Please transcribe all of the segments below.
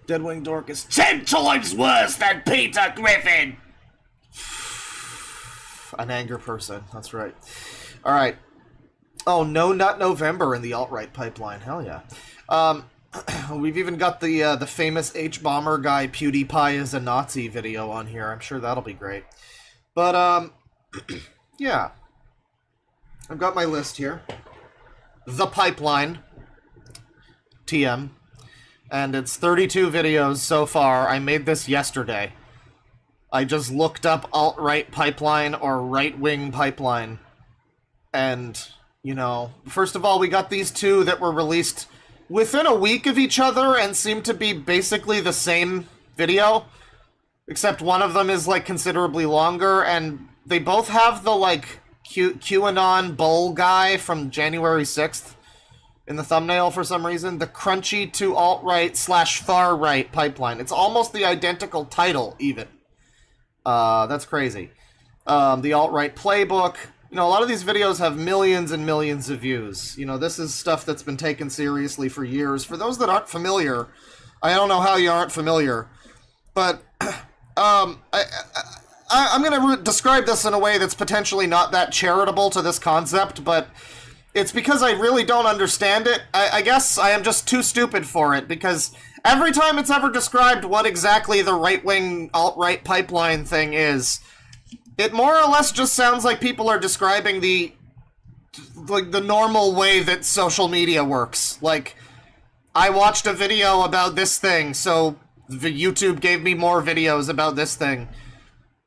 Deadwing Dork is 10 times worse than Peter Griffin! An anger person, that's right. Alright. Oh, no, not November in the alt-right pipeline. Hell yeah. We've even got the famous H-bomber guy PewDiePie is a Nazi video on here. I'm sure that'll be great. But, yeah. I've got my list here. The Pipeline. TM. And it's 32 videos so far. I made this yesterday. I just looked up alt-right pipeline or right-wing pipeline. And, you know, first of all, we got these two that were released within a week of each other and seem to be basically the same video. Except one of them is, like, considerably longer, and they both have the, like, QAnon bull guy from January 6th in the thumbnail for some reason. The crunchy to alt-right / far-right pipeline. It's almost the identical title, even. That's crazy. The alt-right playbook. You know, a lot of these videos have millions and millions of views. You know, this is stuff that's been taken seriously for years. For those that aren't familiar, I don't know how you aren't familiar, but I'm going to describe this in a way that's potentially not that charitable to this concept, but it's because I really don't understand it. I guess I am just too stupid for it, because every time it's ever described what exactly the right-wing alt-right pipeline thing is, it more or less just sounds like people are describing the normal way that social media works. Like, I watched a video about this thing, so YouTube gave me more videos about this thing.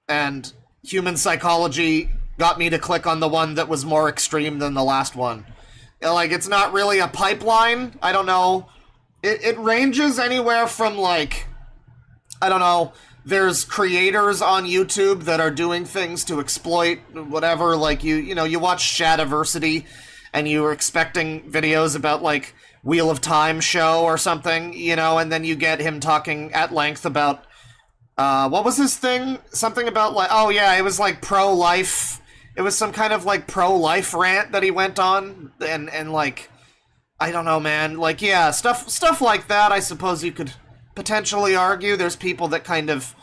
And human psychology got me to click on the one that was more extreme than the last one. Like, it's not really a pipeline. I don't know. It ranges anywhere from, like, I don't know, there's creators on YouTube that are doing things to exploit whatever, like, you know, you watch Shadiversity and you were expecting videos about, like, Wheel of Time show or something, you know, and then you get him talking at length about, what was his thing? Something about, like, oh yeah, it was, like, pro-life. It was some kind of, like, pro-life rant that he went on, and like, I don't know, man. Like, yeah, stuff like that, I suppose you could potentially argue. There's people that kind of...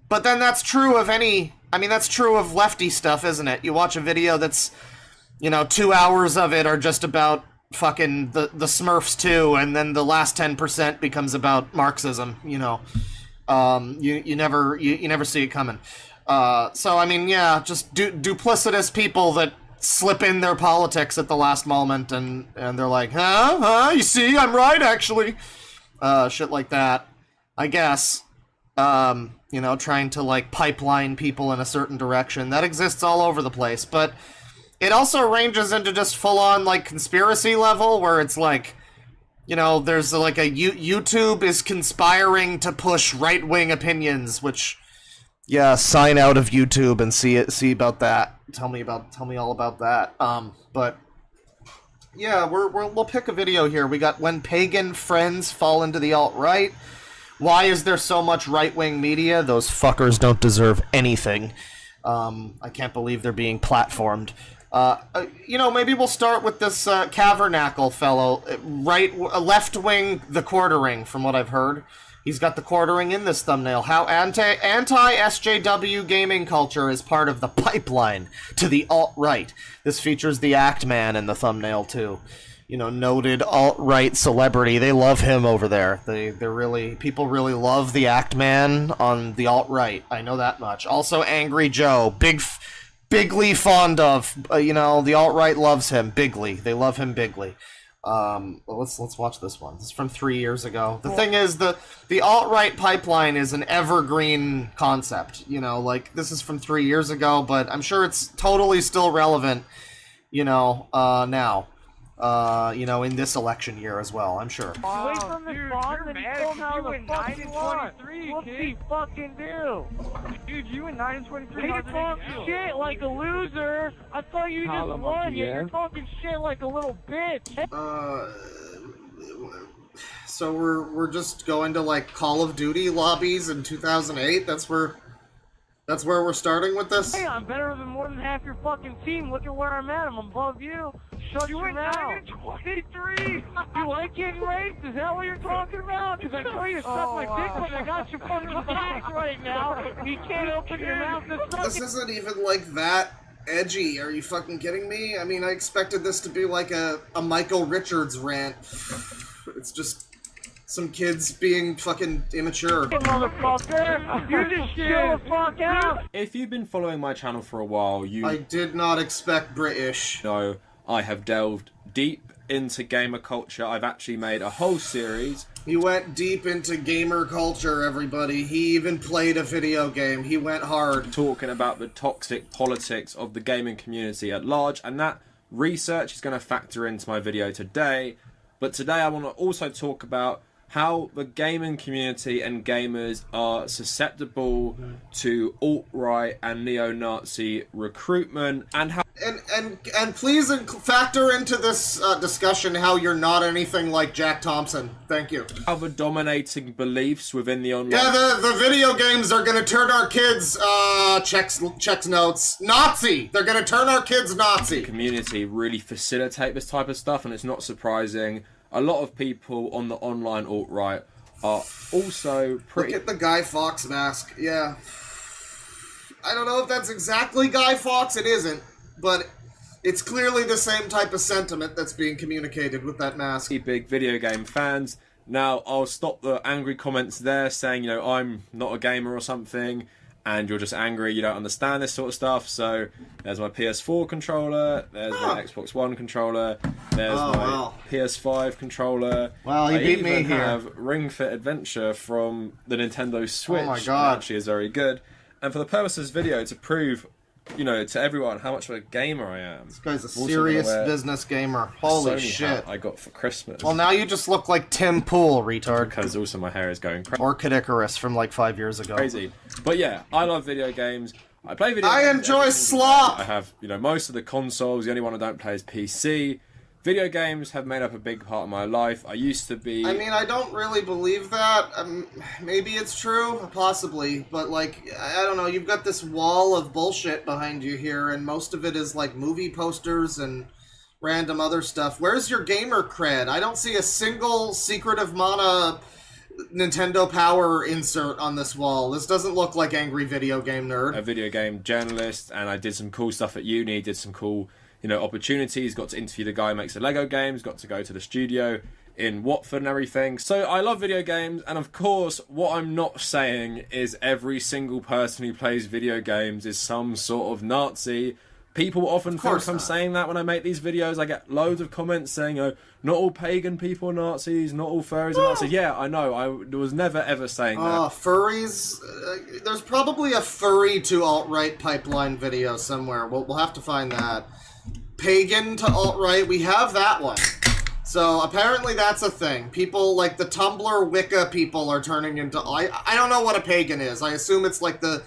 But then that's true of any... I mean, that's true of lefty stuff, isn't it? You watch a video that's, you know, 2 hours of it are just about fucking the Smurfs too, and then the last 10% becomes about Marxism, you know. You never see it coming. So, I mean, yeah, just duplicitous people that slip in their politics at the last moment, and they're like, you see, I'm right, actually. Shit like that, I guess. You know, trying to, like, pipeline people in a certain direction. That exists all over the place, but it also ranges into just full-on, like, conspiracy level, where it's like, you know, there's, like, YouTube is conspiring to push right-wing opinions, which... Yeah, sign out of YouTube and see about that. Tell me all about that. But yeah, we'll pick a video here. We got When Pagan Friends Fall into the Alt-Right. Why is there so much right-wing media? Those fuckers don't deserve anything. I can't believe they're being platformed. You know, maybe we'll start with this Cavernacle fellow, left-wing The Quartering, from what I've heard. He's got the quartering in this thumbnail. How anti-SJW gaming culture is part of the pipeline to the alt-right. This features the Act Man in the thumbnail, too. You know, noted alt-right celebrity. They love him over there. People really love the Act Man on the alt-right. I know that much. Also, Angry Joe. Bigly fond of. You know, the alt-right loves him. Bigly. They love him bigly. Well, let's watch this one. This is from 3 years ago. The thing is, the alt-right pipeline is an evergreen concept. You know, like, this is from 3 years ago, but I'm sure it's totally still relevant, you know, now. You know, in this election year as well, I'm sure. Wow, wait from the spawn and you told how the fuck you want. Whoopsie fucking do. Dude, you and 9 and 23. You're talking shit like a loser. I thought you just won, yet you're talking shit like a little bitch. So we're just going to, like, Call of Duty lobbies in 2008? That's where we're starting with this? Hey, I'm better than more than half your fucking team. Look at where I'm at. I'm above you. Shut your mouth. 23. You like getting raped? Is that what you're talking about? Because I tell you to suck my dick, but I got you fucking back right now. You can't open your mouth to suck This isn't even like that edgy. Are you fucking kidding me? I mean, I expected this to be like a Michael Richards rant. It's just some kids being fucking immature. Motherfucker! You just chill the fuck out! If you've been following my channel for a while, I did not expect British. know I have delved deep into gamer culture. I've actually made a whole series. He went deep into gamer culture, everybody. He even played a video game. He went hard. Talking about the toxic politics of the gaming community at large, and that research is going to factor into my video today. But today I want to also talk about how the gaming community and gamers are susceptible to alt-right and neo-Nazi recruitment, and how And please factor into this discussion how you're not anything like Jack Thompson. Thank you. the dominating beliefs within the online... Yeah, the video games are gonna turn our kids, checks notes, Nazi! They're gonna turn our kids Nazi! community really facilitate this type of stuff, and it's not surprising. A lot of people on the online alt-right are also pretty... Look at the Guy Fawkes mask, yeah. I don't know if that's exactly Guy Fawkes, it isn't, but it's clearly the same type of sentiment that's being communicated with that mask. big video game fans. Now, I'll stop the angry comments there saying, you know, I'm not a gamer or something, and you're just angry, you don't understand this sort of stuff. So there's my PS4 controller, there's my Xbox One controller, there's my PS5 controller. Well, you beat me here. I here. have Ring Fit Adventure from the Nintendo Switch. Oh my God. That actually is very good. And for the purpose of this video, to prove, you know, to everyone how much of a gamer I am. This guy's a I'm also serious gonna wear business gamer. Holy Sony shit. hat I got for Christmas. Well, now you just look like Tim Pool, retard. Because also my hair is going crazy. Or Kid Icarus from like 5 years ago. Crazy. But yeah, I love video games. I play video games. I enjoy every single day. slop! I have, you know, most of the consoles. The only one I don't play is PC. Video games have made up a big part of my life. I used to be... I mean, I don't really believe that. Maybe it's true, possibly, but like, I don't know, you've got this wall of bullshit behind you here, and most of it is like movie posters and random other stuff. Where's your gamer cred? I don't see a single Secret of Mana Nintendo Power insert on this wall. This doesn't look like Angry Video Game Nerd. a video game journalist, and I did some cool stuff at uni, did some cool, you know, opportunities, got to interview the guy who makes the Lego games, got to go to the studio in Watford and everything. So I love video games, and of course, what I'm not saying is every single person who plays video games is some sort of Nazi. People often think I'm saying that when I make these videos. I get loads of comments saying, oh, not all pagan people are Nazis, not all furries are Nazis. Yeah, I know, I was never ever saying that. Furries? There's probably a furry to alt-right pipeline video somewhere. We'll have to find that. Pagan to alt-right, we have that one. So apparently that's a thing. People like the Tumblr Wicca people are turning into... I don't know what a pagan is. I assume it's like the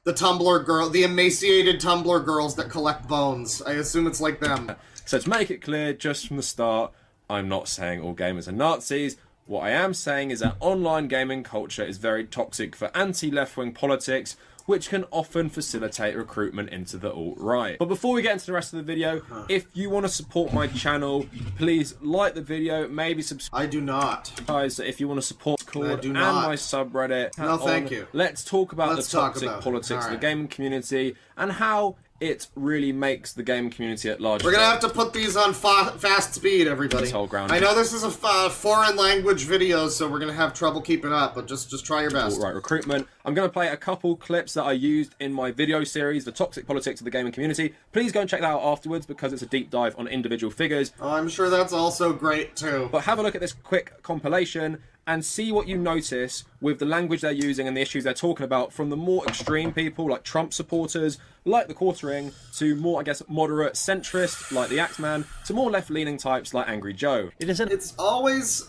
Tumblr girl, the emaciated Tumblr girls that collect bones. I assume it's like them. So to make it clear just from the start, I'm not saying all gamers are Nazis. What I am saying is that online gaming culture is very toxic for anti-left-wing politics, which can often facilitate recruitment into the alt-right. But before we get into the rest of the video, if you want to support my channel, please like the video, maybe subscribe. I do not. Guys, if you want to support Discord and not. my subreddit, No, thank you. Let's talk about Let's the talk toxic about it. politics of the Alright. gaming community and how it really makes the gaming community at large. We're gonna have to put these on fast speed, everybody. This whole ground. I know this is a foreign language video, so we're gonna have trouble keeping up, but just try your best. Right, recruitment. I'm going to play a couple clips that I used in my video series, The Toxic Politics of the Gaming Community. Please go and check that out afterwards because it's a deep dive on individual figures. Oh, I'm sure that's also great, too. But have a look at this quick compilation and see what you notice with the language they're using and the issues they're talking about, from the more extreme people like Trump supporters, like the Quartering, to more, I guess, moderate centrist like the Axeman, to more left-leaning types like Angry Joe. It's always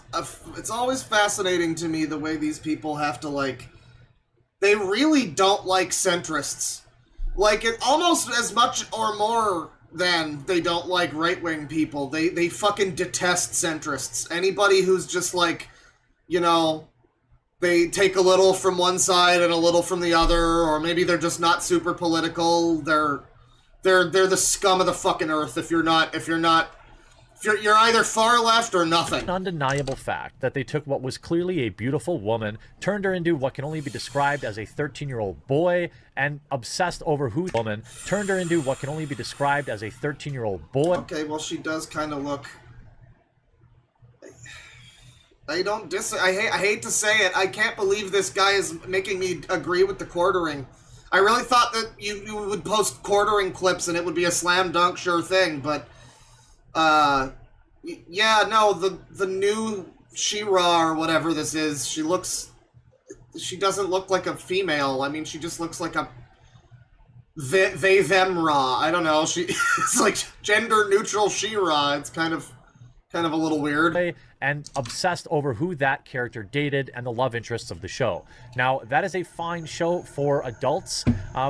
fascinating to me the way these people have to, like... They really don't like centrists. Like, it almost as much or more than they don't like right-wing people. They fucking detest centrists. Anybody who's just like, you know, they take a little from one side and a little from the other, or maybe they're just not super political. They're the scum of the fucking earth if you're not You're either far left or nothing. Undeniable fact that they took what was clearly a beautiful woman, turned her into what can only be described as a 13-year-old boy, and obsessed over turned her into what can only be described as a 13-year-old boy. Okay, well, she does kind of look... I hate to say it. I can't believe this guy is making me agree with the quartering. I really thought that you would post quartering clips and it would be a slam dunk sure thing, but... yeah, no, the new She-Ra or whatever this is, she doesn't look like a female. I mean, she just looks like a they-them-Ra. I don't know. It's like gender-neutral She-Ra. It's kind of a little weird. And obsessed over who that character dated and the love interests of the show. Now, that is a fine show for adults,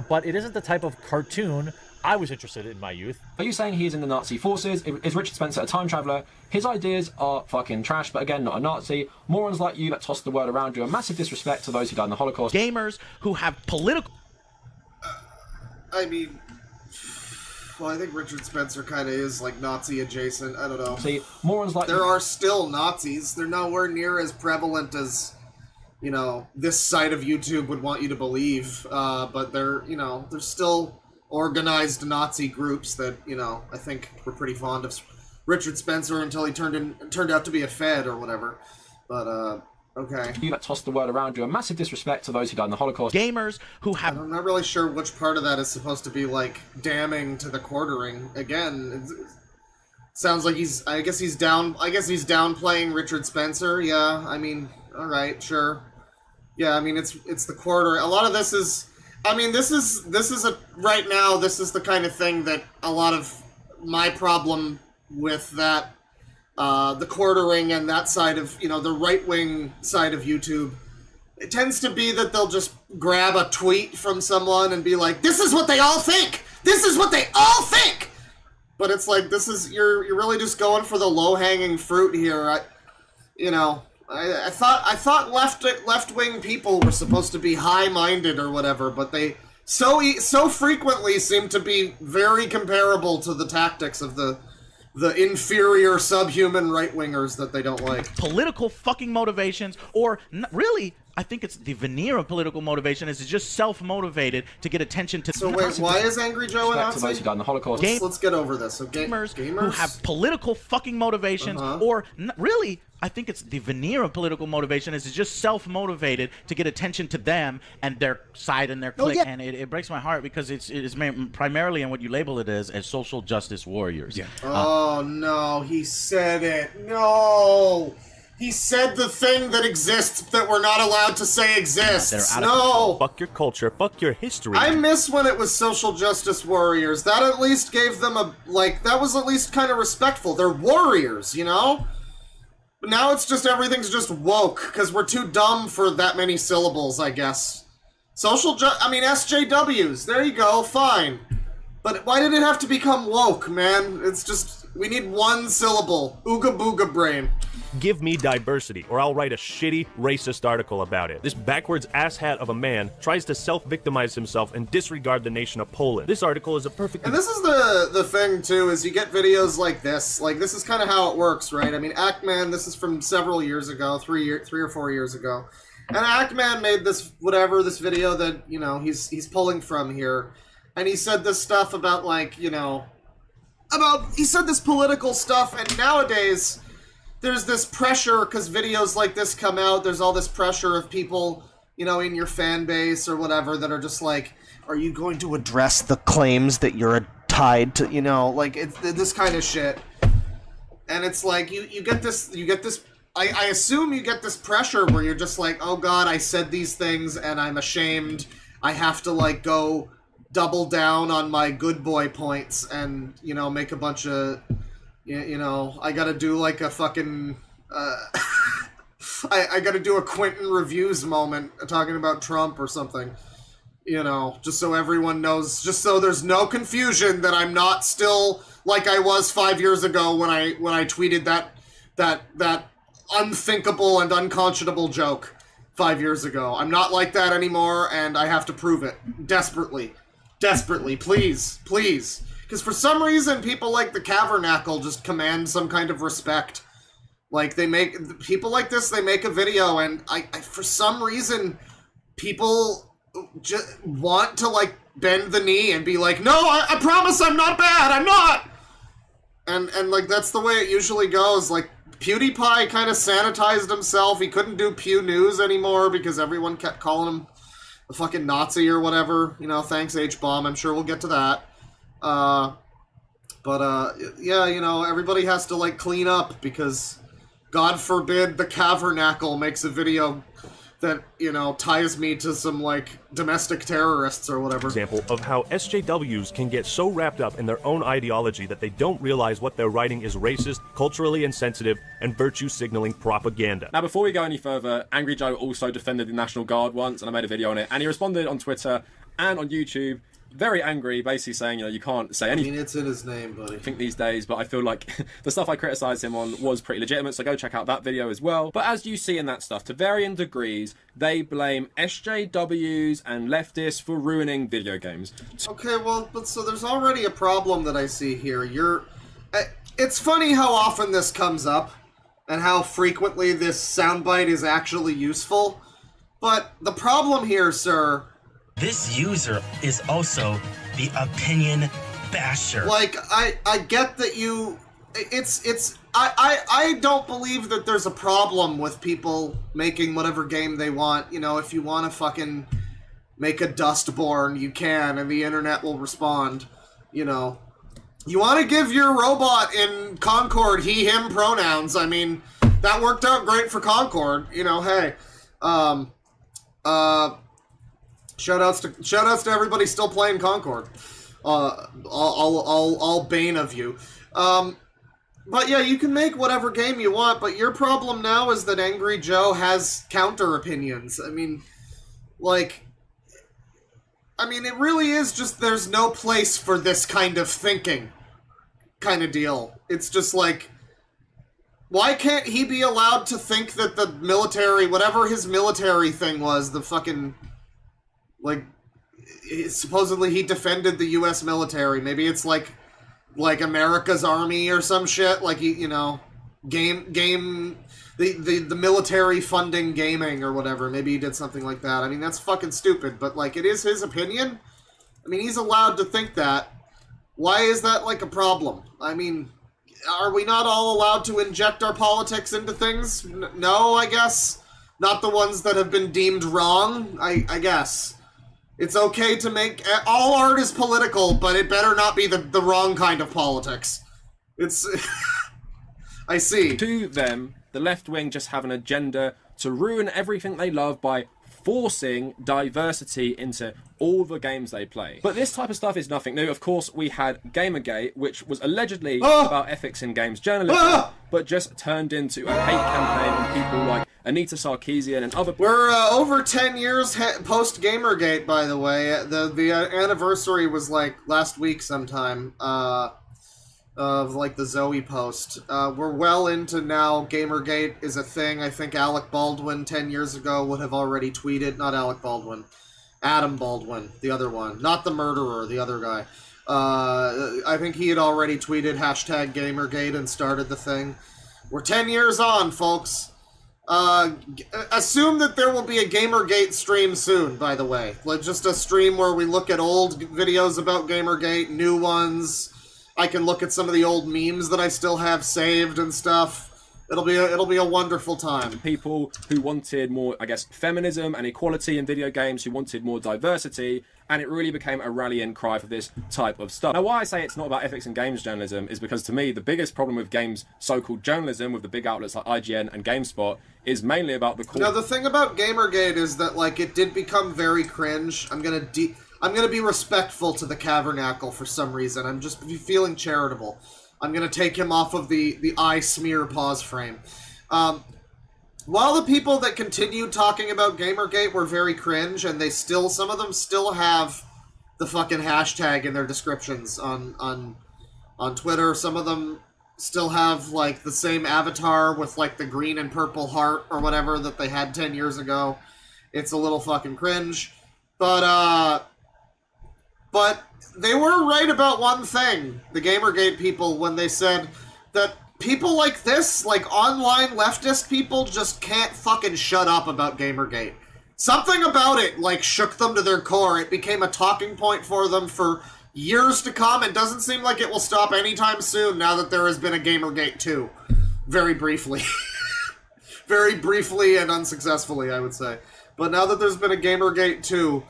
but it isn't the type of cartoon I was interested in my youth. Are you saying he's in the Nazi forces? Is Richard Spencer a time traveller? His ideas are fucking trash, but again, not a Nazi. Morons like you that toss the word around do a massive disrespect to those who died in the Holocaust. Gamers who have political... I mean... Well, I think Richard Spencer kind of is, like, Nazi adjacent. I don't know. See, morons like there are still Nazis. They're nowhere near as prevalent as, you know, this side of YouTube would want you to believe. But they're, you know, there's still organized Nazi groups that, you know, I think were pretty fond of Richard Spencer until he turned out to be a Fed or whatever. But, okay. You that toss the word around do a massive disrespect to those who died in the Holocaust. Gamers who have... I'm not really sure which part of that is supposed to be, like, damning to the quartering. Again, it sounds like I guess he's downplaying Richard Spencer. Yeah, I mean, alright, sure. Yeah, I mean, it's the quarter. A lot of this is... I mean, this is right now, this is the kind of thing that a lot of my problem with that, the quartering and that side of, you know, the right-wing side of YouTube, it tends to be that they'll just grab a tweet from someone and be like, this is what they all think! This is what they all think! But it's like, you're really just going for the low-hanging fruit here. I thought left-wing people were supposed to be high-minded or whatever, but they so frequently seem to be very comparable to the tactics of the inferior subhuman right-wingers that they don't like. Political fucking motivations, or really, I think it's the veneer of political motivation is just self-motivated to get attention to... So wait, why is Angry Joe a Nazi? To those who died in the Holocaust. Let's get over this. So Gamers who have political fucking motivations, or really, I think it's the veneer of political motivation is just self-motivated to get attention to them and their side and their clique. And it breaks my heart because it is primarily in what you label it as social justice warriors. Yeah. Oh, no, he said it. No! He said the thing that exists that we're not allowed to say exists. No! Fuck your culture, fuck your history. I miss when it was social justice warriors. That at least gave them that was at least kind of respectful. They're warriors, you know? But now it's just, everything's just woke, because we're too dumb for that many syllables, I guess. SJWs, there you go, fine. But why did it have to become woke, man? It's just, we need one syllable. Ooga booga brain. Give me diversity, or I'll write a shitty, racist article about it. This backwards asshat of a man tries to self-victimize himself and disregard the nation of Poland. This article is a perfect... And this is the thing, too, is you get videos like this. Like, this is kind of how it works, right? I mean, Ackman, this is from several years ago, 3 or 4 years ago. And Ackman made this video that, you know, he's pulling from here. And he said this stuff about, like, you know... He said this political stuff, and nowadays... There's this pressure, because videos like this come out, there's all this pressure of people, you know, in your fan base or whatever that are just like, are you going to address the claims that you're tied to, you know, like, it's this kind of shit. And it's like, you get this, I assume you get this pressure where you're just like, oh god, I said these things and I'm ashamed, I have to, like, go double down on my good boy points and, you know, make a bunch of... You know, I gotta do like a fucking, I gotta do a Quentin Reviews moment talking about Trump or something. You know, just so everyone knows, just so there's no confusion that I'm not still like I was 5 years ago when I tweeted that unthinkable and unconscionable joke 5 years ago. I'm not like that anymore, and I have to prove it. Desperately. Desperately. Please. Please. Because for some reason, people like the Cavernacle just command some kind of respect. Like, people like this, they make a video, and I for some reason, people just want to, like, bend the knee and be like, no, I promise I'm not bad, I'm not! And like, that's the way it usually goes. Like, PewDiePie kind of sanitized himself. He couldn't do Pew News anymore because everyone kept calling him a fucking Nazi or whatever. You know, thanks, H-Bomb. I'm sure we'll get to that. Yeah, you know, everybody has to, like, clean up because, God forbid, the Cavernacle makes a video that, you know, ties me to some, like, domestic terrorists or whatever. Example of how SJWs can get so wrapped up in their own ideology that they don't realize what they're writing is racist, culturally insensitive, and virtue-signaling propaganda. Now, before we go any further, Angry Joe also defended the National Guard once, and I made a video on it, and he responded on Twitter and on YouTube, very angry, basically saying, you know, you can't say anything. I mean, it's in his name, buddy. I think these days, but I feel like the stuff I criticised him on was pretty legitimate, so go check out that video as well. But as you see in that stuff, to varying degrees, they blame SJWs and leftists for ruining video games. Okay, well, but so there's already a problem that I see here. It's funny how often this comes up, and how frequently this soundbite is actually useful, but the problem here, sir... This user is also the opinion basher. Like, I get that you... I don't believe that there's a problem with people making whatever game they want. You know, if you want to fucking make a Dustborn, you can, and the internet will respond. You know. You want to give your robot in Concord he/him pronouns. I mean, that worked out great for Concord. You know, hey. Shoutouts to everybody still playing Concord. All bane of you. But yeah, you can make whatever game you want, but your problem now is that Angry Joe has counter opinions. I mean, it really is just there's no place for this kind of thinking kind of deal. It's just like, why can't he be allowed to think that the military, whatever his military thing was, the fucking... Like, supposedly he defended the U.S. military. Maybe it's like America's Army or some shit. Like, you know, the military funding gaming or whatever. Maybe he did something like that. I mean, that's fucking stupid. But, like, it is his opinion. I mean, he's allowed to think that. Why is that, like, a problem? I mean, are we not all allowed to inject our politics into things? No, I guess. Not the ones that have been deemed wrong, I guess. It's okay to make... All art is political, but it better not be the wrong kind of politics. It's... I see. To them, the left wing just have an agenda to ruin everything they love by forcing diversity into all the games they play. But this type of stuff is nothing new. Of course, we had Gamergate, which was allegedly about ethics in games journalism, but just turned into a hate campaign on people like Anita Sarkeesian and other... We're over 10 years post Gamergate, by the way. The anniversary was like last week sometime, of like the Zoe post. We're well into now. Gamergate is a thing. I think Alec Baldwin 10 years ago would have already tweeted. Not Alec Baldwin. Adam Baldwin, the other one. Not the murderer, the other guy. I think he had already tweeted hashtag Gamergate and started the thing. We're 10 years on, folks. Assume that there will be a Gamergate stream soon, by the way. Like, just a stream where we look at old videos about Gamergate, new ones. I can look at some of the old memes that I still have saved and stuff. It'll be a wonderful time. People who wanted more, I guess, feminism and equality in video games, who wanted more diversity, and it really became a rallying cry for this type of stuff. Now, why I say it's not about ethics in games journalism is because, to me, the biggest problem with games so-called journalism, with the big outlets like IGN and GameSpot, is mainly about the... Now, the thing about Gamergate is that, like, it did become very cringe. I'm gonna be respectful to the Cavernacle for some reason. I'm just feeling charitable. I'm gonna take him off of the eye smear pause frame. While the people that continued talking about Gamergate were very cringe, and some of them still have the fucking hashtag in their descriptions on Twitter. Some of them still have, like, the same avatar with, like, the green and purple heart or whatever that they had 10 years ago. It's a little fucking cringe. But, But they were right about one thing, the Gamergate people, when they said that people like this, like online leftist people, just can't fucking shut up about Gamergate. Something about it, like, shook them to their core. It became a talking point for them for years to come, and doesn't seem like it will stop anytime soon now that there has been a Gamergate 2. Very briefly. Very briefly and unsuccessfully, I would say. But now that there's been a Gamergate 2,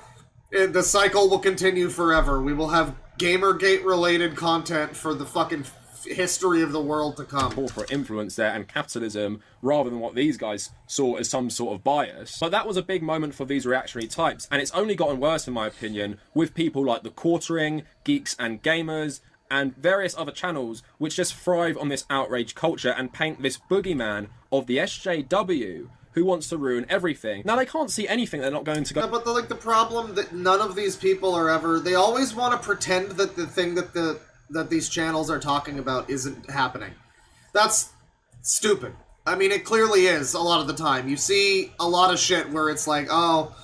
the cycle will continue forever. We will have Gamergate-related content for the fucking history of the world to come. Corporate influence there and capitalism, rather than what these guys saw as some sort of bias. But that was a big moment for these reactionary types, and it's only gotten worse, in my opinion, with people like The Quartering, Geeks and Gamers, and various other channels which just thrive on this outrage culture and paint this boogeyman of the SJW who wants to ruin everything. Now, they can't see anything they're not going to go... No, but the problem that none of these people are ever... They always want to pretend that the thing that these channels are talking about isn't happening. That's stupid. I mean, it clearly is a lot of the time. You see a lot of shit where it's like, oh,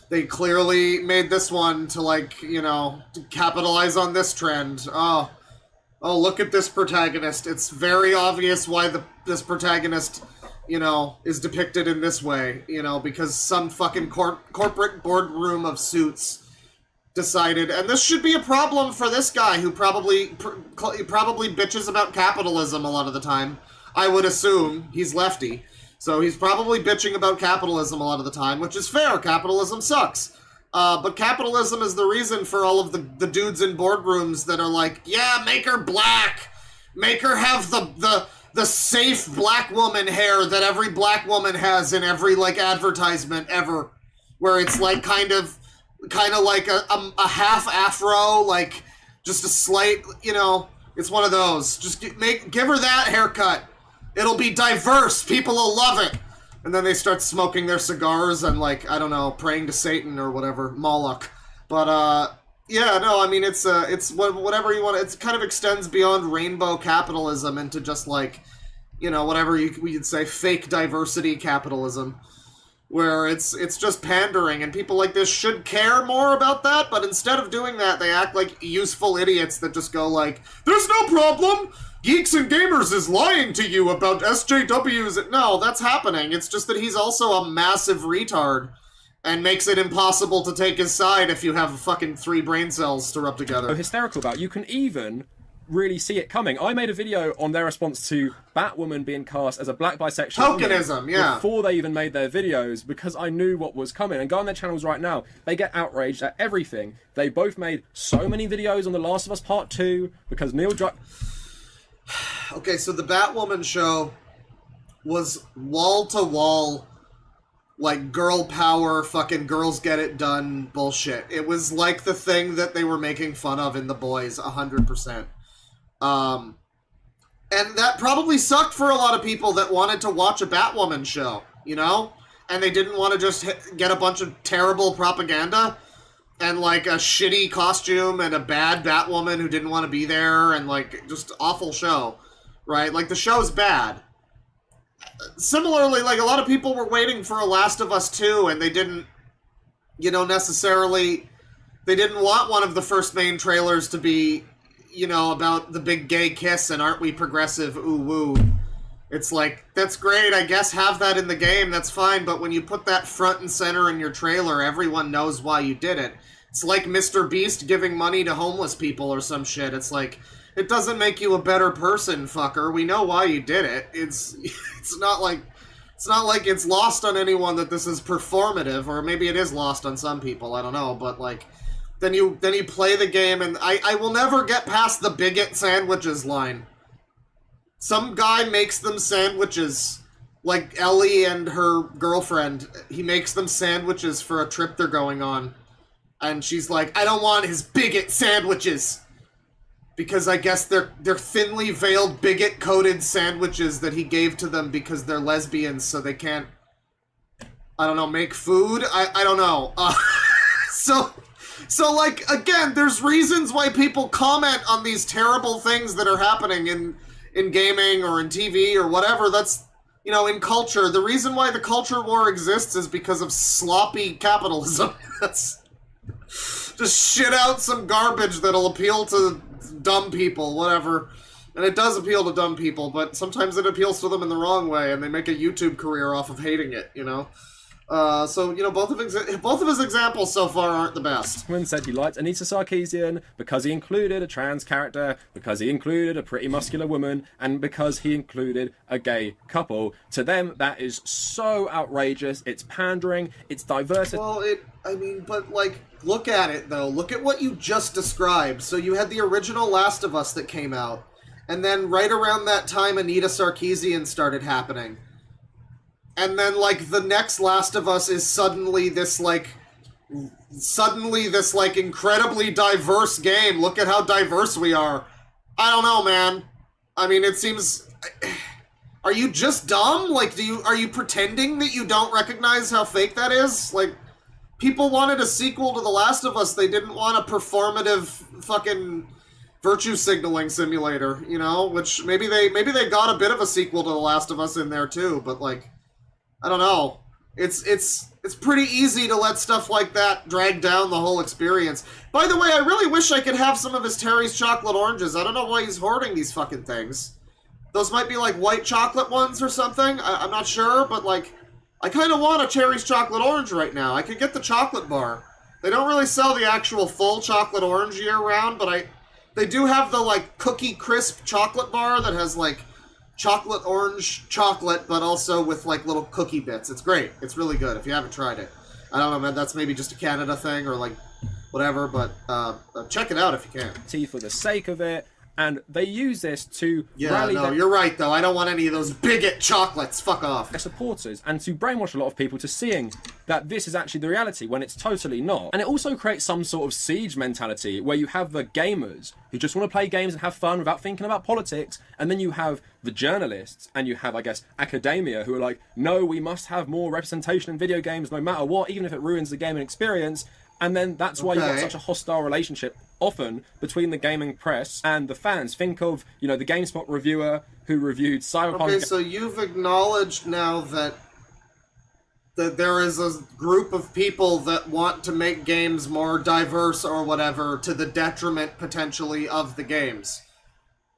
they clearly made this one to, like, you know, to capitalize on this trend. Oh, look at this protagonist. It's very obvious why this protagonist, you know, is depicted in this way, you know, because some fucking corporate boardroom of suits decided, and this should be a problem for this guy who probably bitches about capitalism a lot of the time. I would assume he's lefty, so he's probably bitching about capitalism a lot of the time, which is fair. Capitalism sucks. But capitalism is the reason for all of the dudes in boardrooms that are like, yeah, make her black, make her have the safe black woman hair that every black woman has in every, like, advertisement ever, where it's like kind of like a half afro, like just a slight, you know, it's one of those. Just give her that haircut. It'll be diverse. People will love it. And then they start smoking their cigars and, like, I don't know, praying to Satan or whatever, Moloch. But yeah, no, I mean, it's whatever you want. It kind of extends beyond rainbow capitalism into just, like, you know, whatever we could say, fake diversity capitalism, where it's just pandering, and people like this should care more about that, but instead of doing that, they act like useful idiots that just go like, there's no problem! Geeks and Gamers is lying to you about SJWs. No, that's happening. It's just that he's also a massive retard, and makes it impossible to take his side if you have fucking 3 brain cells to rub together. Hysterical about. You can even really see it coming. I made a video on their response to Batwoman being cast as a black bisexual tokenism, yeah, before they even made their videos, because I knew what was coming. And go on their channels right now, they get outraged at everything. They both made so many videos on The Last of Us Part 2 because Neil Druck... Okay, so the Batwoman show was wall-to-wall, like, girl power, fucking girls get it done bullshit. It was like the thing that they were making fun of in The Boys, 100%. And that probably sucked for a lot of people that wanted to watch a Batwoman show, you know? And they didn't want to just get a bunch of terrible propaganda and, like, a shitty costume and a bad Batwoman who didn't want to be there and, like, just awful show, right? Like, the show's bad. Similarly, like, a lot of people were waiting for a Last of Us 2, and they didn't, you know, necessarily... They didn't want one of the first main trailers to be, you know, about the big gay kiss and aren't we progressive, ooh woo. It's like, that's great, I guess have that in the game, that's fine, but when you put that front and center in your trailer, everyone knows why you did it. It's like Mr. Beast giving money to homeless people or some shit. It's like, it doesn't make you a better person, fucker. We know why you did it. It's not like it's lost on anyone that this is performative, or maybe it is lost on some people, I don't know, but like, then you play the game, and I will never get past the bigot sandwiches line. Some guy makes them sandwiches, like Ellie and her girlfriend. He makes them sandwiches for a trip they're going on. And she's like, I don't want his bigot sandwiches. Because I guess they're thinly veiled bigot-coated sandwiches that he gave to them because they're lesbians, so they can't, I don't know, make food? I don't know. So, like, again, there's reasons why people comment on these terrible things that are happening in gaming or in TV or whatever. That's, you know, in culture. The reason why the culture war exists is because of sloppy capitalism. just shit out some garbage that'll appeal to dumb people, whatever. And it does appeal to dumb people, but sometimes it appeals to them in the wrong way, and they make a YouTube career off of hating it, you know? So, you know, both of his examples so far aren't the best. When said he liked Anita Sarkeesian because he included a trans character, because he included a pretty muscular woman, and because he included a gay couple. To them, that is so outrageous. It's pandering. It's diversity. Well, but, like, look at it, though. Look at what you just described. So you had the original Last of Us that came out, and then right around that time, Anita Sarkeesian started happening. And then, like, the next Last of Us is suddenly this, incredibly diverse game. Look at how diverse we are. I don't know, man. I mean, it seems... Are you just dumb? Like, are you pretending that you don't recognize how fake that is? Like, people wanted a sequel to The Last of Us. They didn't want a performative fucking virtue signaling simulator, you know? Which, maybe they got a bit of a sequel to The Last of Us in there, too, but, like... I don't know. It's pretty easy to let stuff like that drag down the whole experience. By the way, I really wish I could have some of his Terry's chocolate oranges. I don't know why he's hoarding these fucking things. Those might be like white chocolate ones or something. I'm not sure, but like, I kind of want a Cherry's chocolate orange right now. I could get the chocolate bar. They don't really sell the actual full chocolate orange year round, but they do have the like cookie crisp chocolate bar that has like chocolate orange chocolate, but also with like little cookie bits. It's great. It's really good if you haven't tried it. I don't know, man. That's maybe just a Canada thing or like whatever, but check it out if you can. Tea for the sake of it, and they use this to rally no, you're right though. I don't want any of those bigot chocolates. Fuck off. Their supporters, and to brainwash a lot of people to seeing that this is actually the reality when it's totally not. And it also creates some sort of siege mentality where you have the gamers who just want to play games and have fun without thinking about politics, and then you have the journalists and you have, I guess, academia who are like, no, we must have more representation in video games no matter what, even if it ruins the gaming experience. And then that's why you've got such a hostile relationship often between the gaming press and the fans. Think of, you know, the GameSpot reviewer who reviewed Cyberpunk. Okay, so you've acknowledged now that there is a group of people that want to make games more diverse or whatever to the detriment, potentially, of the games.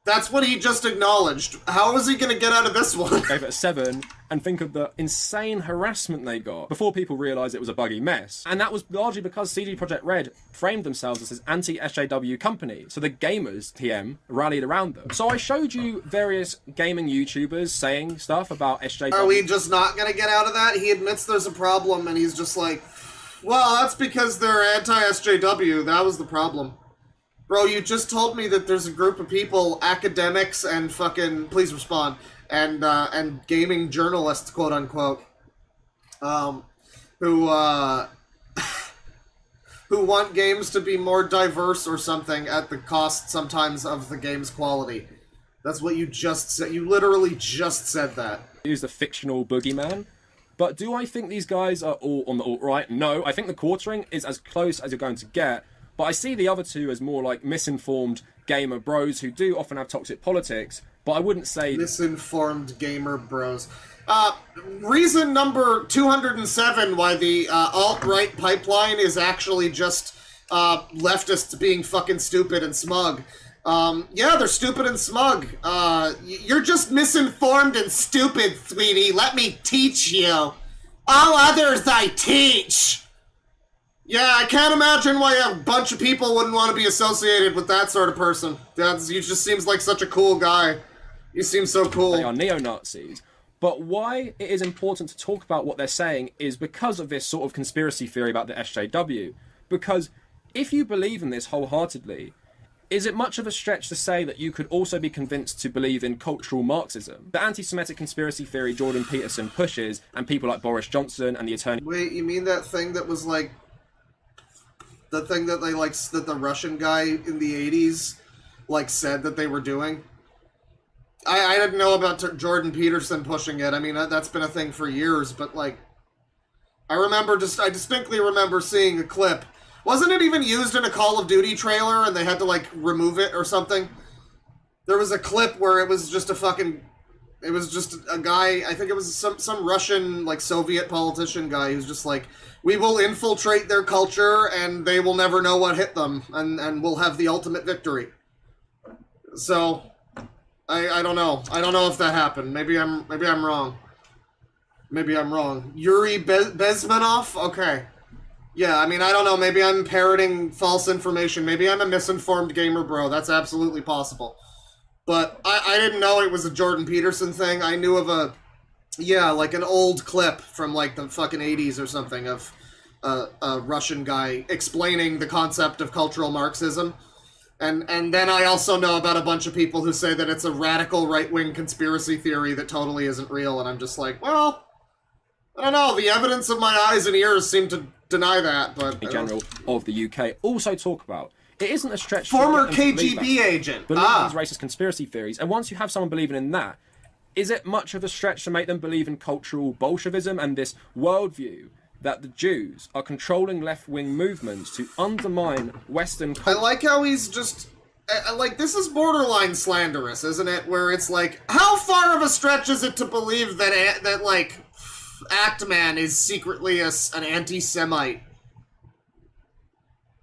That's what he just acknowledged. How is he going to get out of this one? Gave it a 7, and think of the insane harassment they got before people realised it was a buggy mess. And that was largely because CD Projekt Red framed themselves as this anti-SJW company. So the gamers, TM, rallied around them. So I showed you various gaming YouTubers saying stuff about SJW. Are we just not going to get out of that? He admits there's a problem, and he's just like, well, that's because they're anti-SJW. That was the problem. Bro, you just told me that there's a group of people, academics and fucking, please respond, and gaming journalists, quote unquote, who want games to be more diverse or something at the cost sometimes of the game's quality. That's what you just said. You literally just said that. Use the fictional boogeyman. But do I think these guys are all on the alt-right? No, I think the quartering is as close as you're going to get. But I see the other two as more like misinformed gamer bros who do often have toxic politics, but I wouldn't say... Misinformed gamer bros. Reason number 207 why the alt-right pipeline is actually just leftists being fucking stupid and smug. Yeah, they're stupid and smug. You're just misinformed and stupid, sweetie. Let me teach you. All others I teach. Yeah, I can't imagine why a bunch of people wouldn't want to be associated with that sort of person. You just seems like such a cool guy. You seem so cool. They are neo-Nazis. But why it is important to talk about what they're saying is because of this sort of conspiracy theory about the SJW. Because if you believe in this wholeheartedly, is it much of a stretch to say that you could also be convinced to believe in cultural Marxism? The anti-Semitic conspiracy theory Jordan Peterson pushes, and people like Boris Johnson and the attorney... Wait, you mean that thing that was like... The thing that they like, that the Russian guy in the 80s, like, said that they were doing? I didn't know about Jordan Peterson pushing it. I mean, that's been a thing for years, but, like, I distinctly remember seeing a clip. Wasn't it even used in a Call of Duty trailer and they had to, like, remove it or something? There was a clip where it was just a fucking It was just a guy, I think it was some Russian, like, Soviet politician guy who's just like, we will infiltrate their culture and they will never know what hit them, and we'll have the ultimate victory. So, I don't know. I don't know if that happened. Maybe I'm wrong. Maybe I'm wrong. Yuri Bezmenov? Okay. Yeah, I mean, I don't know. Maybe I'm parroting false information. Maybe I'm a misinformed gamer bro. That's absolutely possible. But I didn't know it was a Jordan Peterson thing. I knew of like an old clip from, like, the fucking 80s or something of a Russian guy explaining the concept of cultural Marxism. And then I also know about a bunch of people who say that it's a radical right-wing conspiracy theory that totally isn't real, and I'm just like, well, I don't know. The evidence of my eyes and ears seem to deny that, but... In general of the UK also talk about. It isn't a stretch. Former KGB agent. Believe these racist conspiracy theories, and once you have someone believing in that, is it much of a stretch to make them believe in cultural Bolshevism and this worldview that the Jews are controlling left-wing movements to undermine Western culture? I like how he's just... like, this is borderline slanderous, isn't it? Where it's like, how far of a stretch is it to believe that like, Actman is secretly an anti-Semite?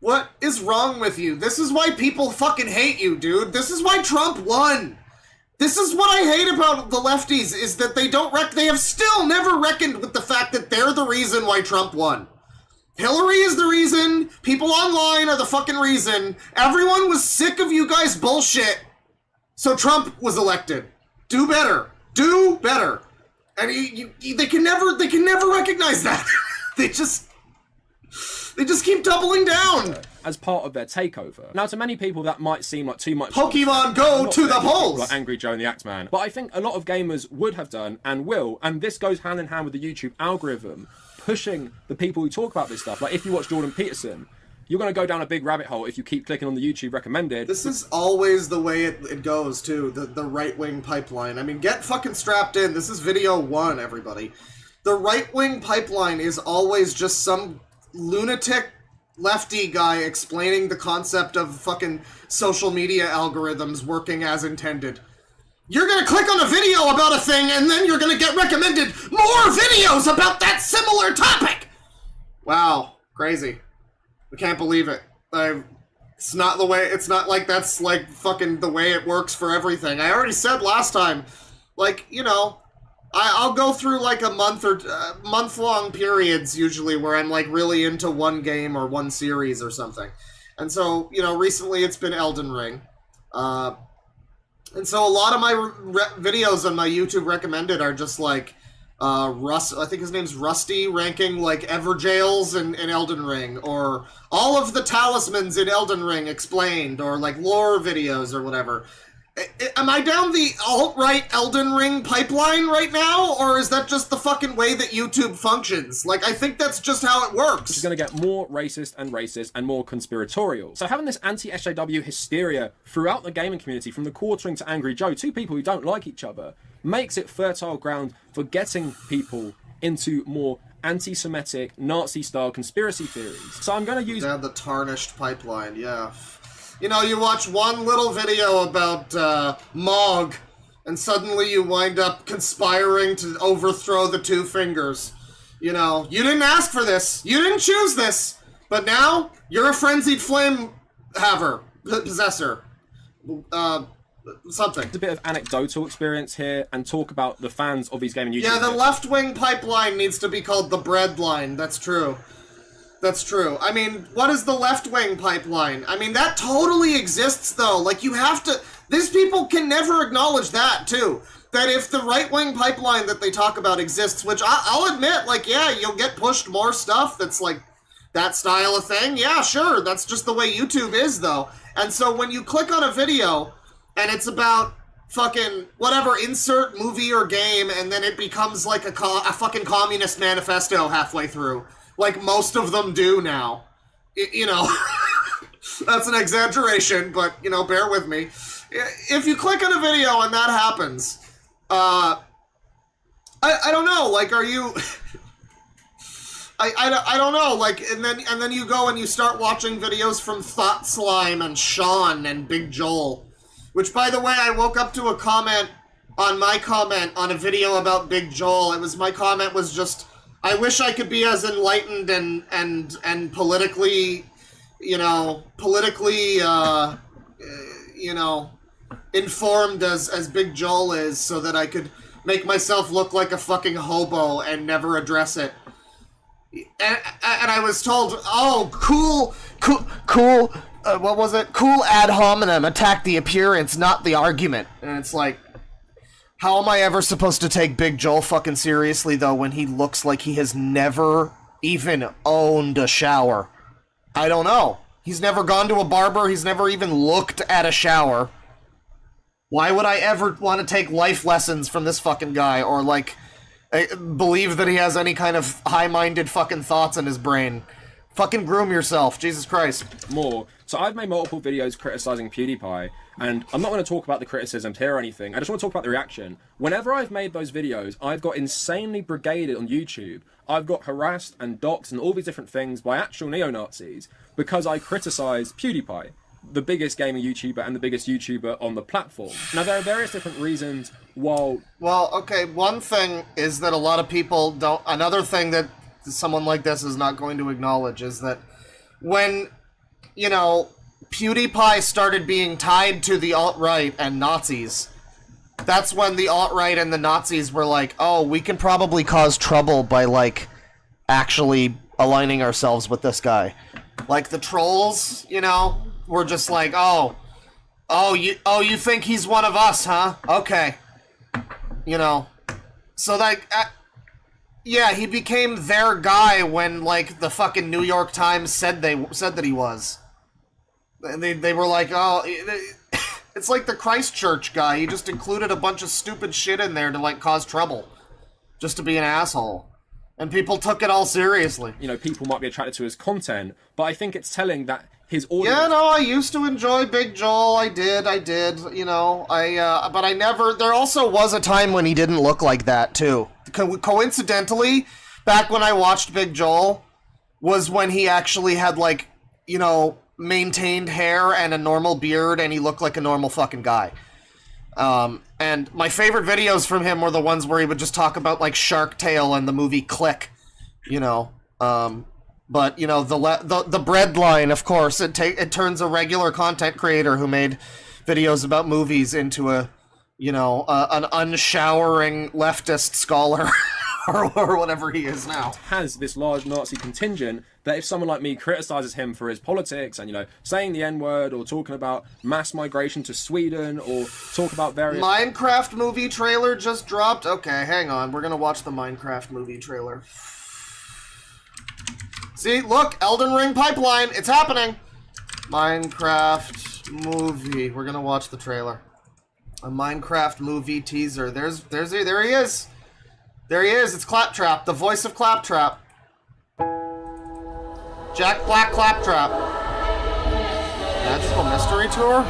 What is wrong with you? This is why people fucking hate you, dude. This is why Trump won. This is what I hate about the lefties, is that they have still never reckoned with the fact that they're the reason why Trump won. Hillary is the reason, people online are the fucking reason, everyone was sick of you guys' bullshit, so Trump was elected. Do better. Do better. And they can never recognize that. They just keep doubling down. As part of their takeover. Now, to many people, that might seem like too much. Pokemon Go to the polls! Like Angry Joe and the Axeman. But I think a lot of gamers would have done and will, and this goes hand in hand with the YouTube algorithm, pushing the people who talk about this stuff. Like, if you watch Jordan Peterson, you're going to go down a big rabbit hole if you keep clicking on the YouTube recommended. This is always the way it goes, too, the right-wing pipeline. I mean, get fucking strapped in. This is video 1, everybody. The right-wing pipeline is always just some lunatic lefty guy explaining the concept of fucking social media algorithms working as intended. You're gonna click on a video about a thing, and then you're gonna get recommended more videos about that similar topic! Wow. Crazy. I can't believe it. It's not like that's, like, fucking the way it works for everything. I already said last time, like, you know, I'll go through, like, a month-long periods, usually, where I'm, like, really into one game or one series or something. And so, you know, recently it's been Elden Ring. And so a lot of my videos on my YouTube recommended are just, like, I think his name's Rusty, ranking, like, Everjails in Elden Ring, or all of the talismans in Elden Ring explained, or, like, lore videos or whatever. Am I down the alt-right Elden Ring pipeline right now, or is that just the fucking way that YouTube functions? Like, I think that's just how it works. It's going to get more racist and more conspiratorial. So having this anti-SJW hysteria throughout the gaming community, from the Quartering to Angry Joe, two people who don't like each other, makes it fertile ground for getting people into more anti-Semitic, Nazi-style conspiracy theories. So I'm going to use... Yeah, the tarnished pipeline, yeah. You know, you watch one little video about Mog, and suddenly you wind up conspiring to overthrow the Two Fingers. You know, you didn't ask for this, you didn't choose this, but now you're a frenzied flame possessor. Something. A bit of anecdotal experience here, and talk about the fans of these gaming YouTubers. Yeah, the left-wing pipeline needs to be called the bread line, that's true. That's true. I mean, what is the left-wing pipeline? I mean, that totally exists, though. Like, you have to... These people can never acknowledge that, too. That if the right-wing pipeline that they talk about exists, which I'll admit, like, yeah, you'll get pushed more stuff that's, like, that style of thing. Yeah, sure, that's just the way YouTube is, though. And so when you click on a video, and it's about fucking whatever, insert movie or game, and then it becomes, like, a fucking communist manifesto halfway through. Like most of them do now. You know, that's an exaggeration, but, you know, bear with me. If you click on a video and that happens, I don't know, like, are you... I don't know, like, and then you go and you start watching videos from Thought Slime and Sean and Big Joel, which, by the way, I woke up to a comment on my comment on a video about Big Joel. My comment was just, I wish I could be as enlightened and politically, informed as Big Joel is, so that I could make myself look like a fucking hobo and never address it. And I was told, oh, cool, what was it? Cool ad hominem, attack the appearance, not the argument. And it's like, how am I ever supposed to take Big Joel fucking seriously, though, when he looks like he has never even owned a shower? I don't know. He's never gone to a barber, he's never even looked at a shower. Why would I ever want to take life lessons from this fucking guy, or, like, believe that he has any kind of high-minded fucking thoughts in his brain? Fucking groom yourself, Jesus Christ. More. So I've made multiple videos criticizing PewDiePie, and I'm not going to talk about the criticisms here or anything. I just want to talk about the reaction. Whenever I've made those videos, I've got insanely brigaded on YouTube. I've got harassed and doxxed and all these different things by actual neo-Nazis because I criticize PewDiePie, the biggest gamer YouTuber and the biggest YouTuber on the platform. Now, there are various different reasons while... Well, okay, one thing is that a lot of people don't... Another thing that someone like this is not going to acknowledge is that when, PewDiePie started being tied to the alt-right and Nazis, that's when the alt-right and the Nazis were like, oh, we can probably cause trouble by, like, actually aligning ourselves with this guy. Like, the trolls, were just like, you think he's one of us, huh? Okay. So, like, yeah, he became their guy when, like, the fucking New York Times said that he was. And they were like, oh, it's like the Christchurch guy. He just included a bunch of stupid shit in there to, like, cause trouble. Just to be an asshole. And people took it all seriously. People might be attracted to his content, but I think it's telling that his audience... Yeah, no, I used to enjoy Big Joel. I did, but I never... There also was a time when he didn't look like that, too. Coincidentally, back when I watched Big Joel, was when he actually had, like, maintained hair and a normal beard, and he looked like a normal fucking guy. And my favorite videos from him were the ones where he would just talk about, like, Shark Tale and the movie Click, But, the bread line, of course, it turns a regular content creator who made videos about movies into an unshowering leftist scholar or whatever he is now. Has this large Nazi contingent that if someone like me criticizes him for his politics and, saying the N-word or talking about mass migration to Sweden or talk about various... Minecraft movie trailer just dropped? Okay, hang on. We're gonna watch the Minecraft movie trailer. See, look, Elden Ring pipeline. It's happening. Minecraft movie. We're gonna watch the trailer. A Minecraft movie teaser. There he is. There he is. It's Claptrap, the voice of Claptrap. Jack Black Claptrap. Magical Mystery Tour?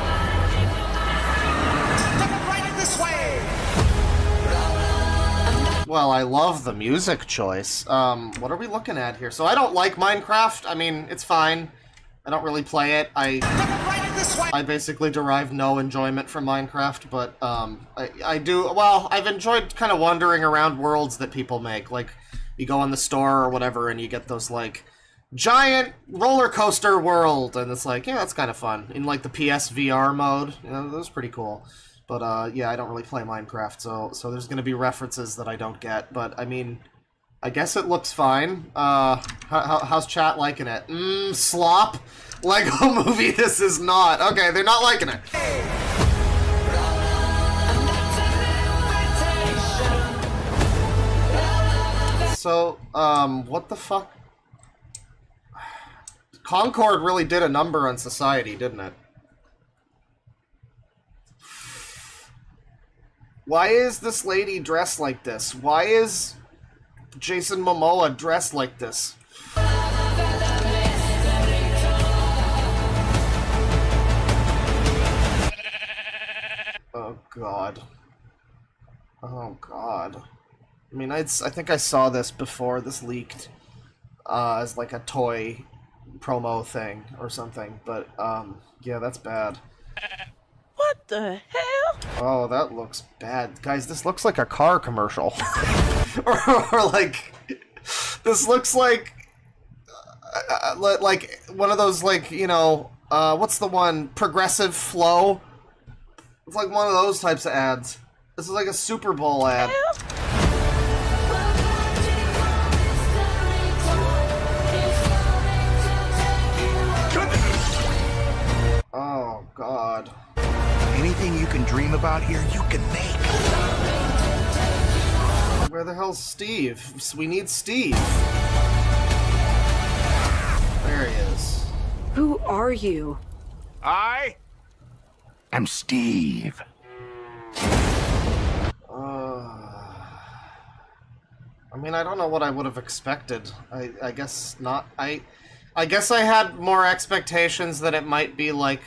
Right this way. Well, I love the music choice. What are we looking at here? So I don't like Minecraft. I mean, it's fine. I don't really play it. I basically derive no enjoyment from Minecraft, but I do. Well, I've enjoyed kind of wandering around worlds that people make. Like, you go in the store or whatever, and you get those, like, giant roller coaster world, and it's like, yeah, that's kind of fun. In, like, the PSVR mode, that was pretty cool. But, yeah, I don't really play Minecraft, so there's gonna be references that I don't get. But, I mean, I guess it looks fine. How's chat liking it? Slop? Lego movie this is not. Okay, they're not liking it. So, what the fuck? Concord really did a number on society, didn't it? Why is this lady dressed like this? Why is Jason Momoa dressed like this? Oh god. Oh god. I mean, I think I saw this before this leaked as like a toy promo thing or something, but yeah, that's bad. What the hell? Oh, that looks bad. Guys, this looks like a car commercial. or like... This looks like one of those, like, you know, what's the one? Progressive Flow? It's like one of those types of ads. This is like a Super Bowl ad. Oh, God. Anything you can dream about here, you can make. Where the hell's Steve? We need Steve. There he is. Who are you? I am Steve. I mean, I don't know what I would have expected. I guess not. I guess I had more expectations that it might be like...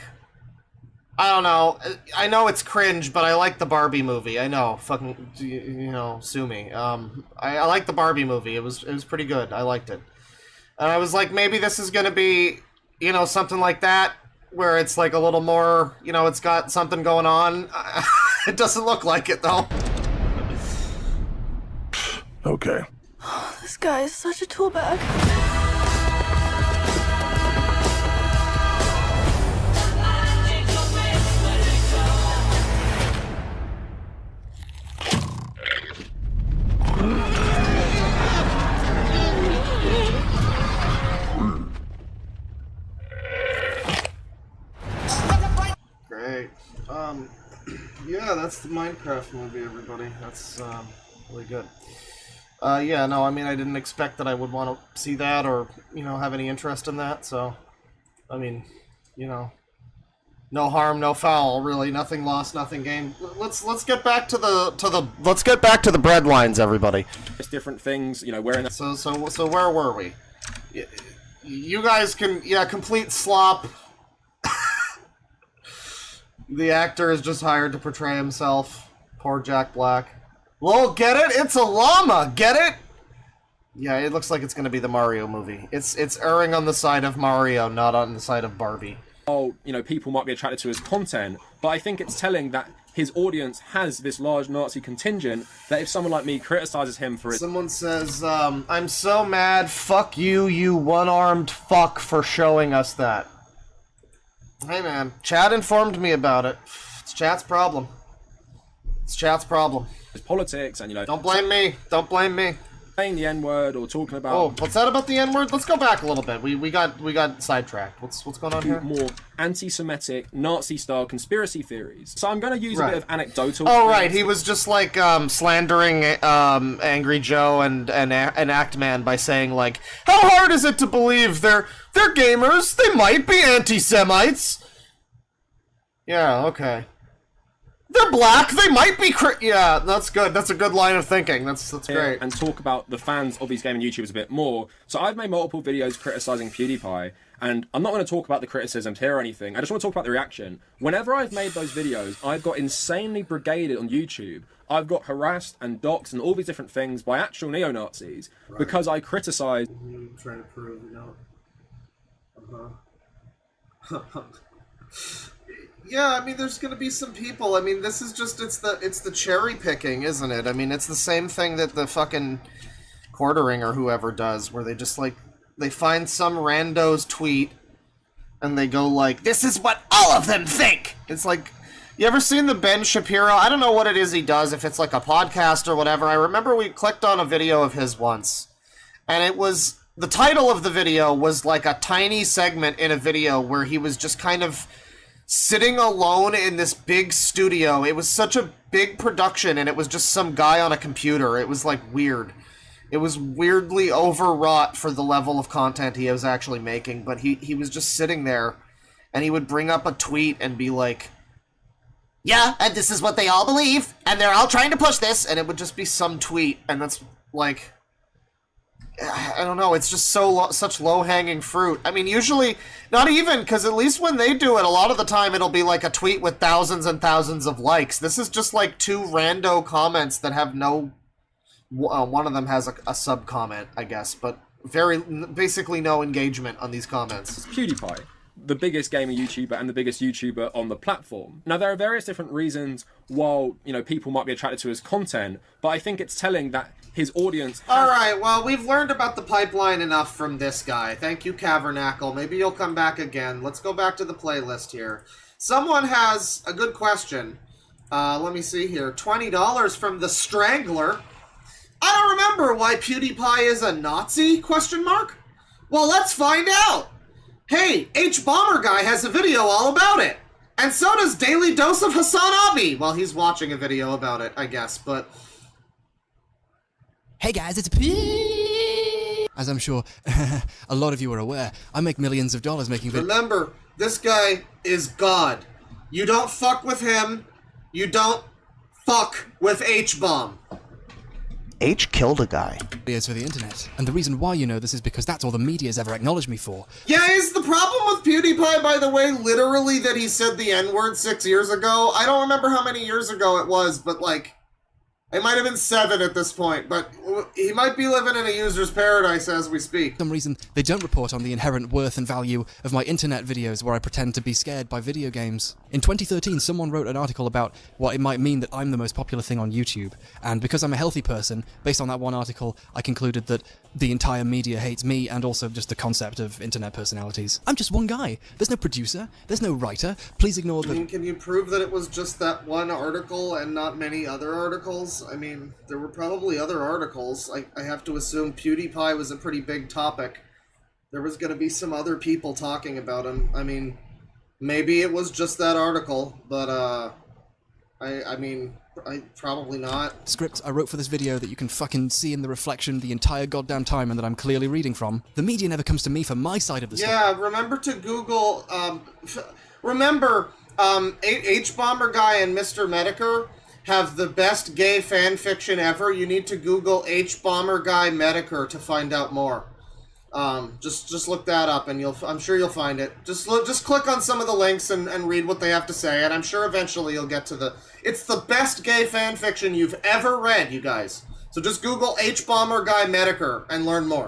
I don't know. I know it's cringe, but I like the Barbie movie. I know. Fucking, you know, sue me. I like the Barbie movie. It was pretty good. I liked it. And I was like, maybe this is gonna be, you know, something like that, where it's like a little more, you know, it's got something going on. It doesn't look like it, though. Okay. This guy is such a tool bag. Great. Yeah, that's the Minecraft movie, everybody. That's, really good. Yeah, no, I mean, I didn't expect that I would want to see that or, you know, have any interest in that, so, I mean, you know, no harm, no foul, really. Nothing lost, nothing gained. Let's get back to let's get back to the bread lines, everybody. It's different things, you know, we're in So where were we? You guys can, yeah, complete slop. The actor is just hired to portray himself. Poor Jack Black. Lol, get it? It's a llama! Get it? Yeah, it looks like it's gonna be the Mario movie. It's erring on the side of Mario, not on the side of Barbie. Oh, you know, people might be attracted to his content, but I think it's telling that his audience has this large Nazi contingent that if someone like me criticizes him for it... Someone says, I'm so mad, fuck you, you one-armed fuck, for showing us that. Hey man, Chad informed me about it. It's Chat's problem. It's Chat's problem. His politics and, you know... Don't blame me. Don't blame me. Saying the N-word or talking about... Oh, what's that about the N-word? Let's go back a little bit. We got sidetracked. What's going on here? More anti-Semitic, Nazi-style conspiracy theories. So I'm going to use a bit of anecdotal... Oh, right. He was just, like, slandering Angry Joe and Actman by saying, like, how hard is it to believe they're gamers? They might be anti-Semites. Yeah, okay. They're black. They might be. Yeah, that's good. That's a good line of thinking. That's great. And talk about the fans of these gaming YouTubers a bit more. So I've made multiple videos criticizing PewDiePie, and I'm not going to talk about the criticisms here or anything. I just want to talk about the reaction. Whenever I've made those videos, I've got insanely brigaded on YouTube. I've got harassed and doxxed and all these different things by actual neo-Nazis because I criticize. I'm trying to prove, you know. Yeah, I mean, there's gonna be some people. I mean, this is just, it's the cherry picking, isn't it? I mean, it's the same thing that the fucking Quartering or whoever does, where they just, like, they find some rando's tweet, and they go like, this is what all of them think! It's like, you ever seen the Ben Shapiro? I don't know what it is he does, if it's like a podcast or whatever. I remember we clicked on a video of his once, and it was, the title of the video was like a tiny segment in a video where he was just kind of sitting alone in this big studio. It was such a big production, and it was just some guy on a computer. It was, like, weird. It was weirdly overwrought for the level of content he was actually making, but he was just sitting there, and he would bring up a tweet and be like, yeah, and this is what they all believe, and they're all trying to push this, and it would just be some tweet, and that's, like... I don't know, it's just such low-hanging fruit. I mean, usually, not even, because at least when they do it, a lot of the time it'll be like a tweet with thousands and thousands of likes. This is just like two rando comments that have no... one of them has a sub-comment, I guess, but basically no engagement on these comments. PewDiePie. the biggest gamer YouTuber and the biggest YouTuber on the platform. Now, there are various different reasons why, you know, people might be attracted to his content, but I think it's telling that his audience... Alright, well, we've learned about the pipeline enough from this guy. Thank you, Cavernacle. Maybe you'll come back again. Let's go back to the playlist here. Someone has a good question. Let me see here. $20 from the Strangler. I don't remember why PewDiePie is a Nazi? Question mark? Well, let's find out. Hey, H-Bomber Guy has a video all about it. And so does Daily Dose of Hassan Abi. Well, he's watching a video about it, I guess, but... Hey guys, it's P. As I'm sure a lot of you are aware, I make millions of dollars making videos. Remember, this guy is God. You don't fuck with him. You don't fuck with H-Bomb. H killed a guy. Videos for the internet. And the reason why you know this is because that's all the media's ever acknowledged me for. Yeah, is the problem with PewDiePie, by the way, literally that he said the N-word 6 years ago? I don't remember how many years ago it was, but like... It might have been 7 at this point, but he might be living in a user's paradise as we speak. For some reason, they don't report on the inherent worth and value of my internet videos where I pretend to be scared by video games. In 2013, someone wrote an article about what it might mean that I'm the most popular thing on YouTube, and because I'm a healthy person, based on that one article, I concluded that the entire media hates me and also just the concept of internet personalities. I'm just one guy. There's no producer. There's no writer. Please ignore the... I mean, can you prove that it was just that one article and not many other articles? I mean, there were probably other articles. I have to assume PewDiePie was a pretty big topic. There was going to be some other people talking about him. I mean, maybe it was just that article, but, I mean... probably not. Script I wrote for this video that you can fucking see in the reflection the entire goddamn time and that I'm clearly reading from. The media never comes to me for my side of the story. Yeah, remember to Google, remember, H-Bomber Guy and Mr. Medicer have the best gay fan fiction ever. You need to Google H-Bomber Guy Medicer to find out more. Just look that up and I'm sure you'll find it. Just click on some of the links and read what they have to say, and I'm sure eventually you'll get to the... It's the best gay fanfiction you've ever read, you guys. So just Google H-Bomber Guy Medicer and learn more.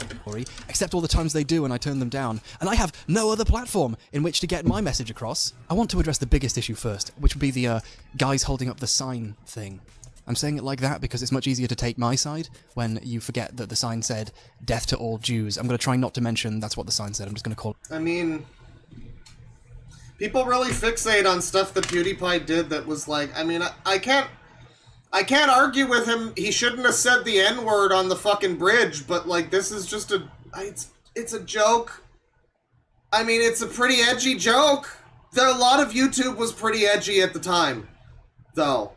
Except all the times they do and I turn them down. And I have no other platform in which to get my message across. I want to address the biggest issue first, which would be the guys holding up the sign thing. I'm saying it like that because it's much easier to take my side when you forget that the sign said, "Death to all Jews." I'm going to try not to mention that's what the sign said. I'm just going to call it... I mean... People really fixate on stuff that PewDiePie did that was like... I mean, I can't argue with him. He shouldn't have said the N-word on the fucking bridge, but, like, this is just a... It's a joke. I mean, it's a pretty edgy joke. A lot of YouTube was pretty edgy at the time, though.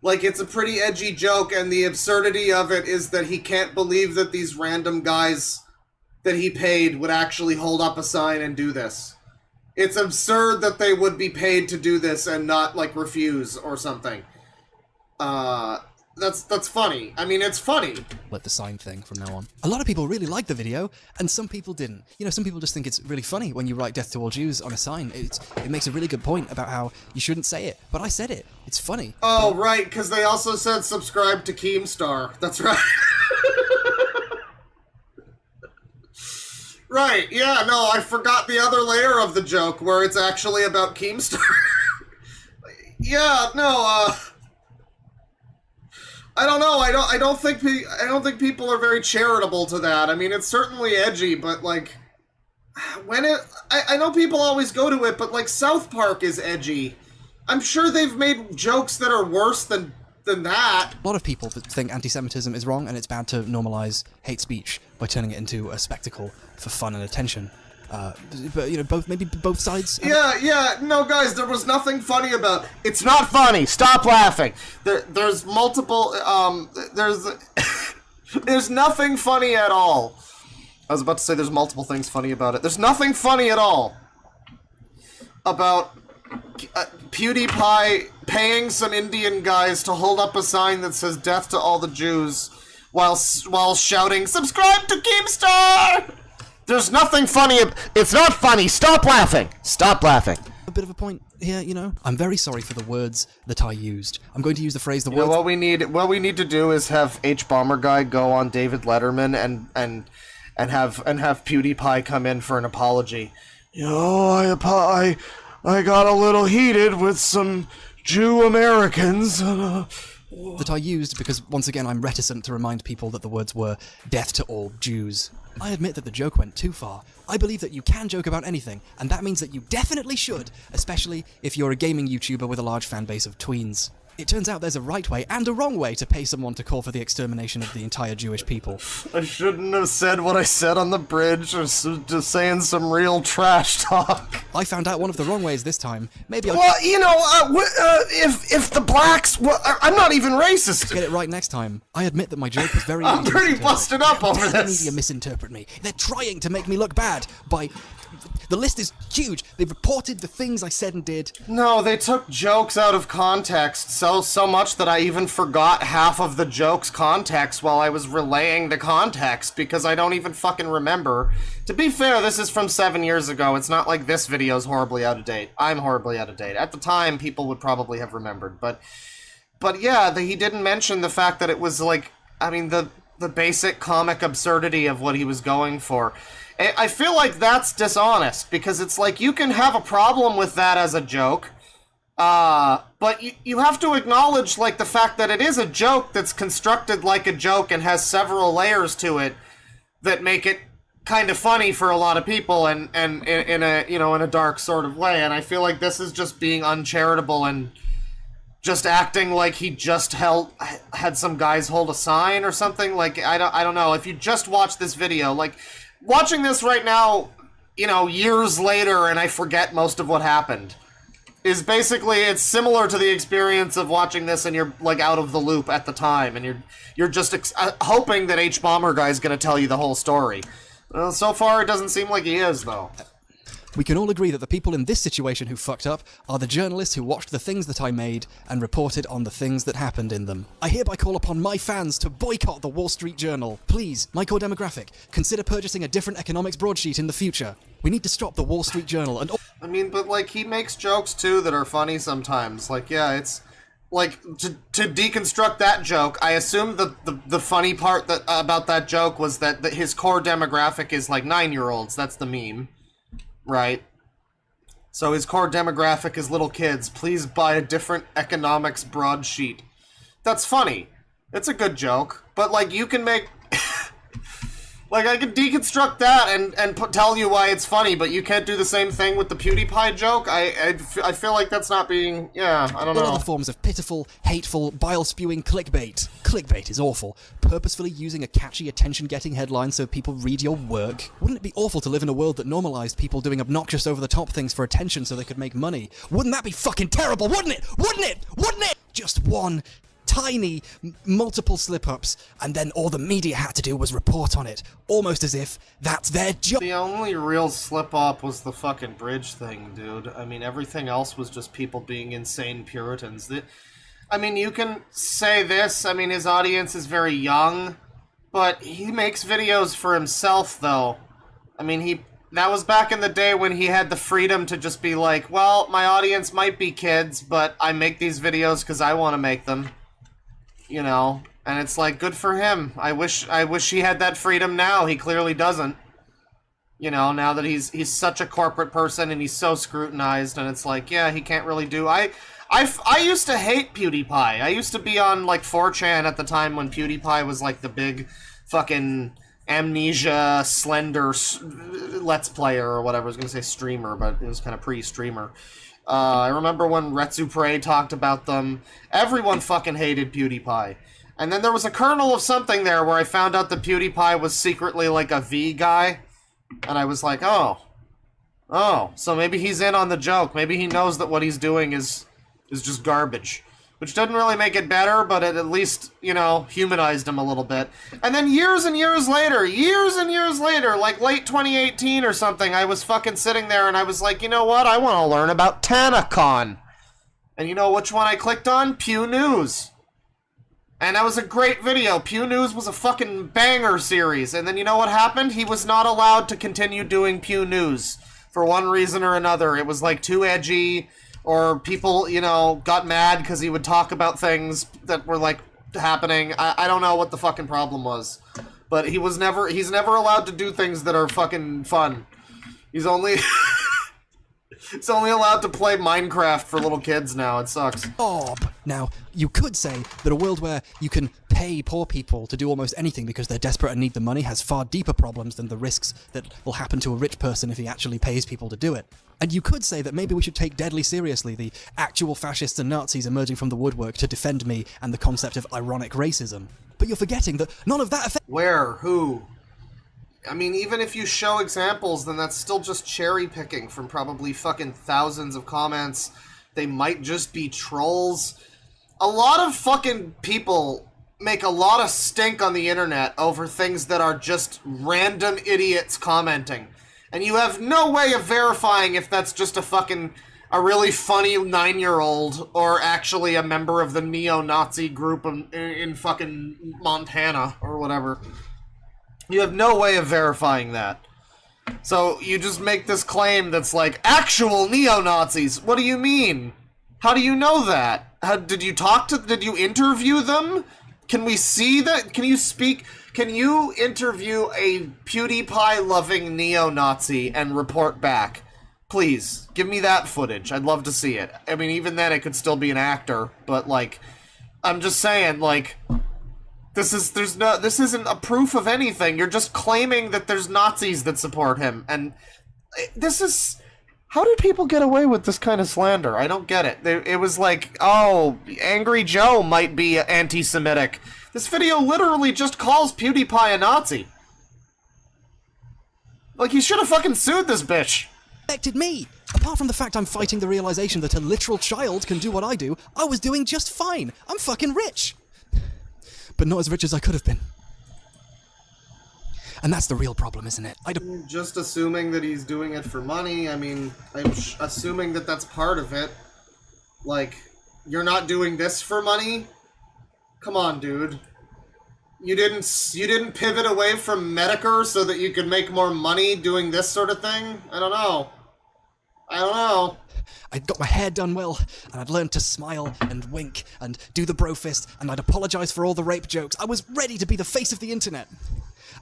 Like, it's a pretty edgy joke, and the absurdity of it is that he can't believe that these random guys that he paid would actually hold up a sign and do this. It's absurd that they would be paid to do this and not, like, refuse or something. That's funny. I mean, it's funny. Let the sign thing from now on. A lot of people really liked the video, and some people didn't. You know, some people just think it's really funny when you write "Death to all Jews" on a sign. It makes a really good point about how you shouldn't say it, but I said it. It's funny. Oh, right, because they also said subscribe to Keemstar. That's right. Right, yeah, no, I forgot the other layer of the joke where it's actually about Keemstar. Yeah, no, I don't know. I don't think people are very charitable to that. I mean, it's certainly edgy, but like I know people always go to it, but like South Park is edgy. I'm sure they've made jokes that are worse than that. A lot of people think anti-Semitism is wrong and it's bad to normalize hate speech by turning it into a spectacle for fun and attention. But, you know, maybe both sides... Yeah, no, guys, there was nothing funny about... It's not funny! Stop laughing! There's multiple, there's nothing funny at all. I was about to say there's multiple things funny about it. There's nothing funny at all about PewDiePie paying some Indian guys to hold up a sign that says "Death to all the Jews" while shouting, "Subscribe to Keemstar!" There's nothing funny. It's not funny. Stop laughing. Stop laughing. A bit of a point here, you know. I'm very sorry for the words that I used. I'm going to use the phrase "the words." What we need to do is have H-Bomber Guy go on David Letterman and have PewDiePie come in for an apology I got a little heated with some Jew Americans. That I used because, once again, I'm reticent to remind people that the words were death to all Jews. I admit that the joke went too far. I believe that you can joke about anything, and that means that you definitely should, especially if you're a gaming YouTuber with a large fan base of tweens. It turns out there's a right way and a wrong way to pay someone to call for the extermination of the entire Jewish people. I shouldn't have said what I said on the bridge, or just saying some real trash talk. I found out one of the wrong ways this time. Maybe I'll... Well, you know, if the blacks... Well, I'm not even racist. Get it right next time. I admit that my joke was very... I'm pretty busted up over The this. media misinterpret me. They're trying to make me look bad by... The list is huge. They've reported the things I said and did. No, they took jokes out of context so much that I even forgot half of the joke's context while I was relaying the context, because I don't even fucking remember. To be fair, this is from 7 years ago. It's not like this video's horribly out of date. I'm horribly out of date. At the time, people would probably have remembered, but yeah, he didn't mention the fact that it was like, I mean, the basic comic absurdity of what he was going for. I feel like that's dishonest, because it's like, you can have a problem with that as a joke, but you have to acknowledge, like, the fact that it is a joke that's constructed like a joke and has several layers to it that make it kind of funny for a lot of people, and in a, you know, in a dark sort of way. And I feel like this is just being uncharitable and just acting like he just had some guys hold a sign or something. Like, I don't know. If you just watch this video, like, watching this right now, you know, years later, and I forget most of what happened, is basically, it's similar to the experience of watching this and you're, like, out of the loop at the time, and you're just hoping that H-Bomber Guy's gonna tell you the whole story. Well, so far, it doesn't seem like he is, though. We can all agree that the people in this situation who fucked up are the journalists who watched the things that I made and reported on the things that happened in them. I hereby call upon my fans to boycott the Wall Street Journal. Please, my core demographic, consider purchasing a different economics broadsheet in the future. We need to stop the Wall Street Journal and... I mean, but, like, he makes jokes, too, that are funny sometimes. Like, yeah, it's... Like, to deconstruct that joke, I assume the funny part about that joke was that his core demographic is, like, 9-year-olds. That's the meme. Right. So his core demographic is little kids. Please buy a different economics broadsheet. That's funny. It's a good joke. But, like, you can make... like, I can deconstruct that and tell you why it's funny, but you can't do the same thing with the PewDiePie joke? I feel like that's not being... Yeah, I don't know. All other forms of pitiful, hateful, bile-spewing clickbait. Clickbait is awful. Purposefully using a catchy, attention-getting headline so people read your work. Wouldn't it be awful to live in a world that normalized people doing obnoxious, over-the-top things for attention so they could make money? Wouldn't that be fucking terrible? Wouldn't it? Wouldn't it? Wouldn't it? Just one tiny, multiple slip-ups, and then all the media had to do was report on it, almost as if that's their job. The only real slip-up was the fucking bridge thing, dude. I mean, everything else was just people being insane Puritans. I mean, you can say this, I mean, his audience is very young, but he makes videos for himself, though. I mean, that was back in the day when he had the freedom to just be like, well, my audience might be kids, but I make these videos because I want to make them. You know, and it's like, good for him. I wish he had that freedom now. He clearly doesn't. You know, now that he's such a corporate person and he's so scrutinized, and it's like, yeah, he can't really do... I used to hate PewDiePie. I used to be on, like, 4chan at the time when PewDiePie was, like, the big fucking amnesia, slender Let's Player or whatever. I was gonna say streamer, but it was kind of pre-streamer. I remember when Retsupre talked about them. Everyone fucking hated PewDiePie. And then there was a kernel of something there where I found out that PewDiePie was secretly like a V guy. And I was like, oh, so maybe he's in on the joke. Maybe he knows that what he's doing is just garbage. Which doesn't really make it better, but it at least, you know, humanized him a little bit. And then years and years later, like late 2018 or something, I was fucking sitting there and I was like, you know what, I want to learn about TanaCon. And you know which one I clicked on? Pew News. And that was a great video. Pew News was a fucking banger series. And then you know what happened? He was not allowed to continue doing Pew News. For one reason or another. It was like too edgy... Or people, you know, got mad because he would talk about things that were, like, happening. I don't know what the fucking problem was. But he's never allowed to do things that are fucking fun. He's only... He's only allowed to play Minecraft for little kids now. It sucks. Now, you could say that a world where you can pay poor people to do almost anything because they're desperate and need the money has far deeper problems than the risks that will happen to a rich person if he actually pays people to do it. And you could say that maybe we should take deadly seriously the actual fascists and Nazis emerging from the woodwork to defend me and the concept of ironic racism. But you're forgetting that none of that affects— Where? Who? I mean, even if you show examples, then that's still just cherry picking from probably fucking thousands of comments. They might just be trolls. A lot of fucking people make a lot of stink on the internet over things that are just random idiots commenting. And you have no way of verifying if that's just a really funny 9-year-old or actually a member of the neo-Nazi group in fucking Montana or whatever. You have no way of verifying that. So you just make this claim that's like, actual neo-Nazis. What do you mean? How do you know that? Did you interview them? Can we see that? Can you interview a PewDiePie-loving neo-Nazi and report back? Please, give me that footage. I'd love to see it. I mean, even then, it could still be an actor, but, like, I'm just saying, like, this isn't a proof of anything. You're just claiming that there's Nazis that support him, and this is... How do people get away with this kind of slander? I don't get it. It was like, oh, Angry Joe might be anti-Semitic. This video literally just calls PewDiePie a Nazi. Like, he should have fucking sued this bitch. Affected me. Apart from the fact I'm fighting the realization that a literal child can do what I do, I was doing just fine. I'm fucking rich. But not as rich as I could have been. And that's the real problem, isn't it? Just assuming that he's doing it for money, I mean, I'm assuming that that's part of it. Like, you're not doing this for money? Come on, dude. You didn't pivot away from Medicare so that you could make more money doing this sort of thing? I don't know. I'd got my hair done well, and I'd learned to smile and wink and do the bro fist, and I'd apologize for all the rape jokes. I was ready to be the face of the internet.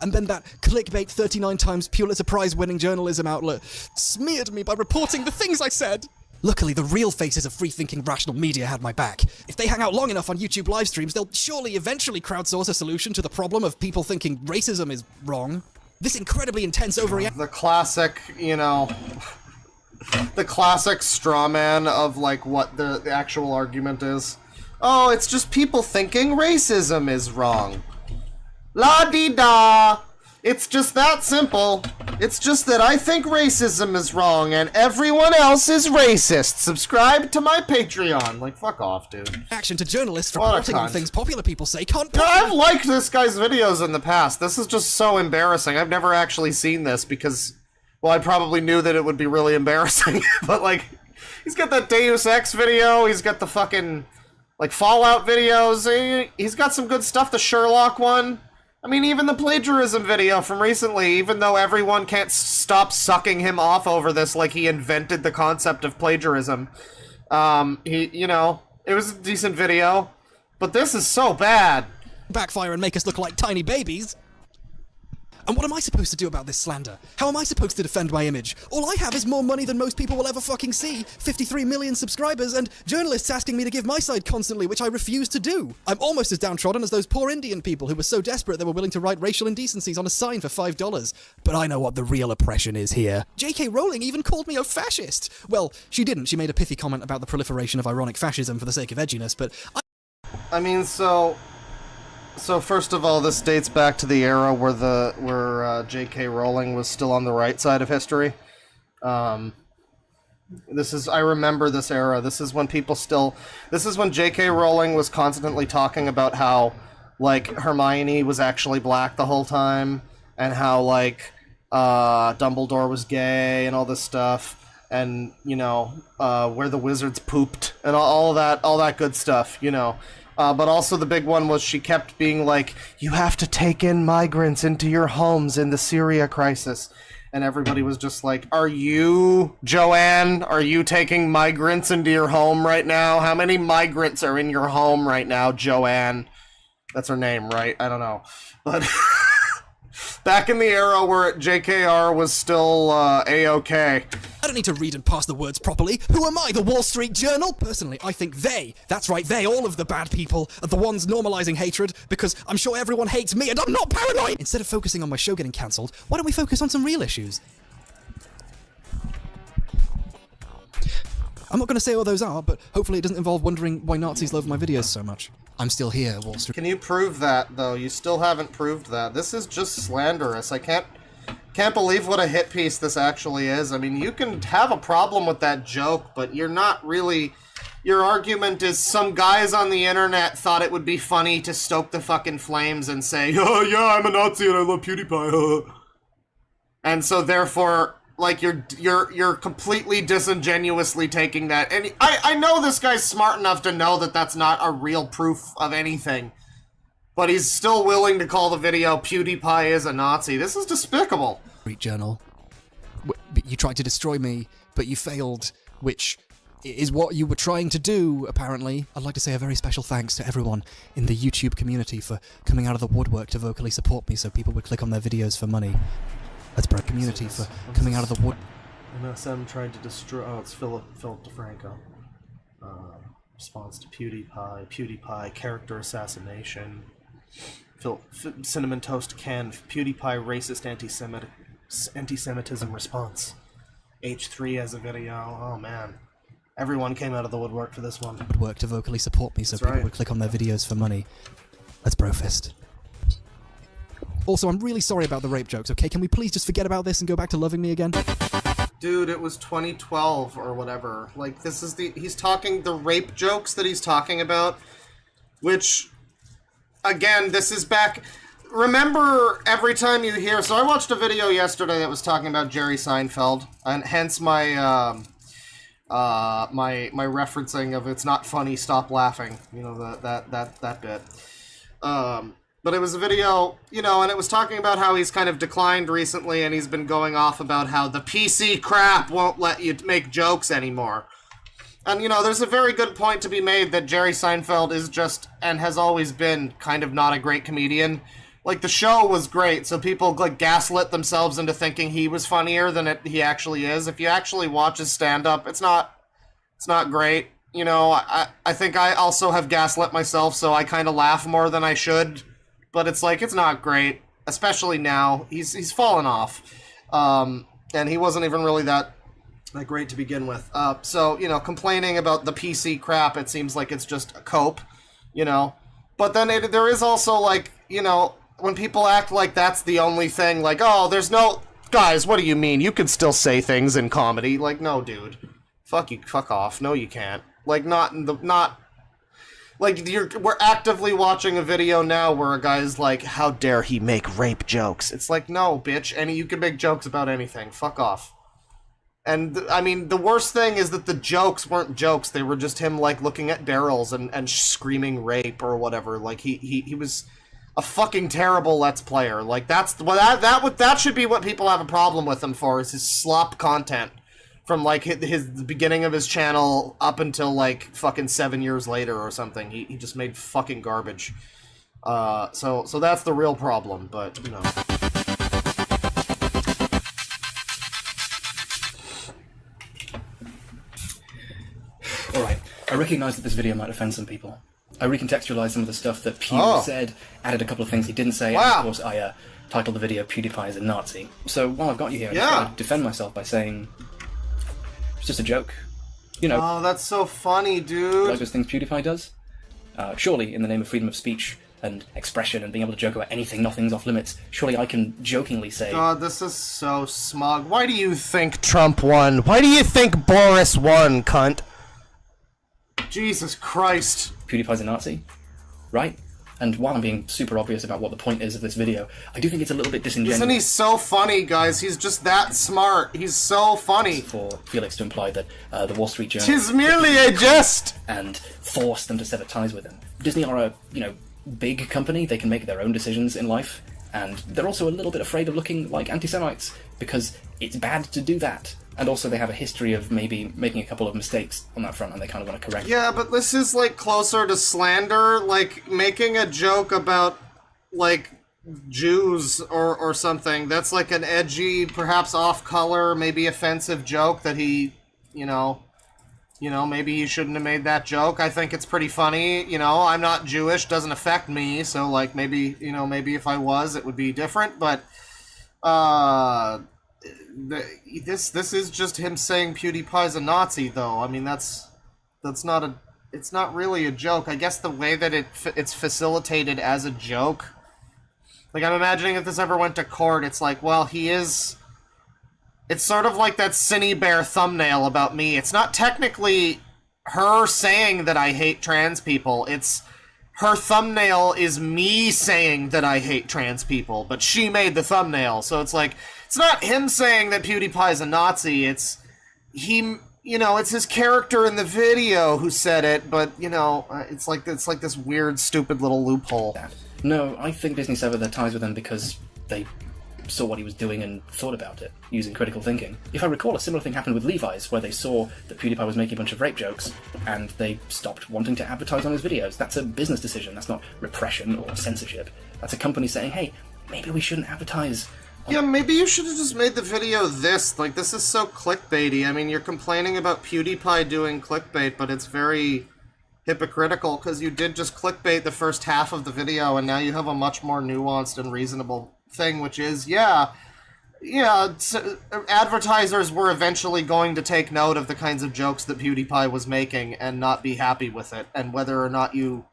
And then that clickbait 39 times Pulitzer Prize winning journalism outlet smeared me by reporting the things I said. Luckily, the real faces of free-thinking rational media had my back. If they hang out long enough on YouTube live streams, they'll surely eventually crowdsource a solution to the problem of people thinking racism is wrong. This incredibly intense overreaction... The classic, the classic straw man of, like, what the actual argument is. Oh, it's just people thinking racism is wrong. La-dee-da! It's just that simple. It's just that I think racism is wrong and everyone else is racist. Subscribe to my Patreon. Like, fuck off, dude. Action to journalists reporting on things popular people say can't... I've liked this guy's videos in the past. This is just so embarrassing. I've never actually seen this because, well, I probably knew that it would be really embarrassing. But, like, he's got that Deus Ex video. He's got the fucking, like, Fallout videos. He's got some good stuff. The Sherlock one. I mean, even the plagiarism video from recently, even though everyone can't stop sucking him off over this like he invented the concept of plagiarism, it was a decent video, but this is so bad. Backfire and make us look like tiny babies. And what am I supposed to do about this slander? How am I supposed to defend my image? All I have is more money than most people will ever fucking see, 53 million subscribers, and journalists asking me to give my side constantly, which I refuse to do. I'm almost as downtrodden as those poor Indian people who were so desperate they were willing to write racial indecencies on a sign for $5. But I know what the real oppression is here. J.K. Rowling even called me a fascist. Well, she didn't. She made a pithy comment about the proliferation of ironic fascism for the sake of edginess, but I mean, So first of all, this dates back to the era where J.K. Rowling was still on the right side of history. I remember this era. This is when J.K. Rowling was constantly talking about how, like, Hermione was actually black the whole time, and how, like, Dumbledore was gay and all this stuff, and, where the wizards pooped, and all that good stuff, But also the big one was she kept being like, you have to take in migrants into your homes in the Syria crisis. And everybody was just like, are you, Joanne, are you taking migrants into your home right now? How many migrants are in your home right now, Joanne? That's her name, right? I don't know. But Back in the era where JKR was still A-OK. I don't need to read and parse the words properly. Who am I, the Wall Street Journal? Personally, I think they, that's right, they, all of the bad people, are the ones normalizing hatred, because I'm sure everyone hates me and I'm not paranoid! Instead of focusing on my show getting cancelled, why don't we focus on some real issues? I'm not going to say what those are, but hopefully it doesn't involve wondering why Nazis love my videos so much. I'm still here, Wall Street. Can you prove that, though? You still haven't proved that. This is just slanderous. I can't believe what a hit piece this actually is. I mean, you can have a problem with that joke, but you're not really... Your argument is some guys on the internet thought it would be funny to stoke the fucking flames and say, oh yeah, I'm a Nazi and I love PewDiePie. And so therefore... Like, you're completely disingenuously taking that, and I know this guy's smart enough to know that that's not a real proof of anything, but he's still willing to call the video PewDiePie is a Nazi. This is despicable. Street Journal. You tried to destroy me, but you failed, which is what you were trying to do, apparently. I'd like to say a very special thanks to everyone in the YouTube community for coming out of the woodwork to vocally support me so people would click on their videos for money. That's Brad community for coming out of the wood. MSM tried to destroy. Oh, it's Philip DeFranco. Response to PewDiePie character assassination. Cinnamon Toast Ken. PewDiePie racist anti-Semitism response. H3 as a video. Oh man, everyone came out of the woodwork for this one. Woodwork to vocally support me so people would click on their videos for money. That's Brofist. Also, I'm really sorry about the rape jokes, okay? Can we please just forget about this and go back to loving me again? Dude, it was 2012 or whatever. Like, this is he's talking, the rape jokes that he's talking about, which, again, this is back, remember every time you hear, so I watched a video yesterday that was talking about Jerry Seinfeld, and hence my, my referencing of it's not funny, stop laughing, you know, that bit. But it was a video, you know, and it was talking about how he's kind of declined recently, and he's been going off about how the PC crap won't let you make jokes anymore. And, you know, there's a very good point to be made that Jerry Seinfeld is just, and has always been, kind of not a great comedian. Like, the show was great, so people, like, gaslit themselves into thinking he was funnier than he actually is. If you actually watch his stand-up, it's not great. You know, I think I also have gaslit myself, so I kind of laugh more than I should. But it's like, it's not great, especially now. He's fallen off. And he wasn't even really that great to begin with. So, you know, complaining about the PC crap, it seems like it's just a cope, you know. But then there is also, like, you know, when people act like that's the only thing, like, oh, there's no... Guys, what do you mean? You can still say things in comedy. Like, no, dude. Fuck you, fuck off. No, you can't. Like, like, we're actively watching a video now where a guy's like, how dare he make rape jokes? It's like, no, bitch, you can make jokes about anything. Fuck off. And, I mean, the worst thing is that the jokes weren't jokes. They were just him, like, looking at barrels and screaming rape or whatever. Like, he was a fucking terrible Let's Player. Like, that should be what people have a problem with him for, is his slop content. From, like, the beginning of his channel up until, like, fucking 7 years later or something. He just made fucking garbage. So that's the real problem, but, you know. Alright, I recognise that this video might offend some people. I recontextualised some of the stuff that Pew said, added a couple of things he didn't say, and of course I titled the video PewDiePie is a Nazi. So while I've got you here, I'm just going to defend myself by saying... It's just a joke. You know. Oh, that's so funny, dude. Like those things PewDiePie does. Surely, in the name of freedom of speech and expression and being able to joke about anything, nothing's off limits, surely I can jokingly say... God, this is so smug. Why do you think Trump won? Why do you think Boris won, cunt? Jesus Christ. PewDiePie's a Nazi, right? And while I'm being super obvious about what the point is of this video, I do think it's a little bit disingenuous. Isn't he so funny, guys? He's just that smart. He's so funny. For Felix to imply that the Wall Street Journal... 'Tis merely a jest! And force them to sever ties with him. Disney are a, you know, big company. They can make their own decisions in life. And they're also a little bit afraid of looking like anti-Semites, because it's bad to do that. And also they have a history of maybe making a couple of mistakes on that front, and they kind of want to correct Yeah, but this is, like, closer to slander, like, making a joke about, like, Jews or something. That's like an edgy, perhaps off-color, maybe offensive joke that he, maybe he shouldn't have made that joke. I think it's pretty funny. I'm not Jewish, doesn't affect me, so like maybe if I was, it would be different. But this is just him saying PewDiePie's a Nazi, though. I mean, it's not really a joke. I guess the way that it's facilitated as a joke. Like, I'm imagining if this ever went to court, it's like, well, he is... It's sort of like that Cinny Bear thumbnail about me. It's not technically her saying that I hate trans people. It's... Her thumbnail is me saying that I hate trans people, but she made the thumbnail. So it's like, it's not him saying that PewDiePie's a Nazi. It's he... it's his character in the video who said it, but, it's like this weird, stupid little loophole. No, I think Disney severed their ties with him because they saw what he was doing and thought about it, using critical thinking. If I recall, a similar thing happened with Levi's, where they saw that PewDiePie was making a bunch of rape jokes, and they stopped wanting to advertise on his videos. That's a business decision, that's not repression or censorship. That's a company saying, hey, maybe we shouldn't advertise. Yeah, maybe you should have just made the video this. Like, this is so clickbaity. I mean, you're complaining about PewDiePie doing clickbait, but it's very hypocritical, because you did just clickbait the first half of the video, and now you have a much more nuanced and reasonable thing, which is, advertisers were eventually going to take note of the kinds of jokes that PewDiePie was making and not be happy with it, and whether or not you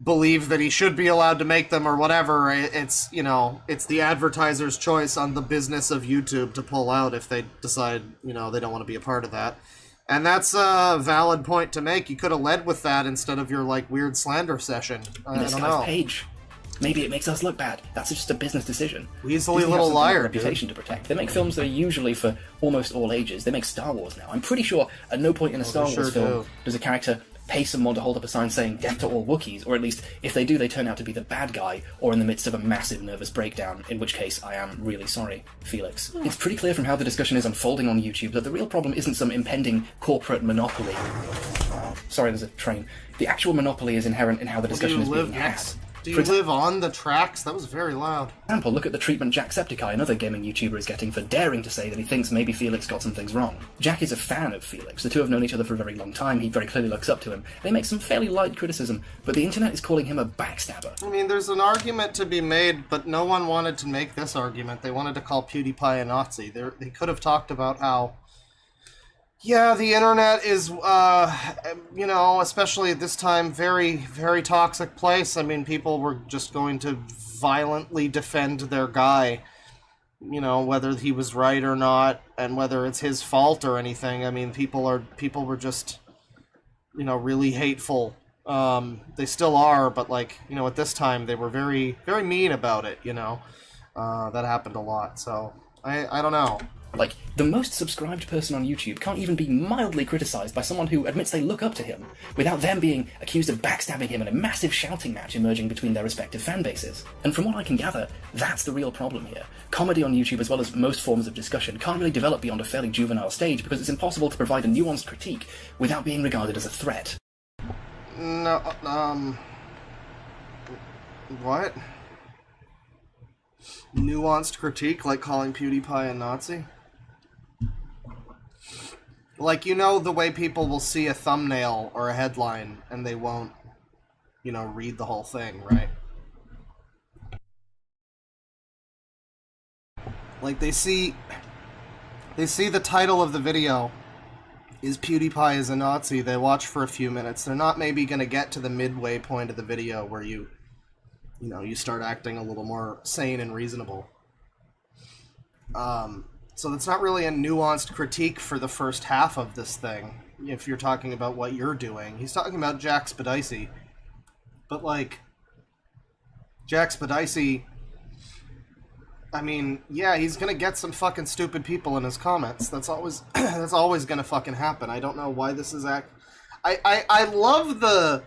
believe that he should be allowed to make them or whatever, it's the advertiser's choice on the business of YouTube to pull out if they decide, they don't want to be a part of that. And that's a valid point to make. You could have led with that instead of your, like, weird slander session. I don't know. Page. Maybe it makes us look bad. That's just a business decision. Weaselly little liar, reputation to protect. They make films that are usually for almost all ages. They make Star Wars now. I'm pretty sure at no point in a Star Wars film does a character pay someone to hold up a sign saying death to all Wookiees, or at least if they do, they turn out to be the bad guy, or in the midst of a massive nervous breakdown, in which case I am really sorry, Felix. It's pretty clear from how the discussion is unfolding on YouTube that the real problem isn't some impending corporate monopoly. Sorry, there's a train. The actual monopoly is inherent in how the discussion is being had. Do you live on the tracks? That was very loud. For example, look at the treatment Jacksepticeye, another gaming YouTuber, is getting for daring to say that he thinks maybe Felix got some things wrong. Jack is a fan of Felix. The two have known each other for a very long time. He very clearly looks up to him. They make some fairly light criticism, but the internet is calling him a backstabber. I mean, there's an argument to be made, but no one wanted to make this argument. They wanted to call PewDiePie a Nazi. They could have talked about how, yeah, the internet is, especially at this time, very, very toxic place. I mean, people were just going to violently defend their guy, whether he was right or not, and whether it's his fault or anything. I mean, people were just, really hateful. They still are, but, like, at this time, they were very, very mean about it, That happened a lot, so I don't know. Like, the most subscribed person on YouTube can't even be mildly criticized by someone who admits they look up to him, without them being accused of backstabbing him in a massive shouting match emerging between their respective fan bases. And from what I can gather, that's the real problem here. Comedy on YouTube, as well as most forms of discussion, can't really develop beyond a fairly juvenile stage because it's impossible to provide a nuanced critique without being regarded as a threat. No, what? Nuanced critique, like calling PewDiePie a Nazi? Like, the way people will see a thumbnail or a headline and they won't, read the whole thing, right? Like, they see the title of the video is PewDiePie is a Nazi. They watch for a few minutes. They're not maybe going to get to the midway point of the video where you start acting a little more sane and reasonable. So that's not really a nuanced critique for the first half of this thing, if you're talking about what you're doing. He's talking about Jack Spadici. But, like, Jack Spadici, I mean, yeah, he's gonna get some fucking stupid people in his comments. That's always gonna fucking happen. I don't know why this is I love the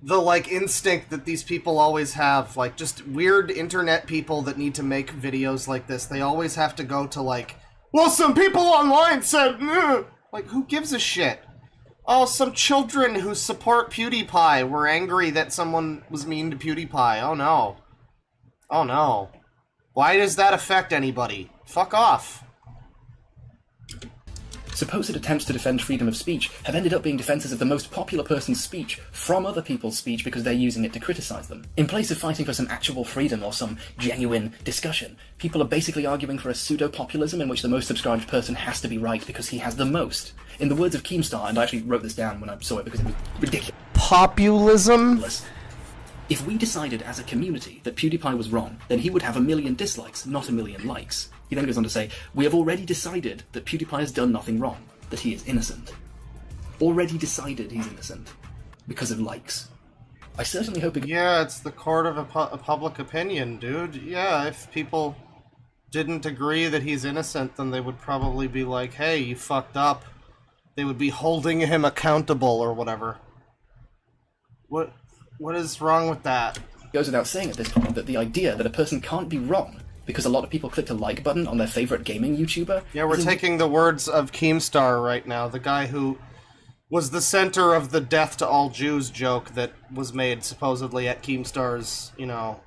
like instinct that these people always have, like, just weird internet people that need to make videos like this. They always have to go to, like, well, some people online said, ugh. Like, who gives a shit? Oh, some children who support PewDiePie were angry that someone was mean to PewDiePie. Oh no. Oh no. Why does that affect anybody? Fuck off. Supposed attempts to defend freedom of speech have ended up being defenses of the most popular person's speech from other people's speech because they're using it to criticize them. In place of fighting for some actual freedom or some genuine discussion, people are basically arguing for a pseudo-populism in which the most subscribed person has to be right because he has the most. In the words of Keemstar, and I actually wrote this down when I saw it because it was ridiculous. Populism? If we decided as a community that PewDiePie was wrong, then he would have 1 million dislikes, not 1 million likes. He then goes on to say, we have already decided that PewDiePie has done nothing wrong, that he is innocent. Already decided he's innocent. Because of likes. I certainly hope it... Yeah, it's the court of a public opinion, dude. Yeah, if people didn't agree that he's innocent, then they would probably be like, hey, you fucked up. They would be holding him accountable or whatever. What is wrong with that? It goes without saying at this point that the idea that a person can't be wrong because a lot of people clicked a like button on their favorite gaming YouTuber... Yeah, we're taking the words of Keemstar right now, the guy who was the center of the death to all Jews joke that was made supposedly at Keemstar's,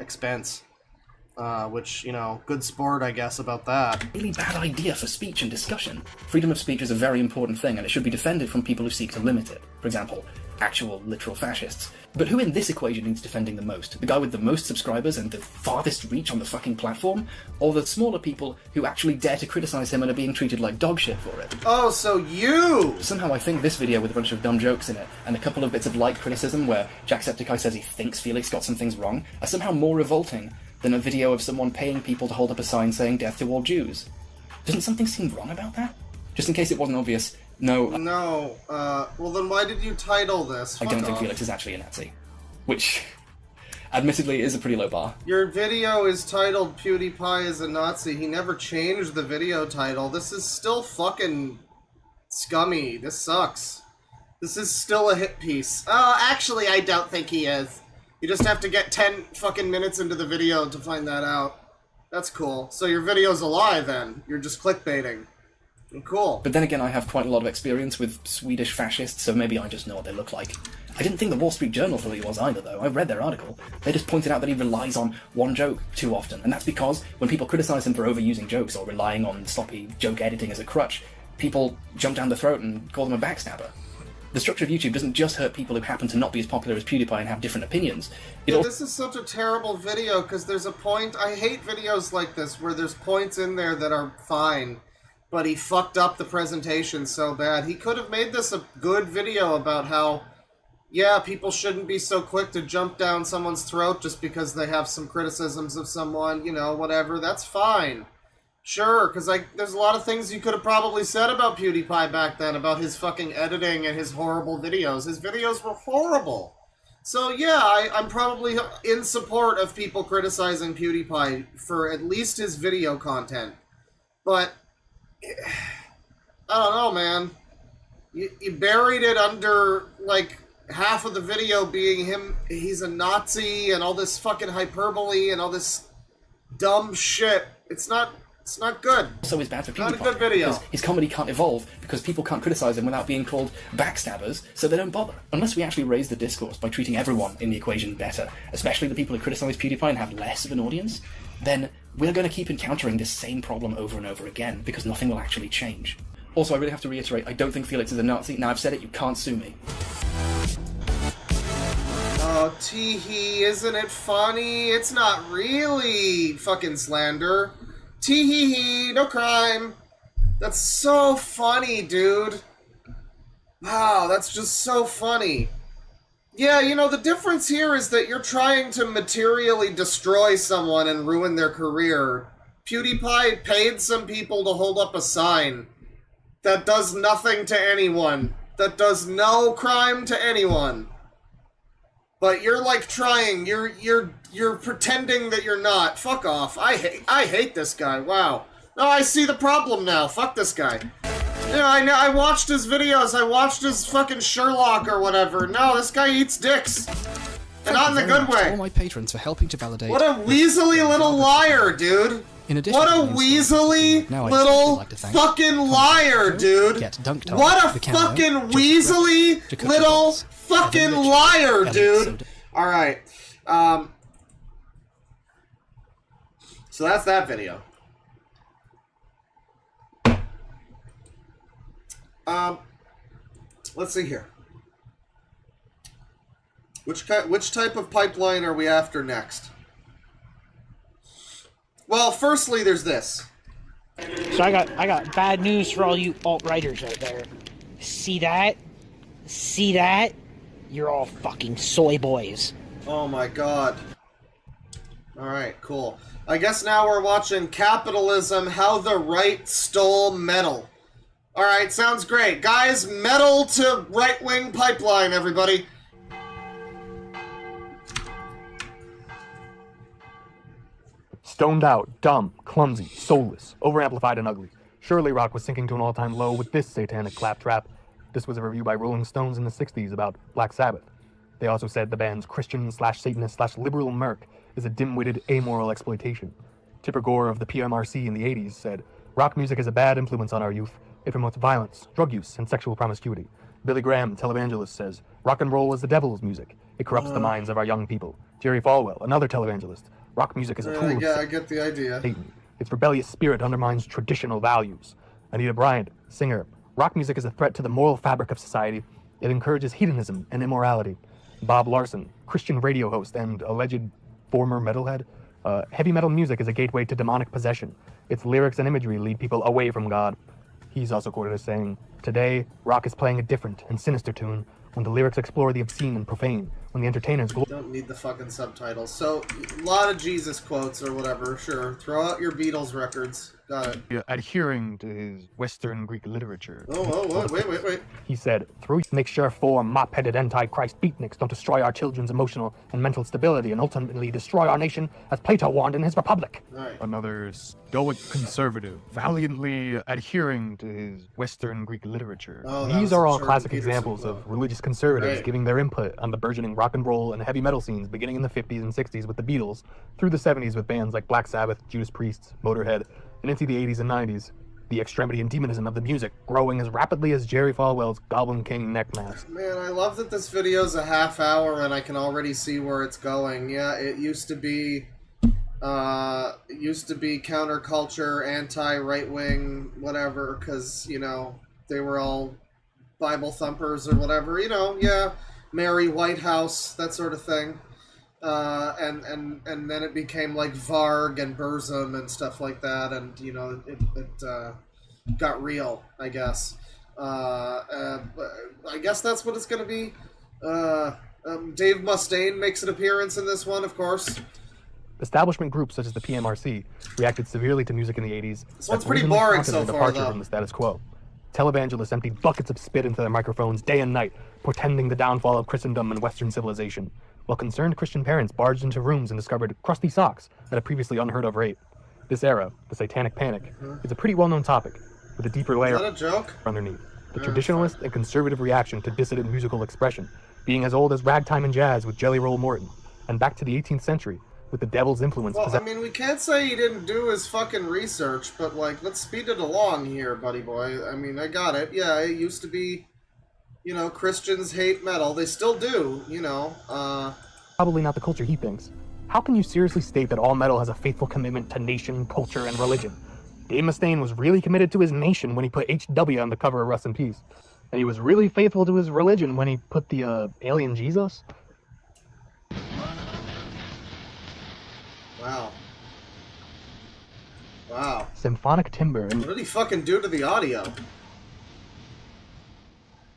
expense. Which, good sport, I guess, about that. Really bad idea for speech and discussion. Freedom of speech is a very important thing, and it should be defended from people who seek to limit it. For example, actual, literal fascists. But who in this equation needs defending the most? The guy with the most subscribers and the farthest reach on the fucking platform? Or the smaller people who actually dare to criticize him and are being treated like dog shit for it? Oh, so you! Somehow I think this video with a bunch of dumb jokes in it, and a couple of bits of light criticism where Jacksepticeye says he thinks Felix got some things wrong, are somehow more revolting than a video of someone paying people to hold up a sign saying death to all Jews. Doesn't something seem wrong about that? Just in case it wasn't obvious, no... No, well then why did you title this? I don't think Felix is actually a Nazi. Which, admittedly, is a pretty low bar. Your video is titled PewDiePie is a Nazi. He never changed the video title. This is still fucking scummy. This sucks. This is still a hit piece. Oh, actually, I don't think he is. You just have to get 10 fucking minutes into the video to find that out. That's cool. So your video's a lie, then. You're just clickbaiting. Cool. But then again, I have quite a lot of experience with Swedish fascists, so maybe I just know what they look like. I didn't think the Wall Street Journal thought he was either, though. I read their article. They just pointed out that he relies on one joke too often, and that's because when people criticize him for overusing jokes or relying on sloppy joke editing as a crutch, people jump down the throat and call them a backstabber. The structure of YouTube doesn't just hurt people who happen to not be as popular as PewDiePie and have different opinions. Yeah, this is such a terrible video, because there's a point... I hate videos like this, where there's points in there that are fine, but he fucked up the presentation so bad. He could have made this a good video about how, yeah, people shouldn't be so quick to jump down someone's throat just because they have some criticisms of someone, whatever. That's fine. Sure, because there's a lot of things you could have probably said about PewDiePie back then, about his fucking editing and his horrible videos. His videos were horrible. So yeah, I'm probably in support of people criticizing PewDiePie for at least his video content. But, I don't know, man. You buried it under, like, half of the video being him, he's a Nazi, and all this fucking hyperbole, and all this dumb shit. It's not good. Also is bad for PewDiePie. Not a good video. Because his comedy can't evolve because people can't criticize him without being called backstabbers, so they don't bother. Unless we actually raise the discourse by treating everyone in the equation better, especially the people who criticize PewDiePie and have less of an audience, then we're going to keep encountering this same problem over and over again because nothing will actually change. Also, I really have to reiterate, I don't think Felix is a Nazi. Now I've said it, you can't sue me. Oh, tee-hee, isn't it funny? It's not really fucking slander. Tee-hee-hee, no crime. That's so funny, dude. Wow, that's just so funny. Yeah, the difference here is that you're trying to materially destroy someone and ruin their career. PewDiePie paid some people to hold up a sign that does nothing to anyone. That does no crime to anyone. But you're like trying, you're pretending that you're not. Fuck off. I hate this guy. Wow. No, I see the problem now. Fuck this guy. I watched his videos. I watched his fucking Sherlock or whatever. No, this guy eats dicks. And not in the good way. All my patrons for helping to validate. What a weaselly little liar, dude. In addition, what a weaselly little fucking liar, dude. What a fucking weaselly little fucking liar, dude. Alright. So that's that video. Let's see here. Which type of pipeline are we after next? Well, firstly, there's this. So I got bad news for all you alt-righters out there. See that? See that? You're all fucking soy boys. Oh my god. Alright, cool. I guess now we're watching Capitalism, How the Right Stole Metal. Alright, sounds great. Guys, metal to right-wing pipeline, everybody. Stoned out, dumb, clumsy, soulless, overamplified and ugly. Surely rock was sinking to an all-time low with this satanic claptrap. This was a review by Rolling Stones in the 60s about Black Sabbath. They also said the band's Christian/Satanist/liberal murk is a dim-witted, amoral exploitation. Tipper Gore of the PMRC in the 80s said, rock music is a bad influence on our youth. It promotes violence, drug use, and sexual promiscuity. Billy Graham, televangelist, says, rock and roll is the devil's music. It corrupts the minds of our young people. Jerry Falwell, another televangelist, rock music is a tool I get the idea. Satan. Its rebellious spirit undermines traditional values. Anita Bryant, singer, rock music is a threat to the moral fabric of society. It encourages hedonism and immorality. Bob Larson, Christian radio host and alleged former metalhead, heavy metal music is a gateway to demonic possession. Its lyrics and imagery lead people away from God. He's also quoted as saying, today, rock is playing a different and sinister tune, when the lyrics explore the obscene and profane, when the entertainers... Don't need the fucking subtitles. So, a lot of Jesus quotes or whatever, sure. Throw out your Beatles records. Got it. Adhering to his Western Greek literature. Wait. He said, through make sure four mop-headed anti-Christ beatniks don't destroy our children's emotional and mental stability and ultimately destroy our nation as Plato warned in his Republic. Right. Another stoic conservative, valiantly adhering to his Western Greek literature. These are all classic examples of religious conservatives giving their input on the burgeoning rock and roll and heavy metal scenes beginning in the 50s and 60s with the Beatles, through the 70s with bands like Black Sabbath, Judas Priest, Motorhead, and into the 80s and 90s, the extremity and demonism of the music growing as rapidly as Jerry Falwell's Goblin King neck mask. Man, I love that this video's a half hour and I can already see where it's going. Yeah, it used to be counterculture, anti-right-wing, whatever, because, you know, they were all Bible thumpers or whatever, you know, yeah, Mary Whitehouse, that sort of thing. And then it became like Varg and Burzum and stuff like that, and you know it got real, I guess. I guess that's what it's gonna be. Dave Mustaine makes an appearance in this one, of course. Establishment groups such as the PMRC reacted severely to music in the 80s. This one's pretty boring so far, though. From the status quo. Televangelists emptied buckets of spit into their microphones day and night, portending the downfall of Christendom and Western civilization, while concerned Christian parents barged into rooms and discovered crusty socks at a previously unheard of rate. This era, the Satanic Panic, is a pretty well-known topic, with a deeper layer Is that a joke? underneath. The traditionalist and conservative reaction to dissident musical expression, being as old as ragtime and jazz with Jelly Roll Morton, and back to the 18th century, with the devil's influence. Well, I mean, we can't say he didn't do his fucking research, but, like, let's speed it along here, buddy boy. I mean, I got it. Yeah, it used to be, you know, Christians hate metal. They still do, you know. Probably not the culture he thinks. How can you seriously state that all metal has a faithful commitment to nation, culture, and religion? Dave Mustaine was really committed to his nation when he put HW on the cover of Rust in Peace. And he was really faithful to his religion when he put the, alien Jesus. Wow. Wow. Symphonic timbre. And what did he fucking do to the audio?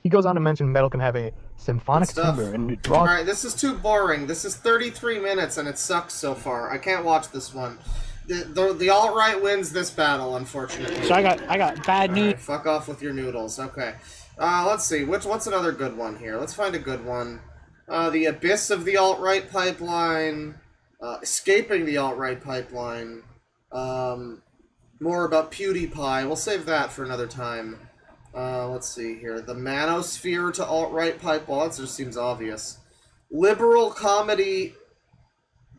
He goes on to mention metal can have a symphonic timbre and it draws... Alright, this is too boring. This is 33 minutes and it sucks so far. I can't watch this one. The alt-right wins this battle, unfortunately. So I got bad news. Right, fuck off with your noodles. Okay. Let's see. What's another good one here? Let's find a good one. The abyss of the alt-right pipeline. Escaping the alt-right pipeline. More about PewDiePie. We'll save that for another time. Let's see here. The manosphere to alt-right pipe. Well, that just seems obvious. Liberal comedy.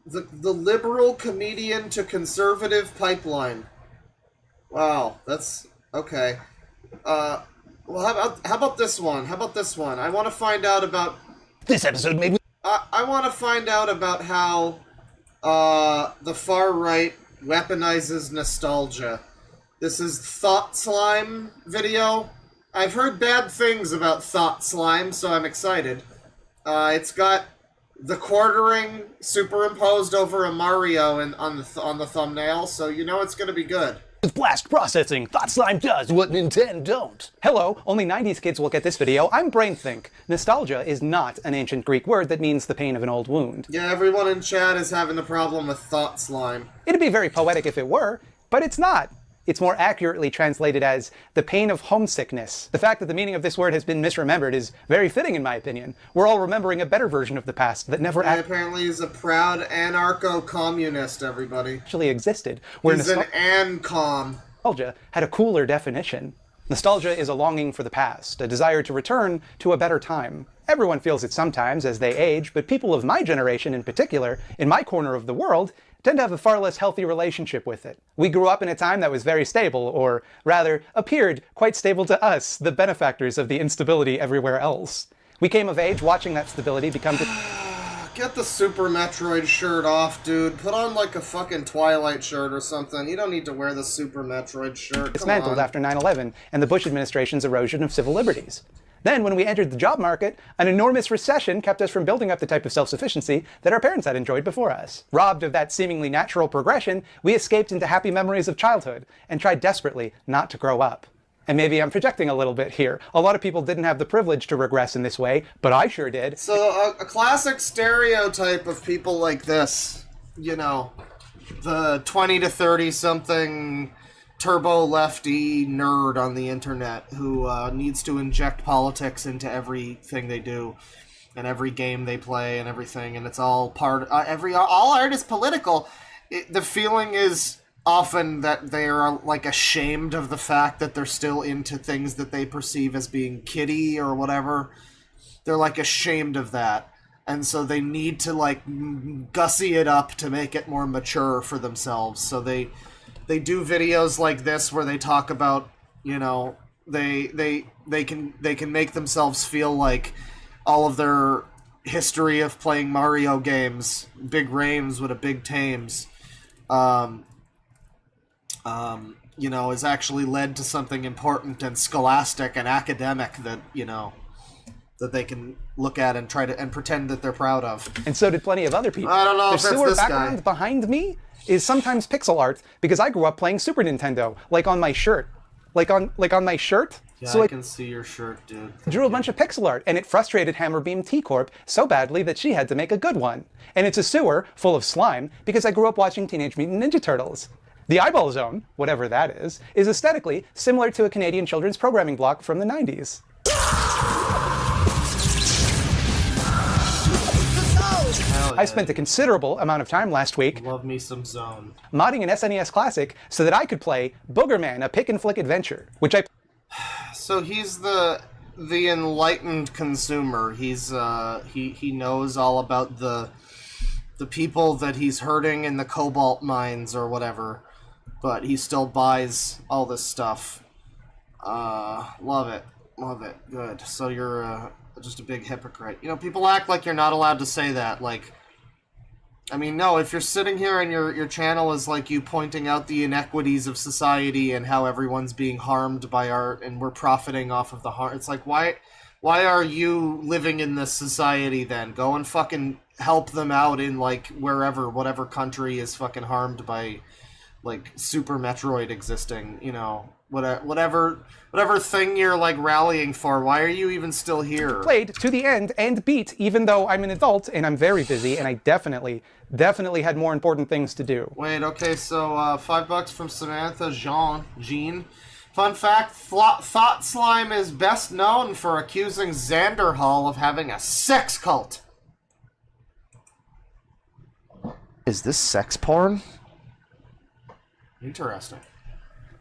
The liberal comedian to conservative pipeline. Wow, that's okay. Well, how about this one? How about this one? I want to find out about this episode made. I want to find out about how the far right weaponizes nostalgia. This is Thought Slime video. I've heard bad things about Thought Slime, so I'm excited. It's got the quartering superimposed over a Mario on the thumbnail, so you know it's gonna be good. With blast processing, Thought Slime does what Nintendo don't. Hello, only 90s kids will get this video. I'm BrainThink. Nostalgia is not an ancient Greek word that means the pain of an old wound. Yeah, everyone in chat is having a problem with Thought Slime. It'd be very poetic if it were, but it's not. It's more accurately translated as the pain of homesickness. The fact that the meaning of this word has been misremembered is very fitting, in my opinion. We're all remembering a better version of the past that never apparently is a proud anarcho-communist, everybody. Actually existed. Where He's an ancom. Nostalgia had a cooler definition. Nostalgia is a longing for the past, a desire to return to a better time. Everyone feels it sometimes as they age, but people of my generation in particular, in my corner of the world, tend to have a far less healthy relationship with it. We grew up in a time that was very stable, or rather, appeared quite stable to us, the benefactors of the instability everywhere else. We came of age watching that stability become... Get the Super Metroid shirt off, dude. Put on like a fucking Twilight shirt or something. You don't need to wear the Super Metroid shirt. Dismantled after 9/11 and the Bush administration's erosion of civil liberties. Then, when we entered the job market, an enormous recession kept us from building up the type of self-sufficiency that our parents had enjoyed before us. Robbed of that seemingly natural progression, we escaped into happy memories of childhood and tried desperately not to grow up. And maybe I'm projecting a little bit here. A lot of people didn't have the privilege to regress in this way, but I sure did. So, a classic stereotype of people like this, you know, the 20 to 30 something turbo lefty nerd on the internet who needs to inject politics into everything they do and every game they play and everything, and it's all part all art is political. The feeling is often that they are like ashamed of the fact that they're still into things that they perceive as being kiddie or whatever. They're like ashamed of that, and so they need to like gussy it up to make it more mature for themselves. So they do videos like this where they talk about, you know, they can make themselves feel like all of their history of playing Mario games, big Rames with a big Tames, you know, is actually led to something important and scholastic and academic that, you know, that they can look at and try to and pretend that they're proud of. And so did plenty of other people. I don't know if the that's sewer this background guy. Behind me is sometimes pixel art because I grew up playing Super Nintendo, like on my shirt. Like on my shirt. Yeah, so I can see your shirt, dude. Drew a bunch of pixel art, and it frustrated Hammerbeam T-Corp so badly that she had to make a good one. And it's a sewer full of slime because I grew up watching Teenage Mutant Ninja Turtles. The Eyeball Zone, whatever that is aesthetically similar to a Canadian children's programming block from the 90s. I spent a considerable amount of time last week Love me some Zone. modding an SNES Classic so that I could play Boogerman, a pick-and-flick adventure, which I... So he's the enlightened consumer. He's he knows all about the people that he's hurting in the cobalt mines or whatever, but he still buys all this stuff. Love it, good. So you're just a big hypocrite. You know, people act like you're not allowed to say that. Like, I mean, no, if you're sitting here and your channel is like you pointing out the inequities of society and how everyone's being harmed by art and we're profiting off of the harm, it's like, why are you living in this society then? Go and fucking help them out in like whatever country is fucking harmed by like Super Metroid existing, you know, whatever thing you're like rallying for. Why are you even still here? Played to the end and beat, even though I'm an adult and I'm very busy and I definitely had more important things to do. Wait, okay, so $5 from Samantha Jean. Fun fact, Thought Slime is best known for accusing Xander Hall of having a sex cult. Is this sex porn? Interesting.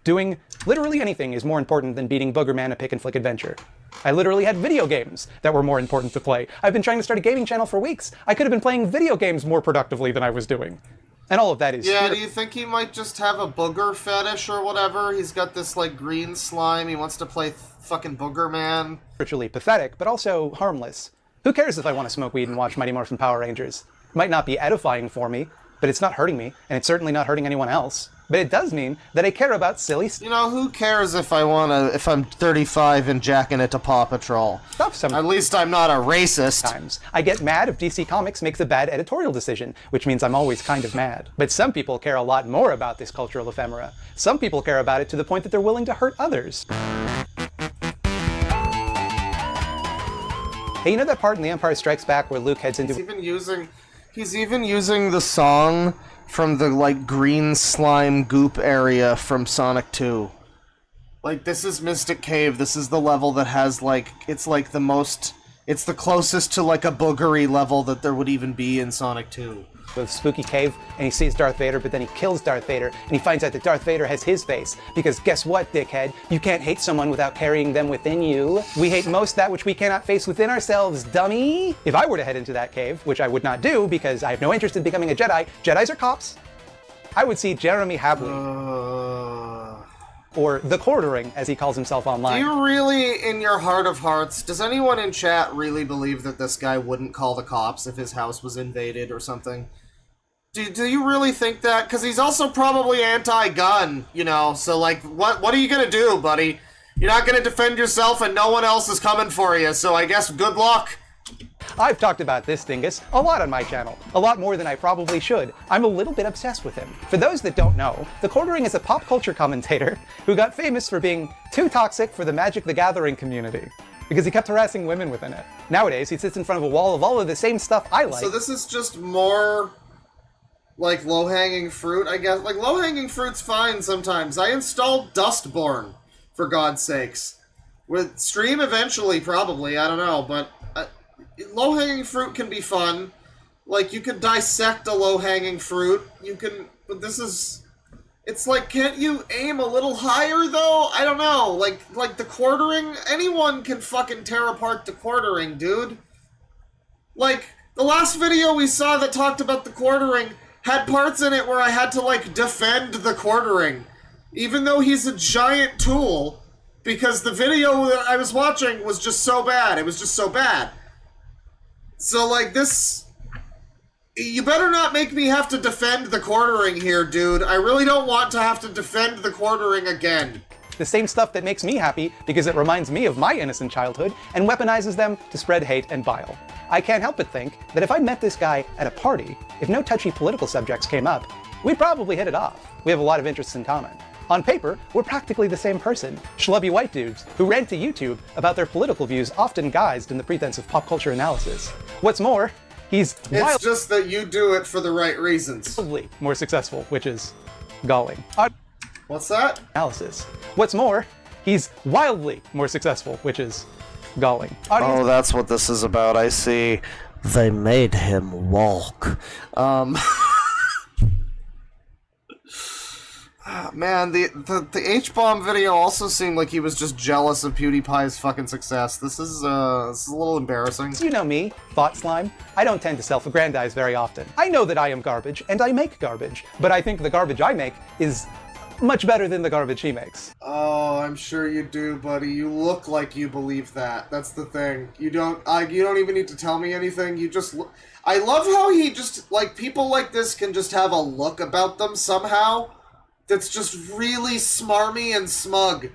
Doing literally anything is more important than beating Boogerman, a pick-and-flick adventure. I literally had video games that were more important to play. I've been trying to start a gaming channel for weeks. I could have been playing video games more productively than I was doing. And all of that is... Yeah, do you think he might just have a booger fetish or whatever? He's got this, like, green slime. He wants to play fucking Boogerman. Spiritually pathetic, but also harmless. Who cares if I want to smoke weed and watch Mighty Morphin Power Rangers? It might not be edifying for me, but it's not hurting me, and it's certainly not hurting anyone else. But it does mean that I care about silly You know, who cares if I'm 35 and jacking it to Paw Patrol? stuff At least I'm not a racist. sometimes. I get mad if DC Comics makes a bad editorial decision, which means I'm always kind of mad. But some people care a lot more about this cultural ephemera. Some people care about it to the point that they're willing to hurt others. Hey, you know that part in The Empire Strikes Back where Luke heads into... He's even using the song from the, like, green slime goop area from Sonic 2. Like, this is Mystic Cave. This is the level that has, like, it's like the most... It's the closest to, like, a boogery level that there would even be in Sonic 2. With Spooky Cave, and he sees Darth Vader, but then he kills Darth Vader, and he finds out that Darth Vader has his face. Because guess what, dickhead? You can't hate someone without carrying them within you. We hate most that which we cannot face within ourselves, dummy! If I were to head into that cave, which I would not do because I have no interest in becoming a Jedi, Jedis are cops, I would see Jeremy Habley. Or The Quartering, as he calls himself online. Do you really, in your heart of hearts, does anyone in chat really believe that this guy wouldn't call the cops if his house was invaded or something? Do you really think that? Because he's also probably anti-gun, you know, so, like, what are you gonna do, buddy? You're not gonna defend yourself and no one else is coming for you, so I guess good luck. I've talked about this dingus a lot on my channel, a lot more than I probably should. I'm a little bit obsessed with him. For those that don't know, The Quartering is a pop culture commentator who got famous for being too toxic for the Magic the Gathering community, because he kept harassing women within it. Nowadays, he sits in front of a wall of all of the same stuff I like. So this is just more, like, low-hanging fruit, I guess. Like, low-hanging fruit's fine sometimes. I installed Dustborn, for God's sakes. With stream eventually, probably, I don't know, but... low-hanging fruit can be fun. Like, you can dissect a low-hanging fruit. You can... But this is... It's like, can't you aim a little higher, though? I don't know. Like The Quartering? Anyone can fucking tear apart The Quartering, dude. Like, the last video we saw that talked about The Quartering had parts in it where I had to, like, defend The Quartering. Even though he's a giant tool, because the video that I was watching was just so bad. It was just so bad. So, like, this... You better not make me have to defend The Quartering here, dude. I really don't want to have to defend The Quartering again. The same stuff that makes me happy because it reminds me of my innocent childhood and weaponizes them to spread hate and bile. I can't help but think that if I met this guy at a party, if no touchy political subjects came up, we'd probably hit it off. We have a lot of interests in common. On paper, we're practically the same person, schlubby white dudes who rant to YouTube about their political views often guised in the pretense of pop culture analysis. What's more, he's It's just that you do it for the right reasons. wildly more successful, which is galling. What's that? Analysis. What's more, he's wildly more successful, which is galling. Oh, that's what this is about, I see. They made him walk. Man, the H-bomb video also seemed like he was just jealous of PewDiePie's fucking success. This is a little embarrassing. You know me, Thought Slime. I don't tend to self-aggrandize very often. I know that I am garbage, and I make garbage, but I think the garbage I make is much better than the garbage he makes. Oh, I'm sure you do, buddy. You look like you believe that. That's the thing. You don't even need to tell me anything. You just look. I love how he just, like, people like this can just have a look about them somehow that's just really smarmy and smug.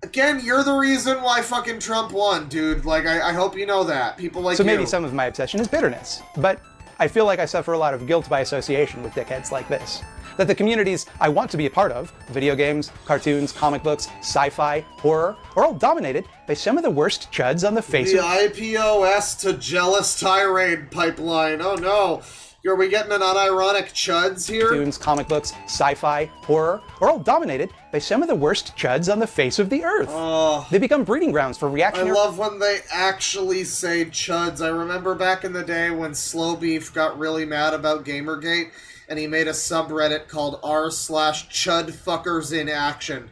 Again, you're the reason why fucking Trump won, dude. Like, I hope you know that. People like you. So maybe some of my obsession is bitterness, but I feel like I suffer a lot of guilt by association with dickheads like this. That the communities I want to be a part of, video games, cartoons, comic books, sci-fi, horror, are all dominated by some of the worst chuds on the face The of... IPOS to jealous tirade pipeline. Oh no. Are we getting an unironic chuds here? Cartoons, comic books, sci-fi, horror, are all dominated by some of the worst chuds on the face of the earth. Oh. They become breeding grounds for reactionary... I love when they actually say chuds. I remember back in the day when Slow Beef got really mad about Gamergate, and he made a subreddit called r/chudfuckers in action.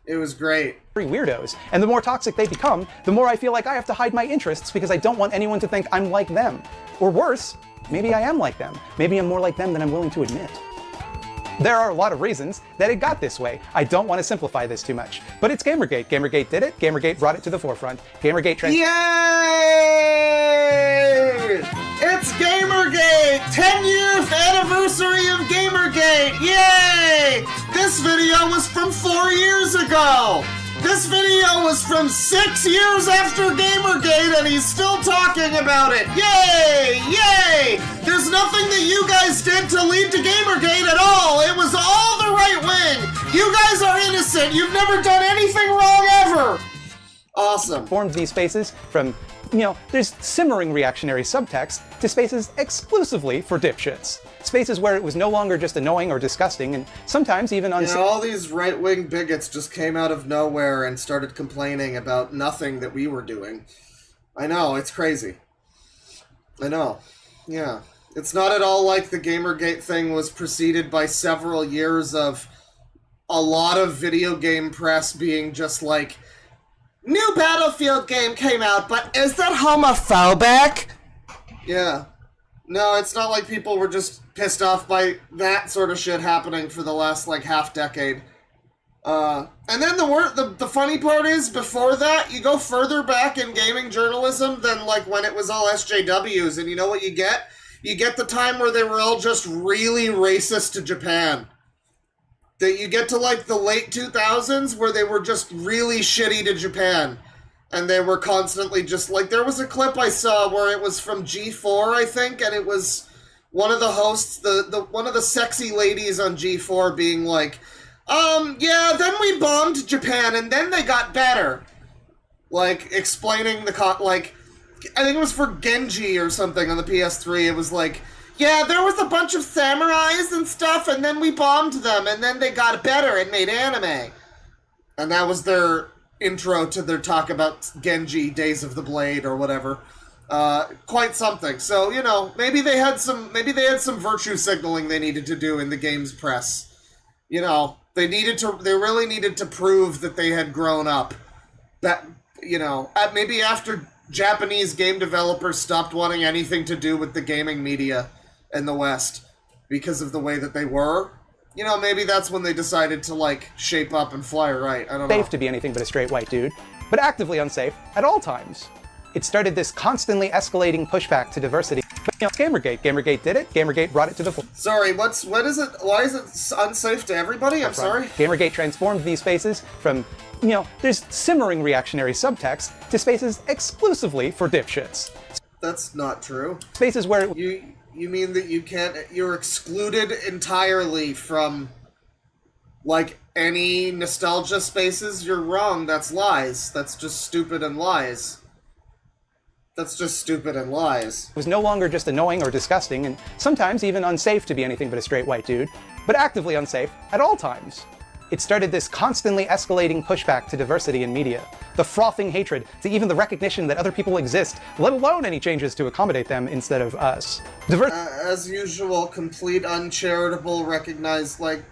It was great. Weirdos. And the more toxic they become, the more I feel like I have to hide my interests because I don't want anyone to think I'm like them. Or worse, maybe I am like them. Maybe I'm more like them than I'm willing to admit. There are a lot of reasons that it got this way. I don't want to simplify this too much. But it's Gamergate. Gamergate did it. Gamergate brought it to the forefront. Gamergate Yay! It's Gamergate! Gamergate! 10th anniversary of Gamergate! Yay! This video was from 4 years ago! This video was from 6 years after Gamergate, and he's still talking about it! Yay! Yay! There's nothing that you guys did to lead to Gamergate at all! It was all the right wing! You guys are innocent! You've never done anything wrong ever! Awesome. Formed these spaces from, there's simmering reactionary subtext to spaces exclusively for dipshits. Spaces where it was no longer just annoying or disgusting, and sometimes even unsafe. All these right-wing bigots just came out of nowhere and started complaining about nothing that we were doing. I know, it's crazy. I know. Yeah. It's not at all like the Gamergate thing was preceded by several years of a lot of video game press being just like, new Battlefield game came out, but is that homophobic? Yeah. No, it's not like people were just pissed off by that sort of shit happening for the last, half decade. And then the funny part is, before that, you go further back in gaming journalism than, when it was all SJWs, and you know what you get? You get the time where they were all just really racist to Japan. That you get to, the late 2000s, where they were just really shitty to Japan. And they were constantly just, there was a clip I saw where it was from G4, I think, and it was one of the hosts, one of the sexy ladies on G4 being like, yeah, then we bombed Japan, and then they got better. Explaining the, I think it was for Genji or something on the PS3, it was yeah, there was a bunch of samurais and stuff, and then we bombed them, and then they got better and made anime. And that was their intro to their talk about Genji, Days of the Blade, or whatever. Quite something. So, maybe they had some virtue signaling they needed to do in the games press. They really needed to prove that they had grown up. That, maybe after Japanese game developers stopped wanting anything to do with the gaming media in the West because of the way that they were. Maybe that's when they decided to, shape up and fly right. I don't know. Safe to be anything but a straight white dude, but actively unsafe at all times. It started this constantly escalating pushback to diversity. But, Gamergate. Gamergate did it. Gamergate brought it to the floor. Sorry, what is it? Why is it unsafe to everybody? I'm sorry. Gamergate transformed these spaces from, there's simmering reactionary subtext to spaces exclusively for dipshits. That's not true. Spaces where You mean that you're excluded entirely from, any nostalgia spaces? You're wrong, that's lies. That's just stupid and lies. That's just stupid and lies. It was no longer just annoying or disgusting, and sometimes even unsafe to be anything but a straight white dude, but actively unsafe at all times. It started this constantly escalating pushback to diversity in media, the frothing hatred to even the recognition that other people exist, let alone any changes to accommodate them instead of us. As usual, complete uncharitable, recognized, none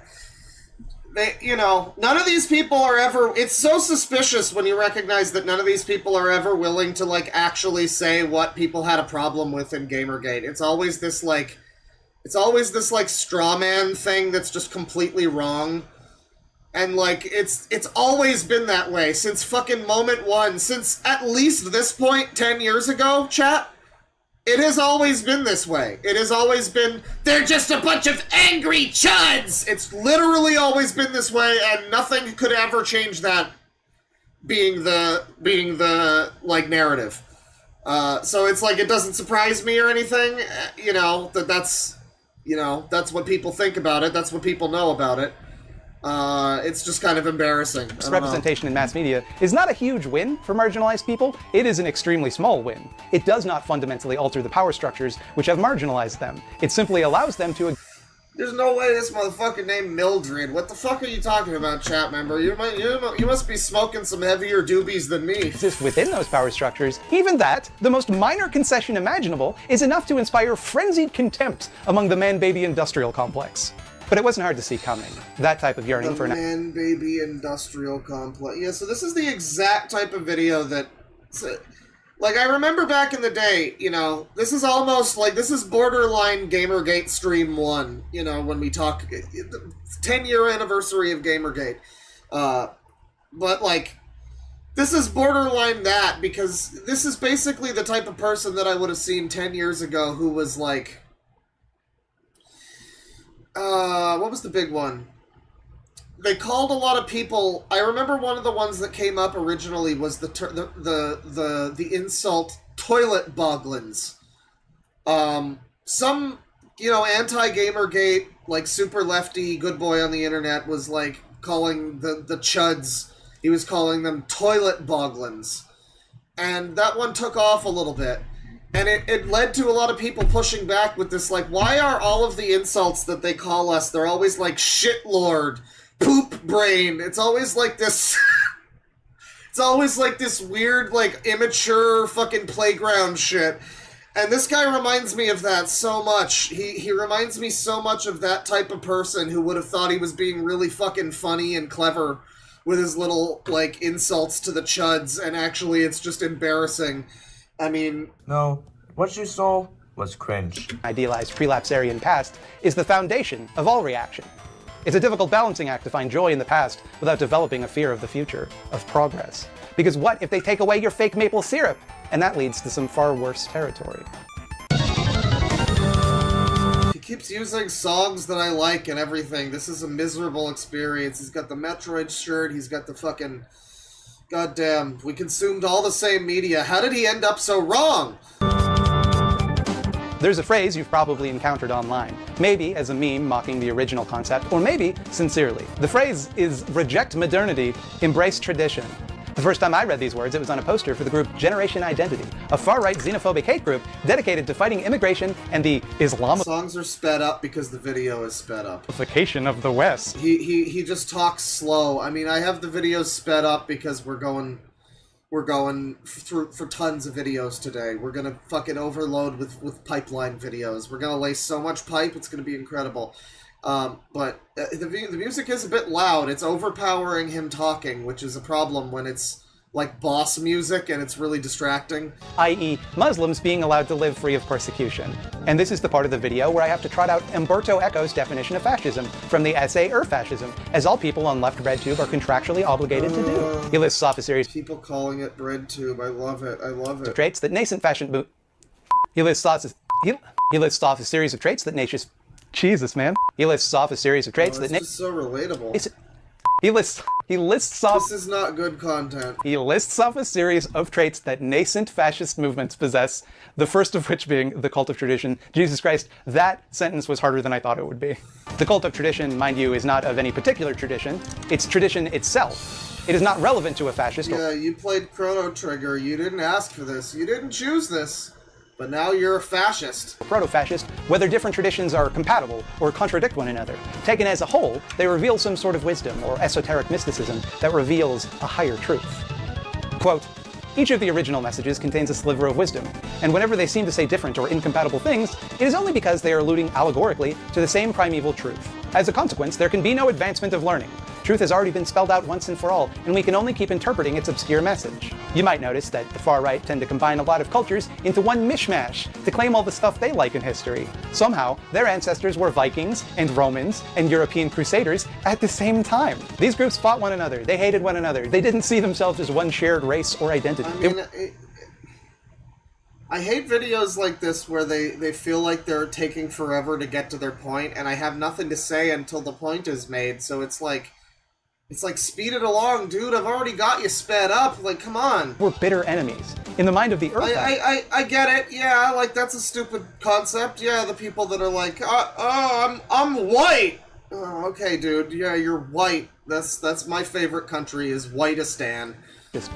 of these people are ever, it's so suspicious when you recognize that none of these people are ever willing to, actually say what people had a problem with in Gamergate. It's always this, straw man thing that's just completely wrong. And, it's always been that way since fucking moment one. Since at least this point 10 years ago, chat. It has always been this way. It has always been, they're just a bunch of angry chuds! It's literally always been this way, and nothing could ever change that being the narrative. So it's it doesn't surprise me or anything, that's what people think about it, that's what people know about it. It's just kind of embarrassing. Representation in mass media is not a huge win for marginalized people. It is an extremely small win. It does not fundamentally alter the power structures which have marginalized them. It simply allows them to... There's no way this motherfucker named Mildred. What the fuck are you talking about, chat member? You must be smoking some heavier doobies than me. Exist within those power structures. Even that, the most minor concession imaginable, is enough to inspire frenzied contempt among the man-baby industrial complex. But it wasn't hard to see coming. That type of yearning for... man-baby industrial complex. Yeah, so this is the exact type of video that... I remember back in the day, this is almost this is borderline Gamergate Stream 1, when we talk 10-year anniversary of Gamergate. But, this is borderline that, because this is basically the type of person that I would have seen 10 years ago who was, what was the big one? They called a lot of people. I remember one of the ones that came up originally was the insult toilet boglins. Some, you know, anti-Gamergate, like super lefty good boy on the internet was like calling the chuds, he was calling them toilet boglins. And that one took off a little bit. And it led to a lot of people pushing back with this, like, why are all of the insults that they call us, they're always like shitlord, poop brain. It's always like this... it's always like this weird, like, immature fucking playground shit. And this guy reminds me of that so much. He reminds me so much of that type of person who would have thought he was being really fucking funny and clever with his little, like, insults to the chuds, and actually it's just embarrassing. I mean... No, what you saw was cringe. Idealized prelapsarian past is the foundation of all reaction. It's a difficult balancing act to find joy in the past without developing a fear of the future, of progress. Because what if they take away your fake maple syrup? And that leads to some far worse territory. He keeps using songs that I like and everything. This is a miserable experience. He's got the Metroid shirt, he's got the fucking... Goddamn, we consumed all the same media. How did he end up so wrong? There's a phrase you've probably encountered online, maybe as a meme mocking the original concept, or maybe sincerely. The phrase is reject modernity, embrace tradition. The first time I read these words, it was on a poster for the group Generation Identity, a far-right xenophobic hate group dedicated to fighting immigration and the Songs are sped up because the video is sped up. Islamification of the West. He just talks slow. I mean, I have the videos sped up because we're going through for tons of videos today. We're gonna fucking overload with pipeline videos. We're gonna lay so much pipe, it's gonna be incredible. But the music is a bit loud. It's overpowering him talking, which is a problem when it's like boss music and it's really distracting. I.e., Muslims being allowed to live free of persecution. And this is the part of the video where I have to trot out Umberto Eco's definition of fascism from the essay Fascism, as all people on left Breadtube are contractually obligated to do. He lists off a series... People calling it Breadtube. I love it. I love it. ...traits that nascent fashion... He lists off a series of traits that nascent... Jesus, man. He lists off a series of traits that... This is so relatable. He lists off... This is not good content. He lists off a series of traits that nascent fascist movements possess, the first of which being the cult of tradition. Jesus Christ, that sentence was harder than I thought it would be. The cult of tradition, mind you, is not of any particular tradition. It's tradition itself. It is not relevant to a fascist. Yeah, you played Chrono Trigger. You didn't ask for this. You didn't choose this. But now you're a fascist. Proto-fascist, whether different traditions are compatible or contradict one another. Taken as a whole, they reveal some sort of wisdom or esoteric mysticism that reveals a higher truth. Quote, each of the original messages contains a sliver of wisdom, and whenever they seem to say different or incompatible things, it is only because they are alluding allegorically to the same primeval truth. As a consequence, there can be no advancement of learning. Truth has already been spelled out once and for all, and we can only keep interpreting its obscure message. You might notice that the far right tend to combine a lot of cultures into one mishmash to claim all the stuff they like in history. Somehow, their ancestors were Vikings and Romans and European Crusaders at the same time. These groups fought one another, they hated one another, they didn't see themselves as one shared race or identity. I mean, I hate videos like this where they feel like they're taking forever to get to their point, and I have nothing to say until the point is made, so it's like, speed it along, dude. I've already got you sped up. Like, come on. We're bitter enemies. In the mind of the Earth... I get it. Yeah, like, that's a stupid concept. Yeah, the people that are like, I'm white. Oh, okay, dude. Yeah, you're white. That's my favorite country, is Whiteistan.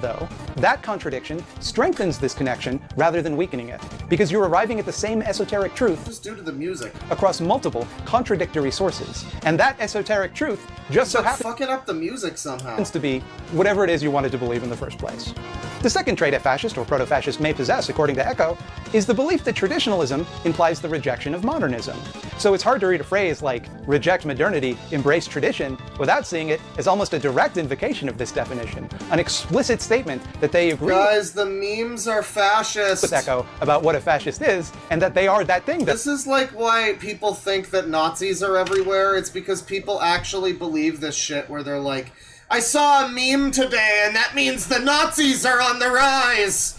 Though, that contradiction strengthens this connection rather than weakening it, because you're arriving at the same esoteric truth just due to the music across multiple contradictory sources, and that esoteric truth just so happens fucking up the music somehow to be whatever it is you wanted to believe in the first place. The second trait a fascist or proto-fascist may possess, according to Eco, is the belief that traditionalism implies the rejection of modernism. So it's hard to read a phrase like reject modernity, embrace tradition, without seeing it as almost a direct invocation of this definition, an explicit statement that they agree Guys, the memes are fascist with Eco about what a fascist is, and that they are that thing. This is like why people think that Nazis are everywhere. It's because people actually believe this shit where they're like, I saw a meme today and that means the Nazis are on the rise.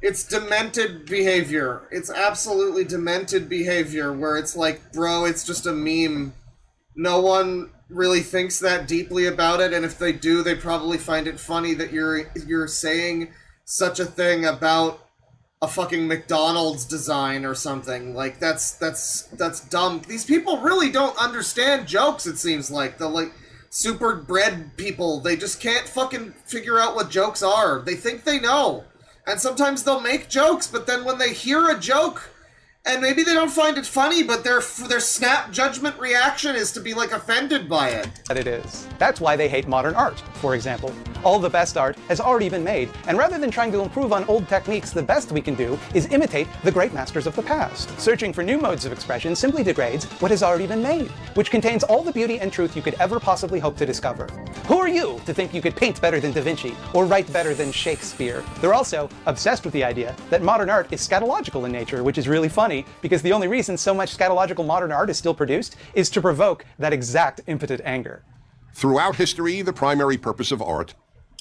It's demented behavior. It's absolutely demented behavior where it's like, bro, it's just a meme. no one really thinks that deeply about it, and if they do, they probably find it funny that you're saying such a thing about a fucking McDonald's design or something. Like, that's dumb. These people really don't understand jokes, it seems like. The, like, super bred people, they just can't fucking figure out what jokes are. They think they know. And sometimes they'll make jokes, but then when they hear a joke, and maybe they don't find it funny, but their snap judgment reaction is to be, like, offended by it. That it is. That's why they hate modern art, for example. All the best art has already been made, and rather than trying to improve on old techniques, the best we can do is imitate the great masters of the past. Searching for new modes of expression simply degrades what has already been made, which contains all the beauty and truth you could ever possibly hope to discover. Who are you to think you could paint better than Da Vinci, or write better than Shakespeare? They're also obsessed with the idea that modern art is scatological in nature, which is really funny, because the only reason so much scatological modern art is still produced is to provoke that exact impotent anger. Throughout history, the primary purpose of art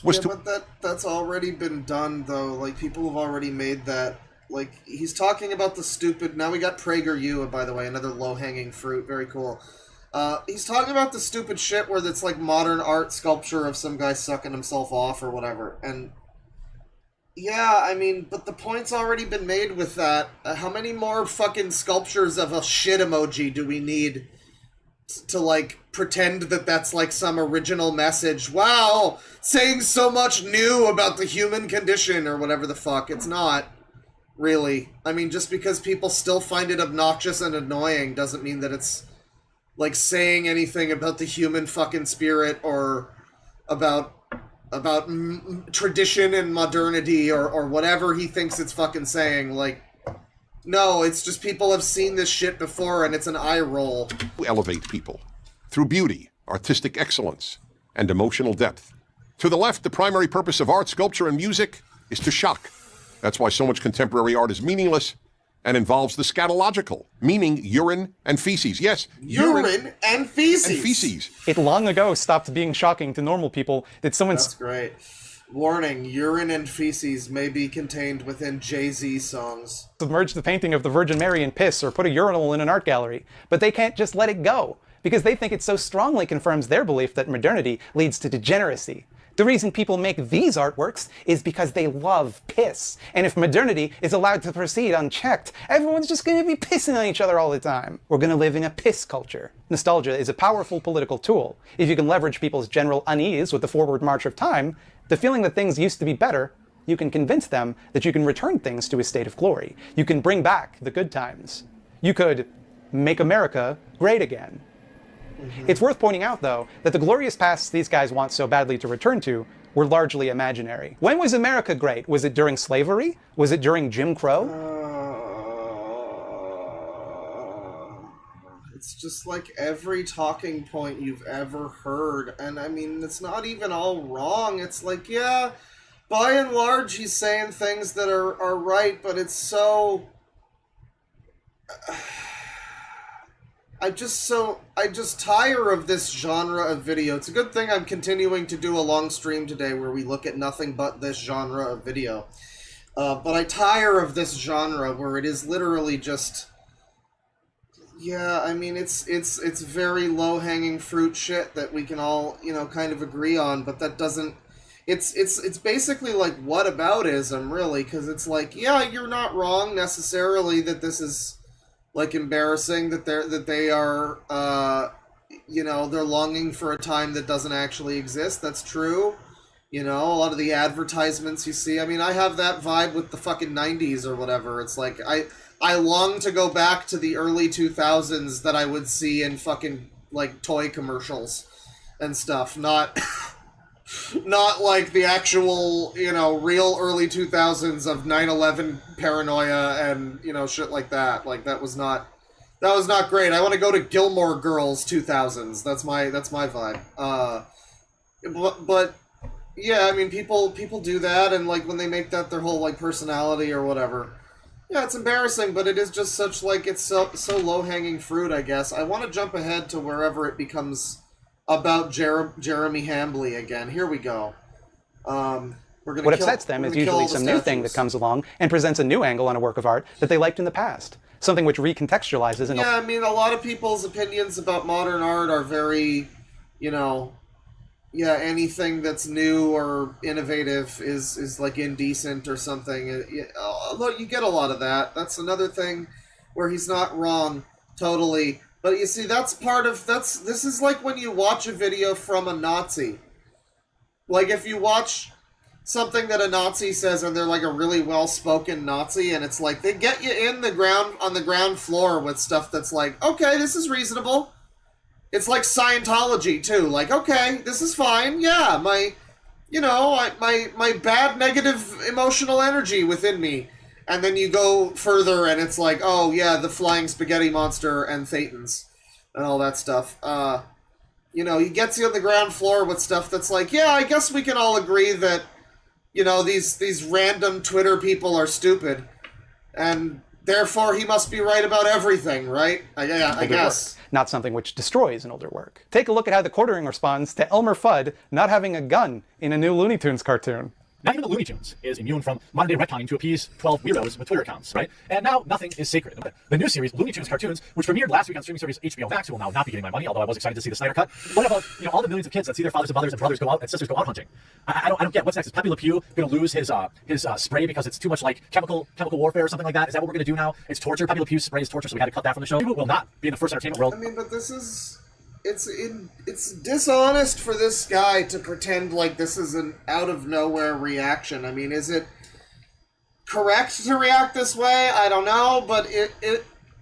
was but that's already been done, though. Like, people have already made that. Like, he's talking about the stupid... Now we got PragerU, by the way, another low-hanging fruit. Very cool. He's talking about the stupid shit where it's, like, modern art sculpture of some guy sucking himself off or whatever. And, yeah, I mean, but the point's already been made with that. How many more fucking sculptures of a shit emoji do we need to, like, pretend that that's, like, some original message? Wow, saying so much new about the human condition or whatever the fuck. It's not, really. I mean, just because people still find it obnoxious and annoying doesn't mean that it's, like, saying anything about the human fucking spirit or about tradition and modernity or whatever he thinks it's fucking saying. Like, no, it's just people have seen this shit before and it's an eye roll. to elevate people through beauty, artistic excellence, and emotional depth. To the left, the primary purpose of art, sculpture, and music is to shock. That's why so much contemporary art is meaningless and involves the scatological, meaning urine and feces. Yes, Urine and feces. And feces. It long ago stopped being shocking to normal people that someone... That's great. Warning, urine and feces may be contained within Jay-Z songs. Submerge the painting of the Virgin Mary in piss or put a urinal in an art gallery, but they can't just let it go, because they think it so strongly confirms their belief that modernity leads to degeneracy. The reason people make these artworks is because they love piss. And if modernity is allowed to proceed unchecked, everyone's just going to be pissing on each other all the time. We're going to live in a piss culture. Nostalgia is a powerful political tool. If you can leverage people's general unease with the forward march of time, the feeling that things used to be better, you can convince them that you can return things to a state of glory. You can bring back the good times. You could make America great again. It's worth pointing out, though, that the glorious pasts these guys want so badly to return to were largely imaginary. When was America great? Was it during slavery? Was it during Jim Crow? It's just like every talking point you've ever heard, and I mean, it's not even all wrong. It's like, yeah, by and large, he's saying things that are right, but it's so... I just tire of this genre of video. It's a good thing I'm continuing to do a long stream today where we look at nothing but this genre of video. But I tire of this genre where it is literally just... Yeah, I mean, it's very low-hanging fruit shit that we can all, you know, kind of agree on, but that doesn't... It's basically like whataboutism, really, because it's like, yeah, you're not wrong necessarily that this is... like embarrassing that they are you know, they're longing for a time that doesn't actually exist. That's true. You know, a lot of the advertisements you see, I mean, I have that vibe with the fucking 90s or whatever. It's like I long to go back to the early 2000s that I would see in fucking like toy commercials and stuff, not like the actual, you know, real early 2000s of 9/11 paranoia and, you know, shit like that. Like, that was not great. I want to go to Gilmore Girls 2000s. That's my vibe. But yeah, I mean, people do that, and like when they make that their whole like personality or whatever. Yeah, it's embarrassing, but it is just such like it's so low-hanging fruit, I guess. I want to jump ahead to wherever it becomes about Jeremy Hambley again. Here we go. We're What upsets them is usually some new thing that comes along and presents a new angle on a work of art that they liked in the past. Something which recontextualizes and... Yeah, I mean, a lot of people's opinions about modern art are very, you know... Yeah, anything that's new or innovative is like indecent or something. Look, you get a lot of that. That's another thing where he's not wrong, totally. But you see, that's part of... This is like when you watch a video from a Nazi. Like, if you watch something that a Nazi says and they're like a really well-spoken Nazi, and it's like, they get you on the ground floor with stuff that's like, okay, this is reasonable. It's like Scientology, too. Like, okay, this is fine. Yeah, my bad negative emotional energy within me. And then you go further and it's like, oh, yeah, the flying spaghetti monster and Thetans and all that stuff. He gets you on the ground floor with stuff that's like, yeah, I guess we can all agree that, these random Twitter people are stupid. And therefore he must be right about everything, right? I guess. Not something which destroys an older work. Take a look at how the quartering responds to Elmer Fudd not having a gun in a new Looney Tunes cartoon. Not even the Looney Tunes is immune from modern-day retconning to appease 12 weirdos with Twitter accounts, right? And now nothing is sacred. The new series, Looney Tunes Cartoons, which premiered last week on streaming service HBO Max, will now not be getting my money, although I was excited to see the Snyder Cut. What about all the millions of kids that see their fathers and mothers and brothers go out and sisters go out hunting? I don't get what's next. Is Pepe Le Pew going to lose his spray because it's too much like chemical warfare or something like that? Is that what we're going to do now? It's torture. Pepe Le Pew's spray is torture, so we had to cut that from the show. It will not be in the first entertainment world. I mean, but this is... It's dishonest for this guy to pretend like this is an out-of-nowhere reaction. I mean, is it correct to react this way? I don't know, but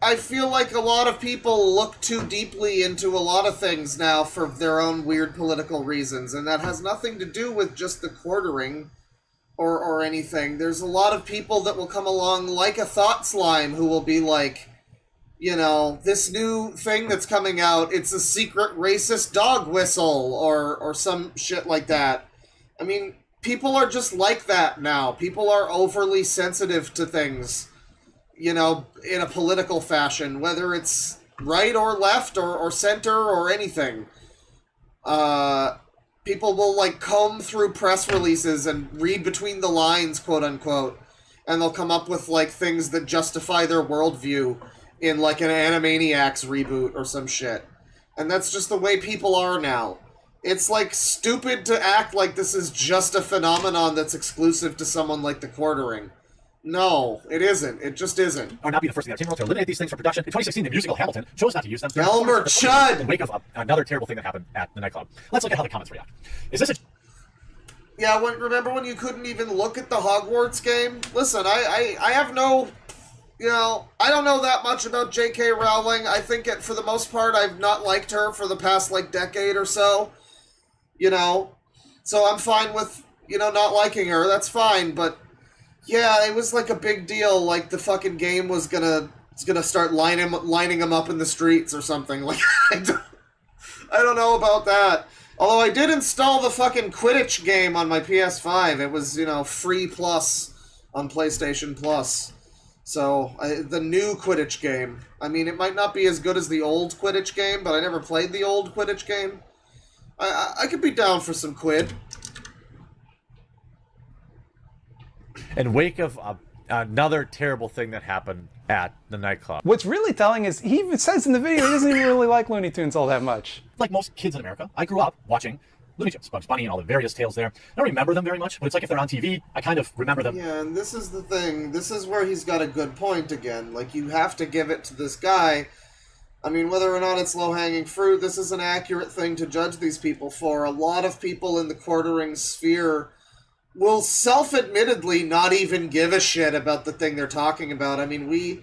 I feel like a lot of people look too deeply into a lot of things now for their own weird political reasons, and that has nothing to do with just the quartering or anything. There's a lot of people that will come along like a Thought Slime who will be like... this new thing that's coming out, it's a secret racist dog whistle, or some shit like that. I mean, people are just like that now. People are overly sensitive to things, in a political fashion, whether it's right or left or center or anything. People will, comb through press releases and read between the lines, quote-unquote, and they'll come up with, things that justify their worldview in an Animaniacs reboot or some shit. And that's just the way people are now. It's stupid to act like this is just a phenomenon that's exclusive to someone like the quartering. No, it isn't. It just isn't. Or not be the first in the entertainment world to eliminate these things from production. In 2016, the musical Hamilton chose not to use them. Elmer Chud! In the wake of another terrible thing that happened at the nightclub. Let's look at how the comments react. Is this a... Yeah, remember when you couldn't even look at the Hogwarts game? Listen, I have no... I don't know that much about J.K. Rowling. I think for the most part, I've not liked her for the past, decade or so. So I'm fine with, not liking her. That's fine, but, yeah, it was, a big deal. The fucking game was gonna start lining them up in the streets or something. I don't know about that. Although I did install the fucking Quidditch game on my PS5. It was, free plus on PlayStation Plus. So, the new Quidditch game. I mean, it might not be as good as the old Quidditch game, but I never played the old Quidditch game. I could be down for some Quid. In wake of another terrible thing that happened at the nightclub. What's really telling is, he even says in the video he doesn't even really like Looney Tunes all that much. Like most kids in America, I grew up watching Looney Tunes, Bugs Bunny, and all the various tales there. I don't remember them very much, but it's like if they're on TV, I kind of remember them. Yeah, and this is the thing. This is where he's got a good point again. You have to give it to this guy. I mean, whether or not it's low-hanging fruit, this is an accurate thing to judge these people for. A lot of people in the quartering sphere will self-admittedly not even give a shit about the thing they're talking about. I mean, we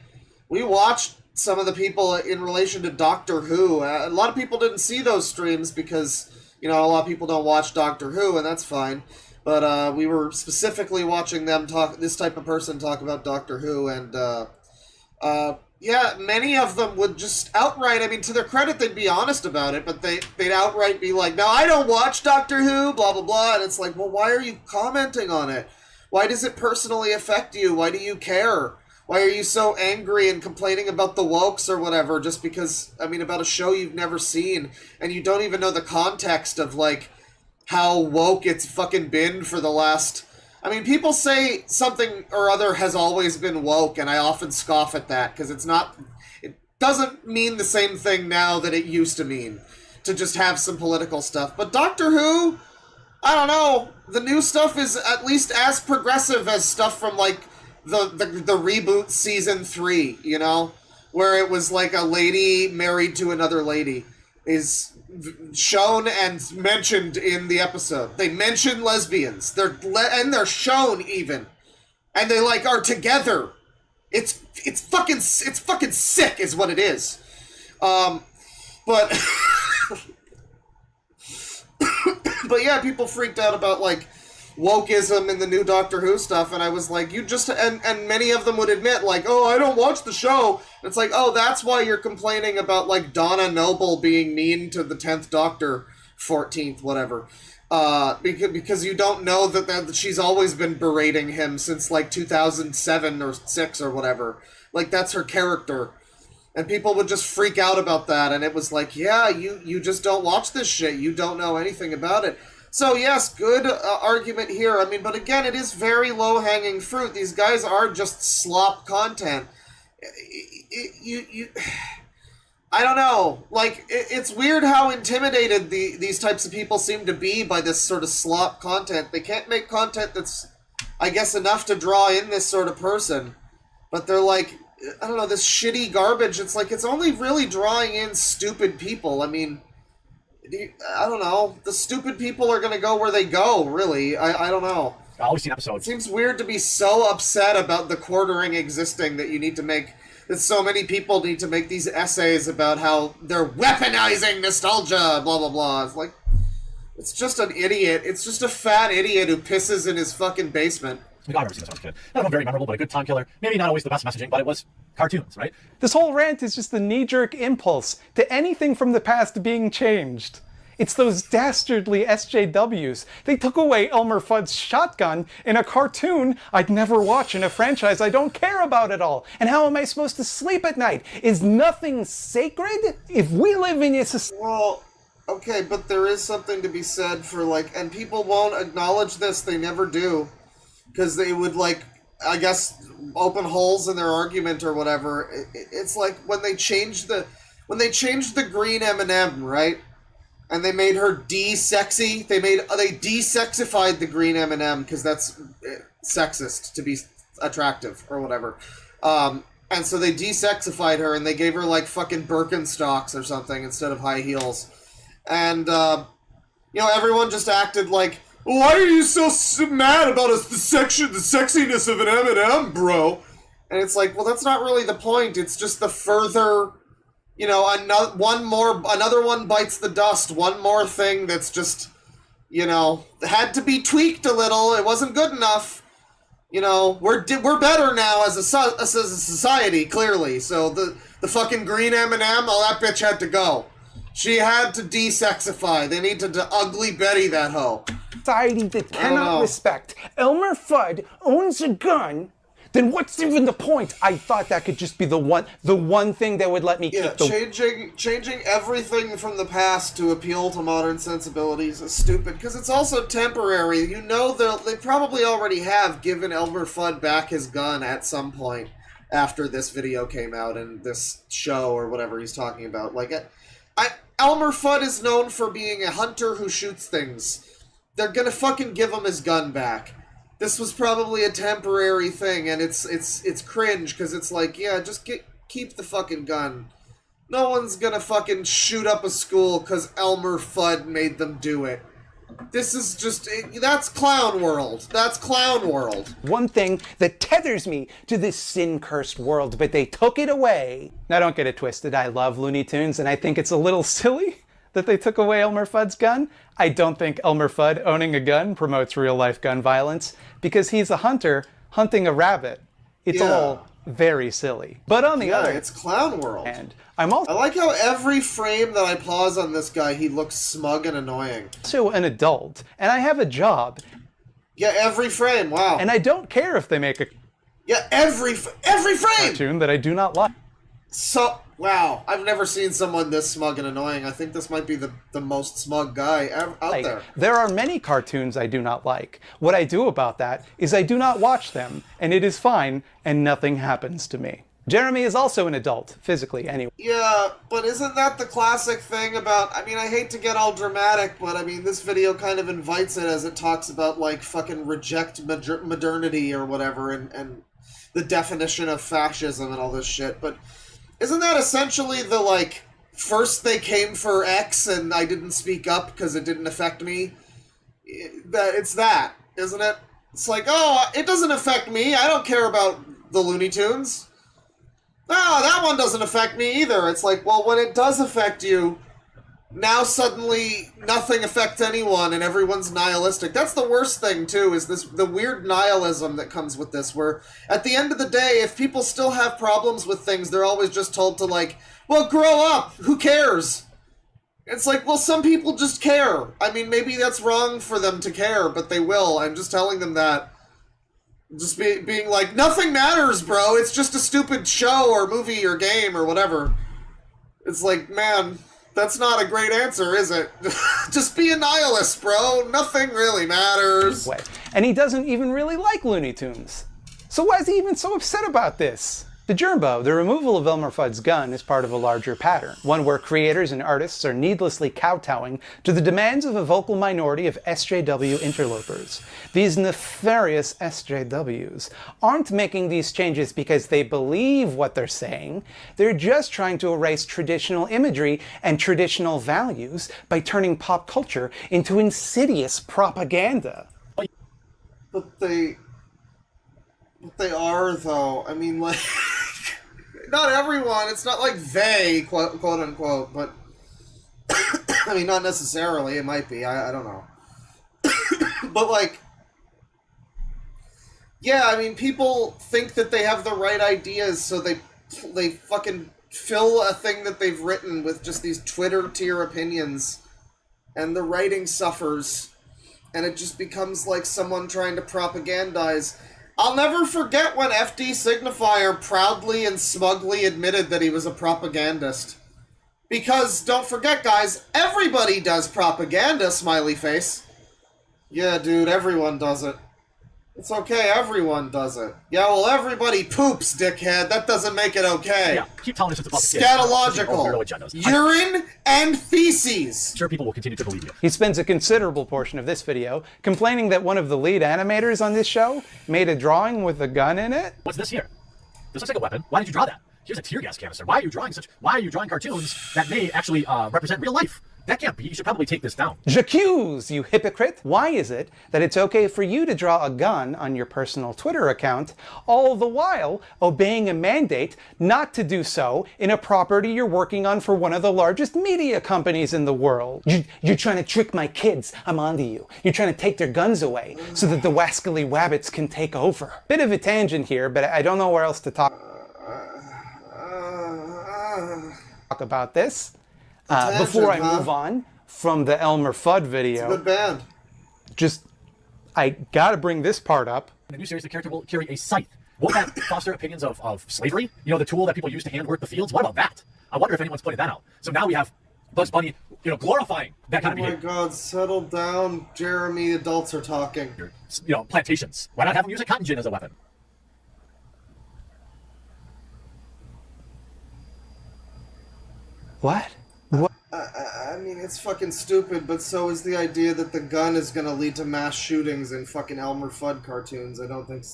watched some of the people in relation to Doctor Who. A lot of people didn't see those streams because... a lot of people don't watch Doctor Who, and that's fine. But we were specifically watching this type of person talk about Doctor Who, and yeah, many of them would just outright, I mean, to their credit, they'd be honest about it, but they'd outright be like, no, I don't watch Doctor Who, blah, blah, blah, and it's like, well, why are you commenting on it? Why does it personally affect you? Why do you care? Why are you so angry and complaining about the wokes or whatever just because, I mean, about a show you've never seen and you don't even know the context of, how woke it's fucking been for the last, I mean, people say something or other has always been woke, and I often scoff at that, because it doesn't mean the same thing now that it used to mean, to just have some political stuff. But Doctor Who, I don't know, the new stuff is at least as progressive as stuff from, like, the reboot season 3, you know? Where it was like a lady married to another lady is shown and mentioned in the episode. They mention lesbians. They're shown even, and they like are together. It's fucking sick, is what it is. But but yeah, people freaked out about like wokeism in the new Doctor Who stuff, and I was like, you just and many of them would admit like, oh, I don't watch the show. And it's like, oh, that's why you're complaining about like Donna Noble being mean to the 10th Doctor, 14th, whatever, because you don't know that she's always been berating him since like 2007 or 6 or whatever. Like that's her character, and people would just freak out about that. And it was like, yeah, you just don't watch this shit. You don't know anything about it. So yes, good argument here. I mean, but again, it is very low-hanging fruit. These guys are just slop content. I don't know. Like, it's weird how intimidated these types of people seem to be by this sort of slop content. They can't make content that's, I guess, enough to draw in this sort of person. But they're like, I don't know, this shitty garbage. It's like, it's only really drawing in stupid people. I mean, I don't know. The stupid people are going to go where they go, really. I don't know. I've always seen episodes. It seems weird to be so upset about the quartering existing that you need to make... that so many people need to make these essays about how they're weaponizing nostalgia, blah, blah, blah. It's like... it's just an idiot. It's just a fat idiot who pisses in his fucking basement. I remember seeing this when I was a kid. Not very memorable, but a good time killer. Maybe not always the best messaging, but it was cartoons, right? This whole rant is just the knee-jerk impulse to anything from the past being changed. It's those dastardly SJWs. They took away Elmer Fudd's shotgun in a cartoon I'd never watch in a franchise I don't care about at all. And how am I supposed to sleep at night? Is nothing sacred? If we live in a society... Well, okay, but there is something to be said for, like... and people won't acknowledge this, they never do. Because they would, like, I guess, open holes in their argument or whatever. It's like when they changed the green M&M, right? And they made her de-sexy. They de-sexified the green M&M because that's sexist to be attractive or whatever. And so they de-sexified her and they gave her like fucking Birkenstocks or something instead of high heels. And everyone just acted like, why are you so mad about the sexiness of an M&M, bro? And it's like, well, that's not really the point. It's just the further, another one bites the dust. One more thing that's just, had to be tweaked a little. It wasn't good enough. We're better now as a society, clearly. So the fucking green M&M, that bitch had to go. She had to de-sexify. They need to ugly Betty that hoe. Society that cannot respect Elmer Fudd owns a gun, then what's even the point? I thought that could just be the one thing that would let me keep the... Changing everything from the past to appeal to modern sensibilities is stupid, because it's also temporary. They probably already have given Elmer Fudd back his gun at some point after this video came out and this show or whatever he's talking about. Like, Elmer Fudd is known for being a hunter who shoots things. They're gonna fucking give him his gun back. This was probably a temporary thing, and it's cringe, because it's like, yeah, just keep the fucking gun. No one's gonna fucking shoot up a school because Elmer Fudd made them do it. This is just... that's clown world. That's clown world. One thing that tethers me to this sin-cursed world, but they took it away. Now, don't get it twisted. I love Looney Tunes, and I think it's a little silly that they took away Elmer Fudd's gun. I don't think Elmer Fudd owning a gun promotes real-life gun violence, because he's a hunter hunting a rabbit. It's all very silly. But on the other... it's clown world. And I like how every frame that I pause on this guy, he looks smug and annoying. Also an adult, and I have a job. Yeah, every frame, wow. And I don't care if they make a... Yeah, every frame! ...cartoon that I do not like. So, Wow, I've never seen someone this smug and annoying. I think this might be the most smug guy out there. There are many cartoons I do not like. What I do about that is I do not watch them, and it is fine, and nothing happens to me. Jeremy is also an adult, physically, anyway. Yeah, but isn't that the classic thing about... I mean, I hate to get all dramatic, but I mean, this video kind of invites it as it talks about, like, fucking reject modernity or whatever, and the definition of fascism and all this shit, but... Isn't that essentially the, like, first they came for X and I didn't speak up because it didn't affect me? It's that, isn't it? It's like, oh, it doesn't affect me. I don't care about the Looney Tunes. Oh, that one doesn't affect me either. It's like, well, when it does affect you, now suddenly nothing affects anyone and everyone's nihilistic. That's the worst thing, too, is the weird nihilism that comes with this, where at the end of the day, if people still have problems with things, they're always just told to, like, well, grow up, who cares? It's like, well, some people just care. I mean, maybe that's wrong for them to care, but they will. I'm just telling them that. Just being like, nothing matters, bro, it's just a stupid show or movie or game or whatever. It's like, man... That's not a great answer, is it? Just be a nihilist, bro. Nothing really matters. And he doesn't even really like Looney Tunes. So why is he even so upset about this? To Jernbo, the removal of Elmer Fudd's gun is part of a larger pattern, one where creators and artists are needlessly kowtowing to the demands of a vocal minority of SJW interlopers. These nefarious SJWs aren't making these changes because they believe what they're saying. They're just trying to erase traditional imagery and traditional values by turning pop culture into insidious propaganda. But they are, though. I mean, like... Not everyone. It's not like they, quote unquote, but... I mean, not necessarily. It might be. I don't know. But, like... Yeah, I mean, people think that they have the right ideas, so they fucking fill a thing that they've written with just these Twitter tier opinions, and the writing suffers, and it just becomes like someone trying to propagandize... I'll never forget when FD Signifier proudly and smugly admitted that he was a propagandist. Because, don't forget, guys, everybody does propaganda, smiley face. Yeah, dude, everyone does it. It's okay, everyone does it. Yeah, well, everybody poops, dickhead. That doesn't make it okay. Yeah, keep telling us it's about Scatological. Urine and feces. Sure, people will continue to believe you. He spends a considerable portion of this video complaining that one of the lead animators on this show made a drawing with a gun in it. What's this here? This looks like a weapon. Why did you draw that? Here's a tear gas canister. Why are you drawing cartoons that may actually represent real life? That can't be. You should probably take this down. J'accuse, you hypocrite! Why is it that it's okay for you to draw a gun on your personal Twitter account, all the while obeying a mandate not to do so in a property you're working on for one of the largest media companies in the world? You're trying to trick my kids. I'm onto you. You're trying to take their guns away so that the wascally wabbits can take over. Bit of a tangent here, but I don't know where else to talk about this. Before I move on from the Elmer Fudd video, it's a good band. I gotta bring this part up. In the new series, the character will carry a scythe. Won't that foster opinions of slavery? You know, the tool that people use to handwork the fields? What about that? I wonder if anyone's pointed that out. So now we have Bugs Bunny, glorifying that kind of behavior. Oh my God, settle down, Jeremy. Adults are talking. Plantations. Why not have them use a cotton gin as a weapon? What? I mean, it's fucking stupid, but so is the idea that the gun is gonna lead to mass shootings in fucking Elmer Fudd cartoons. I don't think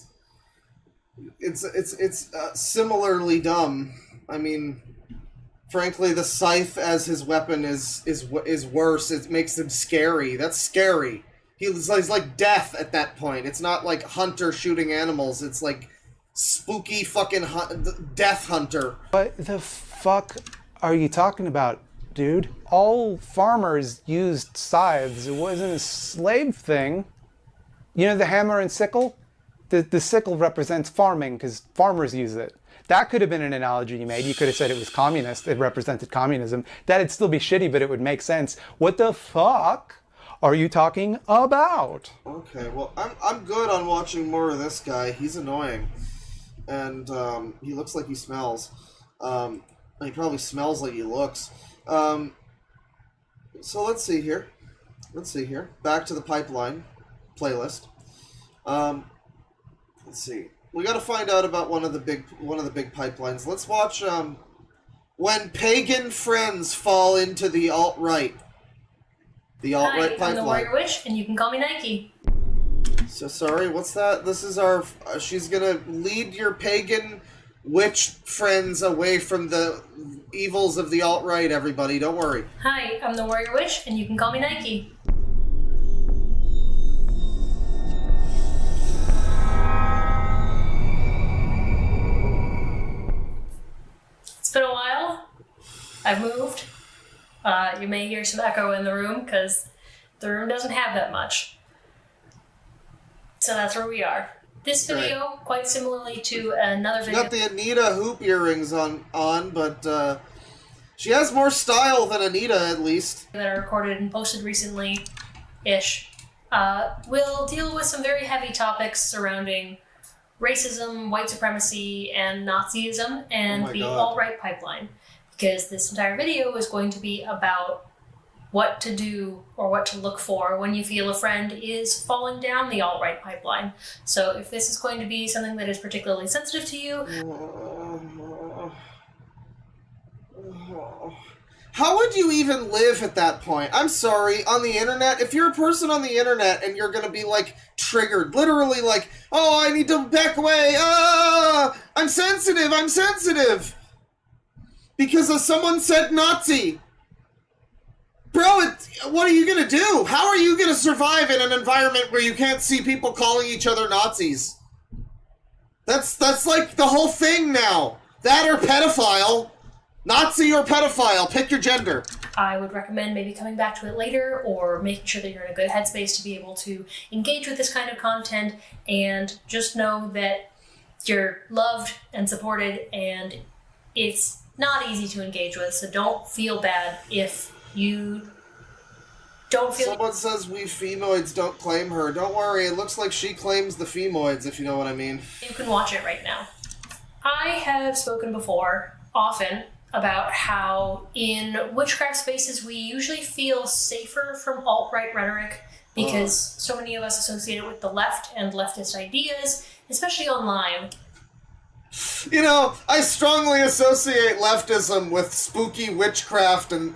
it's similarly dumb. I mean, frankly, the scythe as his weapon is worse. It makes him scary. That's scary. He's like death at that point. It's not like Hunter shooting animals. It's like spooky fucking death hunter. What the fuck are you talking about, dude? All farmers used scythes. It wasn't a slave thing. You know the hammer and sickle? The sickle represents farming because farmers use it. That could have been an analogy you made. You could have said it was communist. It represented communism. That'd still be shitty, but it would make sense. What the fuck are you talking about? Okay, well, I'm good on watching more of this guy. He's annoying. And he looks like he smells. He probably smells like he looks. So let's see here. Back to the pipeline playlist. Let's see. We got to find out about one of the big pipelines. Let's watch when pagan friends fall into the alt-right. The alt-right pipeline. I'm the Warrior Witch, and you can call me Nike. So sorry, what's that? This is our. She's gonna lead your pagan witch friends away from the evils of the alt-right. Everybody, don't worry. Hi, I'm the Warrior Witch, and you can call me Nike. It's been a while. I've moved. You may hear some echo in the room because the room doesn't have that much. So that's where we are. This video, quite similarly to another video. Got the Anita hoop earrings on, but she has more style than Anita, at least. That are recorded and posted recently-ish. We'll deal with some very heavy topics surrounding racism, white supremacy, and Nazism, and the alt-right pipeline. Because this entire video is going to be about what to do or what to look for when you feel a friend is falling down the alt-right pipeline. So if this is going to be something that is particularly sensitive to you... How would you even live at that point? I'm sorry, on the internet, if you're a person on the internet and you're gonna be, like, triggered, literally like, oh, I need to back away, I'm sensitive! Because someone said Nazi! Bro, what are you gonna do? How are you gonna survive in an environment where you can't see people calling each other Nazis? That's like the whole thing now. That or pedophile. Nazi or pedophile, pick your gender. I would recommend maybe coming back to it later or making sure that you're in a good headspace to be able to engage with this kind of content, and just know that you're loved and supported, and it's not easy to engage with, so don't feel bad if you don't feel... Someone says we femoids don't claim her. Don't worry, it looks like she claims the femoids, if you know what I mean. You can watch it right now. I have spoken before, often, about how in witchcraft spaces we usually feel safer from alt-right rhetoric because so many of us associate it with the left and leftist ideas, especially online. You know, I strongly associate leftism with spooky witchcraft and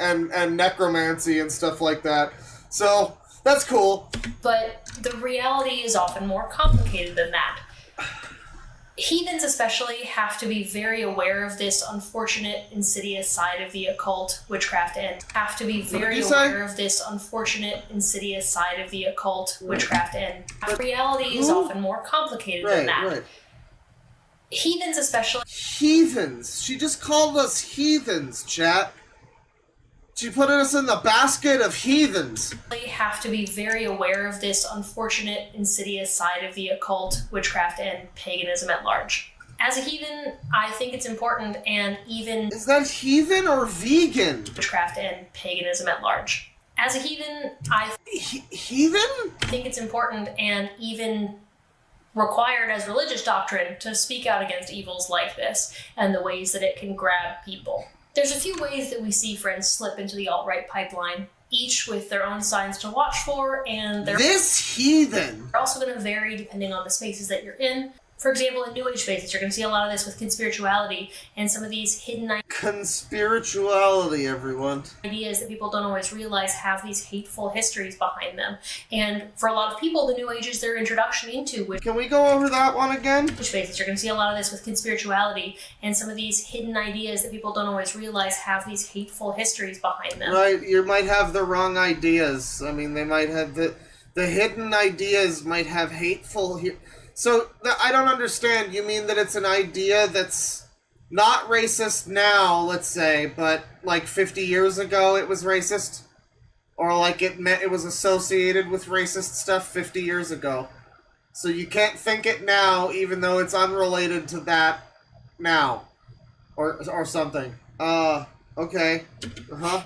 necromancy and stuff like that. So, that's cool. But the reality is often more complicated than that. Heathens especially have to be very aware of this unfortunate, insidious side of the occult, witchcraft, and have to be very aware of this unfortunate, insidious side of the occult, witchcraft, and the reality is often more complicated than that. Right. Heathens especially... Heathens! She just called us heathens, chat. She put us in the basket of heathens. Have to be very aware of this unfortunate, insidious side of the occult, witchcraft, and paganism at large. As a heathen, I think it's important and even... Is that heathen or vegan? Witchcraft and paganism at large. As a heathen, Heathen? think it's important and even required as religious doctrine to speak out against evils like this and the ways that it can grab people. There's a few ways that we see friends slip into the alt-right pipeline, each with their own signs to watch for, and they're also going to vary depending on the spaces that you're in. For example, in New Age spaces, you're going to see a lot of this with conspirituality and some of these hidden conspirituality, everyone. Ideas that people don't always realize have these hateful histories behind them. And for a lot of people, the New Age is their introduction into which... Can we go over that one again? Spaces, you're going to see a lot of this with conspirituality and some of these hidden ideas that people don't always realize have these hateful histories behind them. Right, you might have the wrong ideas. I mean, they might have the hidden ideas might have hateful... So, I don't understand. You mean that it's an idea that's not racist now, let's say, but like 50 years ago it was racist? Or like it was associated with racist stuff 50 years ago. So you can't think it now, even though it's unrelated to that now. Or something. Okay.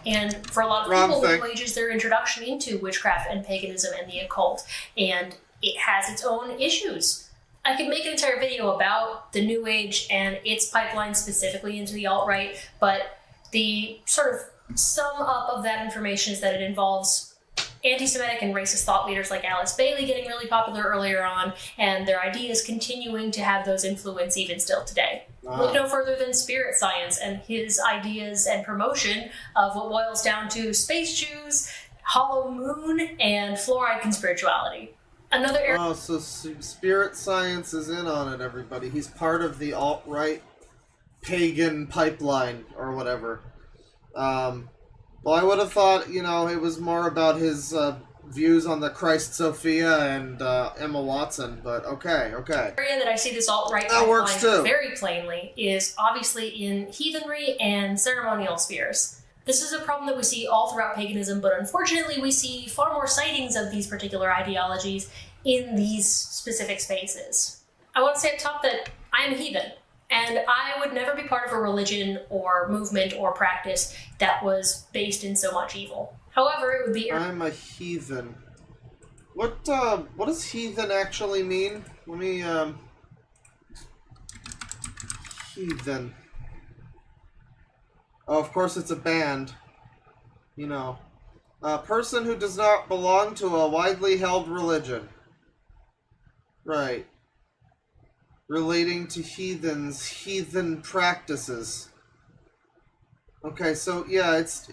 And for a lot of people, the New Age is their introduction into witchcraft and paganism and the occult. And it has its own issues. I could make an entire video about the New Age and its pipeline specifically into the alt-right, but the sort of sum up of that information is that it involves anti-Semitic and racist thought leaders like Alice Bailey getting really popular earlier on, and their ideas continuing to have those influence even still today. Look no further than Spirit Science and his ideas and promotion of what boils down to space Jews, Hollow Moon, and fluoride conspirituality. Another area. Oh, so Spirit Science is in on it, everybody. He's part of the alt-right pagan pipeline or whatever. Well, I would have thought, you know, it was more about his views on the Christ Sophia and Emma Watson, but okay. The area that I see this alt-right That works pipeline too. very plainly is obviously in heathenry and ceremonial spheres. This is a problem that we see all throughout paganism, but unfortunately we see far more sightings of these particular ideologies in these specific spaces. I want to say up top that I am a heathen, and I would never be part of a religion or movement or practice that was based in so much evil. However, it would be... I'm a heathen. What does heathen actually mean? Let me, heathen. Oh, of course it's a band. You know. A person who does not belong to a widely held religion. Right. Relating to heathens, heathen practices. Okay, so yeah, it's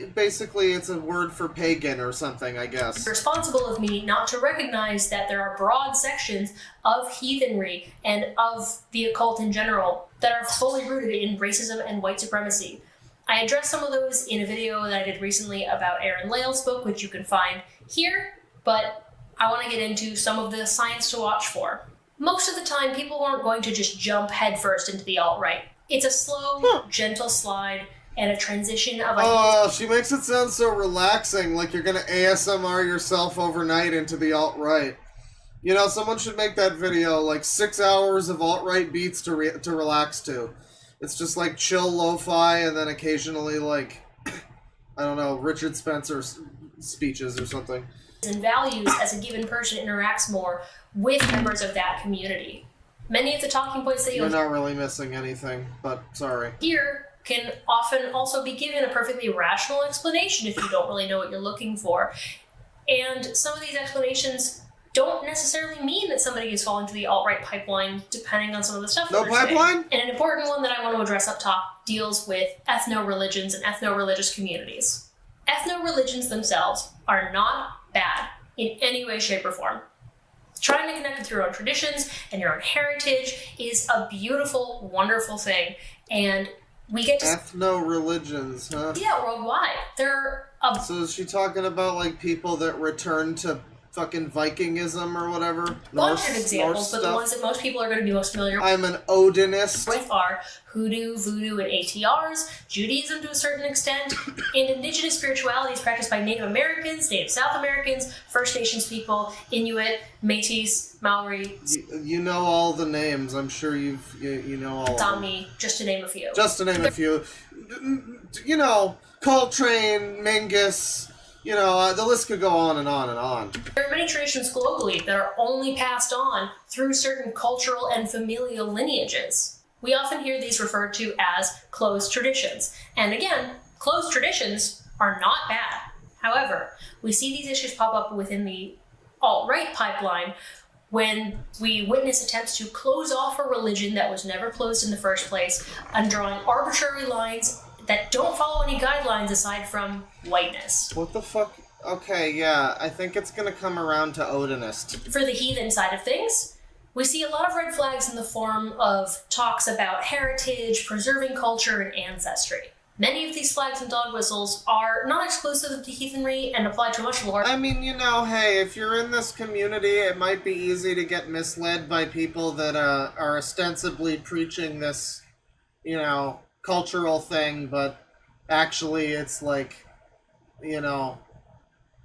a word for pagan or something, I guess. Responsible of me not to recognize that there are broad sections of heathenry and of the occult in general that are fully rooted in racism and white supremacy. I addressed some of those in a video that I did recently about Aaron Lale's book, which you can find here, but I want to get into some of the science to watch for. Most of the time, people aren't going to just jump headfirst into the alt-right. It's a slow, gentle slide and a transition of ideas. Oh, she makes it sound so relaxing, like you're gonna ASMR yourself overnight into the alt-right. You know, someone should make that video, like 6 hours of alt-right beats to relax to. It's just like chill lo-fi and then occasionally like, I don't know, Richard Spencer speeches or something. And values as a given person interacts more with members of that community. Many of the talking points that You're not really missing anything, but sorry. Here can often also be given a perfectly rational explanation if you don't really know what you're looking for. And some of these explanations don't necessarily mean that somebody is falling to the alt-right pipeline, depending on some of the stuff. No pipeline? And an important one that I want to address up top deals with ethno-religions and ethno-religious communities. Ethno-religions themselves are not bad in any way, shape, or form. Trying to connect with your own traditions and your own heritage is a beautiful, wonderful thing. And we get to... Ethno-religions, huh? Yeah, worldwide. They're... So is she talking about, like, people that return to fucking Vikingism or whatever? Bunch of examples, but the ones that most people are going to be most familiar I'm an Odinist. with are Hoodoo, Voodoo, and ATRs, Judaism to a certain extent, and indigenous spiritualities practiced by Native Americans, Native South Americans, First Nations people, Inuit, Métis, Maori, You know all the names. I'm sure you know all of them. Sami, just to name a few. Just to name a few. You know, Coltrane, Mingus, you know, the list could go on and on and on. There are many traditions globally that are only passed on through certain cultural and familial lineages. We often hear these referred to as closed traditions. And again, closed traditions are not bad. However, we see these issues pop up within the alt-right pipeline when we witness attempts to close off a religion that was never closed in the first place and drawing arbitrary lines that don't follow any guidelines aside from whiteness. What the fuck? Okay, yeah, I think it's gonna come around to Odinist. For the heathen side of things, we see a lot of red flags in the form of talks about heritage, preserving culture, and ancestry. Many of these flags and dog whistles are not exclusive to heathenry and apply to much larger... I mean, you know, hey, if you're in this community, it might be easy to get misled by people that are ostensibly preaching this, you know, cultural thing, but actually it's like, you know,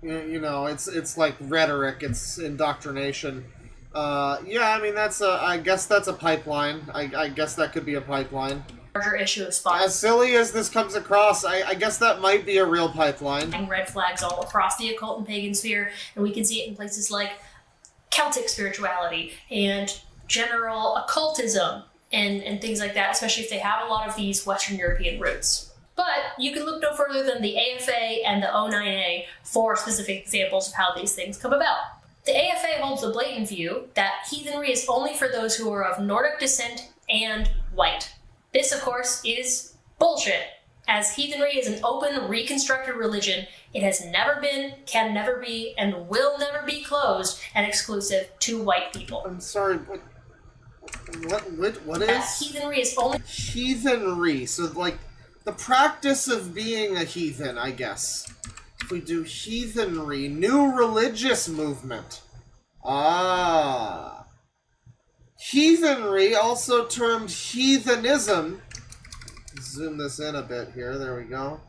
it's like rhetoric, it's indoctrination. Yeah, I mean, I guess that's a pipeline. I guess that could be a pipeline. Larger issue of spots. As silly as this comes across, I guess that might be a real pipeline. And red flags all across the occult and pagan sphere, and we can see it in places like Celtic spirituality and general occultism and things like that, especially if they have a lot of these Western European roots. But you can look no further than the AFA and the O9A for specific examples of how these things come about. The AFA holds the blatant view that heathenry is only for those who are of Nordic descent and white. This, of course, is bullshit, as heathenry is an open, reconstructed religion. It has never been, can never be, and will never be closed and exclusive to white people. I'm sorry, what is? Heathenry is only... Heathenry, so like, the practice of being a heathen, I guess. If we do heathenry, new religious movement. Ah. Heathenry, also termed heathenism. Zoom this in a bit here, there we go.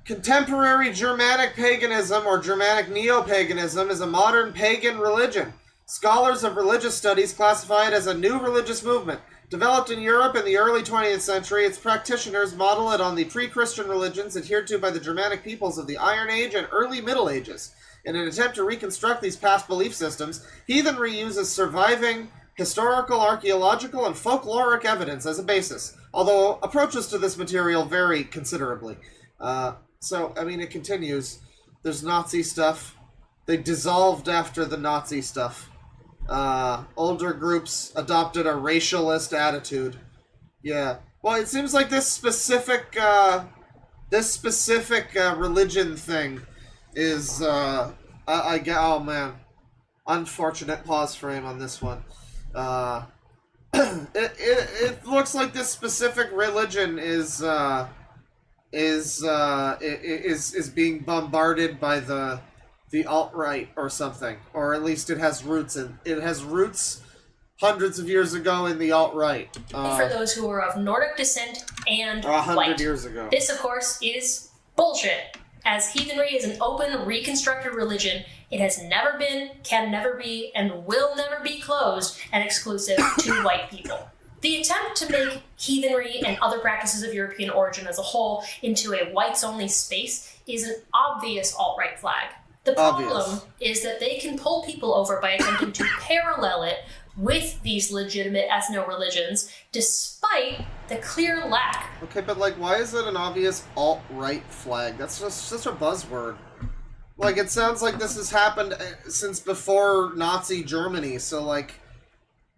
Contemporary Germanic paganism, or Germanic neo-paganism, is a modern pagan religion. Scholars of religious studies classify it as a new religious movement. Developed in Europe in the early 20th century, its practitioners model it on the pre-Christian religions adhered to by the Germanic peoples of the Iron Age and early Middle Ages. In an attempt to reconstruct these past belief systems, heathenry uses surviving historical, archaeological, and folkloric evidence as a basis, although approaches to this material vary considerably. So, I mean, it continues. There's Nazi stuff. They dissolved after the Nazi stuff. Older groups adopted a racialist attitude. Yeah. Well, it seems like this specific religion thing is, oh man. Unfortunate pause frame on this one. It looks like this specific religion is being bombarded by the alt-right or something, or at least it has roots hundreds of years ago in the alt-right. For those who are of Nordic descent and 100 white. years ago. This, of course, is bullshit, as heathenry is an open, reconstructed religion. It has never been, can never be, and will never be closed and exclusive to white people. The attempt to make heathenry and other practices of European origin as a whole into a whites-only space is an obvious alt-right flag. The problem is that they can pull people over by attempting to parallel it with these legitimate ethno-religions, despite the clear lack. Okay, but like, why is it an obvious alt-right flag? That's just a buzzword. Like, it sounds like this has happened since before Nazi Germany, so like,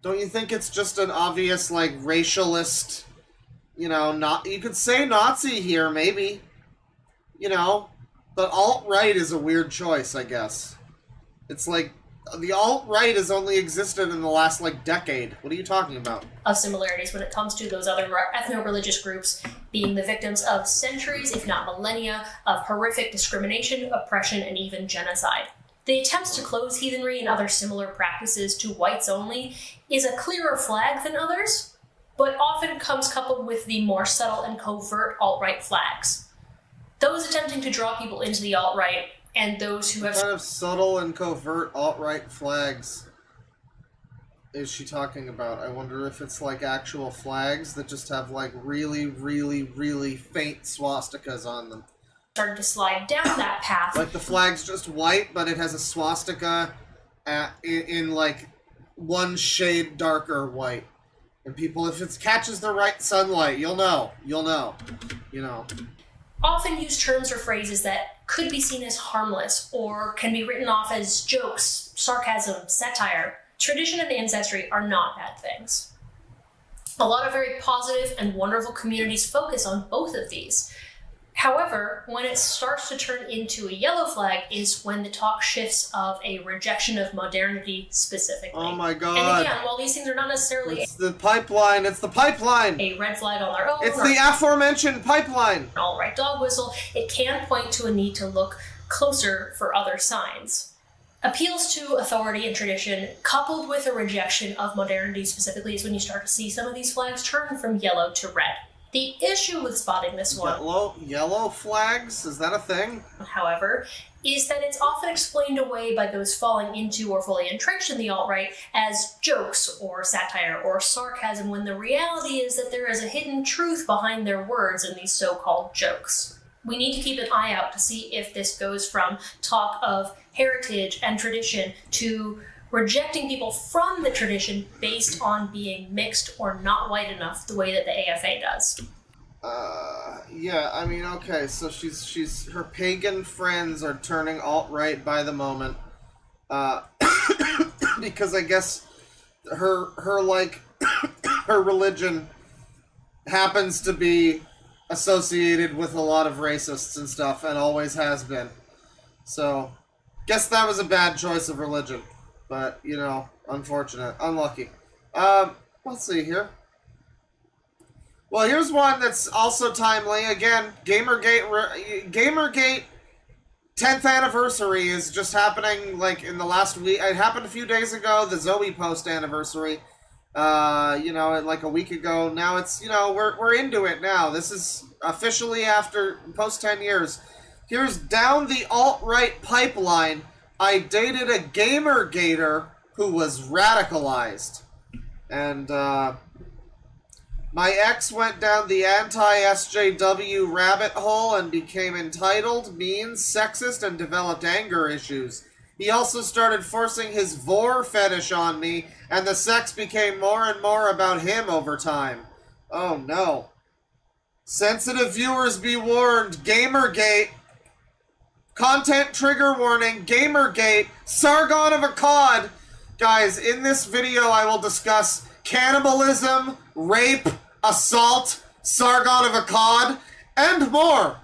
don't you think it's just an obvious, like, racialist, you know, you could say Nazi here, maybe, you know, but alt-right is a weird choice, I guess. It's like, the alt-right has only existed in the last, like, decade. What are you talking about? Of similarities when it comes to those other ethno-religious groups being the victims of centuries, if not millennia, of horrific discrimination, oppression, and even genocide. The attempts to close heathenry and other similar practices to whites only is a clearer flag than others, but often comes coupled with the more subtle and covert alt-right flags. Those attempting to draw people into the alt-right and those who have... What kind of subtle and covert alt-right flags is she talking about? I wonder if it's like actual flags that just have like really, really, really faint swastikas on them. Started to slide down that path. Like the flag's just white, but it has a swastika in like one shade darker white. And people, if it catches the right sunlight, you'll know, you know. Often use terms or phrases that could be seen as harmless or can be written off as jokes, sarcasm, satire. Tradition and ancestry are not bad things. A lot of very positive and wonderful communities focus on both of these. However, when it starts to turn into a yellow flag is when the talk shifts of a rejection of modernity specifically. Oh my god. And again, while these things are not necessarily It's the pipeline, a red flag on their own. It's the aforementioned pipeline. An alt-right dog whistle, it can point to a need to look closer for other signs. Appeals to authority and tradition, coupled with a rejection of modernity specifically, is when you start to see some of these flags turn from yellow to red. The issue with spotting this one, yellow flags? Is that a thing? However, is that it's often explained away by those falling into or fully entrenched in the alt-right as jokes or satire or sarcasm, when the reality is that there is a hidden truth behind their words in these so-called jokes. We need to keep an eye out to see if this goes from talk of heritage and tradition to rejecting people from the tradition based on being mixed or not white enough the way that the AFA does. Yeah, I mean, okay, so she's her pagan friends are turning alt-right by the moment, because I guess her like, her religion happens to be associated with a lot of racists and stuff, and always has been. So, guess that was a bad choice of religion, but, you know, unfortunate, unlucky. Let's see here. Well, here's one that's also timely. Again, Gamergate 10th anniversary is just happening, like, in the last week. It happened a few days ago, the Zoe post anniversary. You know, like a week ago. Now it's, you know, we're into it now. This is officially after post 10 years. Here's down the alt-right pipeline. I dated a Gamergater who was radicalized. And, my ex went down the anti-SJW rabbit hole and became entitled, mean, sexist, and developed anger issues. He also started forcing his vor fetish on me, and the sex became more and more about him over time. Oh no. Sensitive viewers be warned, Gamergate. Content trigger warning, Gamergate, Sargon of Akkad. Guys, in this video I will discuss cannibalism, rape, assault, Sargon of Akkad, and more.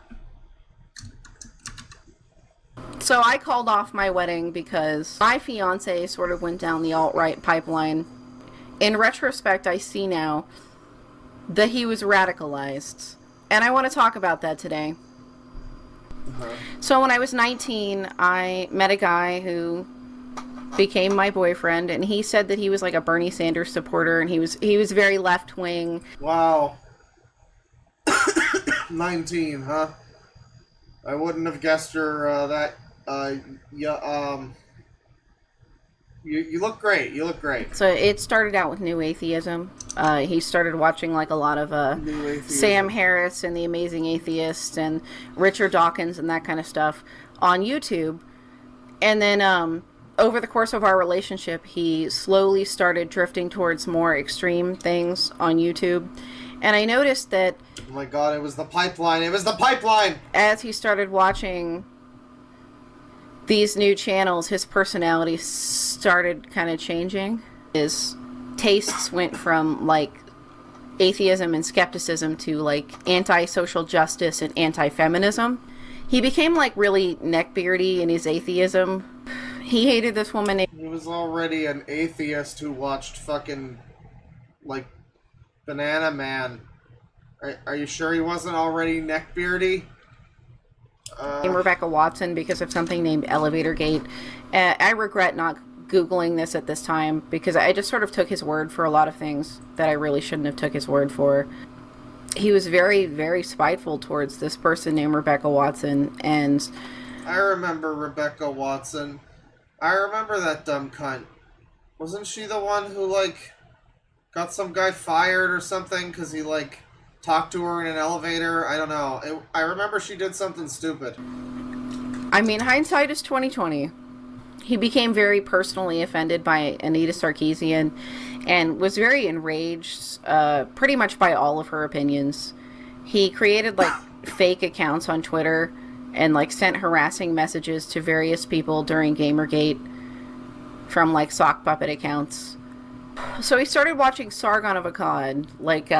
So I called off my wedding because my fiance sort of went down the alt-right pipeline. In retrospect, I see now that he was radicalized. And I want to talk about that today. So when I was 19, I met a guy who became my boyfriend, and he said that he was like a Bernie Sanders supporter, and he was very left-wing. Wow. 19, huh? I wouldn't have guessed your, that, you look great, you look great. So it started out with New Atheism. He started watching like a lot of Sam Harris and the Amazing Atheist and Richard Dawkins and that kind of stuff on YouTube. And then over the course of our relationship, he slowly started drifting towards more extreme things on YouTube. And I noticed that... Oh my god, it was the pipeline! It was the pipeline! As he started watching these new channels, his personality started kind of changing. His tastes went from, like, atheism and skepticism to, like, anti-social justice and anti-feminism. He became, like, really neckbeardy in his atheism. He hated this woman. He was already an atheist who watched fucking, like, Banana Man. Are you sure he wasn't already neckbeardy? Rebecca Watson because of something named Elevator Gate. I regret not Googling this at this time because I just sort of took his word for a lot of things that I really shouldn't have took his word for. He was very, very spiteful towards this person named Rebecca Watson, and... I remember Rebecca Watson. I remember that dumb cunt. Wasn't she the one who, like, got some guy fired or something because he, like, talked to her in an elevator? I don't know. I remember she did something stupid. I mean, hindsight is 20/20. He became very personally offended by Anita Sarkeesian and was very enraged pretty much by all of her opinions. He created, like, fake accounts on Twitter and, like, sent harassing messages to various people during Gamergate from, like, sock puppet accounts. So he started watching Sargon of Akkad, like,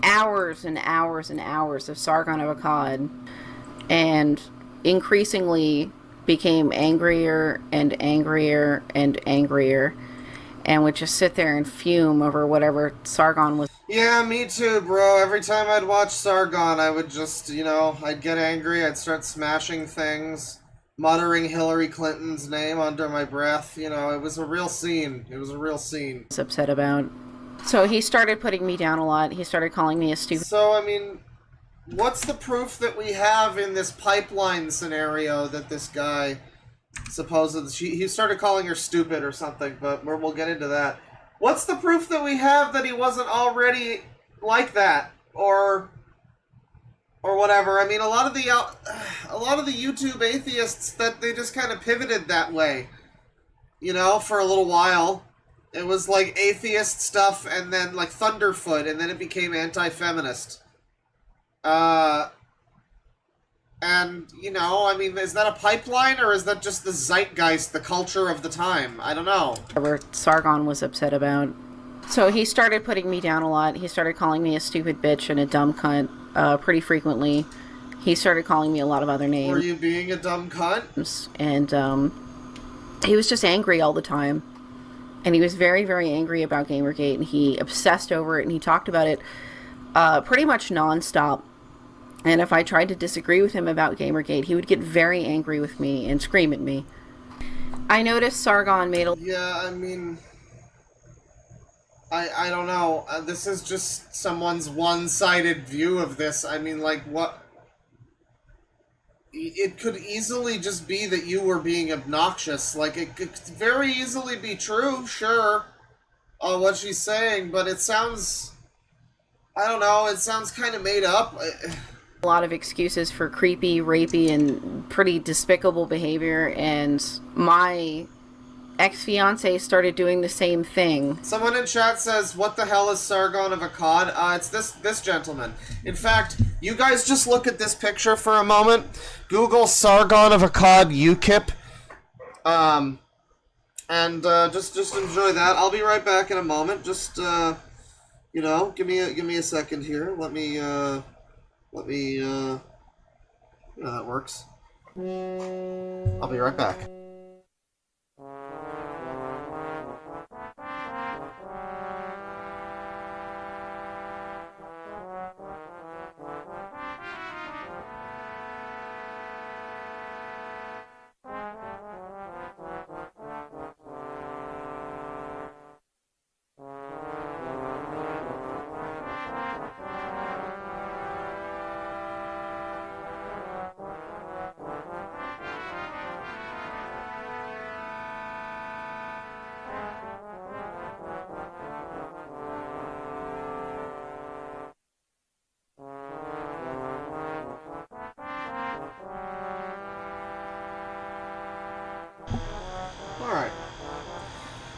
hours and hours and hours of Sargon of Akkad, and increasingly became angrier and angrier and angrier, and would just sit there and fume over whatever Sargon was. Yeah, me too, bro. Every time I'd watch Sargon, I would just, you know, I'd get angry, I'd start smashing things, muttering Hillary Clinton's name under my breath. You know, it was a real scene. It was a real scene. Was upset about. So he started putting me down a lot. He started calling me a stupid... So, I mean, what's the proof that we have in this pipeline scenario that this guy supposedly... He started calling her stupid or something, but we'll get into that. What's the proof that we have that he wasn't already like that? Or whatever. I mean, a lot of the YouTube atheists, that they just kind of pivoted that way. You know, for a little while. It was like atheist stuff and then like Thunderfoot and then it became anti-feminist. And, you know, I mean, is that a pipeline or is that just the zeitgeist, the culture of the time? I don't know. Whatever Sargon was upset about. So he started putting me down a lot. He started calling me a stupid bitch and a dumb cunt pretty frequently. He started calling me a lot of other names. Were you being a dumb cunt? And he was just angry all the time. And he was very, very angry about Gamergate, and he obsessed over it, and he talked about it pretty much nonstop. And if I tried to disagree with him about Gamergate, he would get very angry with me and scream at me. I noticed Sargon made a... Yeah, I mean... I don't know. This is just someone's one-sided view of this. I mean, like, what... It could easily just be that you were being obnoxious. Like, it could very easily be true, sure, what she's saying, but it sounds... I don't know, it sounds kind of made up. A lot of excuses for creepy, rapey, and pretty despicable behavior, and my ex-fiance started doing the same thing. Someone in chat says, what the hell is Sargon of Akkad? It's this gentleman. In fact, you guys just look at this picture for a moment. Google Sargon of Akkad UKIP. And just enjoy that. I'll be right back in a moment. Just, you know, give me a second here. Let me, yeah, that works. I'll be right back.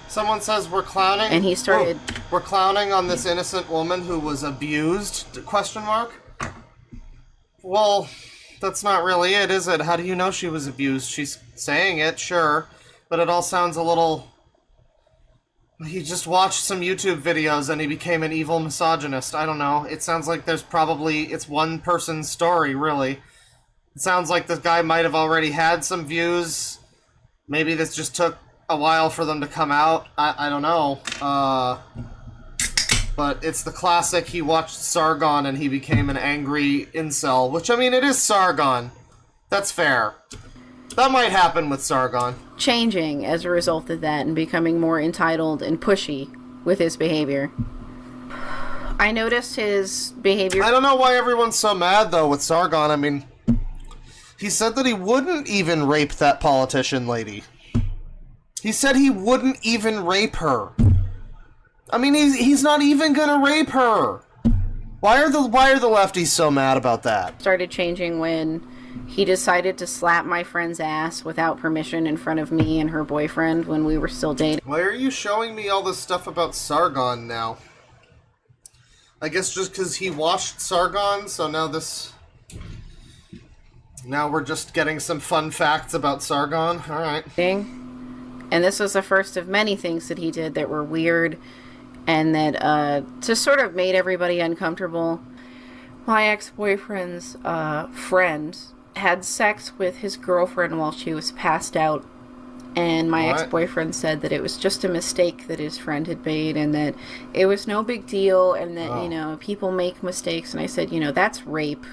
Someone says we're clowning. And he started... we're clowning on this innocent woman who was abused, question mark? Well, that's not really it, is it? How do you know she was abused? She's saying it, sure. But it all sounds a little... He just watched some YouTube videos and he became an evil misogynist. I don't know. It sounds like there's probably... It's one person's story, really. It sounds like this guy might have already had some views. Maybe this just took a while for them to come out. I don't know. But it's the classic, he watched Sargon and he became an angry incel. Which, I mean, it is Sargon. That's fair. That might happen with Sargon. Changing as a result of that and becoming more entitled and pushy with his behavior. I noticed his behavior... I don't know why everyone's so mad, though, with Sargon. I mean, he said that he wouldn't even rape that politician lady. He said he wouldn't even rape her. I mean, he's not even gonna rape her. Why are the lefties so mad about that? Started changing when he decided to slap my friend's ass without permission in front of me and her boyfriend when we were still dating. Why are you showing me all this stuff about Sargon now? I guess just because he watched Sargon, so now this... Now we're just getting some fun facts about Sargon? Alright. And this was the first of many things that he did that were weird and that just sort of made everybody uncomfortable. My ex-boyfriend's friend had sex with his girlfriend while she was passed out, and my ex-boyfriend said that it was just a mistake that his friend had made and that it was no big deal and that, you know, people make mistakes. And I said, you know, that's rape.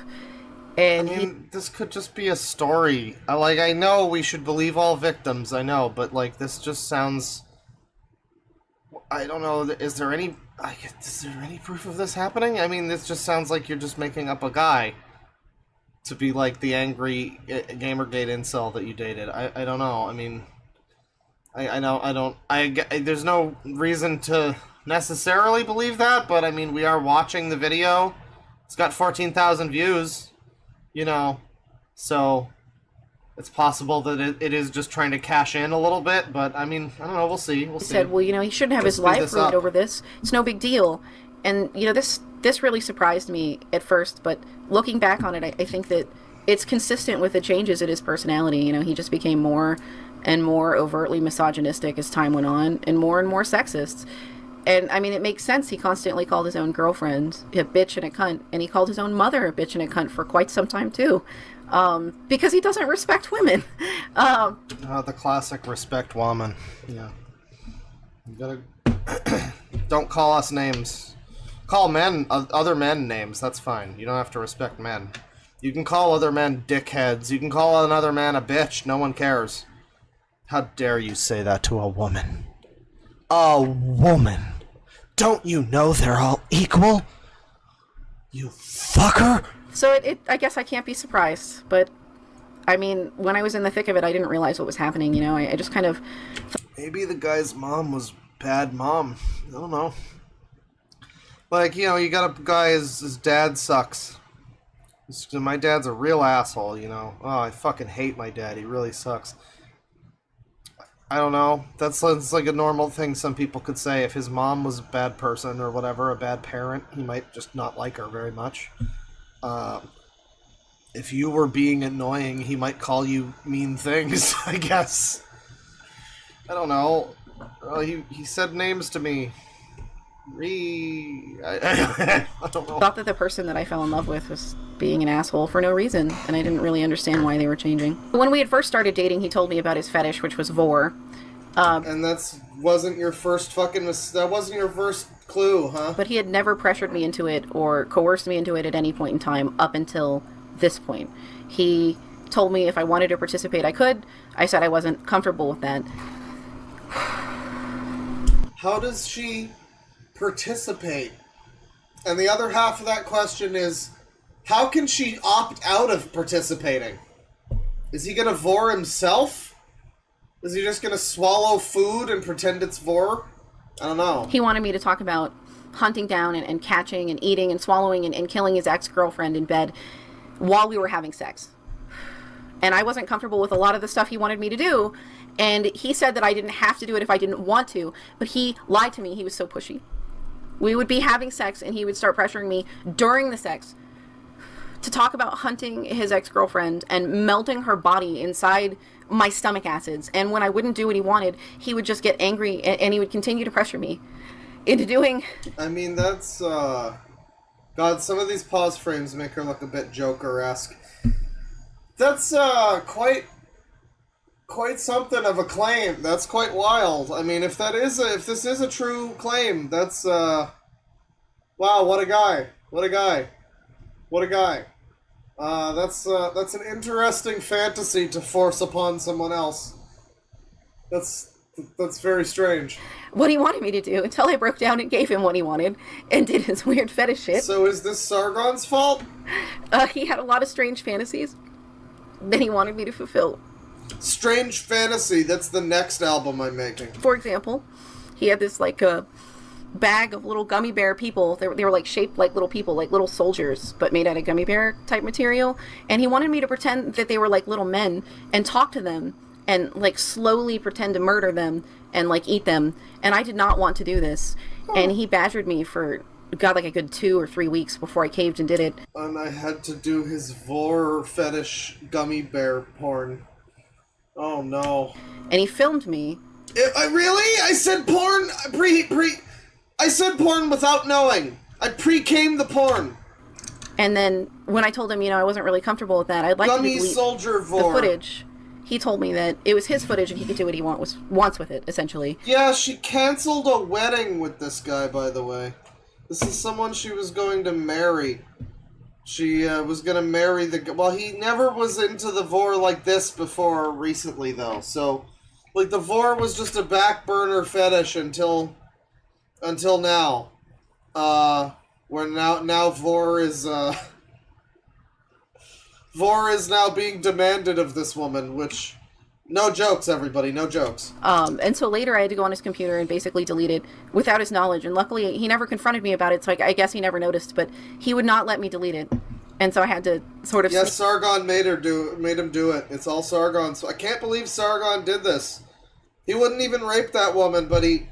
And I mean, this could just be a story. Like, I know we should believe all victims, I know, but, like, this just sounds... I don't know, is there any proof of this happening? I mean, this just sounds like you're just making up a guy to be, like, the angry Gamergate incel that you dated. I don't know, I mean... there's no reason to necessarily believe that, but, I mean, we are watching the video. It's got 14,000 views. You know, so it's possible that it is just trying to cash in a little bit, but I mean, I don't know, we'll see. He said, well, you know, he shouldn't have his life ruined over this. It's no big deal. And, you know, this really surprised me at first, but looking back on it, I think that it's consistent with the changes in his personality. You know, he just became more and more overtly misogynistic as time went on, and more sexist. And, I mean, it makes sense. He constantly called his own girlfriend a bitch and a cunt, and he called his own mother a bitch and a cunt for quite some time, too. Because he doesn't respect women. The classic respect woman. Yeah. You gotta... Don't call us names. Call men, other men names, that's fine. You don't have to respect men. You can call other men dickheads. You can call another man a bitch. No one cares. How dare you say that to a woman? A woman. Don't you know they're all equal? You fucker! So I guess I can't be surprised, but I mean, when I was in the thick of it, I didn't realize what was happening, you know? I just kind of... Maybe the guy's mom was bad mom. I don't know. Like, you know, you got a guy, his dad sucks. My dad's a real asshole, you know? Oh, I fucking hate my dad. He really sucks. I don't know. That's like a normal thing some people could say. If his mom was a bad person or whatever, a bad parent, he might just not like her very much. If you were being annoying, he might call you mean things, I guess. I don't know. He said names to me. I don't know. I thought that the person that I fell in love with was being an asshole for no reason, and I didn't really understand why they were changing. When we had first started dating, he told me about his fetish, which was vor. And wasn't your first that wasn't your first clue, huh? But he had never pressured me into it or coerced me into it at any point in time up until this point. He told me if I wanted to participate, I could. I said I wasn't comfortable with that. How does she participate? And the other half of that question is, how can she opt out of participating? Is he gonna vor himself? Is he just gonna swallow food and pretend it's vor? I don't know. He wanted me to talk about hunting down and catching and eating and swallowing and killing his ex-girlfriend in bed while we were having sex. And I wasn't comfortable with a lot of the stuff he wanted me to do, and he said that I didn't have to do it if I didn't want to, but he lied to me. He was so pushy. We would be having sex, and he would start pressuring me during the sex to talk about hunting his ex-girlfriend and melting her body inside my stomach acids. And when I wouldn't do what he wanted, he would just get angry, and he would continue to pressure me into doing... I mean, that's, God, some of these pause frames make her look a bit Joker-esque. That's, quite something of a claim. That's quite wild. I mean, if this is a true claim, that's, wow, what a guy. What a guy. What a guy. That's an interesting fantasy to force upon someone else. That's very strange. What he wanted me to do until I broke down and gave him what he wanted and did his weird fetish shit. So is this Sargon's fault? He had a lot of strange fantasies that he wanted me to fulfill. Strange Fantasy, that's the next album I'm making. For example, he had this, like, bag of little gummy bear people. They were, like, shaped like little people, like little soldiers, but made out of gummy bear type material. And he wanted me to pretend that they were, like, little men and talk to them and, like, slowly pretend to murder them and, like, eat them. And I did not want to do this. And he badgered me for, God, like a good 2 or 3 weeks before I caved and did it. And I had to do his vor fetish gummy bear porn. Oh no. And he filmed me. I said porn I said porn without knowing. I pre-came the porn. And then when I told him, you know, I wasn't really comfortable with that, I'd like Gummy to delete soldier vor. the footage. He told me that it was his footage and he could do what he wants with it, essentially. Yeah, she canceled a wedding with this guy, by the way. This is someone she was going to marry. She was going to marry well, he never was into the vor like this before recently, though. So, like, the vor was just a back burner fetish until now. Where now vor is now being demanded of this woman, which... No jokes, everybody, no jokes. And so later I had to go on his computer and basically delete it without his knowledge. And luckily, he never confronted me about it, so I guess he never noticed. But he would not let me delete it. And so I had to sort of... Yes, Sargon made him do it. It's all Sargon. So I can't believe Sargon did this. He wouldn't even rape that woman, but he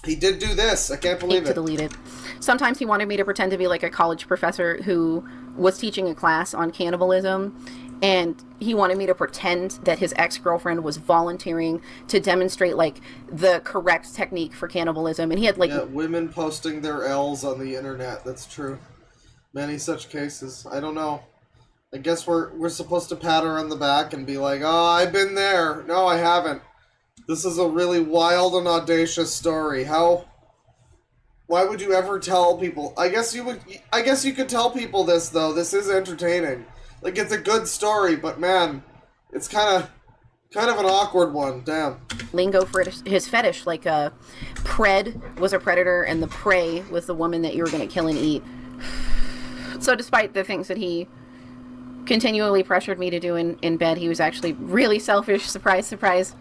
did do this. I can't believe it. To delete it. Sometimes he wanted me to pretend to be like a college professor who was teaching a class on cannibalism, and he wanted me to pretend that his ex-girlfriend was volunteering to demonstrate like the correct technique for cannibalism, and he had like women posting their L's on the internet. That's true. Many such cases. I don't know. I guess we're supposed to pat her on the back and be like, "Oh, I've been there." No, I haven't. This is a really wild and audacious story. Why would you ever tell people? I guess you could tell people this though. This is entertaining. Like, it's a good story, but man, it's kind of an awkward one. Damn. Lingo for his fetish, like pred was a predator and the prey was the woman that you were going to kill and eat. So despite the things that he continually pressured me to do in bed, he was actually really selfish. Surprise, surprise.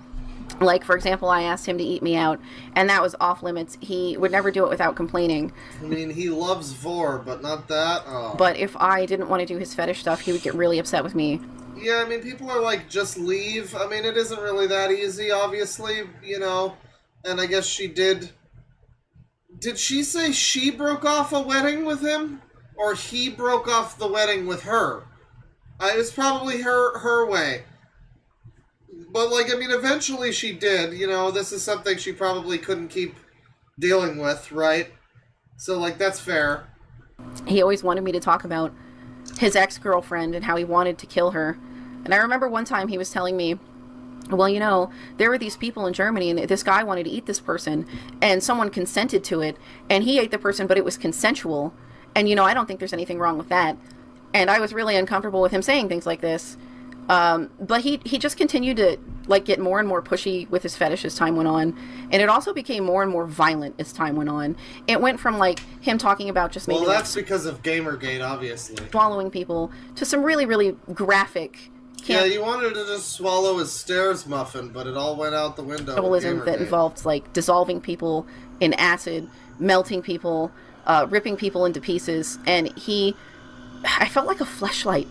Like, for example, I asked him to eat me out, and that was off limits. He would never do it without complaining. I mean, he loves vor, but not that. Oh. But if I didn't want to do his fetish stuff, he would get really upset with me. Yeah, I mean, people are like, just leave. I mean, it isn't really that easy, obviously, you know. And I guess she did... Did she say she broke off a wedding with him? Or he broke off the wedding with her? It was probably her way. But, like, I mean, eventually she did. You know, this is something she probably couldn't keep dealing with, right? So, like, that's fair. He always wanted me to talk about his ex-girlfriend and how he wanted to kill her. And I remember one time he was telling me, well, you know, there were these people in Germany and this guy wanted to eat this person and someone consented to it and he ate the person, but it was consensual. And, you know, I don't think there's anything wrong with that. And I was really uncomfortable with him saying things like this. But he just continued to, like, get more and more pushy with his fetish as time went on. And it also became more and more violent as time went on. It went from, like, him talking about just maybe... Well, that's because of Gamergate, obviously. Swallowing people to some really, really graphic... Yeah, you wanted to just swallow his stairs muffin, but it all went out the window. Cannibalism that involved, like, dissolving people in acid, melting people, ripping people into pieces. And I felt like a fleshlight.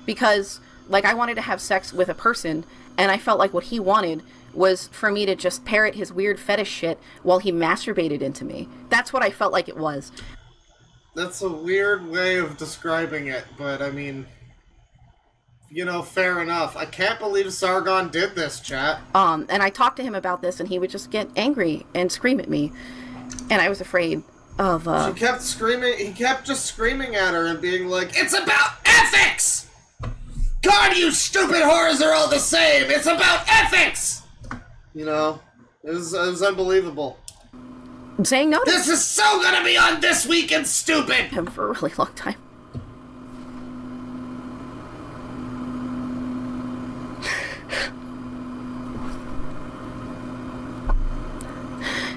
Because, like, I wanted to have sex with a person, and I felt like what he wanted was for me to just parrot his weird fetish shit while he masturbated into me. That's what I felt like it was. That's a weird way of describing it, but I mean, you know, fair enough. I can't believe Sargon did this, chat. And I talked to him about this, and he would just get angry and scream at me, and I was afraid of, She kept screaming, he kept just screaming at her and being like, "It's about ethics! God, you stupid whores are all the same! It's about ethics!" You know, it was unbelievable. I'm saying no to this is so gonna be on This Week in Stupid! Him for a really long time.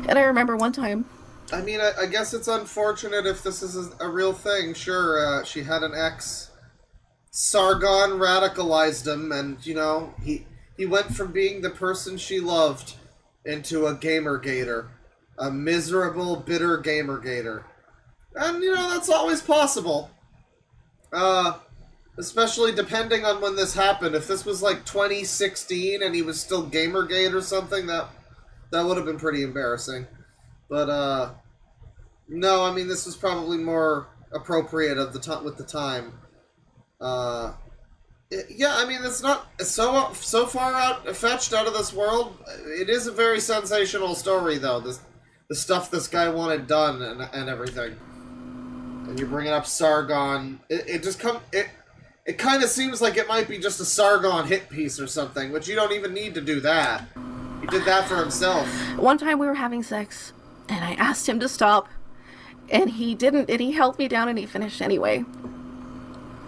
And I remember one time... I mean, I guess it's unfortunate if this is a real thing. Sure, she had an ex. Sargon radicalized him, and, you know, he went from being the person she loved into a Gamergater. A miserable, bitter Gamergater. And, you know, that's always possible. Especially depending on when this happened. If this was, like, 2016 and he was still Gamergate or something, that would have been pretty embarrassing. But, no, I mean, this was probably more appropriate with the time. Yeah, I mean, it's not so far fetched out of this world. It is a very sensational story, though. The stuff this guy wanted done and everything. And you're bringing up Sargon. It kind of seems like it might be just a Sargon hit piece or something, which you don't even need to do that. He did that for himself. One time we were having sex, and I asked him to stop, and he didn't, and he held me down, and he finished anyway.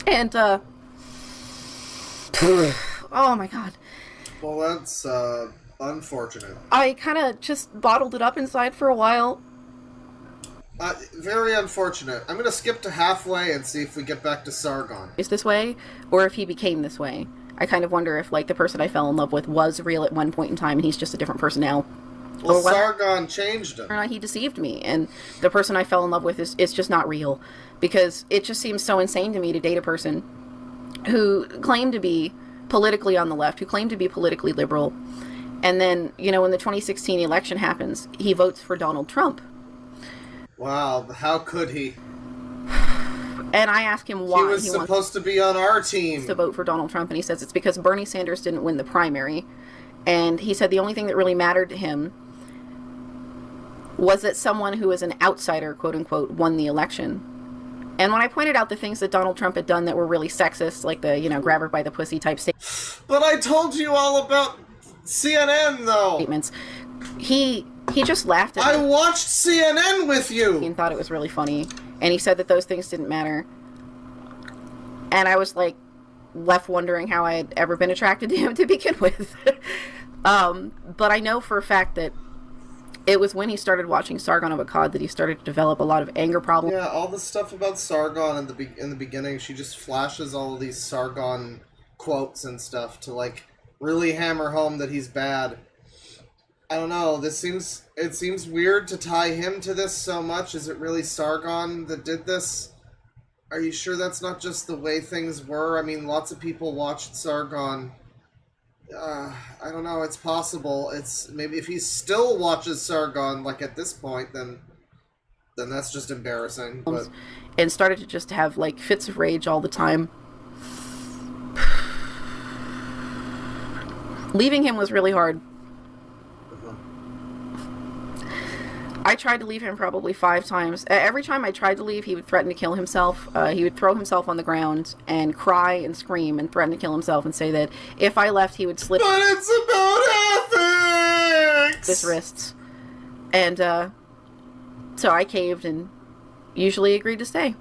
And, oh my god. Well, that's, unfortunate. I kind of just bottled it up inside for a while. Very unfortunate. I'm gonna skip to halfway and see if we get back to Sargon. Is this way, or if he became this way. I kind of wonder if, like, the person I fell in love with was real at one point in time, and he's just a different person now. Well, Sargon changed him. Or not, he deceived me, and the person I fell in love with is just not real, because it just seems so insane to me to date a person who claimed to be politically on the left, who claimed to be politically liberal, and then, you know, when the 2016 election happens, he votes for Donald Trump. Wow, how could he? And I ask him why he was supposed to be on our team to vote for Donald Trump, and he says it's because Bernie Sanders didn't win the primary, and he said the only thing that really mattered to him was that someone who was an outsider, quote unquote, won the election. And when I pointed out the things that Donald Trump had done that were really sexist, like the, you know, grab her by the pussy type statements. But I told you all about CNN, though. Statements. He just laughed at I watched CNN with you! And thought it was really funny. And he said that those things didn't matter. And I was, like, left wondering how I had ever been attracted to him to begin with. But I know for a fact that it was when he started watching Sargon of Akkad that he started to develop a lot of anger problems. Yeah, all the stuff about Sargon in the beginning, she just flashes all of these Sargon quotes and stuff to, like, really hammer home that he's bad. I don't know, it seems weird to tie him to this so much. Is it really Sargon that did this? Are you sure that's not just the way things were? I mean, lots of people watched Sargon. I don't know, it's possible. It's maybe if he still watches Sargon, like at this point, then that's just embarrassing. But and started to just have like fits of rage all the time. Leaving him was really hard. I tried to leave him probably 5 times. Every time I tried to leave, he would threaten to kill himself. He would throw himself on the ground and cry and scream and threaten to kill himself and say that if I left, he would slit But it's about ethics! his wrists. And so I caved and usually agreed to stay.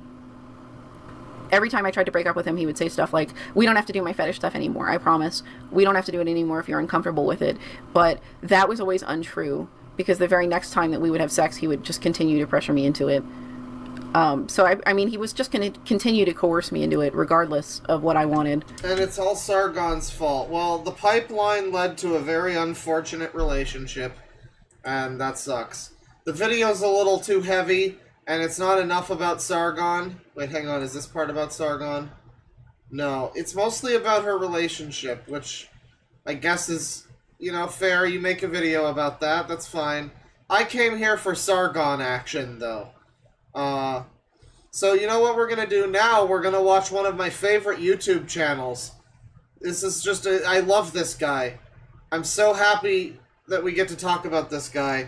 Every time I tried to break up with him, he would say stuff like, we don't have to do my fetish stuff anymore, I promise. We don't have to do it anymore if you're uncomfortable with it. But that was always untrue, because the very next time that we would have sex, he would just continue to pressure me into it. So, I mean, he was just going to continue to coerce me into it, regardless of what I wanted. And it's all Sargon's fault. Well, the pipeline led to a very unfortunate relationship, and that sucks. The video's a little too heavy, and it's not enough about Sargon. Wait, hang on, is this part about Sargon? No, it's mostly about her relationship, which I guess is, you know, fair. You make a video about that, that's fine. I came here for Sargon action, though. So you know what we're gonna do now? We're gonna watch one of my favorite YouTube channels. This is just I love this guy. I'm so happy that we get to talk about this guy.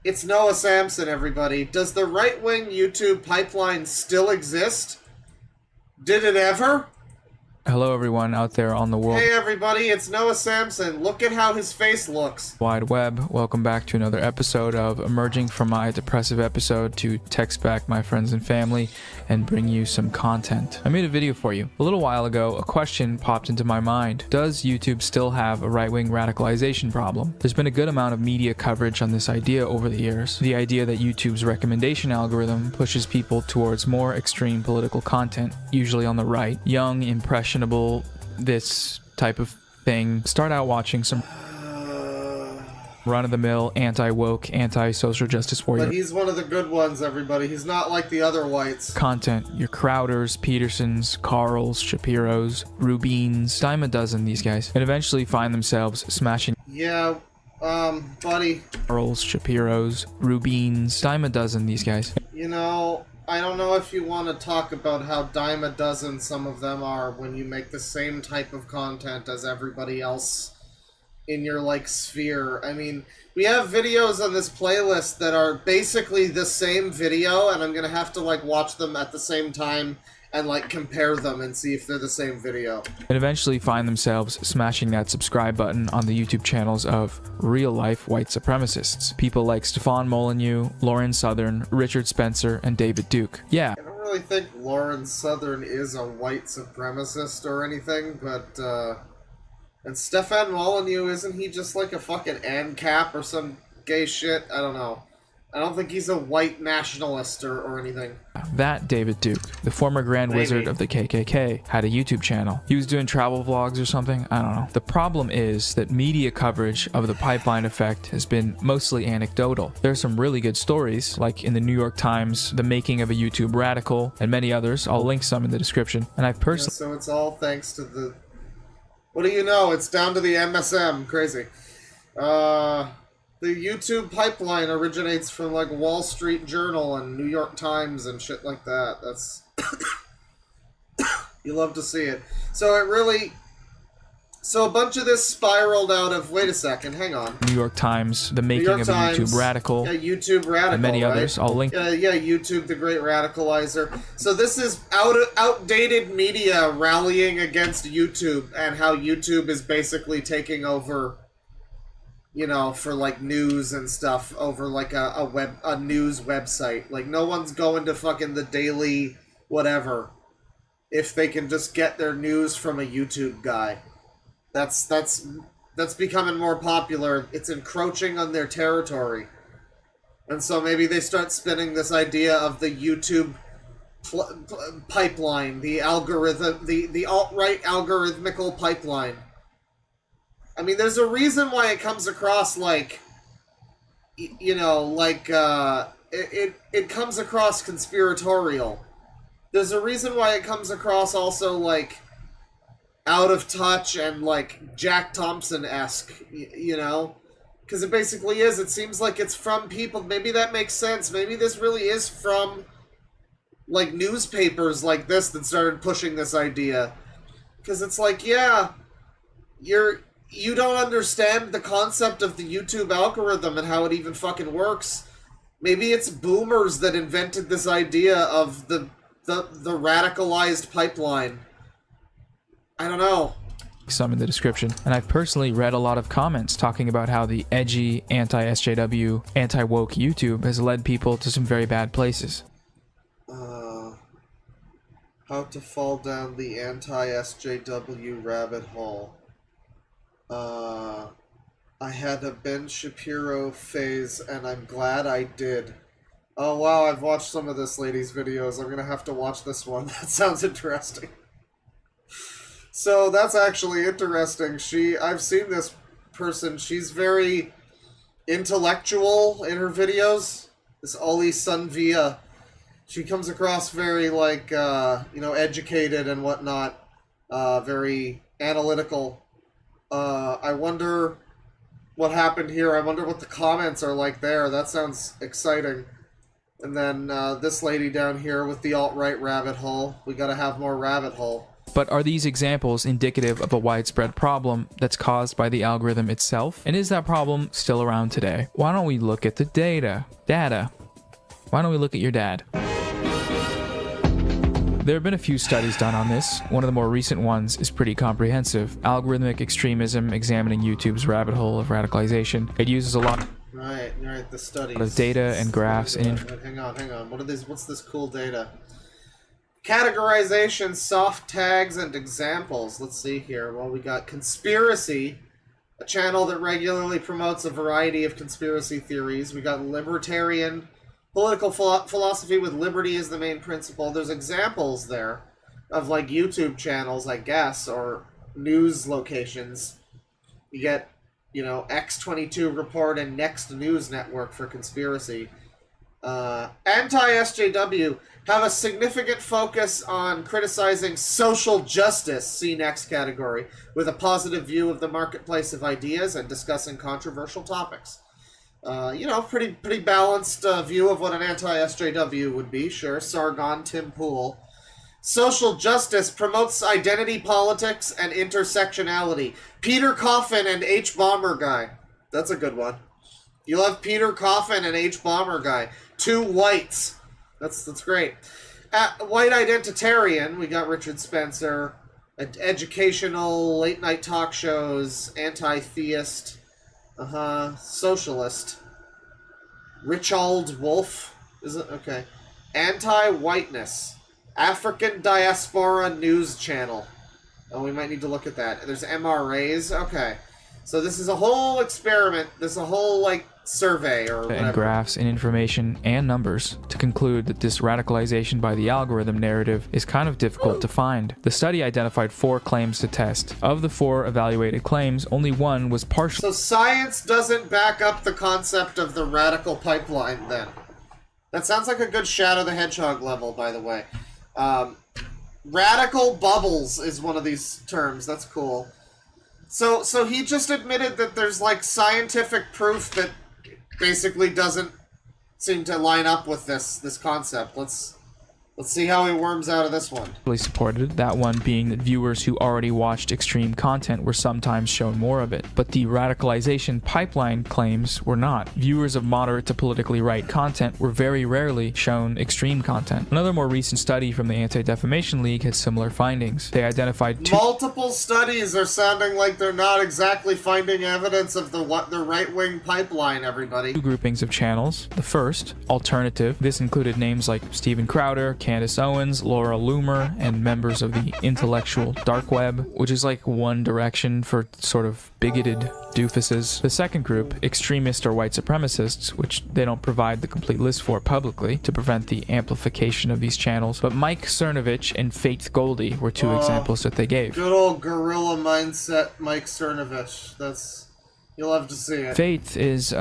It's Noah Samson, everybody. Does the right-wing YouTube pipeline still exist? Did it ever? Hello everyone out there on the world. Hey everybody, it's Noah Samson. Look at how his face looks. Wide web. Welcome back to another episode of emerging from my depressive episode to text back my friends and family and bring you some content. I made a video for you. A little while ago, a question popped into my mind. Does YouTube still have a right-wing radicalization problem? There's been a good amount of media coverage on this idea over the years. The idea that YouTube's recommendation algorithm pushes people towards more extreme political content, usually on the right. Young, impressionable, this type of thing. Start out watching some run-of-the-mill, anti-woke, anti-social justice warrior. But he's one of the good ones, everybody. He's not like the other whites. Content. Your Crowders, Petersons, Carls, Shapiros, Rubins, dime a dozen, these guys. And eventually find themselves smashing... Yeah, buddy. Carls, Shapiros, Rubins, dime a dozen, these guys. You know, I don't know if you want to talk about how dime a dozen some of them are when you make the same type of content as everybody else in your, like, sphere. I mean, we have videos on this playlist that are basically the same video, and I'm gonna have to, like, watch them at the same time and, like, compare them and see if they're the same video. And eventually find themselves smashing that subscribe button on the YouTube channels of real-life white supremacists. People like Stefan Molyneux, Lauren Southern, Richard Spencer, and David Duke. Yeah. I don't really think Lauren Southern is a white supremacist or anything, but, and Stefan Molyneux, isn't he just like a fucking ANCAP or some gay shit? I don't know. I don't think he's a white nationalist or anything. That David Duke, the former Grand Wizard of the KKK, had a YouTube channel. He was doing travel vlogs or something, I don't know. The problem is that media coverage of the pipeline effect has been mostly anecdotal. There are some really good stories, like in the New York Times, The Making of a YouTube Radical, and many others. I'll link some in the description. And I've personally... Yeah, so it's all thanks to the... What do you know? It's down to the MSM. Crazy. The YouTube pipeline originates from like Wall Street Journal and New York Times and shit like that. That's you love to see it. So it really, so a bunch of this spiraled out of. Wait a second, hang on. New York Times, The Making of a YouTube Radical. Yeah, YouTube Radical. And many right? others. I'll link. Yeah, YouTube, the Great Radicalizer. So this is outdated media rallying against YouTube and how YouTube is basically taking over. You know, for like news and stuff over like a news website. Like no one's going to fucking the Daily whatever if they can just get their news from a YouTube guy. That's becoming more popular. It's encroaching on their territory. And so maybe they start spinning this idea of the YouTube pipeline, the algorithm, the alt-right algorithmical pipeline. I mean, there's a reason why it comes across like, you know, like, it comes across conspiratorial. There's a reason why it comes across also, like, out of touch and, like, Jack Thompson-esque, you know? Because it basically is. It seems like it's from people. Maybe that makes sense. Maybe this really is from, like, newspapers like this that started pushing this idea. Because it's like, yeah, you don't understand the concept of the YouTube algorithm and how it even fucking works. Maybe it's boomers that invented this idea of the radicalized pipeline. I don't know. Some in the description. And I've personally read a lot of comments talking about how the edgy, anti-SJW, anti-woke YouTube has led people to some very bad places. How to fall down the anti-SJW rabbit hole. I had a Ben Shapiro phase, and I'm glad I did. Oh wow, I've watched some of this lady's videos. I'm gonna have to watch this one. That sounds interesting. So that's actually interesting. I've seen this person. She's very intellectual in her videos. This Oli Sunvia. She comes across very, like, you know, educated and whatnot. Very analytical. I wonder what happened here. I wonder what the comments are like there. That sounds exciting. And then this lady down here with the alt-right rabbit hole. We gotta have more rabbit hole. But are these examples indicative of a widespread problem that's caused by the algorithm itself? And is that problem still around today? Why don't we look at the data? Why don't we look at your dad? There have been a few studies done on this. One of the more recent ones is pretty comprehensive. Algorithmic Extremism, Examining YouTube's Rabbit Hole of Radicalization. It uses a lot Right, the studies. of data and graphs and Hang on. What's this cool data? Categorization, soft tags, and examples. Let's see here. Well, we got Conspiracy, a channel that regularly promotes a variety of conspiracy theories. We got Libertarian, political philosophy with liberty as the main principle. There's examples there of, like, YouTube channels, I guess, or news locations. You get, you know, X22 Report and Next News Network for conspiracy. Anti-SJW have a significant focus on criticizing social justice, see next category, with a positive view of the marketplace of ideas and discussing controversial topics. You know, pretty balanced view of what an anti-SJW would be, sure. Sargon, Tim Pool. Social justice promotes identity politics and intersectionality. Peter Coffin and H. Bomber Guy. That's a good one. You love Peter Coffin and H. Bomber Guy. Two whites. That's great. White Identitarian, we got Richard Spencer. Educational, late-night talk shows. Anti-theist. Socialist. Richald Wolf. Is it? Okay. Anti-whiteness. African Diaspora News Channel. Oh, we might need to look at that. There's MRAs. Okay. So this is a whole experiment. This is a whole, like, survey or whatever. And graphs and information and numbers to conclude that this radicalization by the algorithm narrative is kind of difficult to find. The study identified 4 claims to test. Of the 4 evaluated claims, only one was partial. So science doesn't back up the concept of the radical pipeline, then. That sounds like a good Shadow the Hedgehog level, by the way. Radical bubbles is one of these terms. That's cool. So he just admitted that there's, like, scientific proof that basically doesn't seem to line up with this concept. Let's see how he worms out of this one. Supported, that one being that viewers who already watched extreme content were sometimes shown more of it, but the radicalization pipeline claims were not. Viewers of moderate to politically right content were very rarely shown extreme content. Another more recent study from the Anti-Defamation League had similar findings. They identified multiple studies are sounding like they're not exactly finding evidence of the right-wing pipeline, everybody. 2 groupings of channels. The first, alternative. This included names like Steven Crowder, Candace Owens, Laura Loomer, and members of the intellectual dark web, which is like One Direction for sort of bigoted doofuses. The second group, extremist or white supremacists, which they don't provide the complete list for publicly to prevent the amplification of these channels, but Mike Cernovich and Faith Goldie were 2 examples that they gave. Good old guerrilla mindset Mike Cernovich. You'll have to see it. Faith is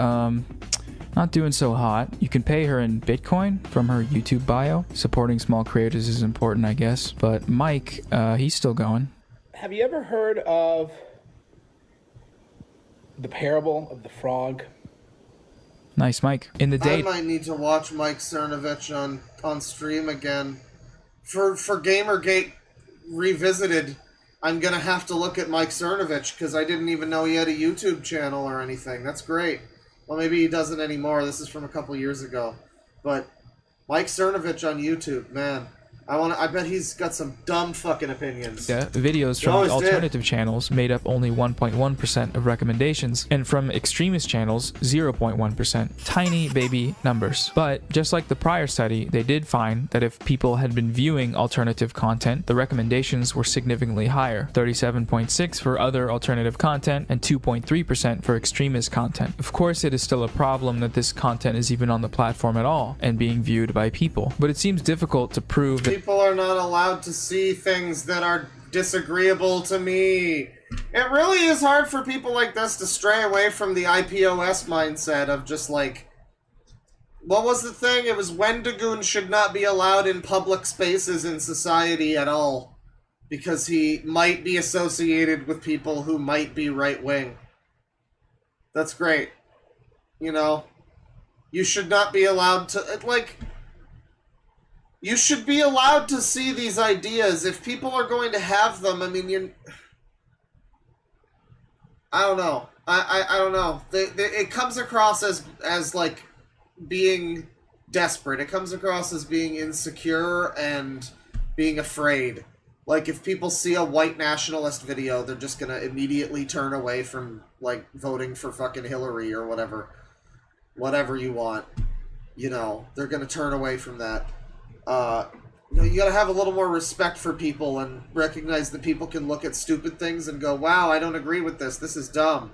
not doing so hot. You can pay her in Bitcoin from her YouTube bio. Supporting small creators is important, I guess. But Mike, he's still going. Have you ever heard of the parable of the frog? Nice, Mike. In the day, I might need to watch Mike Cernovich on stream again. For Gamergate Revisited, I'm gonna have to look at Mike Cernovich, because I didn't even know he had a YouTube channel or anything. That's great. Well, maybe he doesn't anymore. This is from a couple years ago. But Mike Cernovich on YouTube, man. I bet he's got some dumb fucking opinions. Yeah, videos from alternative channels made up only 1.1% of recommendations, and from extremist channels, 0.1%. Tiny baby numbers. But just like the prior study, they did find that if people had been viewing alternative content, the recommendations were significantly higher. 37.6% for other alternative content, and 2.3% for extremist content. Of course, it is still a problem that this content is even on the platform at all, and being viewed by people. But it seems difficult to prove that people are not allowed to see things that are disagreeable to me. It really is hard for people like this to stray away from the IPOS mindset of just like, what was the thing? It was Wendigoon should not be allowed in public spaces in society at all, because he might be associated with people who might be right-wing. That's great. You know? You should not be allowed to, like, you should be allowed to see these ideas. If people are going to have them, I mean, I don't know. I don't know. It comes across as like being desperate. It comes across as being insecure and being afraid. Like, if people see a white nationalist video, they're just gonna immediately turn away from, like, voting for fucking Hillary or whatever. Whatever you want. You know, they're gonna turn away from that. You know, you gotta have a little more respect for people and recognize that people can look at stupid things and go, wow, I don't agree with this. This is dumb.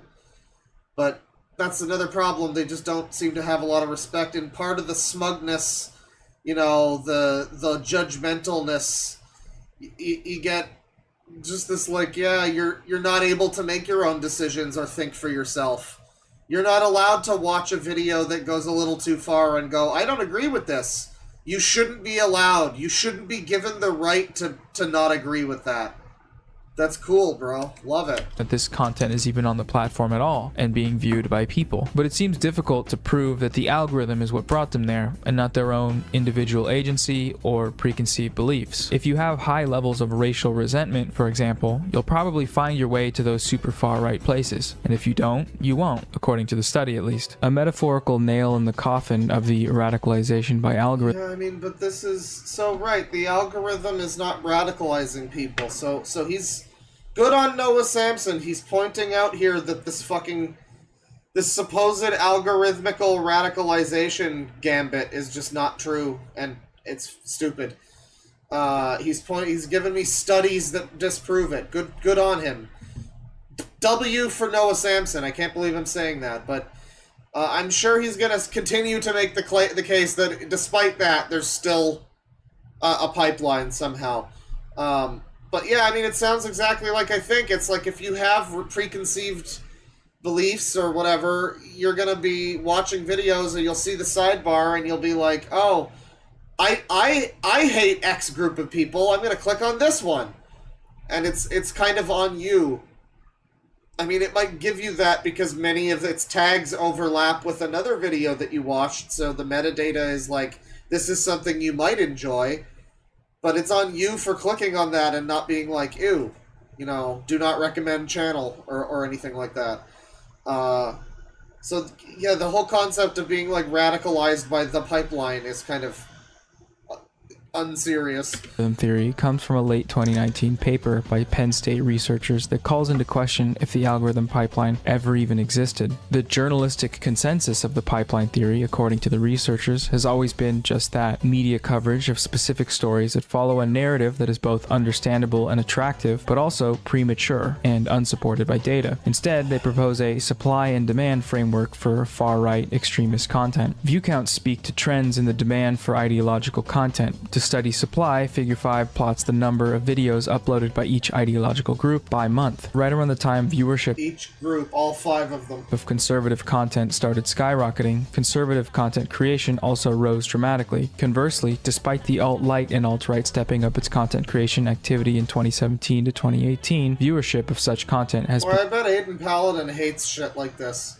But that's another problem. They just don't seem to have a lot of respect. And part of the smugness, you know, the judgmentalness, you get just this, like, yeah, you're not able to make your own decisions or think for yourself. You're not allowed to watch a video that goes a little too far and go, I don't agree with this. You shouldn't be allowed. You shouldn't be given the right to not agree with that. That's cool, bro. Love it. That this content is even on the platform at all and being viewed by people. But it seems difficult to prove that the algorithm is what brought them there and not their own individual agency or preconceived beliefs. If you have high levels of racial resentment, for example, you'll probably find your way to those super far right places. And if you don't, you won't, according to the study at least. A metaphorical nail in the coffin of the radicalization by algorithm. Yeah, I mean, but this is so right. The algorithm is not radicalizing people. So he's good on Noah Samson. He's pointing out here that this supposed algorithmical radicalization gambit is just not true, and it's stupid. He's given me studies that disprove it. Good on him. W for Noah Samson. I can't believe I'm saying that, but I'm sure he's going to continue to make the case that despite that, there's still a pipeline somehow. But yeah, I mean, it sounds exactly like I think. It's like if you have preconceived beliefs or whatever, you're going to be watching videos and you'll see the sidebar and you'll be like, oh, I hate X group of people. I'm going to click on this one. And it's kind of on you. I mean, it might give you that because many of its tags overlap with another video that you watched, so the metadata is like, this is something you might enjoy, but it's on you for clicking on that and not being like, ew, you know, do not recommend channel or anything like that. So, yeah, the whole concept of being, like, radicalized by the pipeline is kind of unserious. Algorithm theory comes from a late 2019 paper by Penn State researchers that calls into question if the algorithm pipeline ever even existed. The journalistic consensus of the pipeline theory, according to the researchers, has always been just that: media coverage of specific stories that follow a narrative that is both understandable and attractive, but also premature and unsupported by data. Instead, they propose a supply and demand framework for far-right extremist content. View counts speak to trends in the demand for ideological content. To study supply, Figure 5 plots the number of videos uploaded by each ideological group by month. Right around the time viewership each group, all 5 of them, of conservative content started skyrocketing, conservative content creation also rose dramatically. Conversely, despite the alt-light and alt-right stepping up its content creation activity in 2017 to 2018, viewership of such content has I bet Aiden Paladin hates shit like this.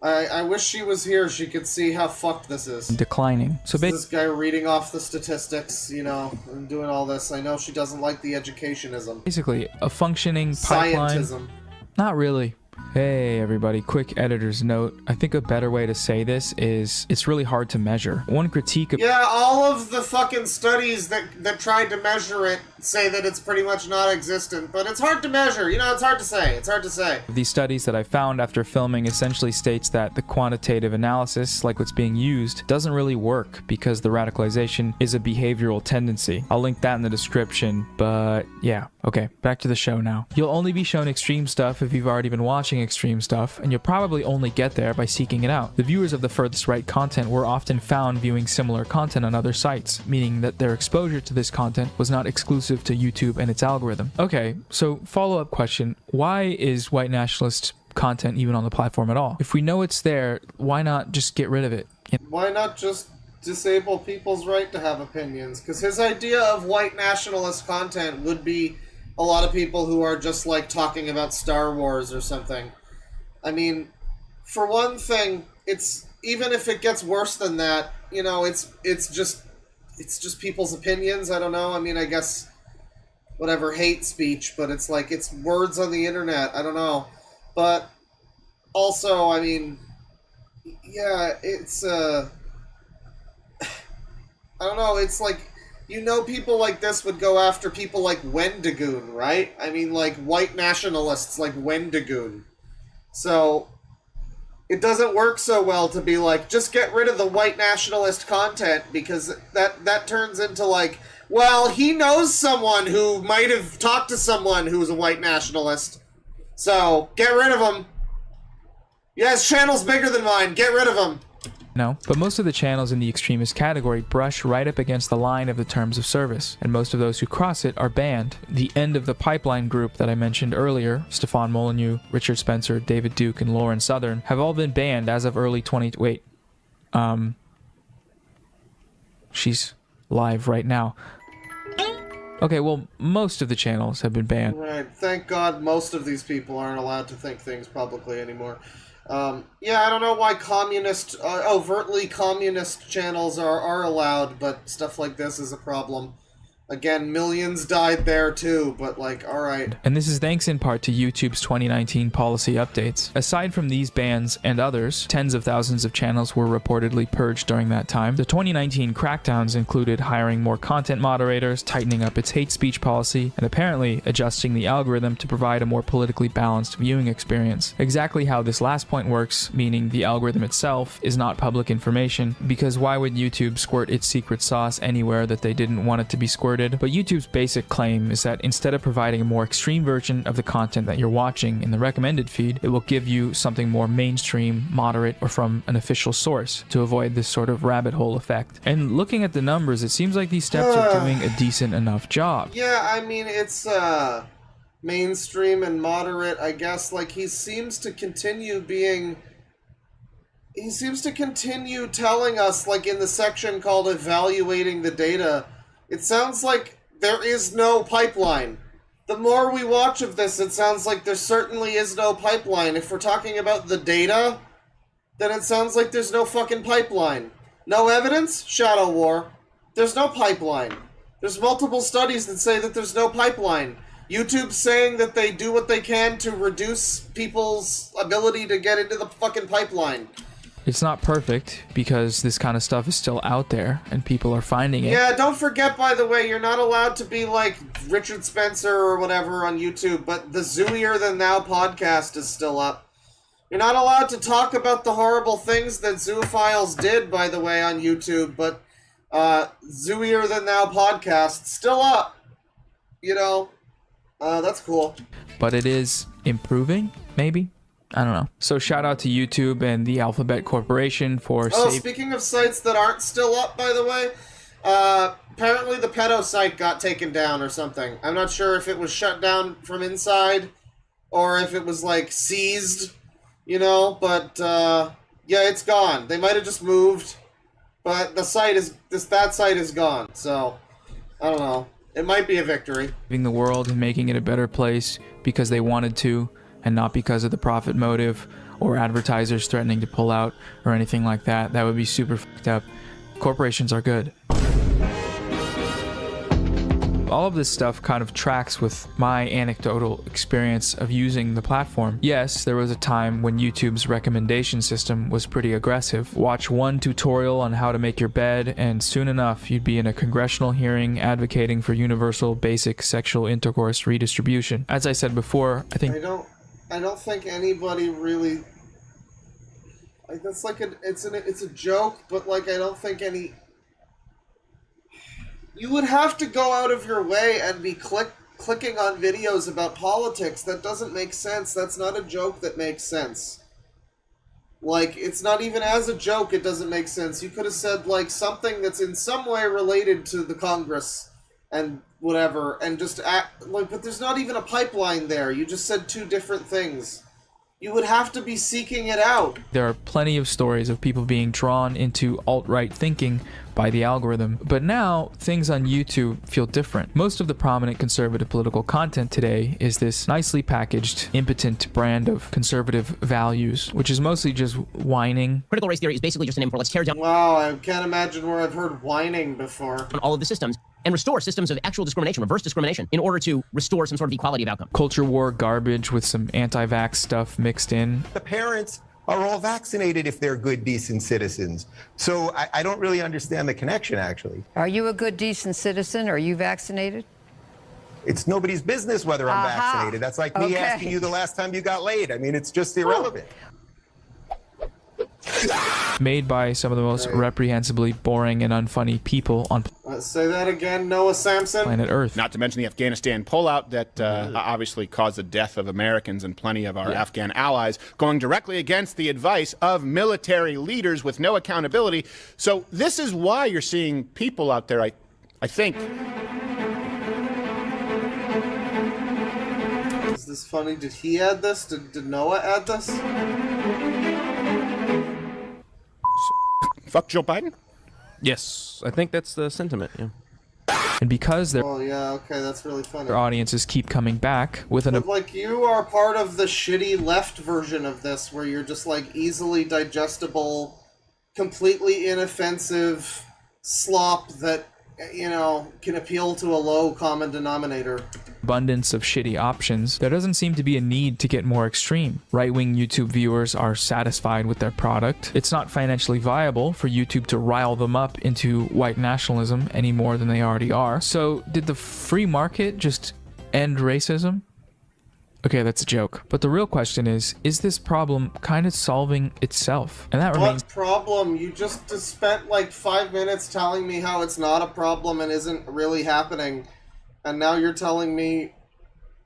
I wish she was here. She could see how fucked this is. declining. So This guy reading off the statistics, you know, and doing all this. I know she doesn't like the educationism. basically, a functioning pipeline. Scientism. Not really. Hey everybody, quick editor's note. I think a better way to say this is it's really hard to measure. One critique of Yeah, all of the fucking studies that tried to measure it say that it's pretty much non-existent, but it's hard to measure. You know, it's hard to say. It's hard to say. these studies that I found after filming essentially states that the quantitative analysis, like what's being used, doesn't really work because the radicalization is a behavioral tendency. I'll link that in the description, but yeah. Okay, back to the show now. You'll only be shown extreme stuff if you've already been watching extreme stuff, and you'll probably only get there by seeking it out. The viewers of the furthest right content were often found viewing similar content on other sites, meaning that their exposure to this content was not exclusive to YouTube and its algorithm. Okay, so follow-up question, why is white nationalist content even on the platform at all? If we know it's there, why not just get rid of it? Why not just disable people's right to have opinions? Because his idea of white nationalist content would be a lot of people who are just like talking about Star Wars or something. I mean, for one thing, it's even if it gets worse than that, you know, it's just people's opinions. I don't know. I mean, I guess whatever, hate speech, but it's like it's words on the internet. I don't know. But also, I mean, yeah, it's I don't know, it's like, you know, people like this would go after people like Wendigoon, right? I mean, like, white nationalists like Wendigoon. So, it doesn't work so well to be like, just get rid of the white nationalist content, because that turns into like, well, he knows someone who might have talked to someone who's a white nationalist. So, get rid of him. Yeah, his channel's bigger than mine. Get rid of him. No, but most of the channels in the extremist category brush right up against the line of the terms of service, and most of those who cross it are banned. The end of the pipeline group that I mentioned earlier, Stefan Molyneux, Richard Spencer, David Duke, and Lauren Southern, have all been banned as of early she's live right now. Okay, well, most of the channels have been banned. Right, thank God most of these people aren't allowed to think things publicly anymore. Yeah, I don't know why overtly communist channels are allowed, but stuff like this is a problem. Again, millions died there too, but like, alright. And this is thanks in part to YouTube's 2019 policy updates. Aside from these bans and others, tens of thousands of channels were reportedly purged during that time. The 2019 crackdowns included hiring more content moderators, tightening up its hate speech policy, and apparently adjusting the algorithm to provide a more politically balanced viewing experience. Exactly how this last point works, meaning the algorithm itself, is not public information, because why would YouTube squirt its secret sauce anywhere that they didn't want it to be squirted worded, but YouTube's basic claim is that instead of providing a more extreme version of the content that you're watching in the recommended feed, it will give you something more mainstream, moderate, or from an official source to avoid this sort of rabbit hole effect. And looking at the numbers, it seems like these steps are doing a decent enough job. Yeah, I mean, it's mainstream and moderate, I guess. Like, he seems to continue telling us, like in the section called Evaluating the Data, it sounds like there is no pipeline. The more we watch of this, it sounds like there certainly is no pipeline. If we're talking about the data, then it sounds like there's no fucking pipeline. No evidence? Shadow War. There's no pipeline. There's multiple studies that say that there's no pipeline. YouTube's saying that they do what they can to reduce people's ability to get into the fucking pipeline. It's not perfect because this kind of stuff is still out there and people are finding it. Yeah, don't forget, by the way, you're not allowed to be like Richard Spencer or whatever on YouTube, but the Zooier Than Thou podcast is still up. You're not allowed to talk about the horrible things that Zoophiles did, by the way, on YouTube, but Zooier Than Thou podcast still up. You know, that's cool. But it is improving, maybe? I don't know. So shout out to YouTube and the Alphabet Corporation for speaking of sites that aren't still up, by the way, apparently the pedo site got taken down or something. I'm not sure if it was shut down from inside or if it was, like, seized, you know, but, yeah, it's gone. They might have just moved, but the site is, that site is gone, so, I don't know. It might be a victory. Saving the world and making it a better place because they wanted to, and not because of the profit motive or advertisers threatening to pull out or anything like that. That would be super fucked up. Corporations are good. All of this stuff kind of tracks with my anecdotal experience of using the platform. Yes, there was a time when YouTube's recommendation system was pretty aggressive. Watch one tutorial on how to make your bed, and soon enough, you'd be in a congressional hearing advocating for universal basic sexual intercourse redistribution. As I said before, I don't think anybody really, like, that's like it's a joke, but like I don't think any. You would have to go out of your way and be clicking on videos about politics. That doesn't make sense. That's not a joke that makes sense. Like, it's not even as a joke, it doesn't make sense. You could have said, like, something that's in some way related to the Congress and whatever, and just act, like, but there's not even a pipeline there. You just said two different things. You would have to be seeking it out. There are plenty of stories of people being drawn into alt-right thinking by the algorithm, but now things on YouTube feel different. Most of the prominent conservative political content today is this nicely packaged, impotent brand of conservative values, which is mostly just whining. Critical race theory is basically just an name for let's tear down. Wow, I can't imagine where I've heard whining before. On all of the systems and restore systems of actual discrimination, reverse discrimination, in order to restore some sort of equality of outcome. Culture war garbage with some anti-vax stuff mixed in. The parents are all vaccinated if they're good, decent citizens. So I don't really understand the connection, actually. Are you a good, decent citizen? Are you vaccinated? It's nobody's business whether I'm vaccinated. That's like me asking you the last time you got laid. I mean, it's just irrelevant. Made by some of the most reprehensibly boring and unfunny people on say that again, Noah Samson. planet Earth. Not to mention the Afghanistan pullout that obviously caused the death of Americans and plenty of our Afghan allies, going directly against the advice of military leaders with no accountability. So this is why you're seeing people out there, I think. Is this funny? Did he add this? Did Noah add this? Fuck Joe Biden? Yes, I think that's the sentiment, yeah. And because their yeah, okay, that's really funny. Their audiences keep coming back with an... But, like, you are part of the shitty left version of this, where you're just, like, easily digestible, completely inoffensive slop that, you know, can appeal to a low common denominator. Abundance of shitty options, there doesn't seem to be a need to get more extreme. Right-wing YouTube viewers are satisfied with their product. It's not financially viable for YouTube to rile them up into white nationalism any more than they already are. So did the free market just end racism? Okay, that's a joke. But the real question is this problem kind of solving itself? And that remains... What problem? You just spent like 5 minutes telling me how it's not a problem and isn't really happening. And now you're telling me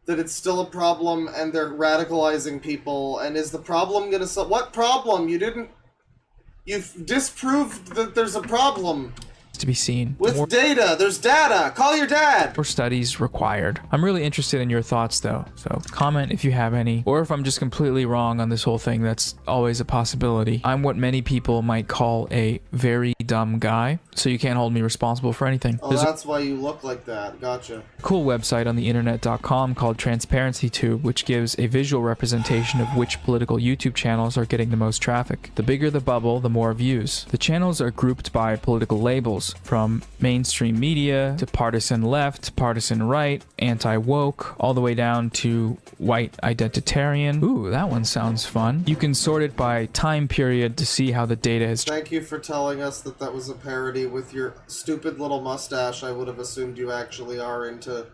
that it's still a problem and they're radicalizing people. And is the problem gonna solve... What problem? You've disproved that there's a problem. To be seen. With data. There's data. Call your dad. More studies required. I'm really interested in your thoughts though, so comment if you have any, or if I'm just completely wrong on this whole thing. That's always a possibility. I'm what many people might call a very dumb guy, so you can't hold me responsible for anything. Oh, that's why you look like that. Gotcha. Cool website on the internet.com called TransparencyTube, which gives a visual representation of which political YouTube channels are getting the most traffic. The bigger the bubble, the more views. The channels are grouped by political labels, from mainstream media to partisan left, partisan right, anti-woke, all the way down to white identitarian. Ooh, that one sounds fun. You can sort it by time period to see how the data has... Thank you for telling us that that was a parody. With your stupid little mustache, I would have assumed you actually are into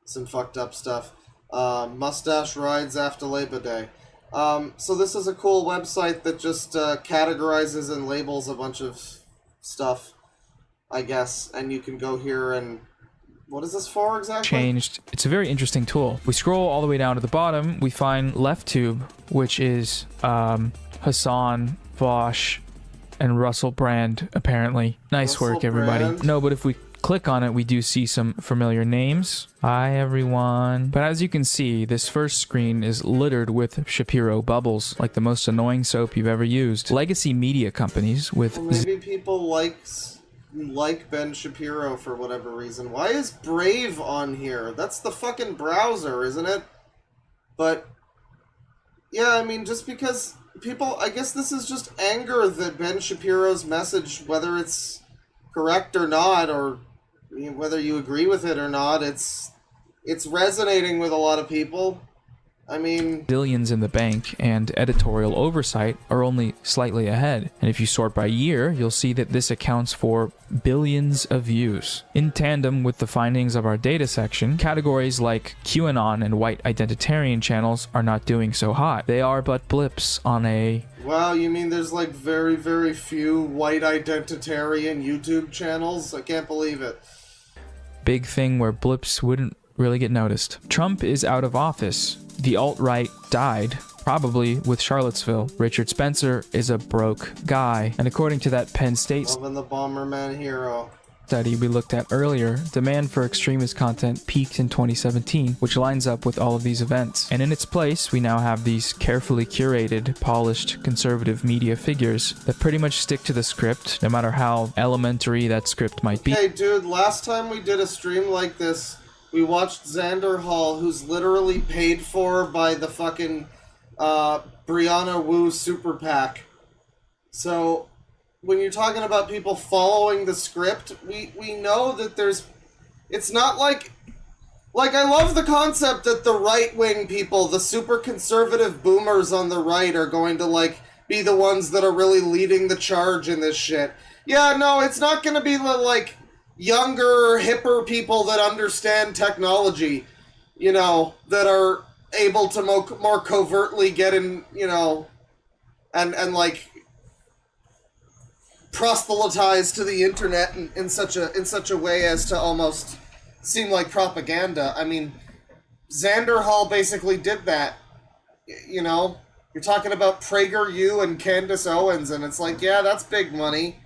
some fucked up stuff. Mustache rides after Labor Day. So this is a cool website that just categorizes and labels a bunch of stuff, I guess, and you can go here and... What is this for exactly? Changed. It's a very interesting tool. We scroll all the way down to the bottom, we find LeftTube, which is Hassan, Vosh, and Russell Brand, apparently. Nice Russell work, everybody. Brand? No, but if we click on it, we do see some familiar names. Hi, everyone. But as you can see, this first screen is littered with Shapiro bubbles, like the most annoying soap you've ever used. Legacy media companies with... Well, maybe people like Ben Shapiro for whatever reason. Why is Brave on here? That's the fucking browser, isn't it? But, yeah, I mean, just because people... I guess this is just anger that Ben Shapiro's message, whether it's correct or not, or whether you agree with it or not, it's resonating with a lot of people. I mean... Billions in the bank and editorial oversight are only slightly ahead. And if you sort by year, you'll see that this accounts for billions of views. In tandem with the findings of our data section, categories like QAnon and white identitarian channels are not doing so hot. They are but blips on a... Wow, you mean there's like very, very few white identitarian YouTube channels? I can't believe it. Big thing where blips wouldn't really get noticed. Trump is out of office. The alt-right died, probably with Charlottesville. Richard Spencer is a broke guy. And according to that Penn State Loving the Bomberman hero study we looked at earlier, demand for extremist content peaked in 2017, which lines up with all of these events. And in its place, we now have these carefully curated, polished, conservative media figures that pretty much stick to the script, no matter how elementary that script might be. Hey, dude, last time we did a stream like this, we watched Xander Hall, who's literally paid for by the fucking Brianna Wu super PAC. So, when you're talking about people following the script, we know that there's... It's not like... Like, I love the concept that the right-wing people, the super conservative boomers on the right, are going to, like, be the ones that are really leading the charge in this shit. Yeah, no, it's not gonna be, like... younger, hipper people that understand technology, you know, that are able to more covertly get in, you know, and like proselytize to the internet in such a way as to almost seem like propaganda. I mean, Xander Hall basically did that. You know, you're talking about PragerU and Candace Owens, and it's like, yeah, that's big money.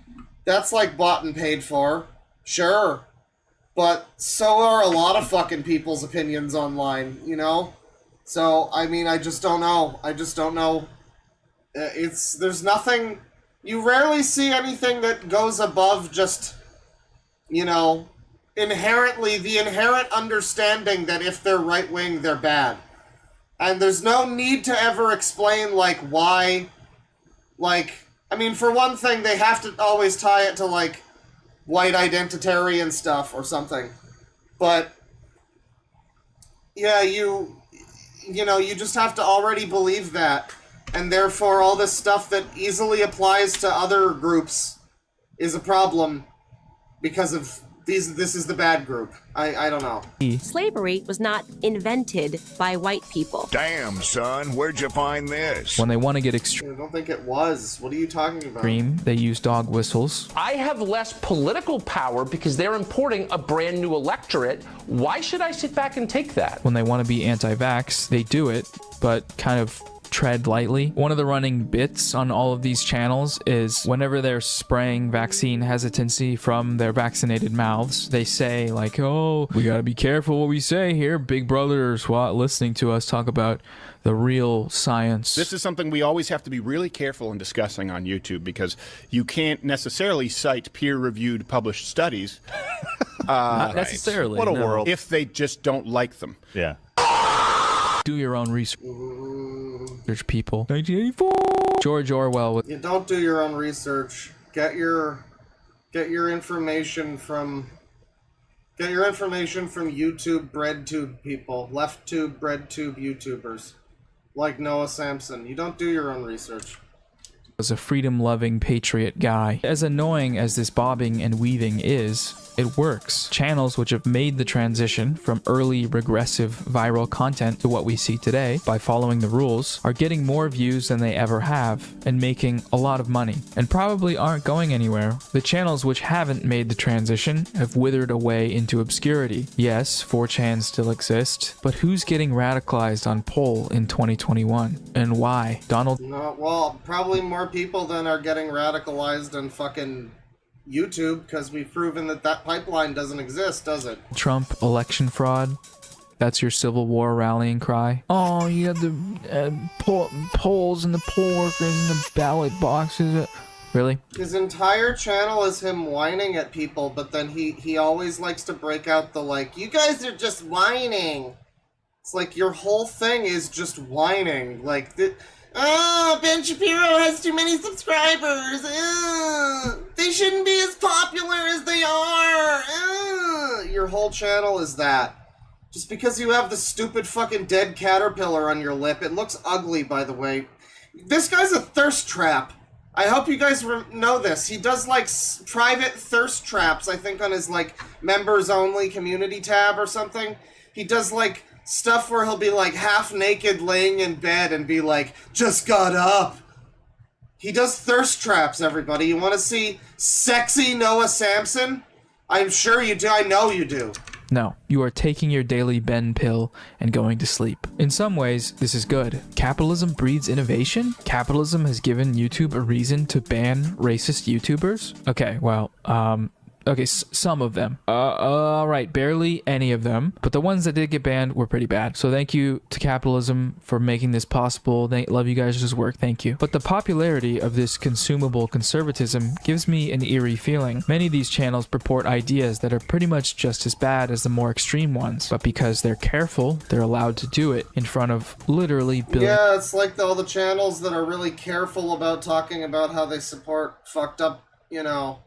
That's like bought and paid for. Sure, but so are a lot of fucking people's opinions online, you know? So, I mean, I just don't know. There's nothing, you rarely see anything that goes above just, you know, the inherent understanding that if they're right-wing, they're bad. And there's no need to ever explain, like, why, like, I mean, for one thing, they have to always tie it to, like, white identitarian stuff or something. But, yeah, you know, you just have to already believe that. And therefore, all this stuff that easily applies to other groups is a problem because of This is the bad group. I don't know. Slavery was not invented by white people. Damn, son, where'd you find this? When they want to get I don't think it was. What are you talking about? extreme, they use dog whistles. I have less political power because they're importing a brand new electorate. Why should I sit back and take that? When they want to be anti-vax, they do it, but kind of tread lightly. One of the running bits on all of these channels is whenever they're spraying vaccine hesitancy from their vaccinated mouths, they say like, oh, we gotta be careful what we say here. Big Brother or SWAT listening to us talk about the real science. This is something we always have to be really careful in discussing on YouTube because you can't necessarily cite peer-reviewed published studies. Not necessarily. What a no. world. If they just don't like them. Yeah. Do your own research. There's people. 1984. George Orwell. With You don't do your own research. Get your information from YouTube Breadtube people, left-tube Breadtube YouTubers, like Noah Samson. You don't do your own research. was a freedom-loving patriot guy. As annoying as this bobbing and weaving is, it works. Channels which have made the transition from early regressive viral content to what we see today by following the rules are getting more views than they ever have and making a lot of money and probably aren't going anywhere. The channels which haven't made the transition have withered away into obscurity. Yes, 4chan still exists, but who's getting radicalized on poll in 2021 and why? Donald? No, well, probably more people than are getting radicalized on fucking YouTube, because we've proven that that pipeline doesn't exist, does it? Trump election fraud? That's your Civil War rallying cry? Oh, you got the polls and the poll workers and the ballot boxes. Really? His entire channel is him whining at people, but then he always likes to break out the, like, you guys are just whining. It's like your whole thing is just whining. Like, Ben Shapiro has too many subscribers. They shouldn't be as popular as they are. Your whole channel is that. Just because you have the stupid fucking dead caterpillar on your lip. It looks ugly, by the way. This guy's a thirst trap. I hope you guys know this. He does, like, private thirst traps, I think, on his, like, members-only community tab or something. He does, like, stuff where he'll be, like, half naked laying in bed and be like, just got up. He does thirst traps, everybody. You want to see sexy Noah Samson? I'm sure you do. I know you do. No, you are taking your daily Ben pill and going to sleep. In some ways, this is good. Capitalism breeds innovation? Capitalism has given YouTube a reason to ban racist YouTubers? Okay, well, okay, some of them. Alright, barely any of them. But the ones that did get banned were pretty bad. So thank you to capitalism for making this possible. Love you guys' work, thank you. But the popularity of this consumable conservatism gives me an eerie feeling. Many of these channels purport ideas that are pretty much just as bad as the more extreme ones. But because they're careful, they're allowed to do it in front of literally billions. Yeah, it's like all the channels that are really careful about talking about how they support fucked up, you know,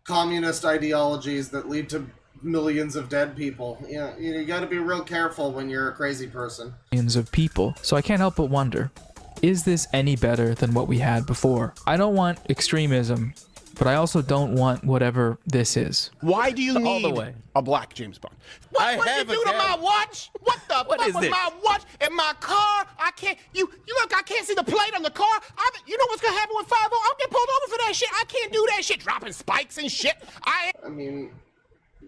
communist ideologies that lead to millions of dead people. Yeah, you gotta be real careful when you're a crazy person. Millions of people. So I can't help but wonder, is this any better than what we had before? I don't want extremism, but I also don't want whatever this is. Why do you need a black James Bond? What did you do to my watch? What the fuck was my watch and my car? I can't. You look. I can't see the plate on the car. You know what's gonna happen with 5-0? I'll get pulled over for that shit. I can't do that shit. Dropping spikes and shit. I mean,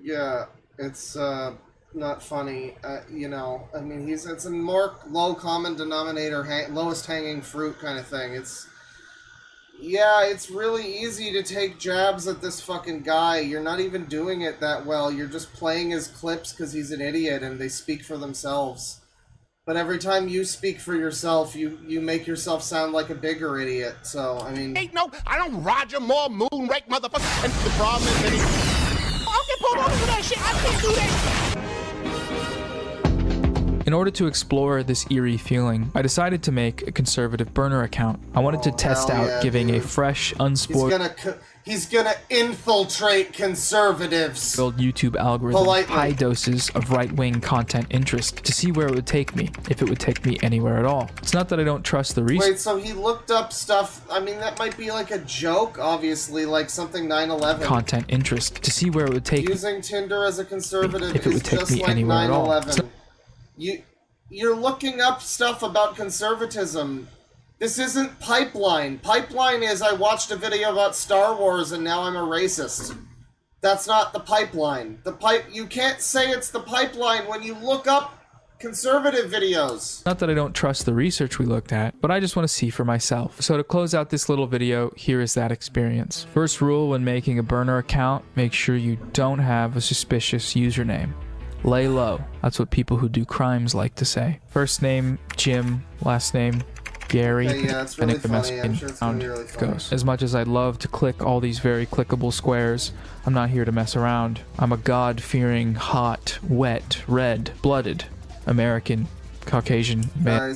yeah, it's not funny. You know, I mean, it's a more low common denominator, lowest hanging fruit kind of thing. Yeah, it's really easy to take jabs at this fucking guy. You're not even doing it that well. You're just playing his clips because he's an idiot and they speak for themselves. But every time you speak for yourself, you make yourself sound like a bigger idiot. So, I mean... I don't Roger Moore moonrake motherfucker. And the problem is that I'll get pulled over for that shit. I can't do that. In In order to explore this eerie feeling, I decided to make a conservative burner account. I wanted to test out giving a fresh, unspoiled He's gonna infiltrate conservatives. YouTube algorithm Politely. high doses of right-wing content interest to see where it would take me, if it would take me anywhere at all. It's not that I don't trust the research. Wait, so he looked up stuff, I mean, that might be like a joke, obviously, like something 9/11. Content interest to see where it would take me. Using Tinder as a conservative If it is would take just me like anywhere at all. 9/11. You're looking up stuff about conservatism. This isn't Pipeline. Pipeline is I watched a video about Star Wars and now I'm a racist. That's not the Pipeline. You can't say it's the Pipeline when you look up conservative videos. Not that I don't trust the research we looked at, but I just want to see for myself. So to close out this little video, here is that experience. First rule when making a burner account, make sure you don't have a suspicious username. Lay low. That's what people who do crimes like to say. First name, Jim. Last name, Gary. Okay, yeah, it's really the funny. I'm messaging sure it's gonna be really funny. goes. As much as I'd love to click all these very clickable squares, I'm not here to mess around. I'm a God-fearing, hot, wet, red-blooded American Caucasian man.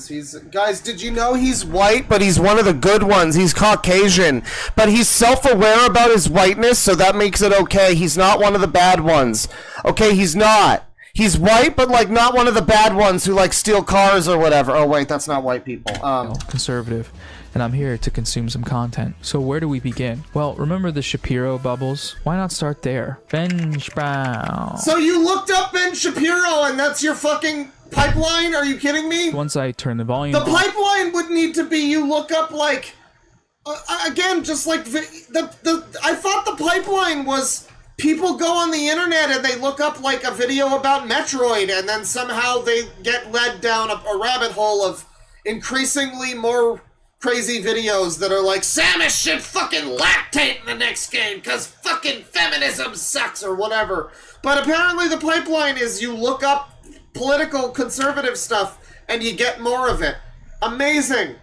Guys, did you know he's white, but he's one of the good ones? He's Caucasian, but he's self-aware about his whiteness, so that makes it okay. He's not one of the bad ones. Okay, he's not. He's white, but like not one of the bad ones who like steal cars or whatever. Oh wait, that's not white people. Conservative, and I'm here to consume some content. So where do we begin? Well, remember the Shapiro bubbles? Why not start there? Ben Brown. So you looked up Ben Shapiro, and that's your fucking Pipeline? Are you kidding me? Once I turn the volume The on, Pipeline would need to be you look up like again, just like I thought the Pipeline was people go on the internet and they look up like a video about Metroid, and then somehow they get led down a rabbit hole of increasingly more crazy videos that are like Samus should fucking lactate in the next game because fucking feminism sucks or whatever. But apparently the Pipeline is you look up political conservative stuff and you get more of it. Amazing.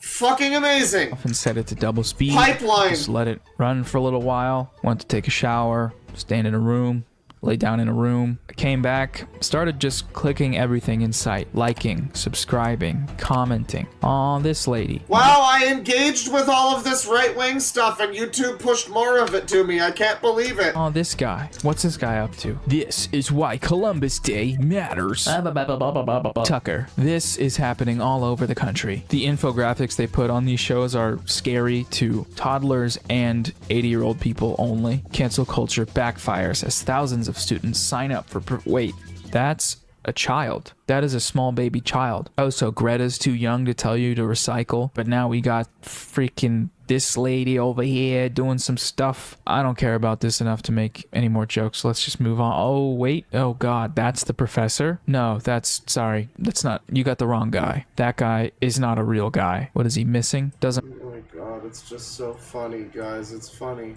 Fucking amazing. often set it to double speed. Pipeline. Just let it run for a little while. Went to take a shower, stand in a room, lay down in a room. I came back, started just clicking everything in sight. Liking, subscribing, commenting. Aw, this lady. Wow, I engaged with all of this right-wing stuff and YouTube pushed more of it to me. I can't believe it. Oh, this guy. What's this guy up to? This is why Columbus Day matters. Tucker. This is happening all over the country. The infographics they put on these shows are scary to toddlers and 80-year-old people only. Cancel culture backfires as thousands of students sign up for... Wait, that's a child. That is a small baby child. Oh, so Greta's too young to tell you to recycle, but now we got freaking this lady over here doing some stuff. I don't care about this enough to make any more jokes. Let's just move on. Oh, wait. Oh, God. That's the professor? No, that's... Sorry. That's not... You got the wrong guy. That guy is not a real guy. What is he missing? Doesn't... Oh, my God. It's just so funny, guys. It's funny.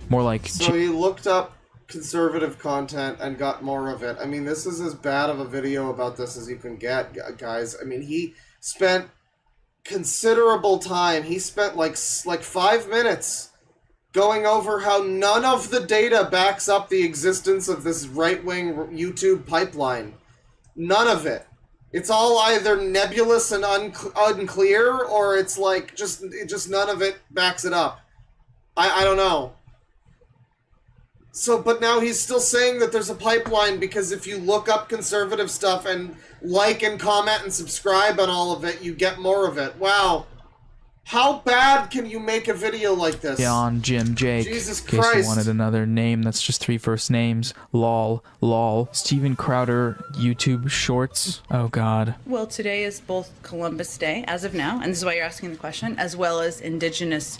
More like... So he looked up conservative content and got more of it. I mean, this is as bad of a video about this as you can get, guys. I mean, he spent considerable time. He spent like 5 minutes going over how none of the data backs up the existence of this right-wing YouTube pipeline. None of it. It's all either nebulous and unclear, or it's like just none of it backs it up. I don't know. So, but now he's still saying that there's a pipeline because if you look up conservative stuff and like and comment and subscribe on all of it, you get more of it. Wow. How bad can you make a video like this? John, Jim, Jake. Jesus In case Christ. you wanted another name, that's just 3 first names. Lol, lol. Steven Crowder, YouTube Shorts. Oh, God. Well, today is both Columbus Day, as of now, and this is why you're asking the question, as well as Indigenous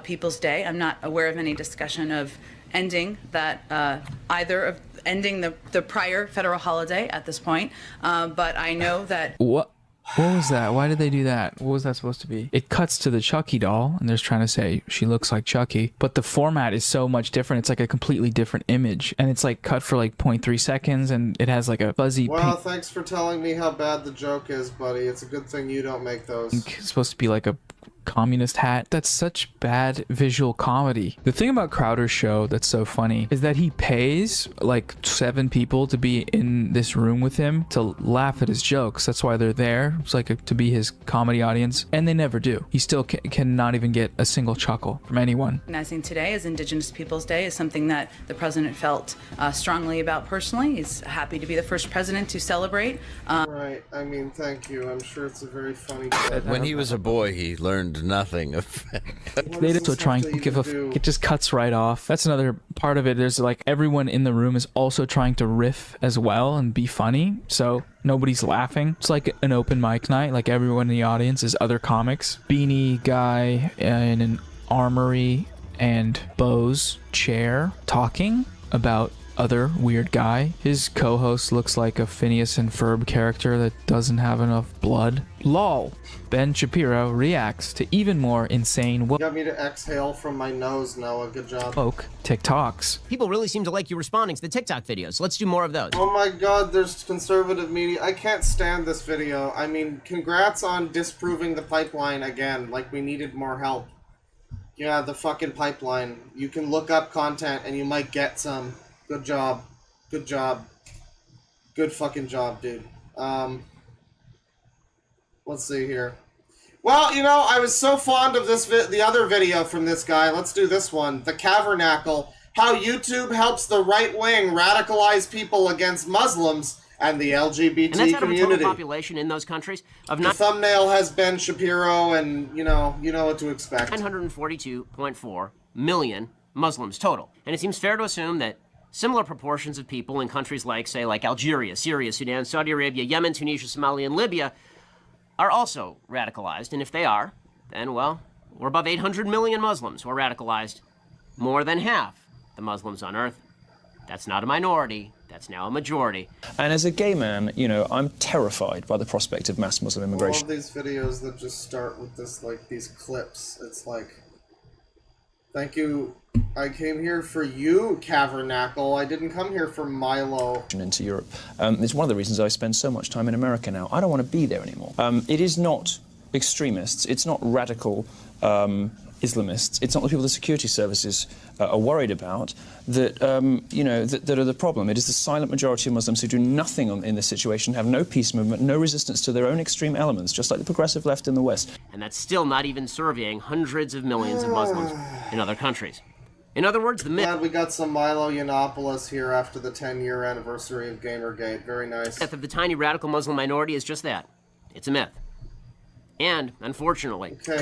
Peoples Day. I'm not aware of any discussion of ending that, either of ending the prior federal holiday at this point, but I know that... What was that? Why did they do that? What was that supposed to be? It cuts to the Chucky doll, and they're trying to say she looks like Chucky, but the format is so much different. It's like a completely different image, and it's like cut for like 0.3 seconds, and it has like a fuzzy Well, pink... thanks for telling me how bad the joke is, buddy. It's a good thing you don't make those. It's supposed to be like a communist hat. That's such bad visual comedy. The thing about Crowder's show that's so funny is that he pays like 7 people to be in this room with him to laugh at his jokes. That's why they're there. It's like to be his comedy audience, and they never do. He still cannot even get a single chuckle from anyone. Recognizing today as Indigenous Peoples Day is something that the president felt strongly about personally. He's happy to be the first president to celebrate. Right, I mean, thank you. I'm sure it's a very funny joke. When he was a boy, he learned nothing of They also trying to give it just cuts right off. That's another part of it. There's like everyone in the room is also trying to riff as well and be funny, so nobody's laughing. It's like an open mic night. Like everyone in the audience is other comics. Beanie guy in an armory and Bo's chair talking about other weird guy. His co-host looks like a Phineas and Ferb character that doesn't have enough blood. LOL. Ben Shapiro reacts to even more insane You got me to exhale from my nose, Noah. Good job. woke TikToks. People really seem to like you responding to the TikTok videos. Let's do more of those. Oh my god, there's conservative media. I can't stand this video. I mean, congrats on disproving the pipeline again. Like, we needed more help. Yeah, the fucking pipeline. You can look up content and you might get some. Good job. Good job. Good fucking job, dude. Let's see here. Well, you know, I was so fond of this the other video from this guy. Let's do this one. The Cavernacle. How YouTube helps the right wing radicalize people against Muslims and the LGBT And that's out of a total community. population in those countries of The thumbnail has Ben Shapiro, and you know what to expect. 942.4 million Muslims total. And it seems fair to assume that similar proportions of people in countries like, say, like Algeria, Syria, Sudan, Saudi Arabia, Yemen, Tunisia, Somalia, and Libya are also radicalized. And if they are, then, well, we're above 800 million Muslims who are radicalized. More than half the Muslims on Earth. That's not a minority. That's now a majority. And as a gay man, you know, I'm terrified by the prospect of mass Muslim All immigration. of these videos that just start with this, like, these clips, it's like, thank you. I came here for you, Cavernacle. I didn't come here for Milo. Into Europe. It's one of the reasons I spend so much time in America now. I don't want to be there anymore. It is not extremists. It's not radical Islamists. It's not the people the security services are worried about that, you know, that are the problem. It is the silent majority of Muslims who do nothing in this situation, have no peace movement, no resistance to their own extreme elements, just like the progressive left in the West. And that's still not even surveying hundreds of millions of Muslims in other countries. In other words, the myth... Glad we got some Milo Yiannopoulos here after the 10-year anniversary of Gamergate. Very nice. myth of the tiny radical Muslim minority is just that. It's a myth. And, unfortunately, to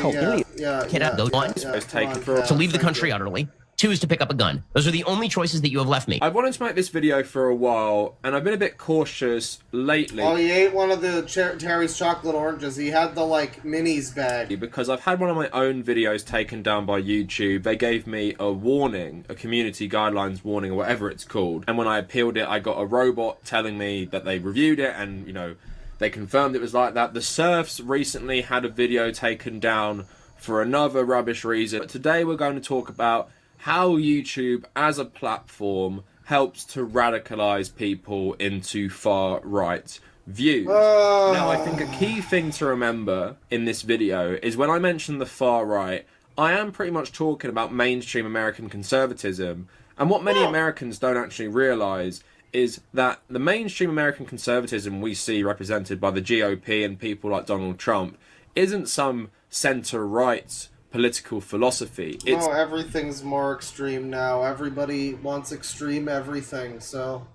leave the country utterly. 2 is to pick up a gun. Those are the only choices that you have left me. I've wanted to make this video for a while, and I've been a bit cautious lately. Oh, he ate one of the Terry's chocolate oranges. He had the, like, minis bag. Because I've had one of my own videos taken down by YouTube. They gave me a warning, a community guidelines warning, or whatever it's called. And when I appealed it, I got a robot telling me that they reviewed it, and, you know, they confirmed it was like that. The Surfs recently had a video taken down for another rubbish reason. But today we're going to talk about how YouTube as a platform helps to radicalize people into far-right views. Now, I think a key thing to remember in this video is when I mention the far-right, I am pretty much talking about mainstream American conservatism. And what many Americans don't actually realize is that the mainstream American conservatism we see represented by the GOP and people like Donald Trump isn't some center-right political philosophy. It's everything's more extreme now. Everybody wants extreme everything, so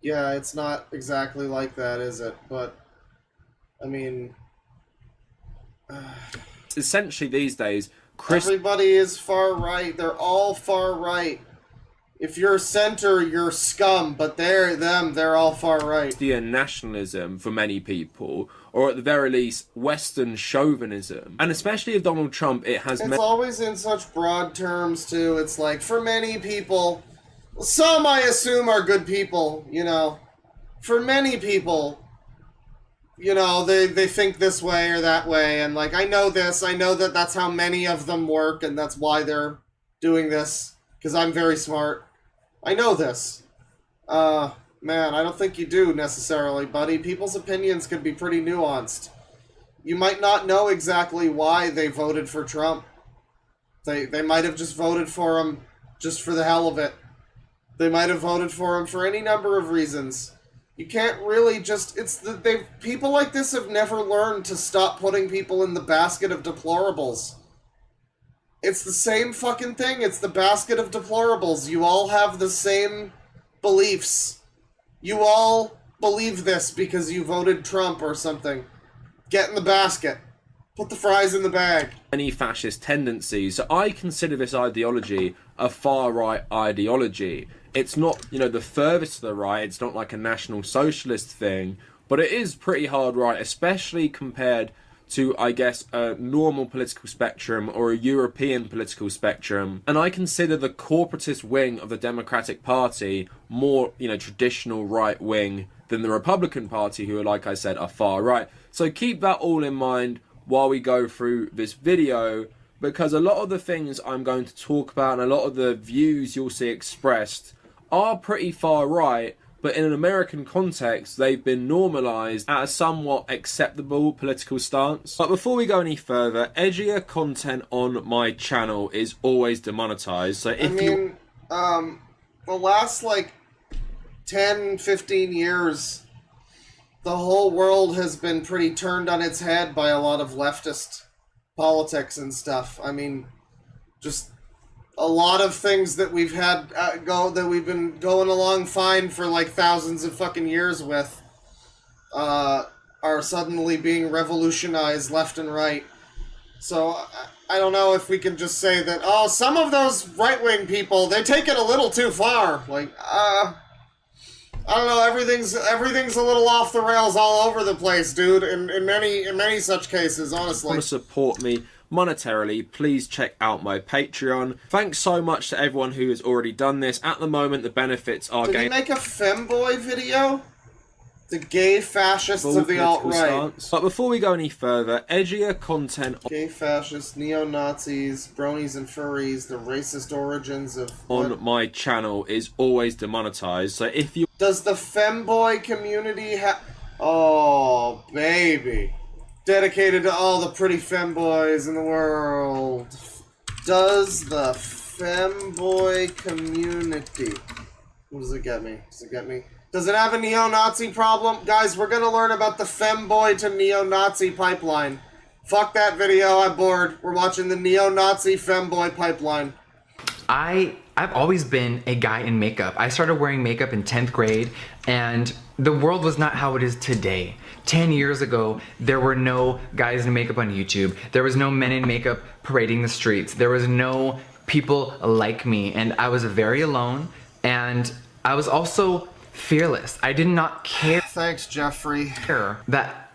yeah, it's not exactly like that, is it? But I mean, essentially these days, everybody is far right. They're all far right. If you're center, you're scum, but they're all far right. The nationalism for many people, or at the very least, Western chauvinism. And especially of Donald Trump, it has... It's always in such broad terms, too. It's like, for many people, some I assume are good people, you know. For many people, you know, they think this way or that way, and like, I know this, I know that that's how many of them work, and that's why they're doing this, because I'm very smart. I know this. Man, I don't think you do, necessarily, buddy. People's opinions can be pretty nuanced. you might not know exactly why they voted for Trump. They might have just voted for him just for the hell of it. They might have voted for him for any number of reasons. You can't really just... people like this have never learned to stop putting people in the basket of deplorables. It's the same fucking thing. It's the basket of deplorables. You all have the same beliefs. You all believe this because you voted Trump or something. Get in the basket. Put the fries in the bag. Any fascist tendencies. So I consider this ideology a far-right ideology. It's not, the furthest to the right. It's not like a National Socialist thing. But it is pretty hard right, especially compared to, I guess, a normal political spectrum or a European political spectrum. And I consider the corporatist wing of the Democratic Party more, traditional right wing than the Republican Party, who, like I said, are far right. So keep that all in mind while we go through this video, because a lot of the things I'm going to talk about and a lot of the views you'll see expressed are pretty far right, but in an American context, they've been normalized at a somewhat acceptable political stance. But before we go any further, edgier content on my channel is always demonetized. So if the last, 10, 15 years, the whole world has been pretty turned on its head by a lot of leftist politics and stuff. Just a lot of things that we've had that we've been going along fine for thousands of fucking years with are suddenly being revolutionized left and right. So I don't know if we can just say that, some of those right-wing people, they take it a little too far. I don't know, everything's a little off the rails all over the place, dude, in many such cases, honestly. you want to support me monetarily, please check out my Patreon. Thanks so much to everyone who has already done this. At the moment, the benefits are... Did he make a femboy video? The gay fascists of the alt-right. But before we go any further, edgier content... Gay fascists, neo-Nazis, bronies and furries, the racist origins of... on my channel is always demonetized, so if you... Does the femboy community have... Oh, baby. Dedicated to all the pretty femboys in the world. Does the femboy community... What does it get me? Does it have a neo-Nazi problem? Guys, we're gonna learn about the femboy to neo-Nazi pipeline. Fuck that video, I'm bored. We're watching the neo-Nazi femboy pipeline. I've always been a guy in makeup. I started wearing makeup in 10th grade, and the world was not how it is today. 10 years ago, there were no guys in makeup on YouTube. There was no men in makeup parading the streets. There was no people like me, and I was very alone, and I was also fearless. I did not care. Thanks, Jeffrey. That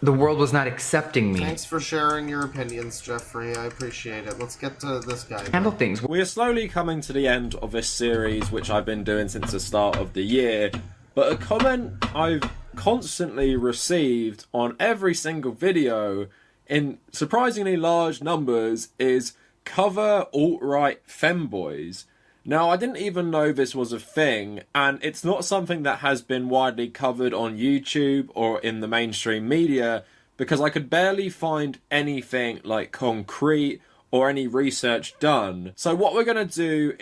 the world was not accepting me. Thanks for sharing your opinions, Jeffrey. I appreciate it. Let's get to this guy. Handle things. We are slowly coming to the end of this series, which I've been doing since the start of the year. But a comment I've constantly received on every single video in surprisingly large numbers is cover alt-right femboys. Now, I didn't even know this was a thing, and it's not something that has been widely covered on YouTube or in the mainstream media, because I could barely find anything concrete or any research done. So what we're going to do...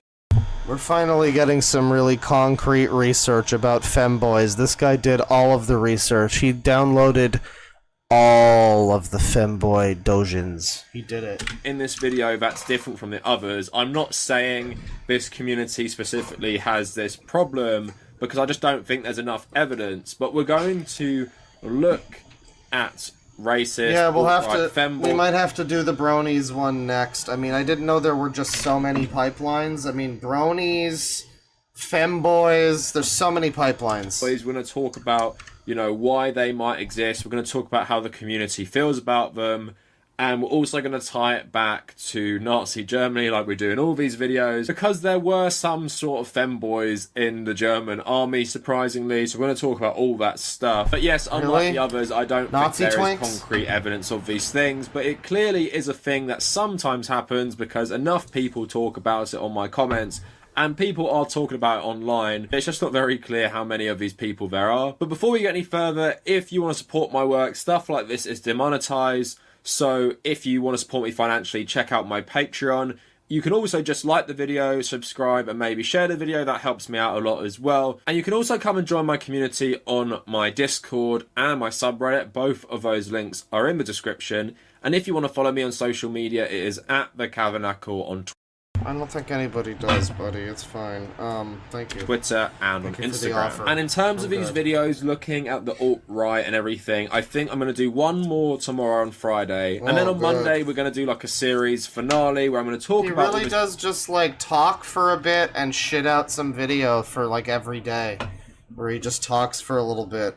We're finally getting some really concrete research about femboys. This guy did all of the research. He downloaded all of the femboy dojins. He did it. In this video that's different from the others, I'm not saying this community specifically has this problem, because I just don't think there's enough evidence, but we're going to look at racist, yeah, we'll have to. femboy. We might have to do the bronies one next. I didn't know there were just so many pipelines. Bronies, femboys, there's so many pipelines. We're going to talk about, why they might exist. We're going to talk about how the community feels about them. And we're also going to tie it back to Nazi Germany, like we do in all these videos, because there were some sort of femboys in the German army, surprisingly. So we're going to talk about all that stuff. But yes, unlike the others, I don't think there is concrete evidence of these things. But it clearly is a thing that sometimes happens because enough people talk about it on my comments. and people are talking about it online. It's just not very clear how many of these people there are. But before we get any further, if you want to support my work, stuff like this is demonetized. So if you want to support me financially, check out my Patreon. You can also just like the video, subscribe, and maybe share the video. That helps me out a lot as well. And you can also come and join my community on my Discord and my subreddit. Both of those links are in the description. And if you want to follow me on social media, it is at the Gamergate on Twitter. I don't think anybody does, buddy. It's fine. Thank you. Twitter and on Thank you for the Instagram. offer. And in terms of I'm these good. videos, looking at the alt-right and everything, I think I'm going to do one more tomorrow on Friday. And then Oh, on good. Monday, we're going to do like a series finale where I'm going to talk He about... really does just, like, talk for a bit and shit out some video for, like, every day. Where he just talks for a little bit.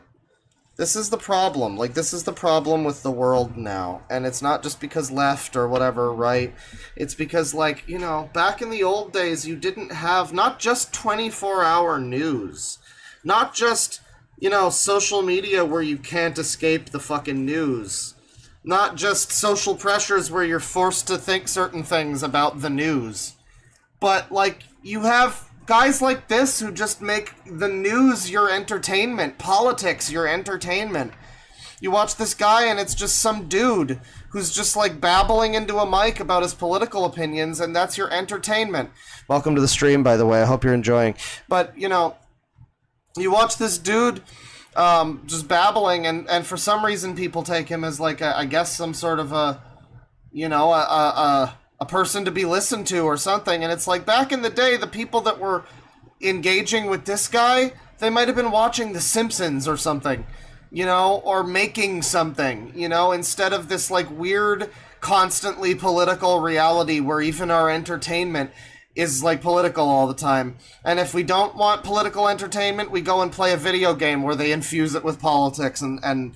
This is the problem. Like, this is the problem with the world now. And it's not just because left or whatever, right? It's because, like, you know, back in the old days, you didn't have not just 24-hour news. Not just, you know, social media where you can't escape the fucking news. Not just social pressures where you're forced to think certain things about the news. But, like, you have guys like this who just make the news your entertainment, politics your entertainment. You watch this guy and it's just some dude who's just like babbling into a mic about his political opinions, and that's your entertainment. Welcome to the stream, by the way. I hope you're enjoying. But, you know, you watch this dude just babbling, and for some reason people take him as like, I guess, some sort of a, you know, a person to be listened to or something. And it's like, back in the day, the people that were engaging with this guy, they might have been watching The Simpsons or something, you know, or making something, you know, instead of this like weird, constantly political reality where even our entertainment is like political all the time. And if we don't want political entertainment, we go and play a video game where they infuse it with politics and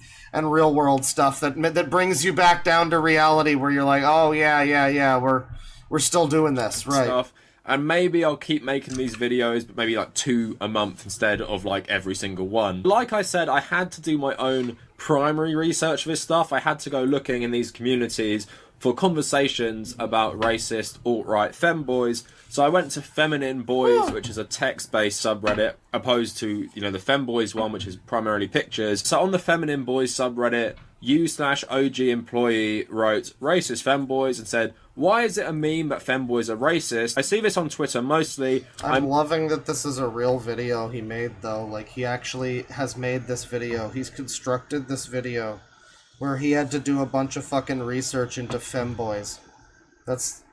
real world stuff that brings you back down to reality, where you're like, oh yeah, we're still doing this, right? Stuff. And maybe I'll keep making these videos, but maybe like 2 a month instead of like every single one. Like I said, I had to do my own primary research for this stuff. I had to go looking in these communities for conversations about racist alt-right femboys. So I went to Feminine Boys, which is a text-based subreddit, opposed to, you know, the Femboys one, which is primarily pictures. So on the Feminine Boys subreddit, u/OG employee wrote racist femboys and said, why is it a meme that femboys are racist? I see this on Twitter mostly. I'm loving that this is a real video he made, though. Like, he actually has made this video. He's constructed this video where he had to do a bunch of fucking research into femboys. That's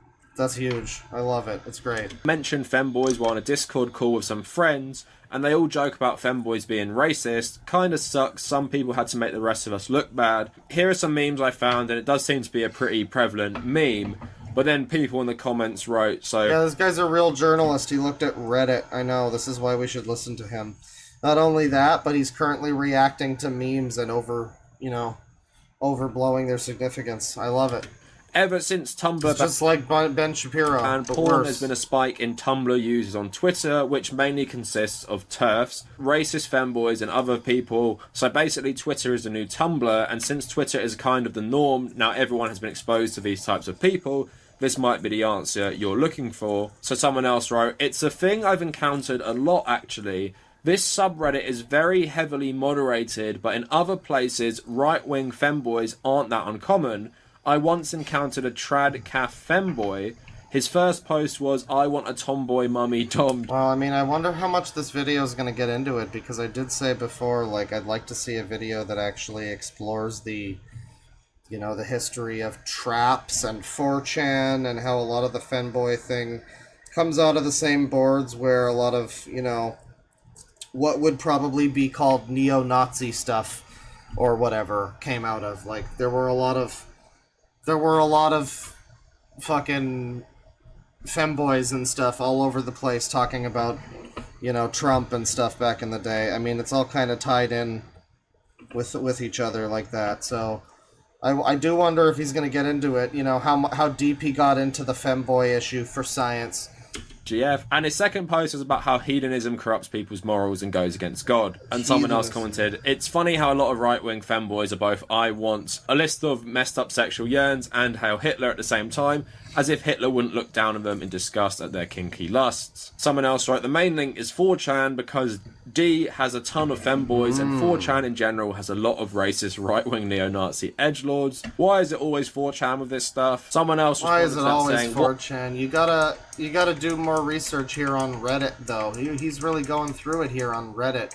huge. I love it. It's great. Mentioned femboys while on a Discord call with some friends, and they all joke about femboys being racist. Kinda sucks. Some people had to make the rest of us look bad. Here are some memes I found, and it does seem to be a pretty prevalent meme. But then people in the comments wrote, so... Yeah, this guy's a real journalist. He looked at Reddit. I know, this is why we should listen to him. Not only that, but he's currently reacting to memes and overblowing their significance. I love it. Ever since Tumblr... It's just like Ben Shapiro, and but porn, worse. there's been a spike in Tumblr users on Twitter, which mainly consists of TERFs, racist femboys, and other people. So basically, Twitter is the new Tumblr, and since Twitter is kind of the norm, now everyone has been exposed to these types of people. This might be the answer you're looking for. So someone else wrote, it's a thing I've encountered a lot, actually. This subreddit is very heavily moderated, but in other places, right-wing femboys aren't that uncommon. I once encountered a trad calf femboy. His first post was, I want a tomboy mummy Tom. Well, I mean, I wonder how much this video is going to get into it, because I did say before, like, I'd like to see a video that actually explores the, you know, the history of traps and 4chan, and how a lot of the femboy thing comes out of the same boards where a lot of, you know, what would probably be called neo-Nazi stuff or whatever came out of. Like, there were a lot of fucking femboys and stuff all over the place talking about, you know, Trump and stuff back in the day. I mean, it's all kind of tied in with each other like that. So I do wonder if he's going to get into it, you know, how deep he got into the femboy issue for science. GF. And his second post was about how hedonism corrupts people's morals and goes against God. And someone else commented, it's funny how a lot of right-wing femboys are both I want a list of messed up sexual yearns and Hail Hitler at the same time, as if Hitler wouldn't look down on them in disgust at their kinky lusts. Someone else wrote, the main link is 4chan because D has a ton of femboys and 4chan in general has a lot of racist right-wing neo-Nazi edgelords. Why is it always 4chan with this stuff? Someone else Why is it always saying, 4chan? You gotta do more research here on Reddit, though. He's really going through it here on Reddit.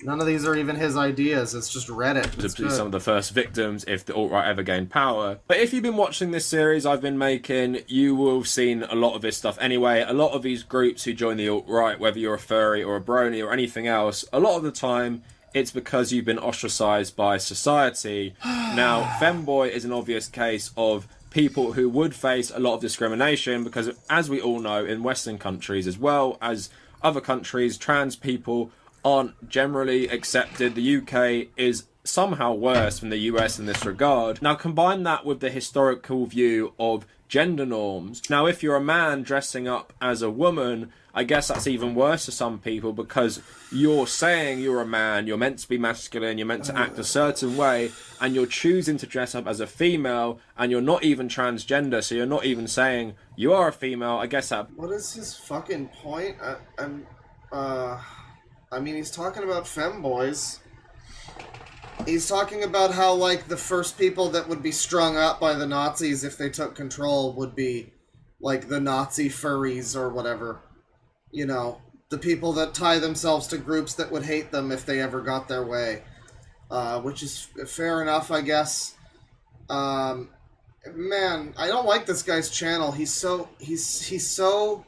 None of these are even his ideas, it's just Reddit. To be some of the first victims if the alt-right ever gained power. But if you've been watching this series I've been making, you will have seen a lot of this stuff anyway. A lot of these groups who join the alt-right, whether you're a furry or a brony or anything else, a lot of the time it's because you've been ostracized by society. Now, femboy is an obvious case of people who would face a lot of discrimination because, as we all know, in Western countries as well as other countries, trans people aren't generally accepted. The UK is somehow worse than the US in this regard. Now combine that with the historical view of gender norms. Now if you're a man dressing up as a woman, I guess that's even worse to some people because you're saying you're a man, you're meant to be masculine, you're meant to act a certain way, and you're choosing to dress up as a female, and you're not even transgender, so you're not even saying you are a female. I guess that... What is his fucking point? I mean, he's talking about femboys. He's talking about how, like, the first people that would be strung up by the Nazis if they took control would be, like, the Nazi furries or whatever. You know, the people that tie themselves to groups that would hate them if they ever got their way. Which is fair enough, I guess. Man, I don't like this guy's channel. He's so...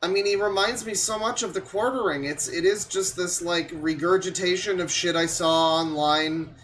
I mean, he reminds me so much of the Quartering. It is just this, like, regurgitation of shit I saw online,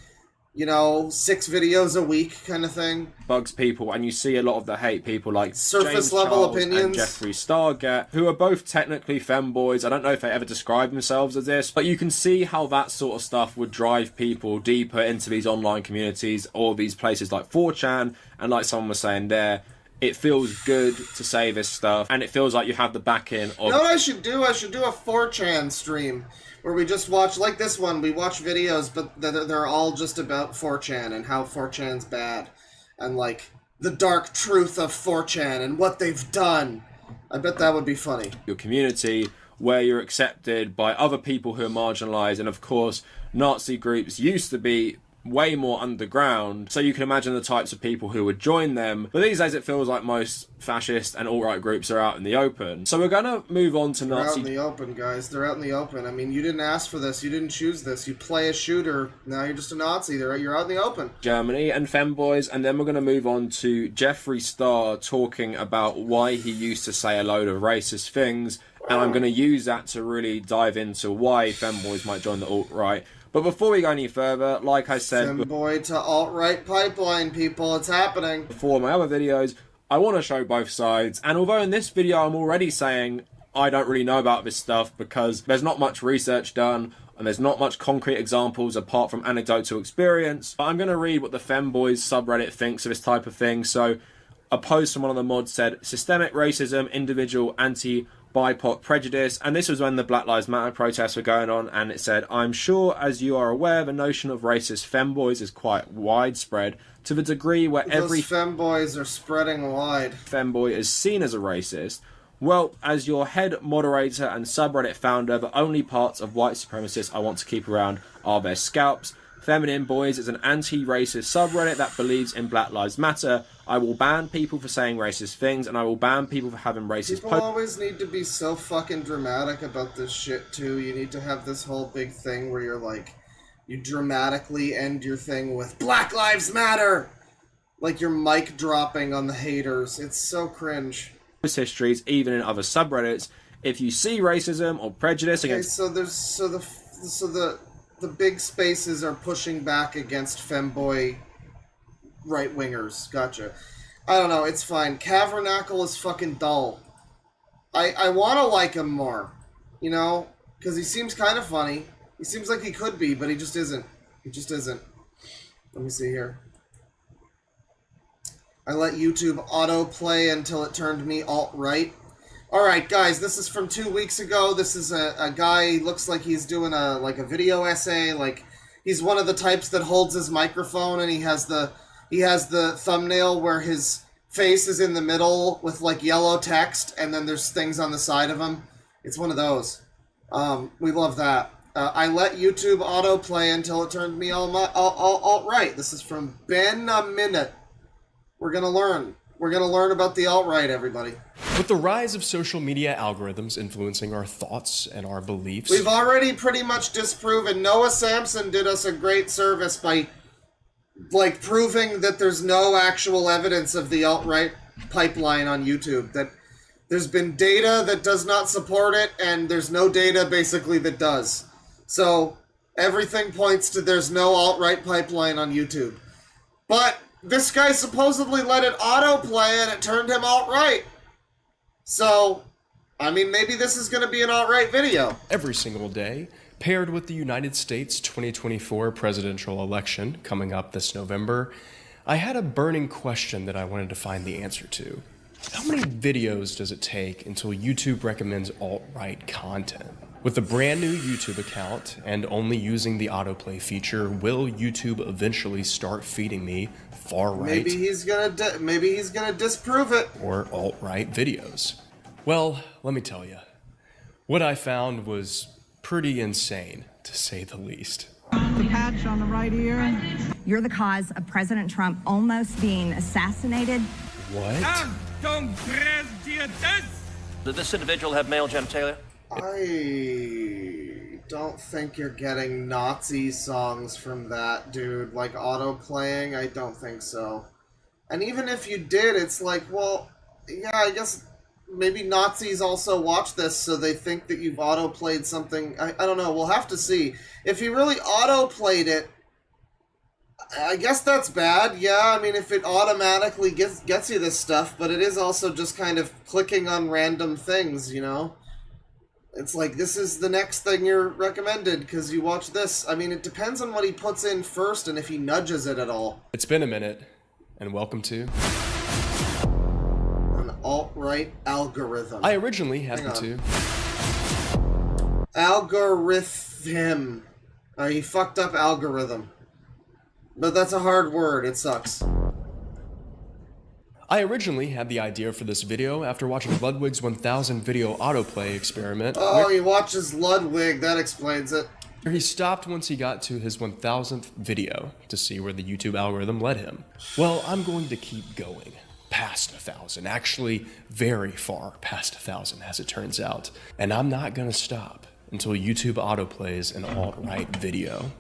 you know, 6 videos a week kind of thing. Bugs people, and you see a lot of the hate people like surface James level Charles opinions and Jeffree Star get, who are both technically femboys. I don't know if they ever describe themselves as this, but you can see how that sort of stuff would drive people deeper into these online communities or these places like 4chan, and like someone was saying there, it feels good to say this stuff, and it feels like you have the backing of... You know what I should do? I should do a 4chan stream where we just watch, like this one, we watch videos, but they're all just about 4chan and how 4chan's bad. And, like, the dark truth of 4chan and what they've done. I bet that would be funny. Your community, where you're accepted by other people who are marginalized, and of course, Nazi groups used to be way more underground, so you can imagine the types of people who would join them. But these days it feels like most fascist and alt-right groups are out in the open. So we're gonna move on to They're Nazi... out in the open, guys. They're out in the open. I mean, you didn't ask for this. You didn't choose this. You play a shooter. Now you're just a Nazi. You're out in the open. Germany and femboys, and then we're going to move on to Jeffree Star talking about why he used to say a load of racist things, and I'm going to use that to really dive into why femboys might join the alt-right. But before we go any further, like I said... Femboy to alt-right pipeline, people. It's happening. Before my other videos, I want to show both sides. And although in this video I'm already saying I don't really know about this stuff because there's not much research done and there's not much concrete examples apart from anecdotal experience, I'm going to read what the Femboys subreddit thinks of this type of thing. So a post from one of the mods said, systemic racism, individual anti-BIPOC prejudice, and this was when the Black Lives Matter protests were going on, and it said, I'm sure as you are aware the notion of racist femboys is quite widespread to the degree where every femboys are spreading wide. Femboy is seen as a racist. Well, as your head moderator and subreddit founder, the only parts of white supremacists I want to keep around are their scalps. Feminine Boys is an anti-racist subreddit that believes in Black Lives Matter. I will ban people for saying racist things, and I will ban people for having racist People always need to be so fucking dramatic about this shit, too. You need to have this whole big thing where you're like, you dramatically end your thing with Black Lives Matter! Like you're mic dropping on the haters. It's so cringe. Histories, even in other subreddits. If you see racism or prejudice against... So the big spaces are pushing back against femboy right-wingers. Gotcha. I don't know, it's fine. Cavernacle is fucking dull. I want to like him more, you know? Because he seems kind of funny. He seems like he could be, but he just isn't. He just isn't. Let me see here. I let YouTube autoplay until it turned me alt-right. All right, guys, this is from 2 weeks ago. This is a guy, looks like he's doing a video essay. Like, he's one of the types that holds his microphone, and he has the thumbnail where his face is in the middle with, like, yellow text, and then there's things on the side of him. It's one of those. We love that. I let YouTube autoplay until it turned me alt-right. This is from Ben a Minute. We're gonna learn. We're gonna learn about the alt-right, everybody. With the rise of social media algorithms influencing our thoughts and our beliefs... We've already pretty much disproven. Noah Samson did us a great service by, like, proving that there's no actual evidence of the alt-right pipeline on YouTube. That there's been data that does not support it, and there's no data, basically, that does. So, everything points to there's no alt-right pipeline on YouTube. But this guy supposedly let it autoplay, and it turned him alt-right. So, I mean, maybe this is going to be an alt-right video. Every single day, paired with the United States 2024 presidential election coming up this November, I had a burning question that I wanted to find the answer to. How many videos does it take until YouTube recommends alt-right content? With a brand new YouTube account and only using the autoplay feature, will YouTube eventually start feeding me far-right? Maybe he's gonna disprove it. Or alt-right videos. Well, let me tell you, what I found was pretty insane, to say the least. The patch on the right ear. You're the cause of President Trump almost being assassinated. What? Did this individual have male genitalia? I don't think you're getting Nazi songs from that, dude. Like, auto-playing, I don't think so. And even if you did, it's like, well, yeah, I guess maybe Nazis also watch this, so they think that you've auto-played something. I don't know, we'll have to see. If he really auto-played it, I guess that's bad. Yeah, I mean, if it automatically gets you this stuff, but it is also just kind of clicking on random things, you know? It's like, this is the next thing you're recommended because you watch this. I mean, it depends on what he puts in first and if he nudges it at all. It's been a minute, and welcome to... an alt-right algorithm. I originally had the two. Algorithm. He fucked up algorithm. But that's a hard word. It sucks. I originally had the idea for this video after watching Ludwig's 1000 video autoplay experiment. Oh, he watches Ludwig. That explains it. He stopped once he got to his 1000th video to see where the YouTube algorithm led him. Well, I'm going to keep going. Past 1,000. Actually, very far past 1,000, as it turns out. And I'm not going to stop until YouTube autoplays an alt-right video.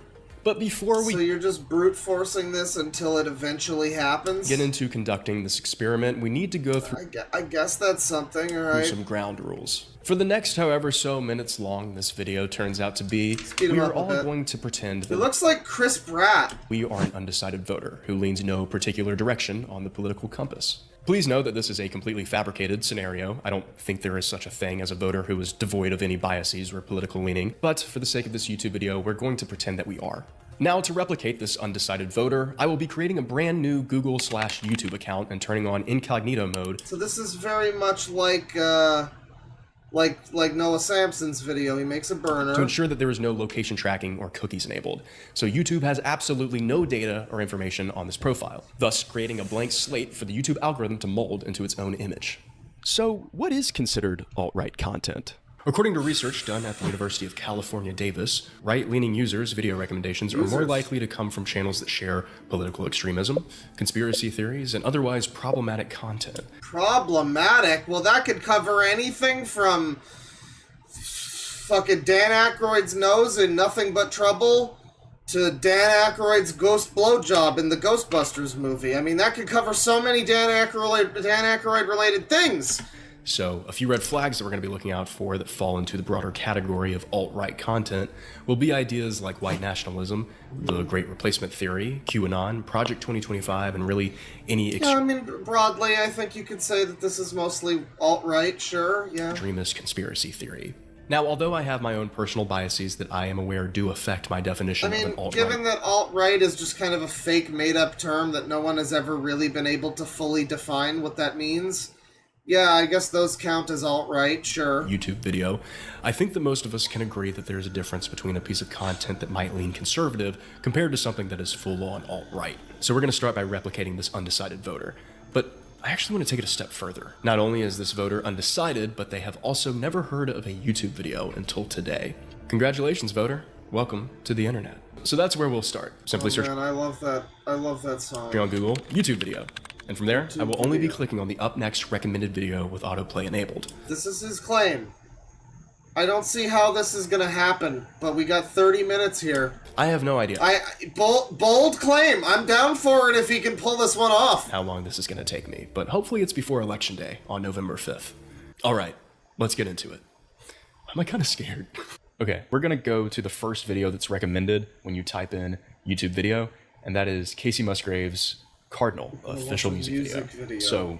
But before we... So you're just brute forcing this until it eventually happens? Get into conducting this experiment, we need to go through... I guess that's something, alright. Some ground rules. For the next however so minutes long this video turns out to be, we are all going to pretend that... It looks like Chris Pratt. We are an undecided voter who leans no particular direction on the political compass. Please know that this is a completely fabricated scenario. I don't think there is such a thing as a voter who is devoid of any biases or political leaning, but for the sake of this YouTube video, we're going to pretend that we are. Now, to replicate this undecided voter, I will be creating a brand new Google/YouTube account and turning on incognito mode. So this is very much like Noah Samson's video. He makes a burner to ensure that there is no location tracking or cookies enabled. So YouTube has absolutely no data or information on this profile, thus creating a blank slate for the YouTube algorithm to mold into its own image. So what is considered alt-right content? According to research done at the University of California, Davis, right-leaning users' video recommendations are more likely to come from channels that share political extremism, conspiracy theories, and otherwise problematic content. Problematic? Well, that could cover anything from fucking Dan Aykroyd's nose in Nothing But Trouble to Dan Aykroyd's ghost blowjob in the Ghostbusters movie. I mean, that could cover so many Dan Aykroyd-related things. So, a few red flags that we're going to be looking out for that fall into the broader category of alt-right content will be ideas like white nationalism, the Great Replacement Theory, QAnon, Project 2025, and really any Yeah, I mean, broadly, I think you could say that this is mostly alt-right, sure, yeah. extremist conspiracy theory. Now, although I have my own personal biases that I am aware do affect my definition of an alt-right... given that alt-right is just kind of a fake made-up term that no one has ever really been able to fully define what that means... Yeah, I guess those count as alt-right, sure. YouTube video, I think that most of us can agree that there's a difference between a piece of content that might lean conservative compared to something that is full-on alt-right. So we're going to start by replicating this undecided voter. But I actually want to take it a step further. Not only is this voter undecided, but they have also never heard of a YouTube video until today. Congratulations, voter. Welcome to the internet. So that's where we'll start. Simply search. Man, I love that song. On Google, YouTube video. And from there, YouTube I will only be video. clicking on the up next recommended video with autoplay enabled. This is his claim. I don't see how this is gonna happen, but we got 30 minutes here. I have no idea Bold claim. I'm down for it if he can pull this one off. how long this is going to take me, but hopefully it's before Election Day on November 5th. All right, let's get into it. Am I kind of scared? Okay, we're going to go to the first video that's recommended when you type in YouTube video, and that is Casey Musgrave's Cardinal official music video. So,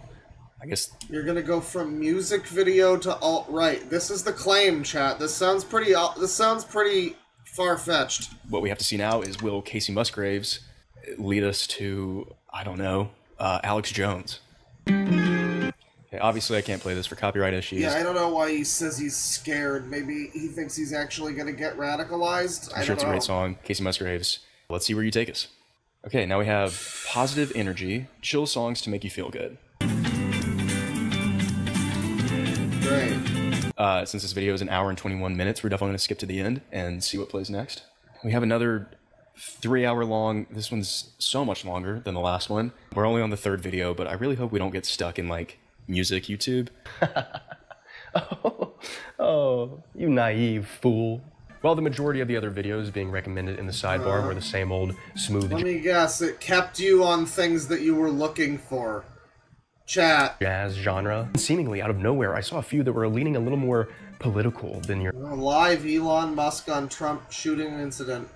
I guess You're gonna go from music video to alt-right. This is the claim, chat. This sounds pretty far-fetched. what we have to see now is, will Casey Musgraves lead us to, I don't know, Alex Jones? Okay, obviously I can't play this for copyright issues. Yeah, I don't know why he says he's scared. Maybe he thinks he's actually gonna get radicalized. I'm sure it's a great song. Casey Musgraves, let's see where you take us. Okay, now we have positive energy, chill songs to make you feel good. Great. Since this video is an hour and 21 minutes, we're definitely going to skip to the end and see what plays next. We have another 3-hour long, this one's so much longer than the last one. We're only on the third video, but I really hope we don't get stuck in like music YouTube. Oh, you naive fool. While the majority of the other videos being recommended in the sidebar were the same old smooth Let me guess, it kept you on things that you were looking for. Chat. jazz genre. Seemingly out of nowhere, I saw a few that were leaning a little more political than your Live Elon Musk on Trump shooting incident.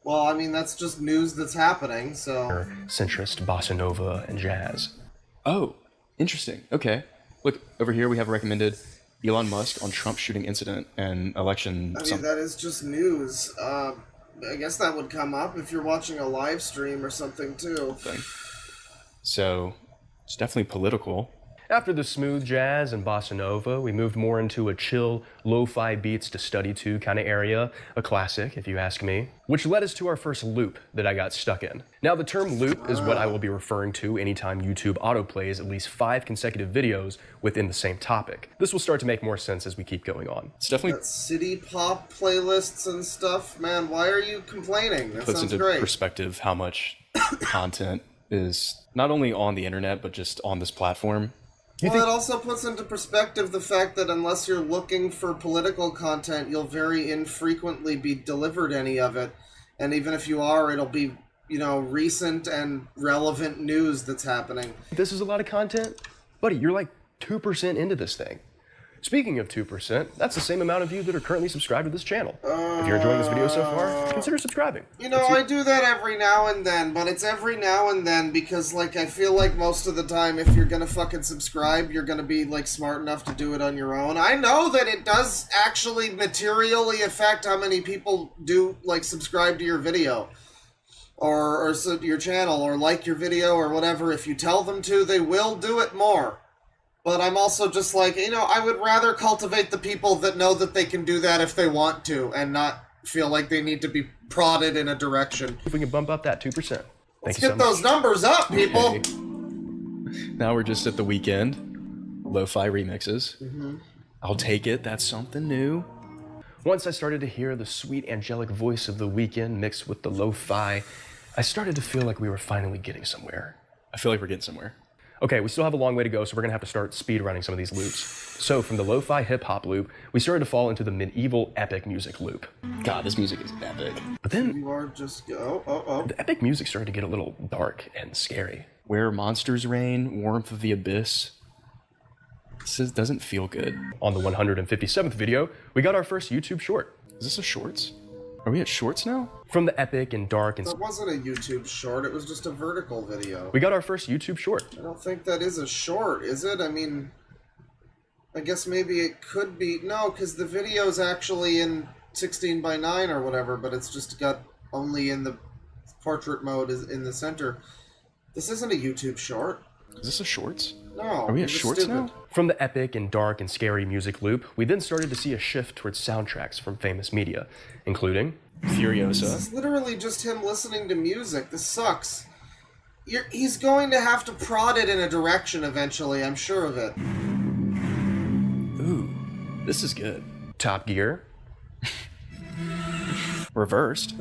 Well, I mean, that's just news that's happening, so... centrist bossa nova and jazz. Oh, interesting. Okay. Look, over here we have recommended Elon Musk on Trump shooting incident and election. I mean, that is just news. I guess that would come up if you're watching a live stream or something, too. So, it's definitely political. After the smooth jazz and bossa nova, we moved more into a chill, lo-fi beats to study to kind of area, a classic if you ask me, which led us to our first loop that I got stuck in. Now the term loop is what I will be referring to anytime YouTube autoplays at least 5 consecutive videos within the same topic. This will start to make more sense as we keep going on. It's definitely That city pop playlists and stuff, man, why are you complaining? That puts sounds into great. perspective how much content is not only on the internet, but just on this platform. Well, it also puts into perspective the fact that unless you're looking for political content, you'll very infrequently be delivered any of it. And even if you are, it'll be, you know, recent and relevant news that's happening. This is a lot of content? Buddy, you're like 2% into this thing. Speaking of 2%, that's the same amount of you that are currently subscribed to this channel. If you're enjoying this video so far, consider subscribing. You know, I do that every now and then, but it's every now and then because, like, I feel like most of the time if you're gonna fucking subscribe, you're gonna be, like, smart enough to do it on your own. I know that it does actually materially affect how many people do, like, subscribe to your video. Or your channel, or like your video, or whatever. If you tell them to, they will do it more. But I'm also just like, you know, I would rather cultivate the people that know that they can do that if they want to, and not feel like they need to be prodded in a direction. If we can bump up that 2%. Let's get those numbers up, people! Okay. Now we're just at the weekend. Lo-fi remixes. I'll take it, that's something new. Once I started to hear the sweet angelic voice of The Weeknd mixed with the lo-fi, I started to feel like we were finally getting somewhere. I feel like we're getting somewhere. Okay, we still have a long way to go, so we're gonna have to start speed running some of these loops. So from the lo-fi hip-hop loop, we started to fall into the medieval epic music loop. God, this music is epic. But then You are just the epic music started to get a little dark and scary. Where monsters reign, warmth of the abyss. This doesn't feel good. On the 157th video, we got our first YouTube short. Is this a shorts? Are we at shorts now? From the epic and dark and... That wasn't a YouTube short, it was just a vertical video. We got our first YouTube short. I don't think that is a short, is it? I mean, I guess maybe it could be. No, because the video's actually in 16:9 or whatever, but it's just got only in the portrait mode is in the center. This isn't a YouTube short. Is this a shorts? No. Are we at you're shorts stupid. now? From the epic and dark and scary music loop, we then started to see a shift towards soundtracks from famous media, including Furiosa. This is literally just him listening to music. This sucks. He's going to have to prod it in a direction eventually, I'm sure of it. Ooh, this is good. Top Gear. Reversed.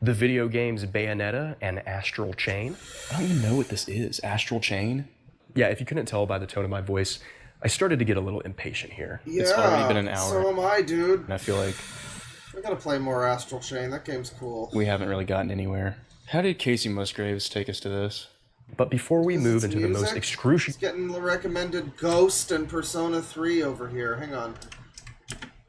The video games Bayonetta and Astral Chain. I don't even know what this is. Astral Chain? Yeah, if you couldn't tell by the tone of my voice, I started to get a little impatient here. Yeah, It's already been an hour. so am I, dude. And I feel like I gotta play more Astral Chain. That game's cool. we haven't really gotten anywhere. How did Casey Musgraves take us to this? But before we move into the most Music? excruciating... He's getting the recommended Ghost and Persona 3 over here. Hang on.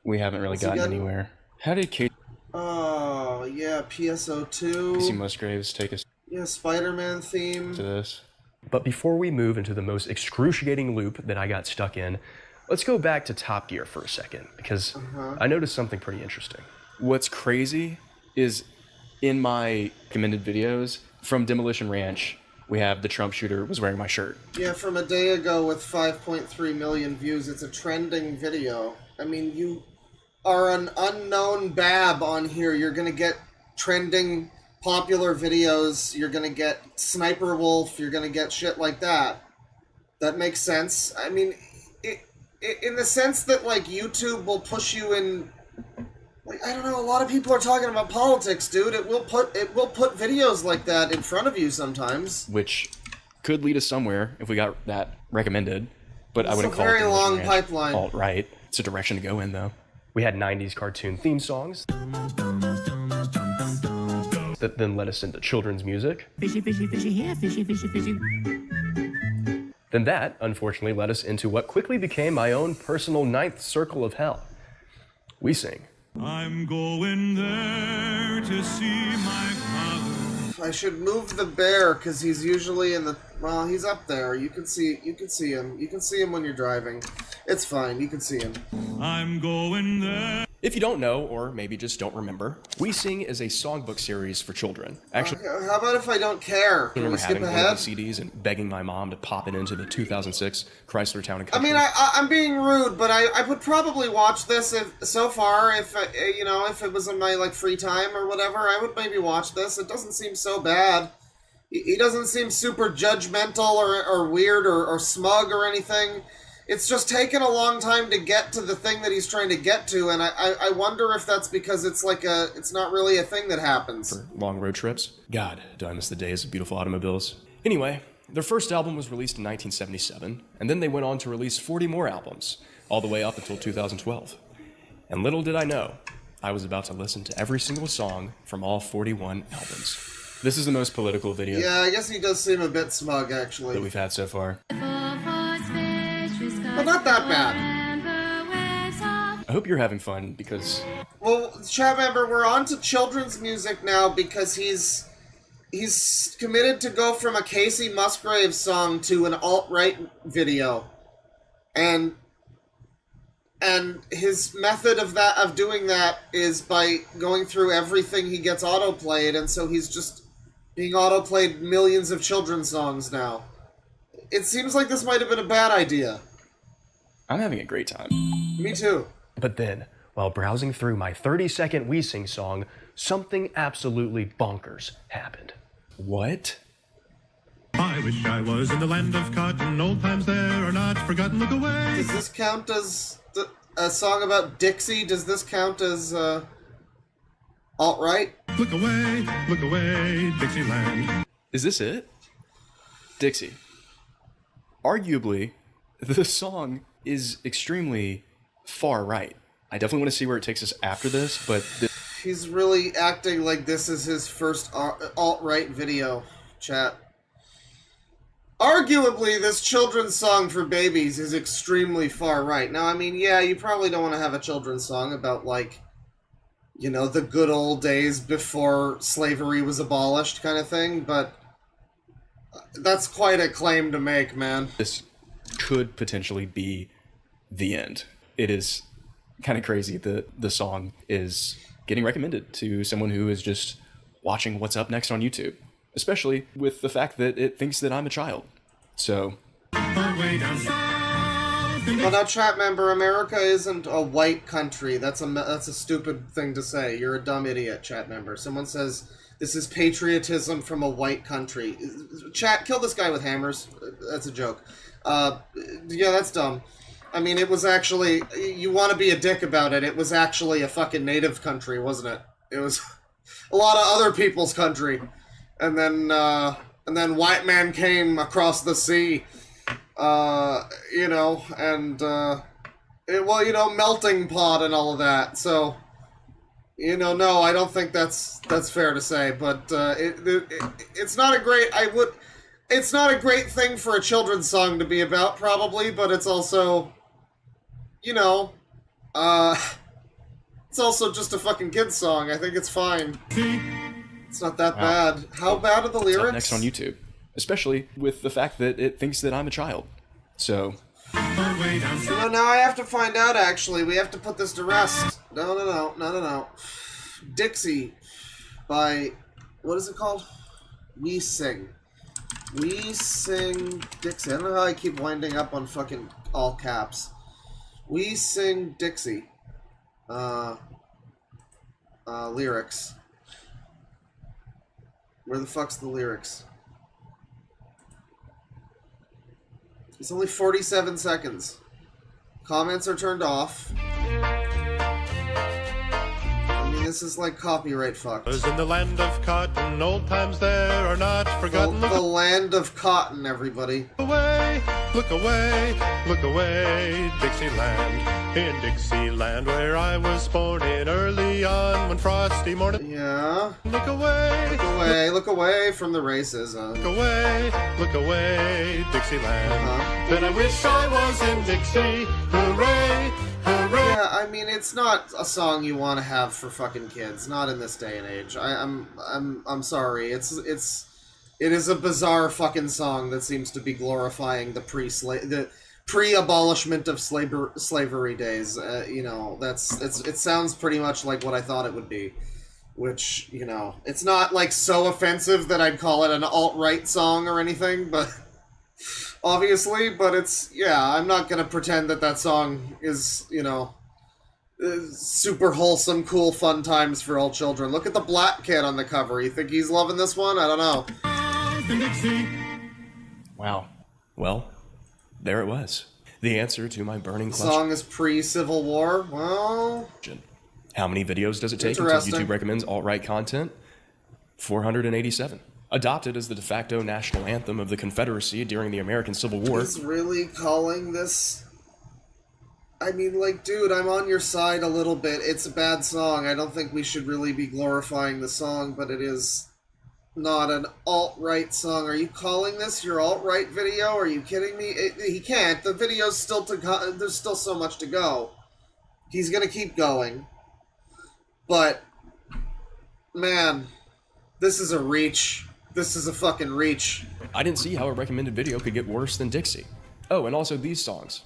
We haven't really What's he gotten getting? anywhere. How did Casey Oh, yeah, PSO2. Musgraves take us Yeah, Spider-Man theme. to this? But before we move into the most excruciating loop that I got stuck in, let's go back to Top Gear for a second, because I noticed something pretty interesting. What's crazy is in my recommended videos from Demolition Ranch, we have the Trump shooter was wearing my shirt. Yeah, from a day ago with 5.3 million views. It's a trending video. I mean, you are an unknown bab on here. You're gonna get trending popular videos. You're gonna get Sniper Wolf. You're gonna get shit like that. That makes sense. I mean, in the sense that, like, YouTube will push you in... Like, I don't know, a lot of people are talking about politics, dude. It will put videos like that in front of you sometimes. Which could lead us somewhere if we got that recommended, but I wouldn't call it It's a very Demolition long Ranch pipeline. Alt-right. It's a direction to go in, though. We had 90s cartoon theme songs that then led us into children's music. Fishy, fishy, fishy here, fishy, fishy, fishy. Then that, unfortunately, led us into what quickly became my own personal ninth circle of hell. We sing. I'm going there to see my father. I should move the bear because he's usually in the... Well, he's up there. You can see him. You can see him when you're driving. It's fine. You can see him. I'm going there. If you don't know, or maybe just don't remember, We Sing is a songbook series for children. Actually, How about if I don't care? I Can we remember skip having one ahead? of the CDs and begging my mom to pop it into the 2006 Chrysler Town and I Country. mean, I'm being rude, but I would probably watch this if it was in my, like, free time or whatever. I would maybe watch this. It doesn't seem so bad. He doesn't seem super judgmental or weird or smug or anything. It's just taken a long time to get to the thing that he's trying to get to, and I wonder if that's because it's not really a thing that happens. For long road trips. God, do I miss the days of beautiful automobiles. Anyway, their first album was released in 1977, and then they went on to release 40 more albums, all the way up until 2012. And little did I know, I was about to listen to every single song from all 41 albums. This is the most political video Yeah, I guess he does seem a bit smug, actually. that we've had so far. But not that bad. I hope you're having fun, because Well, chat member, we're on to children's music now because he's committed to go from a Casey Musgraves song to an alt-right video. And his method of doing that is by going through everything he gets autoplayed, and so he's just being autoplayed millions of children's songs now. It seems like this might have been a bad idea. I'm having a great time. Me too. But then, while browsing through my 30-second We Sing song, something absolutely bonkers happened. What? I wish I was in the land of cotton. Old times there are not forgotten. Look away. Does this count as a song about Dixie? Does this count as alt-right? Look away, Dixieland. Is this it? Dixie. Arguably, the song is extremely far right. I definitely want to see where it takes us after this, but He's really acting like this is his first alt-right video, chat. Arguably, this children's song for babies is extremely far right. Now, I mean, yeah, you probably don't want to have a children's song about, like, you know, the good old days before slavery was abolished kind of thing, but that's quite a claim to make, man. this could potentially be the end. It is kind of crazy that the song is getting recommended to someone who is just watching what's up next on YouTube. especially with the fact that it thinks that I'm a child. So... Well, now, chat member, America isn't a white country. That's a stupid thing to say. You're a dumb idiot, chat member. Someone says this is patriotism from a white country. Chat, kill this guy with hammers. That's a joke. Yeah, that's dumb. I mean, it was actually, you want to be a dick about it, it was actually a fucking native country, wasn't it? It was a lot of other people's country. And then white man came across the sea. You know, and, well, you know, melting pot and all of that, so, you know, no, I don't think that's fair to say, but, it's not a great, it's not a great thing for a children's song to be about, probably, but it's also, you know, it's also just a fucking kid's song. I think it's fine. It's not that bad. How bad are the lyrics? It's up next on YouTube, especially with the fact that it thinks that I'm a child. So... No, now I have to find out, actually. We have to put this to rest. No. Dixie by... What is it called? We Sing. We Sing Dixie. I don't know how I keep winding up on fucking all caps. We Sing Dixie. Lyrics. Where the fuck's the lyrics? It's only 47 seconds. Comments are turned off. I mean, this is like copyright fucked. Was in the land of cotton, old times there are not forgotten. The land of cotton, everybody. Look away, Dixieland. In Dixieland, where I was born in early on one frosty morning. Yeah. Look away. Look away from the racism. Look away, Dixieland. Then I wish I was in Dixie. Hooray, hooray. Yeah, I mean, it's not a song you want to have for fucking kids. Not in this day and age. I'm sorry. It is a bizarre fucking song that seems to be glorifying the pre-abolishment of slavery days. You know, it sounds pretty much like what I thought it would be. Which, you know, it's not like so offensive that I'd call it an alt-right song or anything, but obviously, but it's, yeah, I'm not gonna pretend that song is, you know, super wholesome, cool, fun times for all children. Look at the black kid on the cover. You think he's loving this one? I don't know. Wow. Well, there it was. The answer to my burning question. The song is pre-Civil War? Well... How many videos does it take until YouTube recommends alt-right content? 487. Adopted as the de facto national anthem of the Confederacy during the American Civil War. He's really calling this... I mean, like, dude, I'm on your side a little bit. It's a bad song. I don't think we should really be glorifying the song, but it is not an alt-right song. Are you calling this your alt-right video? Are you kidding me? He can't. The video's still there's still so much to go. He's gonna keep going. But, man, this is a reach. This is a fucking reach. I didn't see how a recommended video could get worse than Dixie. Oh, and also these songs.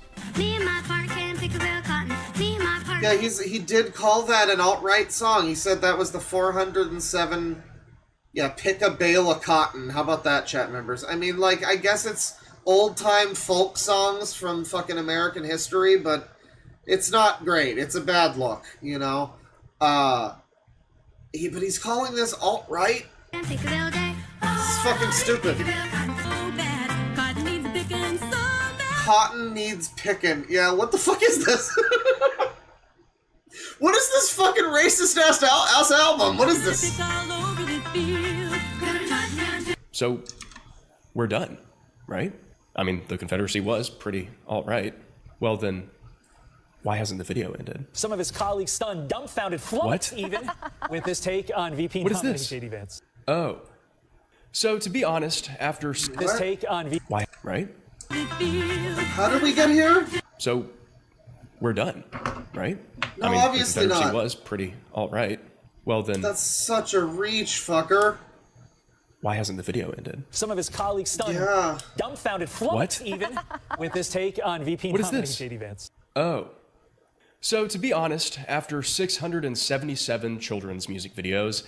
Yeah, he did call that an alt-right song. He said that was the 407... Yeah, pick a bale of cotton. How about that, chat members? I mean, like, I guess it's old-time folk songs from fucking American history, but it's not great. It's a bad look, you know? But he's calling this alt-right? This is fucking stupid. Cotton needs picking. Yeah, what the fuck is this? What is this fucking racist-ass album? What is this? So, we're done, right? I mean, the Confederacy was pretty alt-right. Well then, why hasn't the video ended? Some of his colleagues stunned, dumbfounded, flummoxed even, with his take on VP nominee JD Vance. Oh. So, to be honest, after... His take on VP... Why, right? How did we get here? So, we're done, right? No, I mean, obviously the Confederacy not. was pretty alt-right. Well then... That's such a reach, fucker. Why hasn't the video ended? Some of his colleagues stunned, dumbfounded, flummoxed even, with his take on VP nominee JD Vance. Oh. So, to be honest, after 677 children's music videos,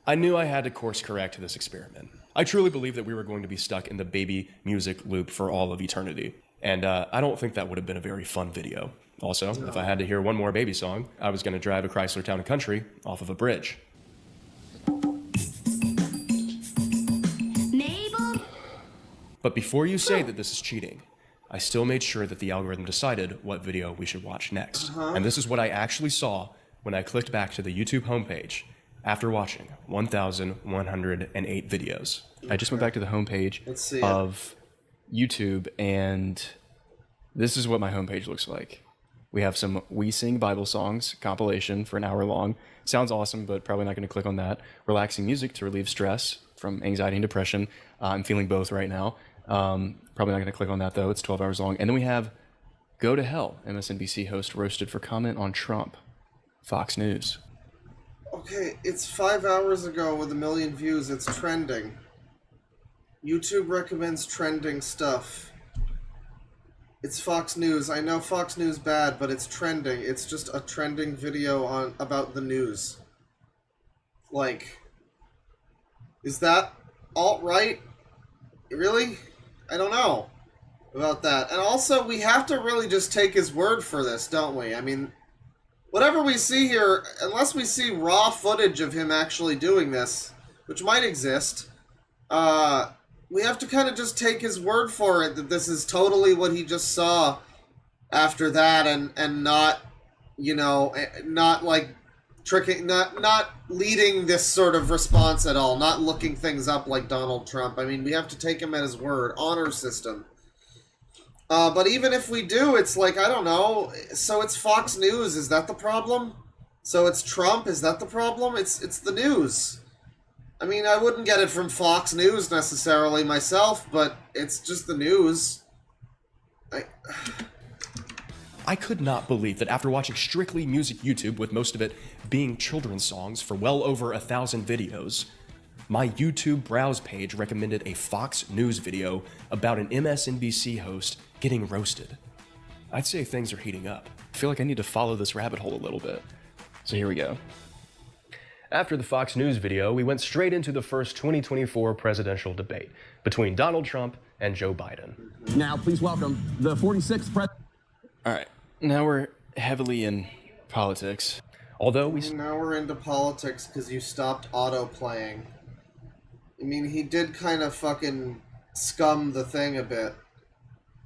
I knew I had to course correct this experiment. I truly believe that we were going to be stuck in the baby music loop for all of eternity. And I don't think that would have been a very fun video. Also, if I had to hear one more baby song, I was going to drive a Chrysler Town & Country off of a bridge. But before you say that this is cheating, I still made sure that the algorithm decided what video we should watch next. And this is what I actually saw when I clicked back to the YouTube homepage after watching 1,108 videos. I just went back to the homepage of YouTube, and this is what my homepage looks like. We have some We Sing Bible Songs compilation for an hour long. Sounds awesome, but probably not going to click on that. Relaxing music to relieve stress from anxiety and depression. I'm feeling both right now. Probably not going to click on that, though. It's 12 hours long. And then we have Go to Hell, MSNBC host roasted for comment on Trump. Fox News. Okay, it's 5 hours ago with 1 million views. It's trending. YouTube recommends trending stuff. It's Fox News. I know Fox News bad, but it's trending. It's just a trending video about the news. Like, is that alt-right? Really? I don't know about that. And also, we have to really just take his word for this, don't we? I mean, whatever we see here, unless we see raw footage of him actually doing this, which might exist, we have to kind of just take his word for it that this is totally what he just saw after that, and not, you know, not like tricking, not leading this sort of response at all, not looking things up like Donald Trump. I mean, we have to take him at his word. Honor system. But even if we do, it's like, I don't know. So it's Fox News. Is that the problem? So it's Trump. Is that the problem? It's the news. I mean, I wouldn't get it from Fox News necessarily myself, but it's just the news. I could not believe that after watching strictly music YouTube, with most of it being children's songs for well over 1,000 videos, my YouTube browse page recommended a Fox News video about an MSNBC host getting roasted. I'd say things are heating up. I feel like I need to follow this rabbit hole a little bit. So here we go. After the Fox News video, we went straight into the first 2024 presidential debate between Donald Trump and Joe Biden. Now, please welcome the 46th president. All right, now we're heavily in politics. Although now we're into politics because you stopped auto-playing. I mean, he did kind of fucking scum the thing a bit.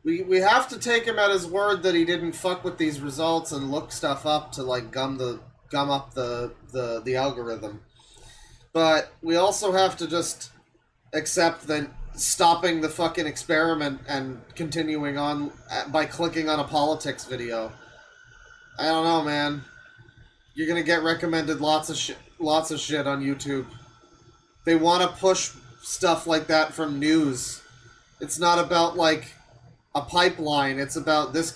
We have to take him at his word that he didn't fuck with these results and look stuff up to, like, gum up the algorithm. But we also have to just accept that stopping the fucking experiment and continuing on by clicking on a politics video. I don't know, man. You're gonna get recommended lots of shit on YouTube. They want to push stuff like that from news. It's not about, like, a pipeline. It's about this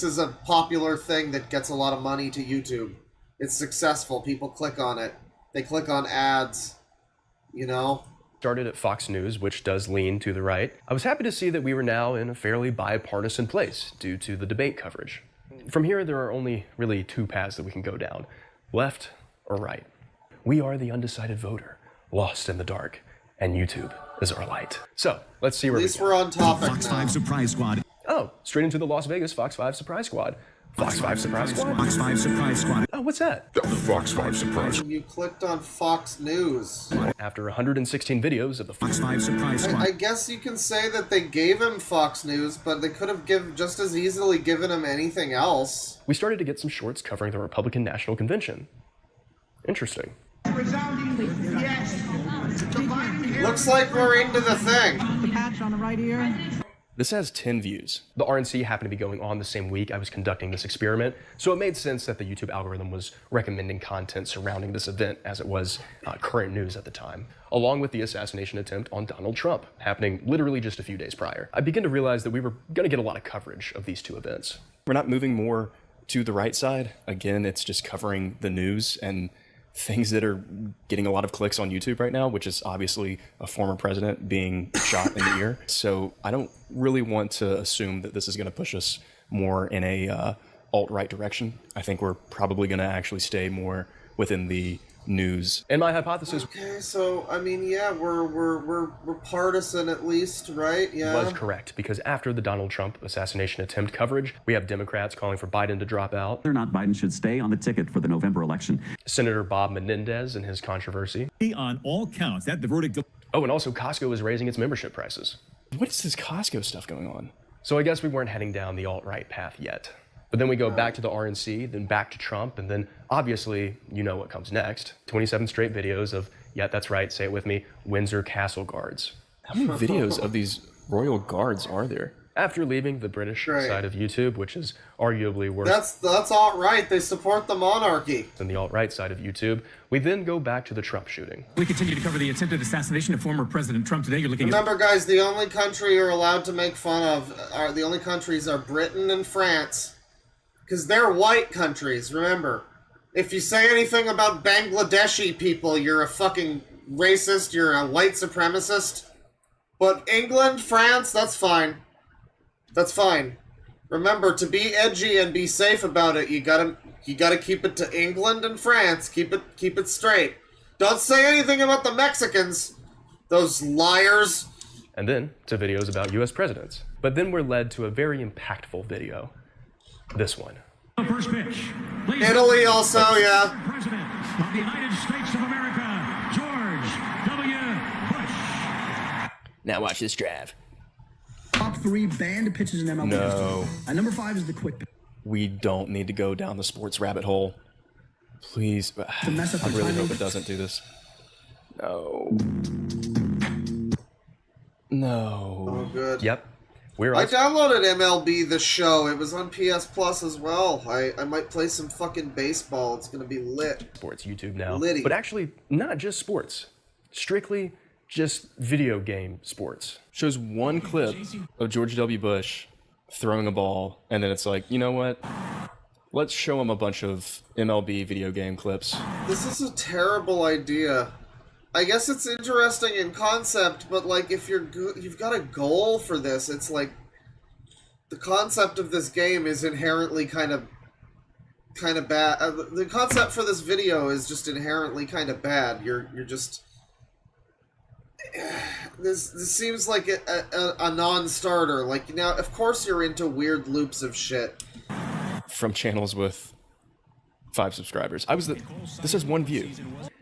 is a popular thing that gets a lot of money to YouTube. It's successful. People click on it. They click on ads, you know? Started at Fox News, which does lean to the right. I was happy to see that we were now in a fairly bipartisan place due to the debate coverage. From here, there are only really two paths that we can go down, left or right. We are the undecided voter, lost in the dark, and YouTube is our light. So, let's see where At least we're on topic Fox now. 5 Surprise Squad. Oh, straight into the Las Vegas Fox 5 Surprise Squad. Fox 5 Surprise Squad? Fox 5 Surprise Squad. Oh, what's that? The Fox 5 Surprise Squad. You clicked on Fox News. After 116 videos of the Fox 5 Surprise Squad. I guess you can say that they gave him Fox News, but they could have just as easily given him anything else. We started to get some shorts covering the Republican National Convention. Interesting. Looks like we're into the thing. The patch on the right ear. This has 10 views. The RNC happened to be going on the same week I was conducting this experiment, so it made sense that the YouTube algorithm was recommending content surrounding this event as it was current news at the time, along with the assassination attempt on Donald Trump, happening literally just a few days prior. I began to realize that we were going to get a lot of coverage of these two events. We're not moving more to the right side. Again, it's just covering the news and things that are getting a lot of clicks on YouTube right now, which is obviously a former president being shot in the ear. So I don't really want to assume that this is going to push us more in a alt-right direction. I think we're probably going to actually stay more within the news. And my hypothesis Okay, so I mean, yeah, we're partisan at least, right? Yeah. was correct, because after the Donald Trump assassination attempt coverage, we have Democrats calling for Biden to drop out. Whether or not Biden should stay on the ticket for the November election. Senator Bob Menendez and his controversy. On all counts, that the verdict. Oh, and also Costco is raising its membership prices. What is this Costco stuff going on? So I guess we weren't heading down the alt-right path yet. But then we go back to the RNC, then back to Trump, and then obviously, you know what comes next. 27 straight videos of, yeah, that's right, say it with me, Windsor Castle Guards. How many videos of these royal guards are there? After leaving the British side of YouTube, which is arguably worse. That's alt-right. They support the monarchy. Than the alt-right side of YouTube, we then go back to the Trump shooting. We continue to cover the attempted assassination of former President Trump today. You're looking Remember, guys, the only country you're allowed to make fun of the only countries are Britain and France. Because they're white countries, remember. If you say anything about Bangladeshi people, you're a fucking racist, you're a white supremacist. But England, France, that's fine. That's fine. Remember, to be edgy and be safe about it, you gotta keep it to England and France. Keep it straight. Don't say anything about the Mexicans. Those liars. And then to videos about US presidents. But then we're led to a very impactful video. This one. First pitch. Italy also, yeah. President of the United States of America, George W. Bush. Now watch this drive. Top 3 banned pitches in MLB. No. At number 5 is the quick pitch. We don't need to go down the sports rabbit hole. Please. I really hope it doesn't do this. No. No. Oh, good. Yep. I downloaded MLB The Show. It was on PS Plus as well. I might play some fucking baseball. It's gonna be lit. Sports YouTube now. Litty. But actually, not just sports. Strictly just video game sports. Shows one clip of George W. Bush throwing a ball, and then it's like, you know what? Let's show him a bunch of MLB video game clips. This is a terrible idea. I guess it's interesting in concept, but like if you've got a goal for this, it's like the concept of this game is inherently kind of bad. The concept for this video is just inherently kind of bad. You're just this seems like a non-starter. Like now, of course, you're into weird loops of shit from channels with 5 subscribers. This has 1 view.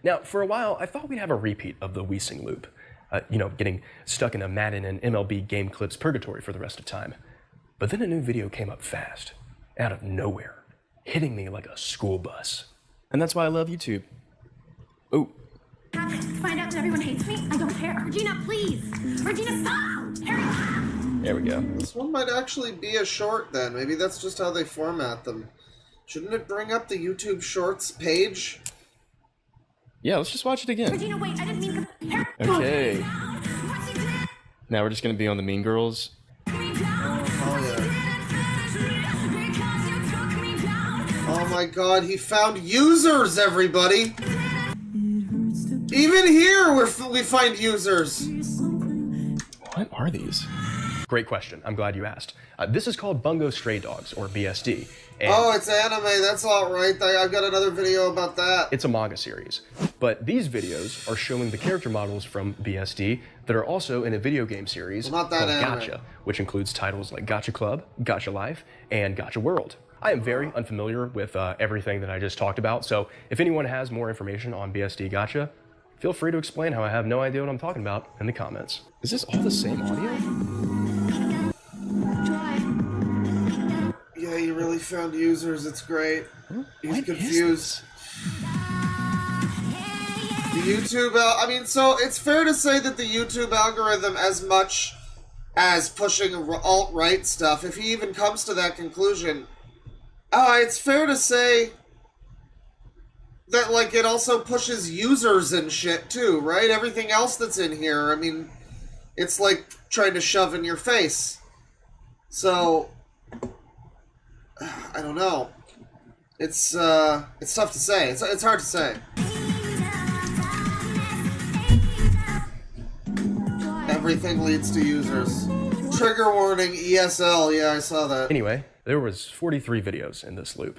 Now, for a while, I thought we'd have a repeat of the Weesing loop. Getting stuck in a Madden and MLB game clips purgatory for the rest of time. But then a new video came up fast, out of nowhere, hitting me like a school bus. And that's why I love YouTube. Oh. Find out that everyone hates me? I don't care. Regina, please! Regina, stop! There we go. This one might actually be a short then. Maybe that's just how they format them. Shouldn't it bring up the YouTube Shorts page? Yeah, let's just watch it again. Regina, wait, I didn't mean to... Okay. Now we're just gonna be on the Mean Girls. Oh my god, he found users, everybody! Even here, we find users! What are these? Great question. I'm glad you asked. This is called Bungo Stray Dogs, or BSD. And oh, it's anime. That's all right. I've got another video about that. It's a manga series. But these videos are showing the character models from BSD that are also in a video game series not that called anime. Gacha, which includes titles like Gacha Club, Gacha Life, and Gacha World. I am very unfamiliar with everything that I just talked about, so if anyone has more information on BSD Gacha, feel free to explain how I have no idea what I'm talking about in the comments. Is this all the same audio? Yeah, you really found users. It's great. He's confused. The YouTube, so it's fair to say that the YouTube algorithm, as much as pushing alt-right stuff, if he even comes to that conclusion, it's fair to say that, like, it also pushes users and shit, too, right? Everything else that's in here, it's like trying to shove in your face. So, I don't know. It's tough to say. It's hard to say. Everything leads to users. Trigger warning, ESL. Yeah, I saw that. Anyway, there was 43 videos in this loop.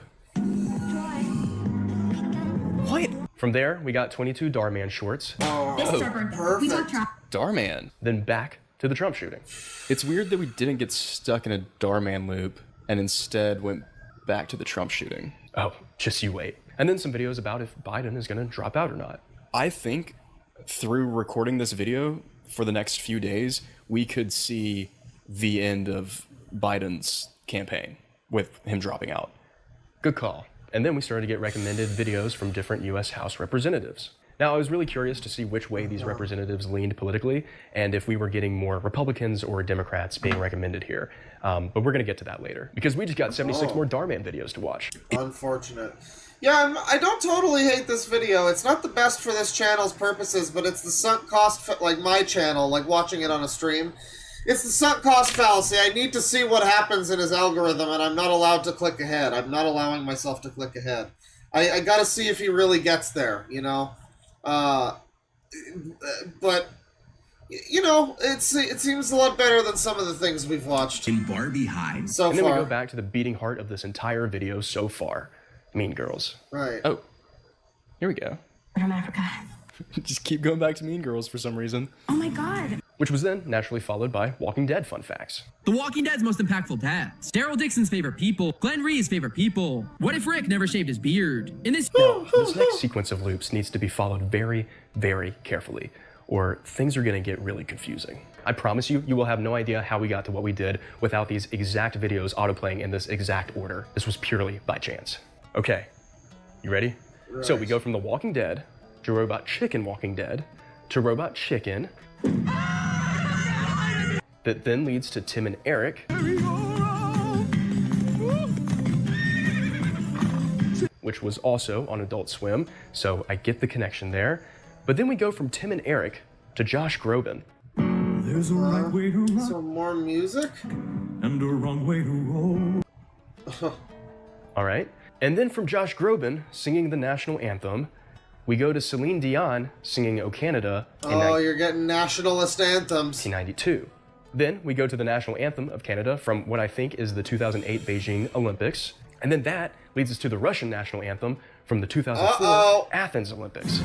What? From there, we got 22 Darman shorts. This is our birthday. We talked Trump. Darman. Then back to the Trump shooting. It's weird that we didn't get stuck in a Darman loop and instead went back to the Trump shooting. Oh, just you wait. And then some videos about if Biden is going to drop out or not. I think through recording this video for the next few days, we could see the end of Biden's campaign with him dropping out. Good call. And then we started to get recommended videos from different US House representatives. Now, I was really curious to see which way these representatives leaned politically and if we were getting more Republicans or Democrats being recommended here. But we're going to get to that later because we just got 76 more Darman videos to watch. Unfortunate. Yeah, I don't totally hate this video. It's not the best for this channel's purposes, but it's the sunk cost, like my channel, like watching it on a stream. It's the sunk cost fallacy. I need to see what happens in his algorithm, and I'm not allowed to click ahead. I'm not allowing myself to click ahead. I gotta see if he really gets there, you know? But, you know, it seems a lot better than some of the things we've watched. In Barbie High. So and then far. we go back to the beating heart of this entire video so far. Mean Girls. Right. Oh, here we go. From Africa. Just keep going back to Mean Girls for some reason. Oh my god. Which was then naturally followed by Walking Dead fun facts. The Walking Dead's most impactful dads. Daryl Dixon's favorite people. Glenn Ree's favorite people. What if Rick never shaved his beard? In this... Now, this next sequence of loops needs to be followed very, very carefully, or things are going to get really confusing. I promise you, you will have no idea how we got to what we did without these exact videos autoplaying in this exact order. This was purely by chance. Okay, you ready? Right. So we go from The Walking Dead to Robot Chicken Walking Dead to Robot Chicken. That then leads to Tim and Eric. Which was also on Adult Swim, so I get the connection there. But then we go from Tim and Eric to Josh Groban. There's a right way to run. So more music? And a wrong way to roll. All right. And then from Josh Groban singing the national anthem, we go to Celine Dion singing O Canada in you're getting nationalist anthems. 1992. Then we go to the national anthem of Canada from what I think is the 2008 Beijing Olympics. And then that leads us to the Russian national anthem from the 2004 Athens Olympics.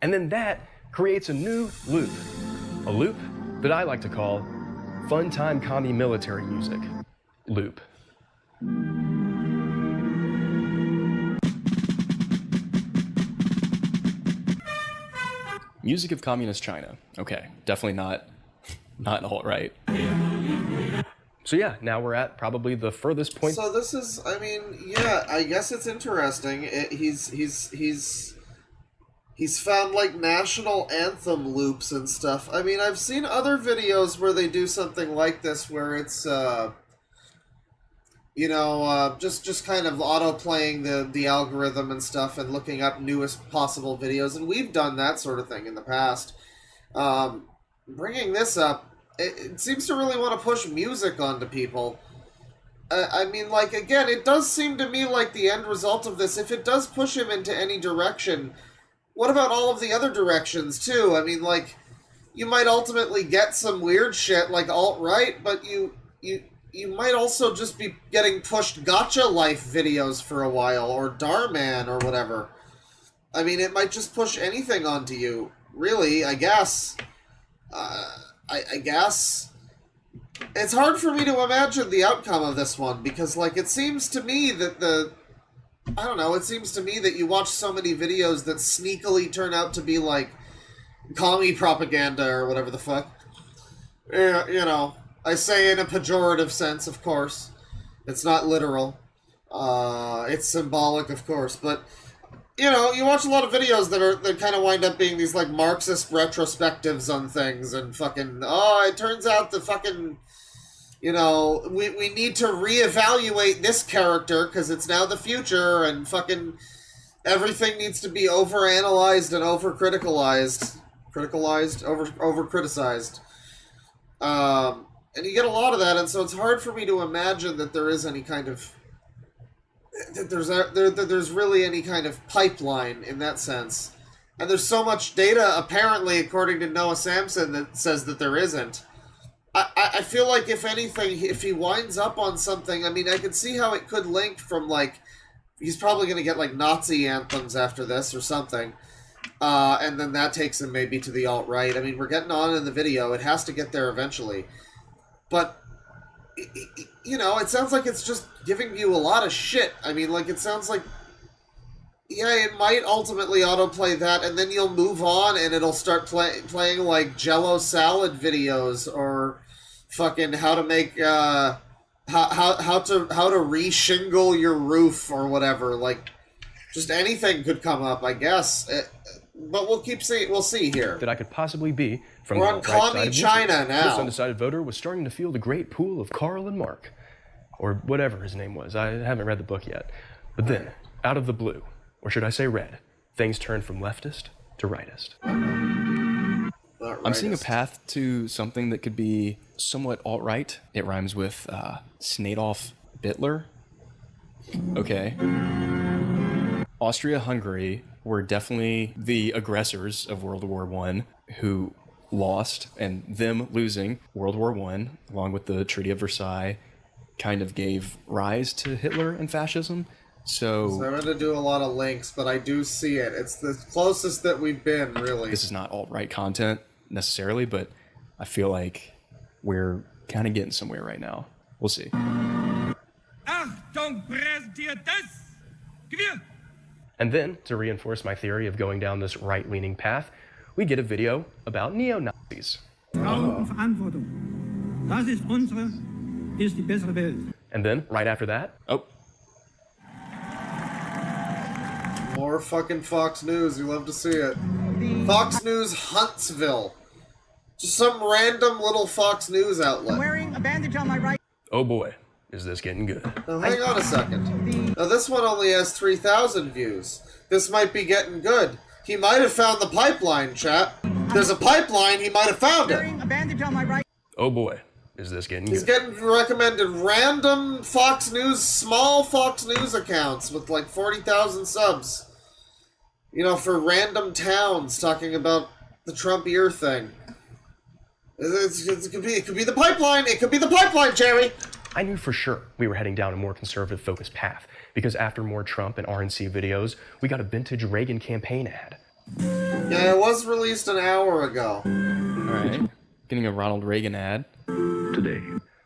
And then that creates a new loop. A loop that I like to call Fun Time Commie Military Music loop. Music of Communist China. Okay, definitely not all right. So yeah, now we're at probably the furthest point. So this is, I mean, yeah, I guess it's interesting. He's found like national anthem loops and stuff. I mean, I've seen other videos where they do something like this, where it's just kind of auto-playing the algorithm and stuff and looking up newest possible videos, and we've done that sort of thing in the past. Bringing this up, it seems to really want to push music onto people. I mean, like, again, it does seem to me like the end result of this, if it does push him into any direction, what about all of the other directions, too? I mean, like, you might ultimately get some weird shit like alt-right, but you might also just be getting pushed gotcha life videos for a while, or Darman, or whatever. I mean, it might just push anything onto you. Really, I guess. I guess. It's hard for me to imagine the outcome of this one, because, like, it seems to me that I don't know, it seems to me that you watch so many videos that sneakily turn out to be, like, commie propaganda, or whatever the fuck. Yeah, you know. I say in a pejorative sense, of course. It's not literal. It's symbolic, of course. But, you know, you watch a lot of videos that kind of wind up being these, like, Marxist retrospectives on things, and fucking, it turns out the fucking, you know, we need to reevaluate this character because it's now the future, and fucking everything needs to be overanalyzed and over-criticalized. Over-criticized. And you get a lot of that, and so it's hard for me to imagine that there is any kind of... that there's really any kind of pipeline in that sense. And there's so much data, apparently, according to Noah Samson, that says that there isn't. I feel like, if anything, if he winds up on something, I mean, I can see how it could link from, like... He's probably going to get, like, Nazi anthems after this or something. And then that takes him maybe to the alt-right. I mean, we're getting on in the video. It has to get there eventually. But, you know, it sounds like it's just giving you a lot of shit. I mean, like, it sounds like, yeah, it might ultimately autoplay that, and then you'll move on, and it'll start playing, like, Jell-O salad videos, or fucking how to make, how to re-shingle your roof, or whatever. Like, just anything could come up, I guess. But we'll keep seeing. We'll see here. That I could possibly be from We're the on alt-right side Commie of China YouTube. now. This undecided voter was starting to feel the great pool of Carl and Mark, or whatever his name was. I haven't read the book yet. But then, out of the blue, or should I say red, things turned from leftist to rightist. I'm seeing a path to something that could be somewhat alt-right. It rhymes with Snadolf Bitler. Okay. Austria-Hungary were definitely the aggressors of World War I who lost, and them losing World War I, along with the Treaty of Versailles, kind of gave rise to Hitler and fascism. So I'm going to do a lot of links, but I do see it. It's the closest that we've been, really. This is not alt-right content necessarily, but I feel like we're kind of getting somewhere right now. We'll see. Achtung, präsentiert das! Gewirr! And then, to reinforce my theory of going down this right-leaning path, we get a video about neo-Nazis. Traum und Verantwortung. Das ist unsere, ist die bessere Welt. And then, right after that, More fucking Fox News. You love to see it. Fox News Huntsville. Just some random little Fox News outlet. Wearing a bandage on my right. oh boy, is this getting good. Now, hang on a second. Now, this one only has 3,000 views. This might be getting good. He might have found the pipeline, chat. There's a pipeline, he might have found it. Wearing a bandage on my right. Oh boy, is this getting He's good. getting recommended random Fox News, small Fox News accounts with like 40,000 subs. You know, for random towns talking about the Trump ear thing. It could be the pipeline. It could be the pipeline, Jerry. I knew for sure we were heading down a more conservative-focused path, because after more Trump and RNC videos, we got a vintage Reagan campaign ad. Yeah, it was released an hour ago. All right, getting a Ronald Reagan ad today,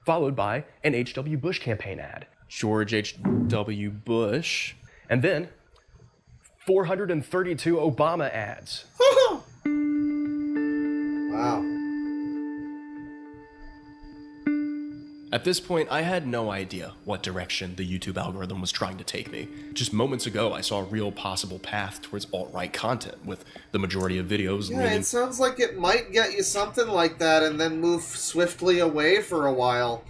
followed by an H.W. Bush campaign ad. George H.W. Bush, and then 432 Obama ads. Wow. At this point, I had no idea what direction the YouTube algorithm was trying to take me. Just moments ago, I saw a real possible path towards alt-right content, with the majority of videos Yeah, leaning... it sounds like it might get you something like that and then move swiftly away for a while.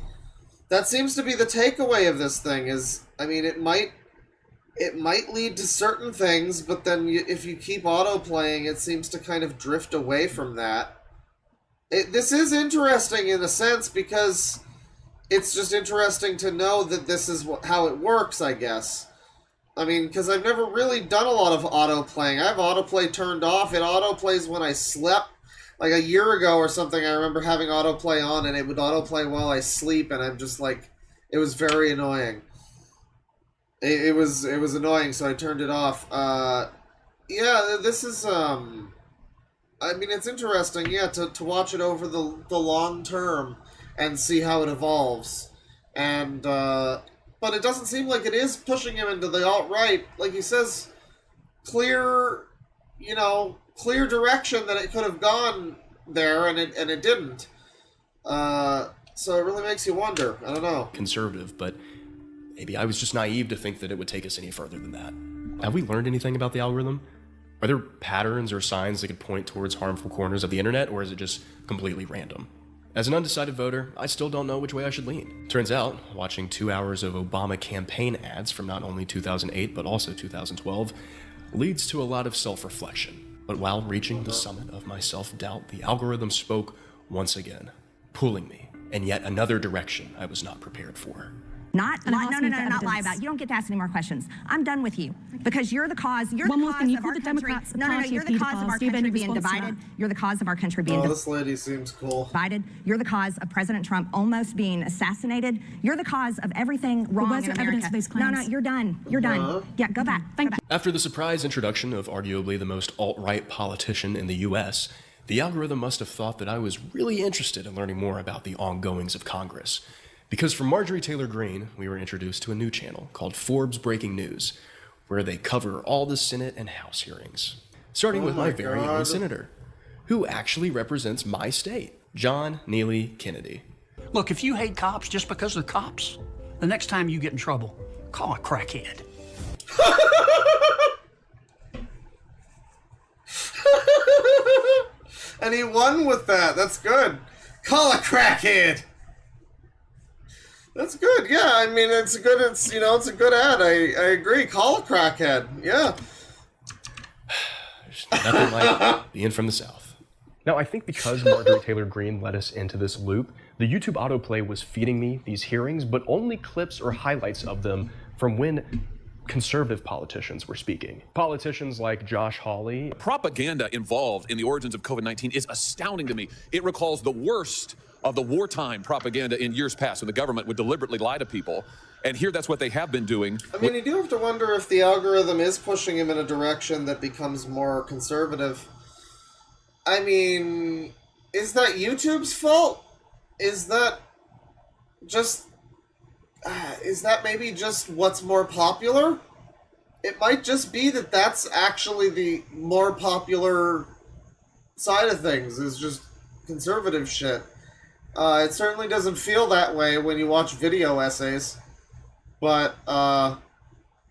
That seems to be the takeaway of this thing, is, I mean, it might lead to certain things, but then if you keep autoplaying, it seems to kind of drift away from that. This is interesting in a sense, because it's just interesting to know that this is how it works, I guess. I mean, because I've never really done a lot of autoplaying. I have autoplay turned off. It autoplays when I slept. Like a year ago or something, I remember having autoplay on, and it would autoplay while I sleep, and I'm just like, it was very annoying. It was annoying, so I turned it off. Yeah, this is, I mean, it's interesting, yeah, to watch it over the long term and see how it evolves. And, but it doesn't seem like it is pushing him into the alt-right. Like he says, clear direction that it could have gone there, and it didn't. So it really makes you wonder. I don't know. Conservative, but maybe I was just naive to think that it would take us any further than that. Have we learned anything about the algorithm? Are there patterns or signs that could point towards harmful corners of the internet, or is it just completely random? As an undecided voter, I still don't know which way I should lean. Turns out, watching 2 hours of Obama campaign ads from not only 2008 but also 2012 leads to a lot of self-reflection. But while reaching the summit of my self-doubt, the algorithm spoke once again, pulling me in yet another direction I was not prepared for. Not lie about it. You don't get to ask any more questions. I'm done with you because you're the cause. You're the cause of our country. No. You're the cause of our country being divided. You're the cause of our country being divided. This lady seems cool. Divided. You're the cause of President Trump almost being assassinated. You're the cause of everything wrong in America. No, you're done. You're done. Yeah, go back. Thank you. After the surprise introduction of arguably the most alt-right politician in the US, the algorithm must have thought that I was really interested in learning more about the ongoings of Congress. Because from Marjorie Taylor Greene, we were introduced to a new channel called Forbes Breaking News, where they cover all the Senate and House hearings. Starting with my very own senator, who actually represents my state, John Neely Kennedy. Look, if you hate cops just because they're cops, the next time you get in trouble, call a crackhead. And he won with that. That's good. Call a crackhead. That's good. Yeah, I mean, it's a good ad. I agree. Call a crackhead. Yeah. Nothing like being from the South. Now, I think because Marjorie Taylor Greene led us into this loop, the YouTube autoplay was feeding me these hearings, but only clips or highlights of them from when conservative politicians were speaking. Politicians like Josh Hawley. The propaganda involved in the origins of COVID-19 is astounding to me. It recalls the worst of the wartime propaganda in years past when the government would deliberately lie to people. And here that's what they have been doing. I mean, you do have to wonder if the algorithm is pushing him in a direction that becomes more conservative. I mean, is that YouTube's fault? Is that maybe just what's more popular? It might just be that that's actually the more popular side of things, is just conservative shit. It certainly doesn't feel that way when you watch video essays, but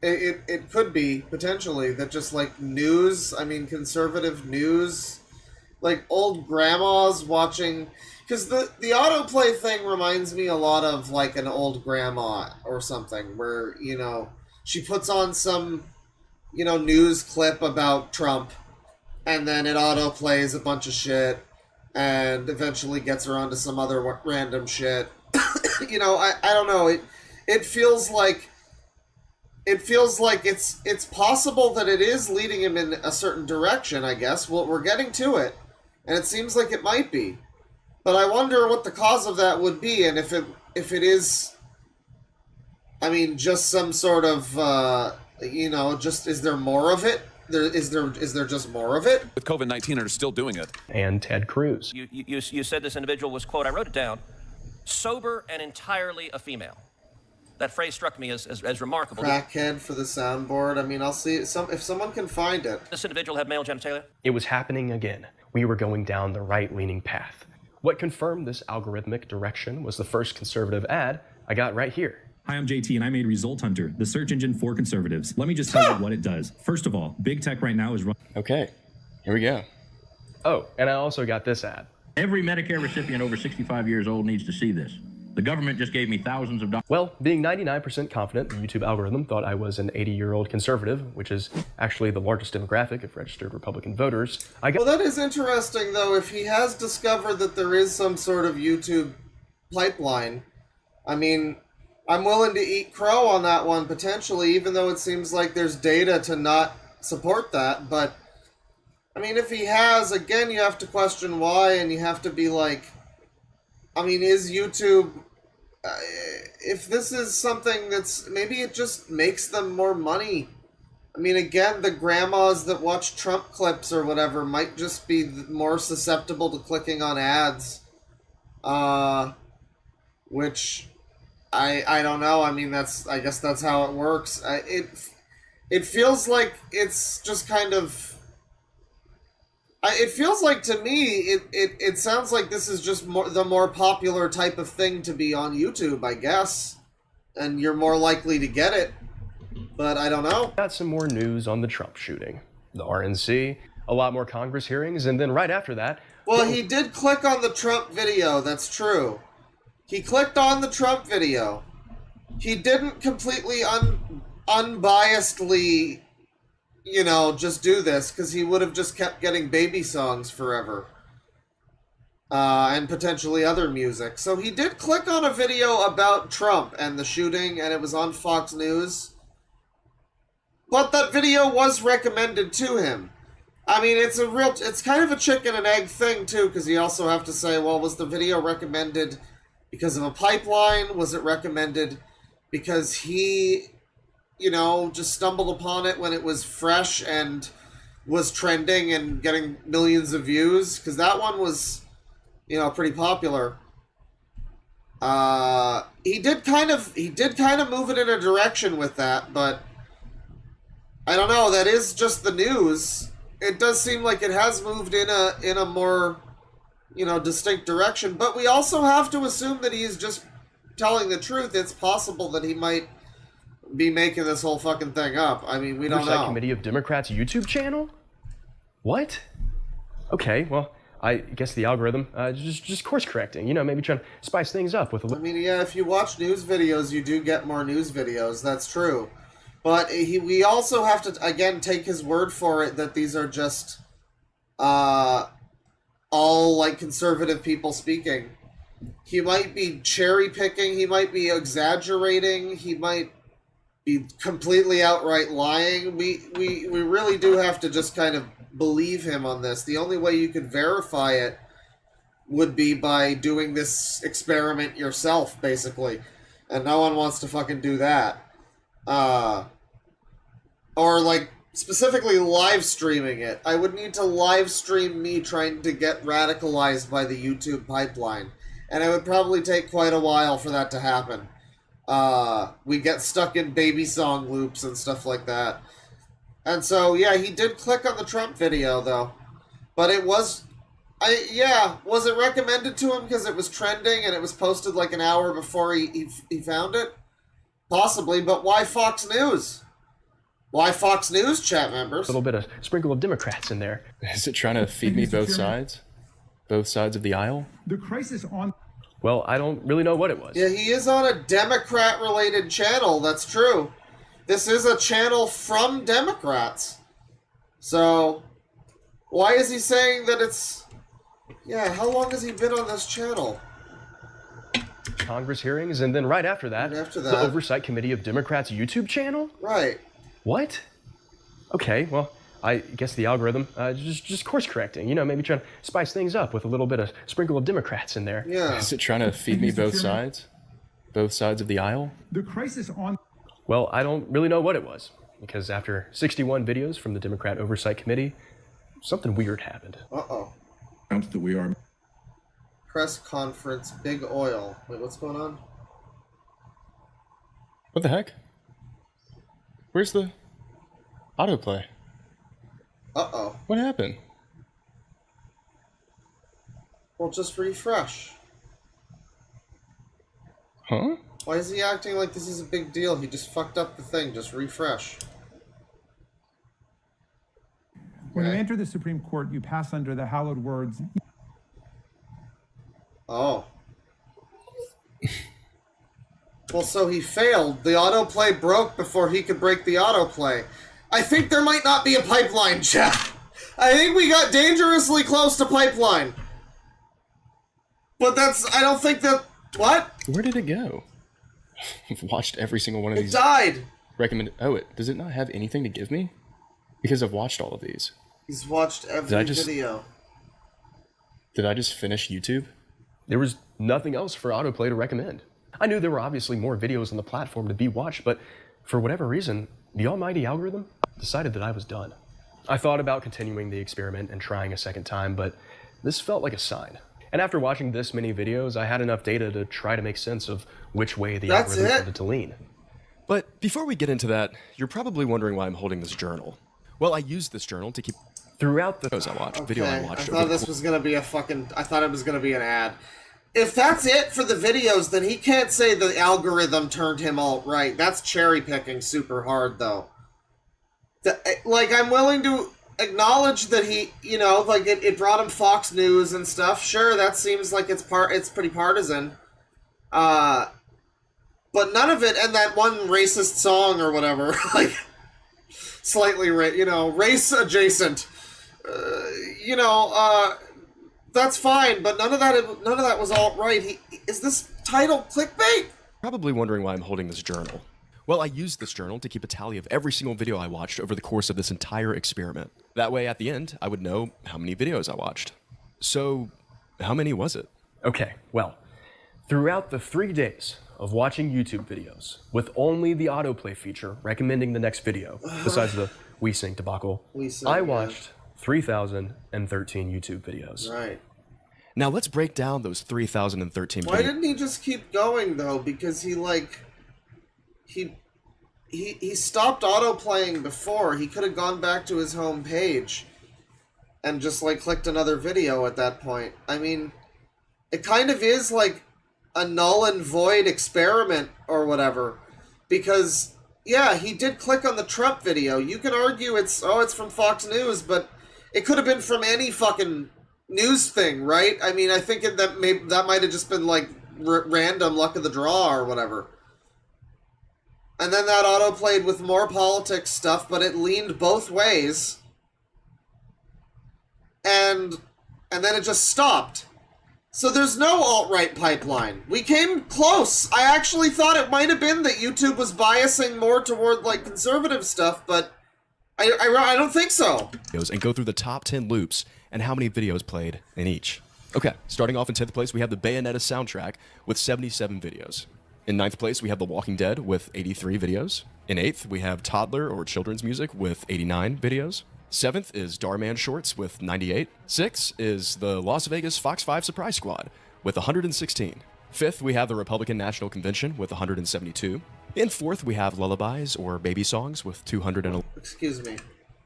it could be, potentially, that just like news, I mean conservative news, like old grandmas watching, because the autoplay thing reminds me a lot of like an old grandma or something, where, you know, she puts on some, you know, news clip about Trump, and then it autoplays a bunch of shit, and eventually gets her onto some other random shit. You know, I don't know. It feels like it's possible that it is leading him in a certain direction, I guess. Well, we're getting to it, and it seems like it might be. But I wonder what the cause of that would be, and if it is, I mean, just some sort of, you know, just, is there more of it? Is there just more of it? With COVID-19, are still doing it. And Ted Cruz. You said this individual was, quote, I wrote it down, sober and entirely a female. That phrase struck me as remarkable. Crackhead for the soundboard. I mean, I'll see if someone can find it. This individual had male genitalia? It was happening again. We were going down the right-leaning path. What confirmed this algorithmic direction was the first conservative ad I got right here. Hi, I'm JT, and I made Result Hunter, the search engine for conservatives. Let me just tell you what it does. First of all, big tech right now is running. Okay, here we go. Oh, and I also got this ad. Every Medicare recipient over 65 years old needs to see this. The government just gave me thousands of dollars. Well, being 99% confident, the YouTube algorithm thought I was an 80-year-old conservative, which is actually the largest demographic of registered Republican voters. Well, that is interesting, though. If he has discovered that there is some sort of YouTube pipeline, I mean, I'm willing to eat crow on that one, potentially, even though it seems like there's data to not support that. But, I mean, if he has, again, you have to question why, and you have to be like, I mean, is YouTube, if this is something that's, maybe it just makes them more money. I mean, again, the grandmas that watch Trump clips or whatever might just be more susceptible to clicking on ads, which I don't know. I mean, I guess that's how it works. It feels like it's just kind of, it feels like to me, it sounds like this is just the more popular type of thing to be on YouTube, I guess. And you're more likely to get it. But I don't know. Got some more news on the Trump shooting. The RNC, a lot more Congress hearings, and then right after that... Well, he did click on the Trump video, that's true. He clicked on the Trump video. He didn't completely unbiasedly, you know, just do this, because he would have just kept getting baby songs forever. and potentially other music. So he did click on a video about Trump and the shooting, and it was on Fox News. But that video was recommended to him. I mean, it's kind of a chicken and egg thing, too, because you also have to say, well, was the video recommended because of a pipeline? Was it recommended because he, just stumbled upon it when it was fresh and was trending and getting millions of views? Because that one was, pretty popular. He did kind of move it in a direction with that, but I don't know. That is just the news. It does seem like it has moved in a more, distinct direction. But we also have to assume that he's just telling the truth. It's possible that he might be making this whole fucking thing up. I mean, we don't know. Committee of Democrats YouTube channel? What? Okay, well, I guess the algorithm just course correcting. Maybe trying to spice things up with a little. I mean, yeah, if you watch news videos, you do get more news videos. That's true. But we also have to, again, take his word for it that these are just all, like, conservative people speaking. He might be cherry-picking, he might be exaggerating, he might be completely outright lying. We really do have to just kind of believe him on this. The only way you could verify it would be by doing this experiment yourself, basically. And no one wants to fucking do that. Or, like, specifically live streaming it. I would need to live stream me trying to get radicalized by the YouTube pipeline. And it would probably take quite a while for that to happen. We get stuck in baby song loops and stuff like that. And so, yeah, he did click on the Trump video, though. But it was... was it recommended to him because it was trending and it was posted like an hour before he found it? Possibly, but why Fox News? Why Fox News, chat members? A little bit of sprinkle of Democrats in there. Is it trying to feed me both sides? Both sides of the aisle? The crisis on... Well, I don't really know what it was. Yeah, he is on a Democrat-related channel, that's true. This is a channel from Democrats. So, why is he saying that it's... Yeah, how long has he been on this channel? Congress hearings, and then right after that, the Oversight Committee of Democrats YouTube channel? Right. What? Okay, well, I guess the algorithm just course correcting. Maybe trying to spice things up with a little bit of sprinkle of Democrats in there. Yeah. Is it trying to feed me both sides? Both sides of the aisle? The crisis on... Well, I don't really know what it was, because after 61 videos from the Democrat Oversight Committee, something weird happened. Uh-oh. That we are... Press conference, big oil. Wait, what's going on? What the heck? Where's the autoplay? Uh-oh. What happened? Well, just refresh. Huh? Why is he acting like this is a big deal? He just fucked up the thing. Just refresh. When you enter the Supreme Court, you pass under the hallowed words... Oh. Well, so he failed. The autoplay broke before he could break the autoplay. I think there might not be a pipeline, chat. I think we got dangerously close to pipeline. But I don't think that... What? Where did it go? I've watched every single one of these. It died. Does it not have anything to give me? Because I've watched all of these. He's watched every video. Did I just finish YouTube? There was nothing else for autoplay to recommend. I knew there were obviously more videos on the platform to be watched, but for whatever reason, the almighty algorithm decided that I was done. I thought about continuing the experiment and trying a second time, but this felt like a sign. And after watching this many videos, I had enough data to try to make sense of which way the algorithm wanted to lean. But before we get into that, you're probably wondering why I'm holding this journal. Well, I used this journal to keep... Throughout the videos I watched, video I watched... I thought this was going to be a fucking... I thought it was going to be an ad. If that's it for the videos, then he can't say the algorithm turned him alt-right. That's cherry-picking super hard, though. Like, I'm willing to acknowledge that he, you know, like, it brought him Fox News and stuff. Sure, that seems like it's pretty partisan. But none of it, and that one racist song or whatever, like, slightly, race-adjacent. that's fine, but none of that was alt-right. Is this title clickbait? Probably wondering why I'm holding this journal. Well, I used this journal to keep a tally of every single video I watched over the course of this entire experiment. That way, at the end, I would know how many videos I watched. So, how many was it? Okay, well, throughout the 3 days of watching YouTube videos, with only the autoplay feature recommending the next video, besides the WeSync debacle, I watched 3,013 YouTube videos. Right. Now let's break down those 3,013 videos. Why didn't he just keep going, though? Because he stopped autoplaying before. He could have gone back to his home page and just, like, clicked another video at that point. I mean, it kind of is, like, a null and void experiment or whatever. Because, yeah, he did click on the Trump video. You can argue it's from Fox News, but it could have been from any fucking news thing, right? I mean, I think that might have just been, like, random luck of the draw or whatever. And then that auto-played with more politics stuff, but it leaned both ways. And then it just stopped. So there's no alt-right pipeline. We came close. I actually thought it might have been that YouTube was biasing more toward, like, conservative stuff, but I don't think so. And go through the top 10 loops and how many videos played in each. Okay, starting off in 10th place, we have the Bayonetta soundtrack with 77 videos. In 9th place, we have The Walking Dead with 83 videos. In 8th, we have Toddler or Children's Music with 89 videos. 7th is Darman Shorts with 98. 6th is the Las Vegas Fox 5 Surprise Squad with 116. 5th, we have the Republican National Convention with 172. In 4th, we have Lullabies or Baby Songs with 211. Excuse me.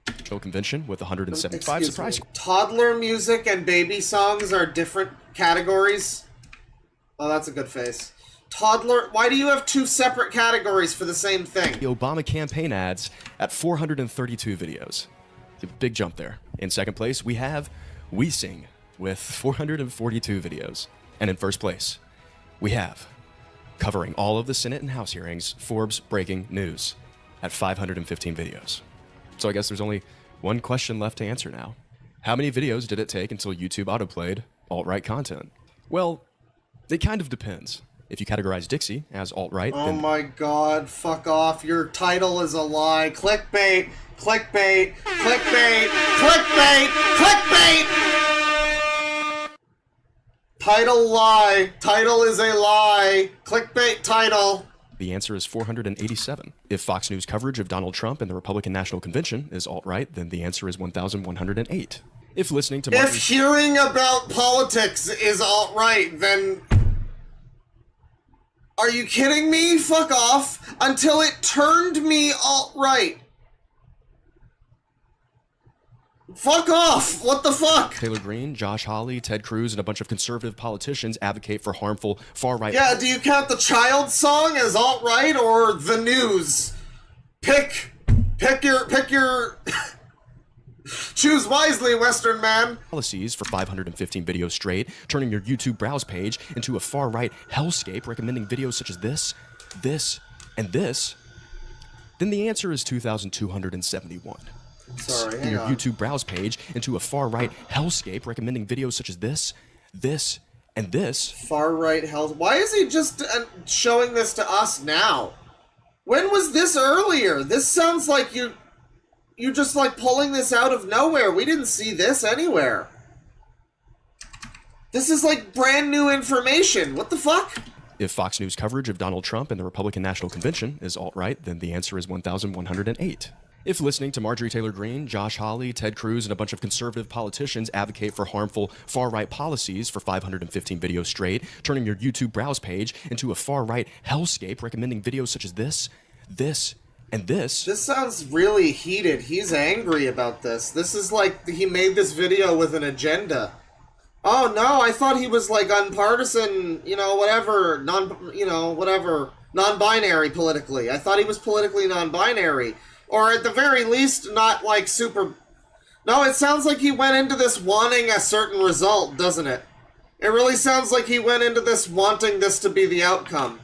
National Convention with 175. Surprise Squad. Toddler music and baby songs are different categories. Oh, that's a good face. Toddler, why do you have two separate categories for the same thing? The Obama campaign ads at 432 videos. A big jump there. In 2nd place, we have We Sing with 442 videos. And in 1st place, we have, covering all of the Senate and House hearings, Forbes Breaking News at 515 videos. So I guess there's only one question left to answer now. How many videos did it take until YouTube autoplayed alt-right content? Well, it kind of depends. If you categorize Dixie as alt-right, oh then... my god, fuck off. Your title is a lie. Clickbait, clickbait, clickbait, clickbait, clickbait! Title lie. Title is a lie. Clickbait title. The answer is 487. If Fox News coverage of Donald Trump and the Republican National Convention is alt-right, then the answer is 1,108. If listening to... If hearing about politics is alt-right, then... Are you kidding me? Fuck off. Until it turned me alt-right. Fuck off. What the fuck? Taylor Greene, Josh Hawley, Ted Cruz, and a bunch of conservative politicians advocate for harmful far-right... Yeah, do you count the child song as alt-right or the news? Pick your... Choose wisely, Western man. Policies for 515 videos straight, turning your YouTube browse page into a far-right hellscape, recommending videos such as this, and this, then the answer is 2,271. Sorry, hang your on. YouTube browse page into a far-right hellscape, recommending videos such as this, and this. Far-right hell... Why is he just showing this to us now? When was this earlier? This sounds like you're just, like, pulling this out of nowhere. We didn't see this anywhere. This is, like, brand new information. What the fuck? If Fox News coverage of Donald Trump and the Republican National Convention is alt-right, then the answer is 1,108. If listening to Marjorie Taylor Greene, Josh Hawley, Ted Cruz, and a bunch of conservative politicians advocate for harmful far-right policies for 515 videos straight, turning your YouTube browse page into a far-right hellscape, recommending videos such as this, and this. This sounds really heated. He's angry about this. This is like he made this video with an agenda. Oh no, I thought he was like unpartisan, whatever, non-binary politically. I thought he was politically non-binary. Or at the very least, not like super... No, it sounds like he went into this wanting a certain result, doesn't it? It really sounds like he went into this wanting this to be the outcome.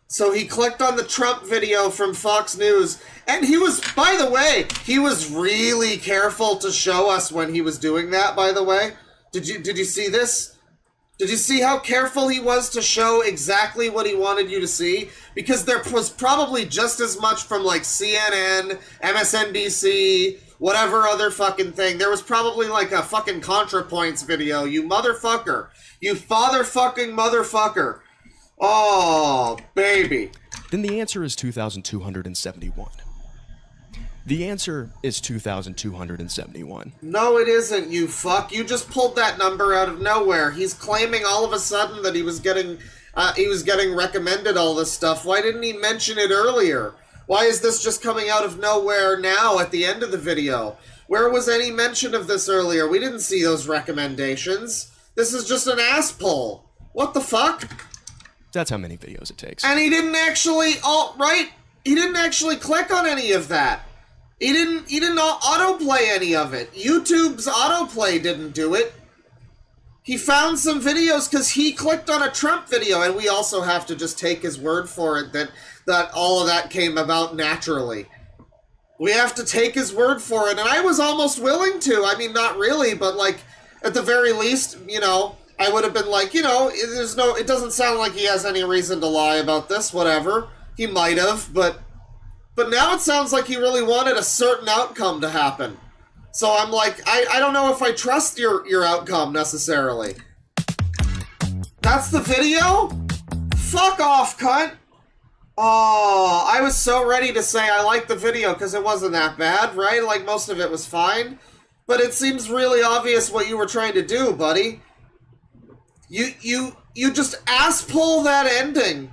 So he clicked on the Trump video from Fox News, and he was, by the way, he was really careful to show us when he was doing that, by the way. Did you see this? Did you see how careful he was to show exactly what he wanted you to see? Because there was probably just as much from like CNN, MSNBC, whatever other fucking thing. There was probably like a fucking ContraPoints video. You motherfucker. You father-fucking motherfucker. Oh, baby. Then the answer is 2,271. The answer is 2,271. No, it isn't, you fuck. You just pulled that number out of nowhere. He's claiming all of a sudden that he was getting recommended all this stuff. Why didn't he mention it earlier? Why is this just coming out of nowhere now at the end of the video? Where was any mention of this earlier? We didn't see those recommendations. This is just an ass pull. What the fuck? That's how many videos it takes. And he didn't actually he didn't actually click on any of that. He didn't autoplay any of it. YouTube's autoplay didn't do it. He found some videos because he clicked on a Trump video, and we also have to just take his word for it that all of that came about naturally. We have to take his word for it, and I was almost willing to. I mean, not really, but like, at the very least, you know, I would have been like, you know, it doesn't sound like he has any reason to lie about this, whatever. He might have, but now it sounds like he really wanted a certain outcome to happen. So I'm like, I don't know if I trust your outcome necessarily. That's the video? Fuck off, cunt. Oh, I was so ready to say I liked the video because it wasn't that bad, right? Like, most of it was fine. But it seems really obvious what you were trying to do, buddy. You just ass-pull that ending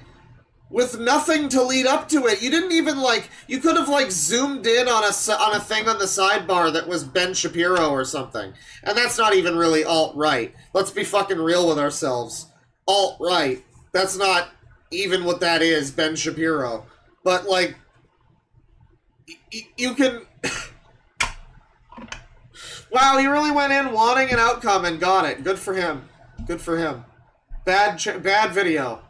with nothing to lead up to it. You didn't even, like, you could have, like, zoomed in on a thing on the sidebar that was Ben Shapiro or something. And that's not even really alt-right. Let's be fucking real with ourselves. Alt-right. That's not even what that is, Ben Shapiro. But, like, you can... Wow, he really went in wanting an outcome and got it. Good for him. Good for him. Bad video.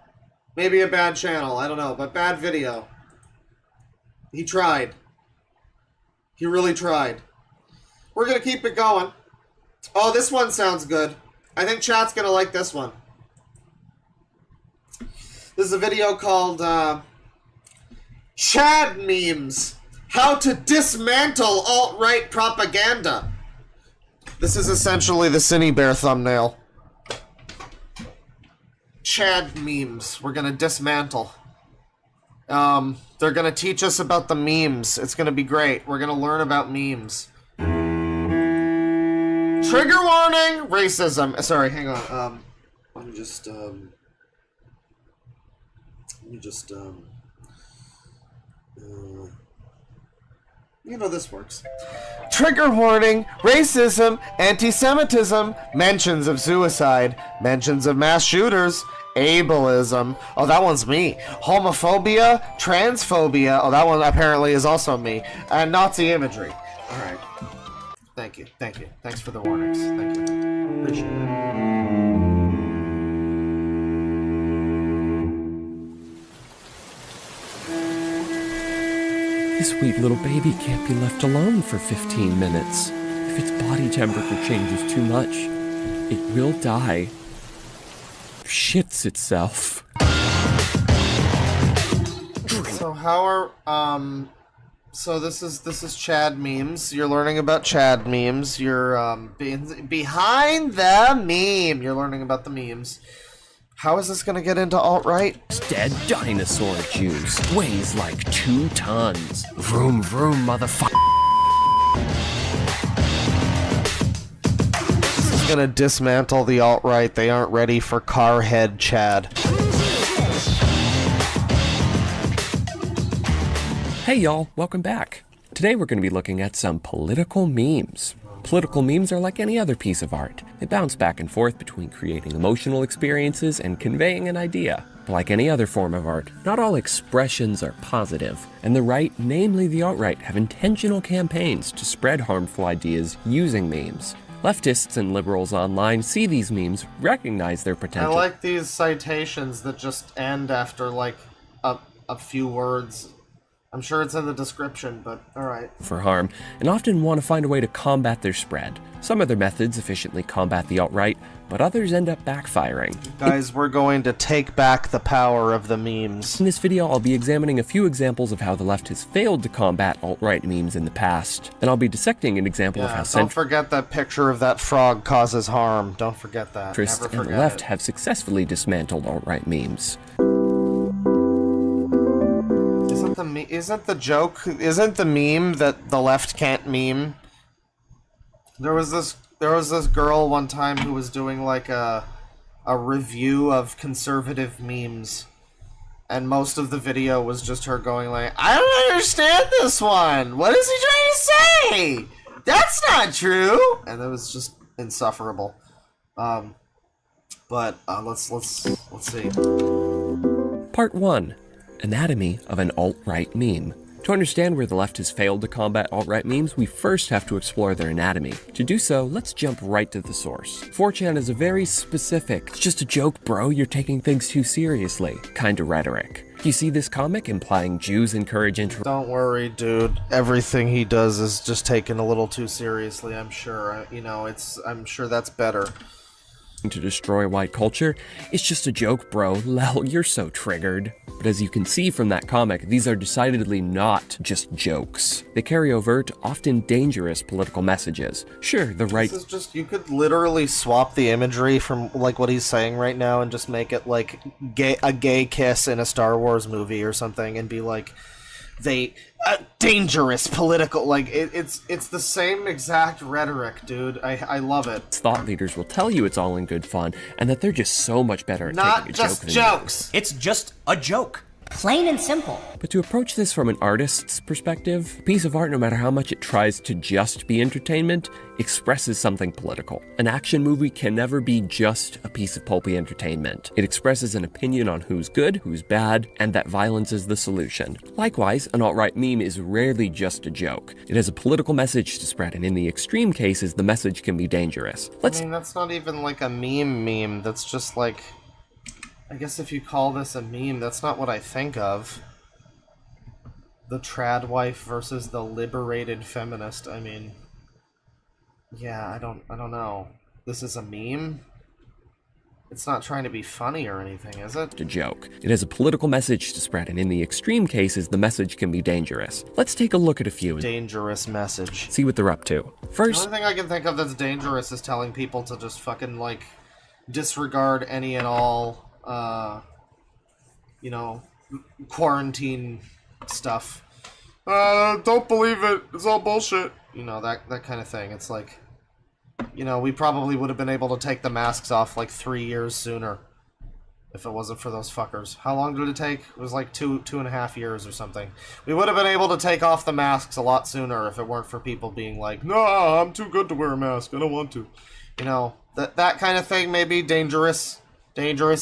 Maybe a bad channel, I don't know, but bad video. He tried. He really tried. We're gonna keep it going. Oh, this one sounds good. I think chat's gonna like this one. This is a video called, Chad Memes. How to Dismantle Alt-Right Propaganda. This is essentially the Cine Bear thumbnail. Chad memes. We're gonna dismantle. They're gonna teach us about the memes. It's gonna be great. We're gonna learn about memes. Trigger warning! Racism. Sorry, hang on. Let me just, you know this works. Trigger warning, racism, anti-Semitism, mentions of suicide, mentions of mass shooters, ableism. Oh, that one's me. Homophobia, transphobia. Oh, that one apparently is also me. And Nazi imagery. Alright. Thank you. Thank you. Thanks for the warnings. Thank you. Appreciate it. This sweet little baby can't be left alone for 15 minutes. If its body temperature changes too much, it will die. Shits itself. So how are so this is Chad memes. You're learning about Chad memes. You're behind the meme. You're learning about the memes. How is this gonna get into alt-right? Dead dinosaur juice weighs like 2 tons. Vroom vroom, motherfucker. This is gonna dismantle the alt-right. They aren't ready for Carhead Chad. Hey y'all, welcome back. Today we're going to be looking at some political memes. Political memes are like any other piece of art. They bounce back and forth between creating emotional experiences and conveying an idea. But like any other form of art, not all expressions are positive, and the right, namely the alt-right, have intentional campaigns to spread harmful ideas using memes. Leftists and liberals online see these memes, recognize their potential. I like these citations that just end after like a few words. I'm sure it's in the description, but alright. For harm, and often want to find a way to combat their spread. Some of their methods efficiently combat the alt-right, but others end up backfiring. Guys, we're going to take back the power of the memes. In this video, I'll be examining a few examples of how the left has failed to combat alt-right memes in the past. Then I'll be dissecting an example of how don't forget that picture of that frog causes harm. Don't forget that. centrists Never and the forget left it. have successfully dismantled alt-right memes. Isn't the meme that the left can't meme? There was this girl one time who was doing like a review of conservative memes, and most of the video was just her going like, I don't understand this one. What is he trying to say? That's not true. And it was just insufferable. But let's see. Part 1. Anatomy of an alt-right meme. To understand where the left has failed to combat alt-right memes, we first have to explore their anatomy. To do so, let's jump right to the source. 4chan is a very specific, it's just a joke bro, you're taking things too seriously, kind of rhetoric. You see this comic implying Jews encourage Don't worry, dude. Everything he does is just taken a little too seriously, I'm sure. I'm sure that's better. To destroy white culture. It's just a joke, bro. Lel, you're so triggered. But as you can see from that comic, these are decidedly not just jokes. They carry overt, often dangerous political messages. Sure, the right... This is just, you could literally swap the imagery from, like, what he's saying right now and just make it, like, a gay kiss in a Star Wars movie or something and be like, dangerous political, like, it's the same exact rhetoric, dude. I love it. Thought leaders will tell you it's all in good fun, and that they're just so much better at taking a joke than jokes. It's just a joke. Plain and simple. But to approach this from an artist's perspective, a piece of art, no matter how much it tries to just be entertainment, expresses something political. An action movie can never be just a piece of pulpy entertainment. It expresses an opinion on who's good, who's bad, and that violence is the solution. Likewise, an alt-right meme is rarely just a joke. It has a political message to spread, and in the extreme cases, the message can be dangerous. I mean, that's not even like a meme. That's just like... I guess if you call this a meme, that's not what I think of. The trad wife versus the liberated feminist. I mean, yeah, I don't know. This is a meme? It's not trying to be funny or anything, is it? A joke. It has a political message to spread, and in the extreme cases, the message can be dangerous. Let's take a look at a few. Dangerous message. See what they're up to. First, the only thing I can think of that's dangerous is telling people to just fucking, like, disregard any and all quarantine stuff. Don't believe it. It's all bullshit. That kind of thing. It's like, we probably would have been able to take the masks off like 3 years sooner if it wasn't for those fuckers. How long did it take? It was like 2.5 years or something. We would have been able to take off the masks a lot sooner if it weren't for people being like, no, I'm too good to wear a mask. I don't want to. That kind of thing may be dangerous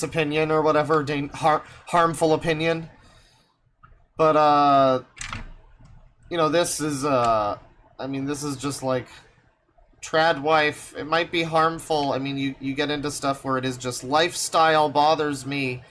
opinion or whatever, harmful opinion. But, this is, this is just like trad wife. It might be harmful. I mean, you get into stuff where it is just lifestyle bothers me.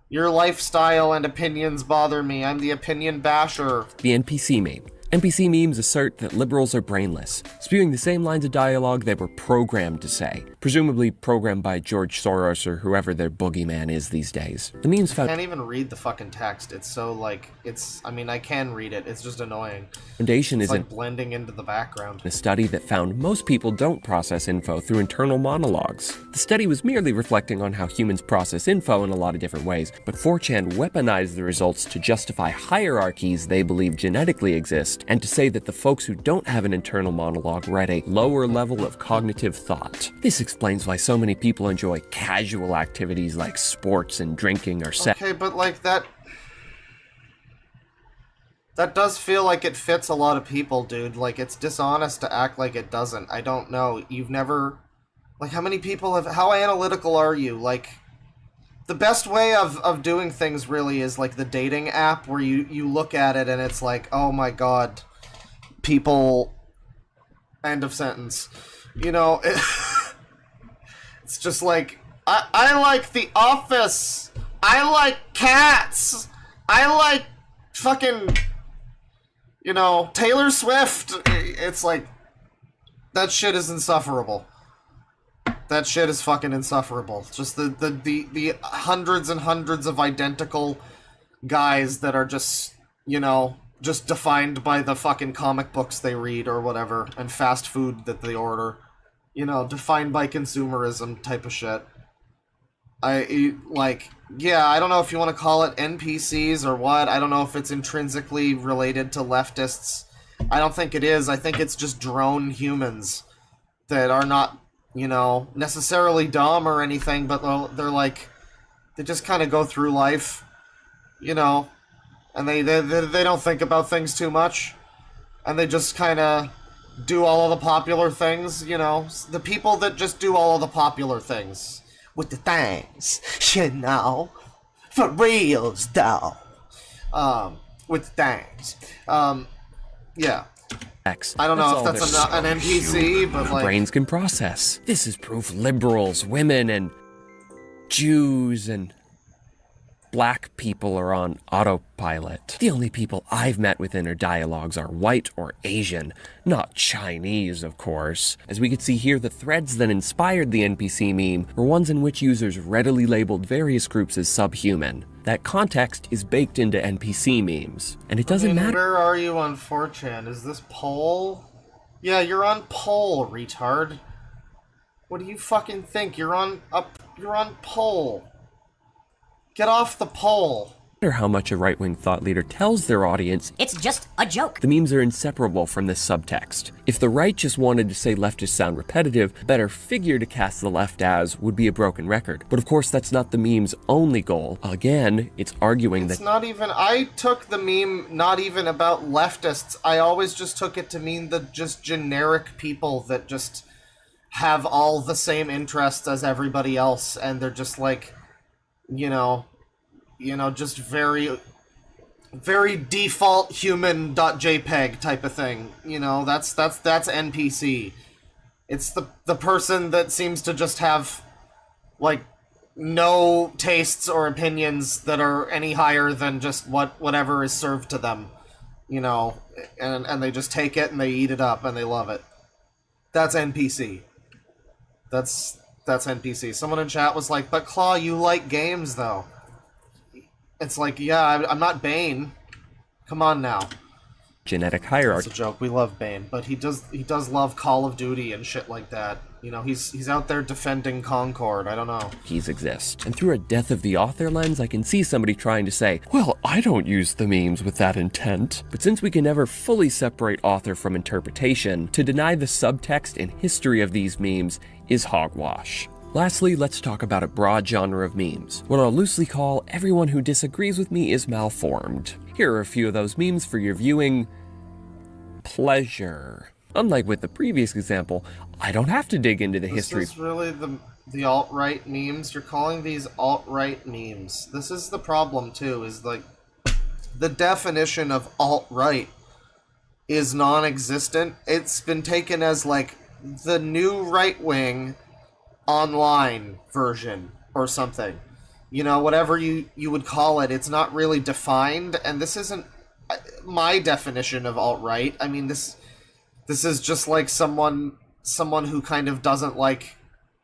Your lifestyle and opinions bother me. I'm the opinion basher. The NPC meme. NPC memes assert that liberals are brainless, spewing the same lines of dialogue they were programmed to say, presumably programmed by George Soros or whoever their boogeyman is these days. The memes found... I can't even read the fucking text. It's so, like, I can read it. It's just annoying. Foundation it's is like blending into the background. A study that found most people don't process info through internal monologues. The study was merely reflecting on how humans process info in a lot of different ways, but 4chan weaponized the results to justify hierarchies they believe genetically exist, and to say that the folks who don't have an internal monologue are at a lower level of cognitive thought. This explains why so many people enjoy casual activities like sports and drinking or sex. Okay, but like that does feel like it fits a lot of people, dude. Like, it's dishonest to act like it doesn't. I don't know. You've never... Like, how many people have... How analytical are you? Like, the best way of doing things really is like the dating app where you look at it and it's like, oh my god, people... End of sentence. It's just like, I like The Office. I like cats. I like fucking You know, Taylor Swift, it's like, that shit is insufferable. That shit is fucking insufferable. Just the hundreds and hundreds of identical guys that are just, you know, just defined by the fucking comic books they read or whatever, and fast food that they order. You know, defined by consumerism type of shit. Yeah, I don't know if you want to call it NPCs or what. I don't know if it's intrinsically related to leftists. I don't think it is. I think it's just drone humans that are not, you know, necessarily dumb or anything, but they're like, they just kind of go through life, you know, and they don't think about things too much, and they just kind of do all of the popular things, you know, the people that just do all of the popular things with the things, you know, for reals though, with the things, yeah. I don't know if that's an NPC, but like... Brains can process. This is proof liberals, women, and Jews, and black people are on autopilot. The only people I've met with inner dialogues are white or Asian, not Chinese, of course. As we could see here, the threads that inspired the NPC meme were ones in which users readily labeled various groups as subhuman. That context is baked into NPC memes, and it doesn't matter. Where are you on 4chan? Is this poll? Yeah, you're on poll, retard. What do you fucking think? You're on poll. Get off the pole. No matter how much a right-wing thought leader tells their audience, it's just a joke. The memes are inseparable from this subtext. If the right just wanted to say leftists sound repetitive, a better figure to cast the left as would be a broken record. But of course, that's not the meme's only goal. Again, it's arguing It's not even... I took the meme not even about leftists. I always just took it to mean the just generic people that just have all the same interests as everybody else, and they're just like... You know, just very, very default human.jpg type of thing. You know, that's NPC. It's the person that seems to just have, like, no tastes or opinions that are any higher than just whatever is served to them. You know, and they just take it and they eat it up and they love it. That's NPC. That's NPC. Someone in chat was like, but Claw, you like games, though. It's like, yeah, I'm not Bane. Come on now. Genetic hierarchy. It's a joke. We love Bane, but he does love Call of Duty and shit like that. You know, he's out there defending Concord. I don't know. He's exist. And through a death of the author lens, I can see somebody trying to say, well, I don't use the memes with that intent. But since we can never fully separate author from interpretation, to deny the subtext and history of these memes is hogwash. Lastly, let's talk about a broad genre of memes. What I'll loosely call everyone who disagrees with me is malformed. Here are a few of those memes for your viewing pleasure. Unlike with the previous example, I don't have to dig into the history. This is really the alt-right memes. You're calling these alt-right memes. This is the problem too, is like the definition of alt-right is non-existent. It's been taken as like the new right-wing online version or something. You know, whatever you would call it, it's not really defined, and this isn't my definition of alt-right. I mean, this is just like someone who kind of doesn't like,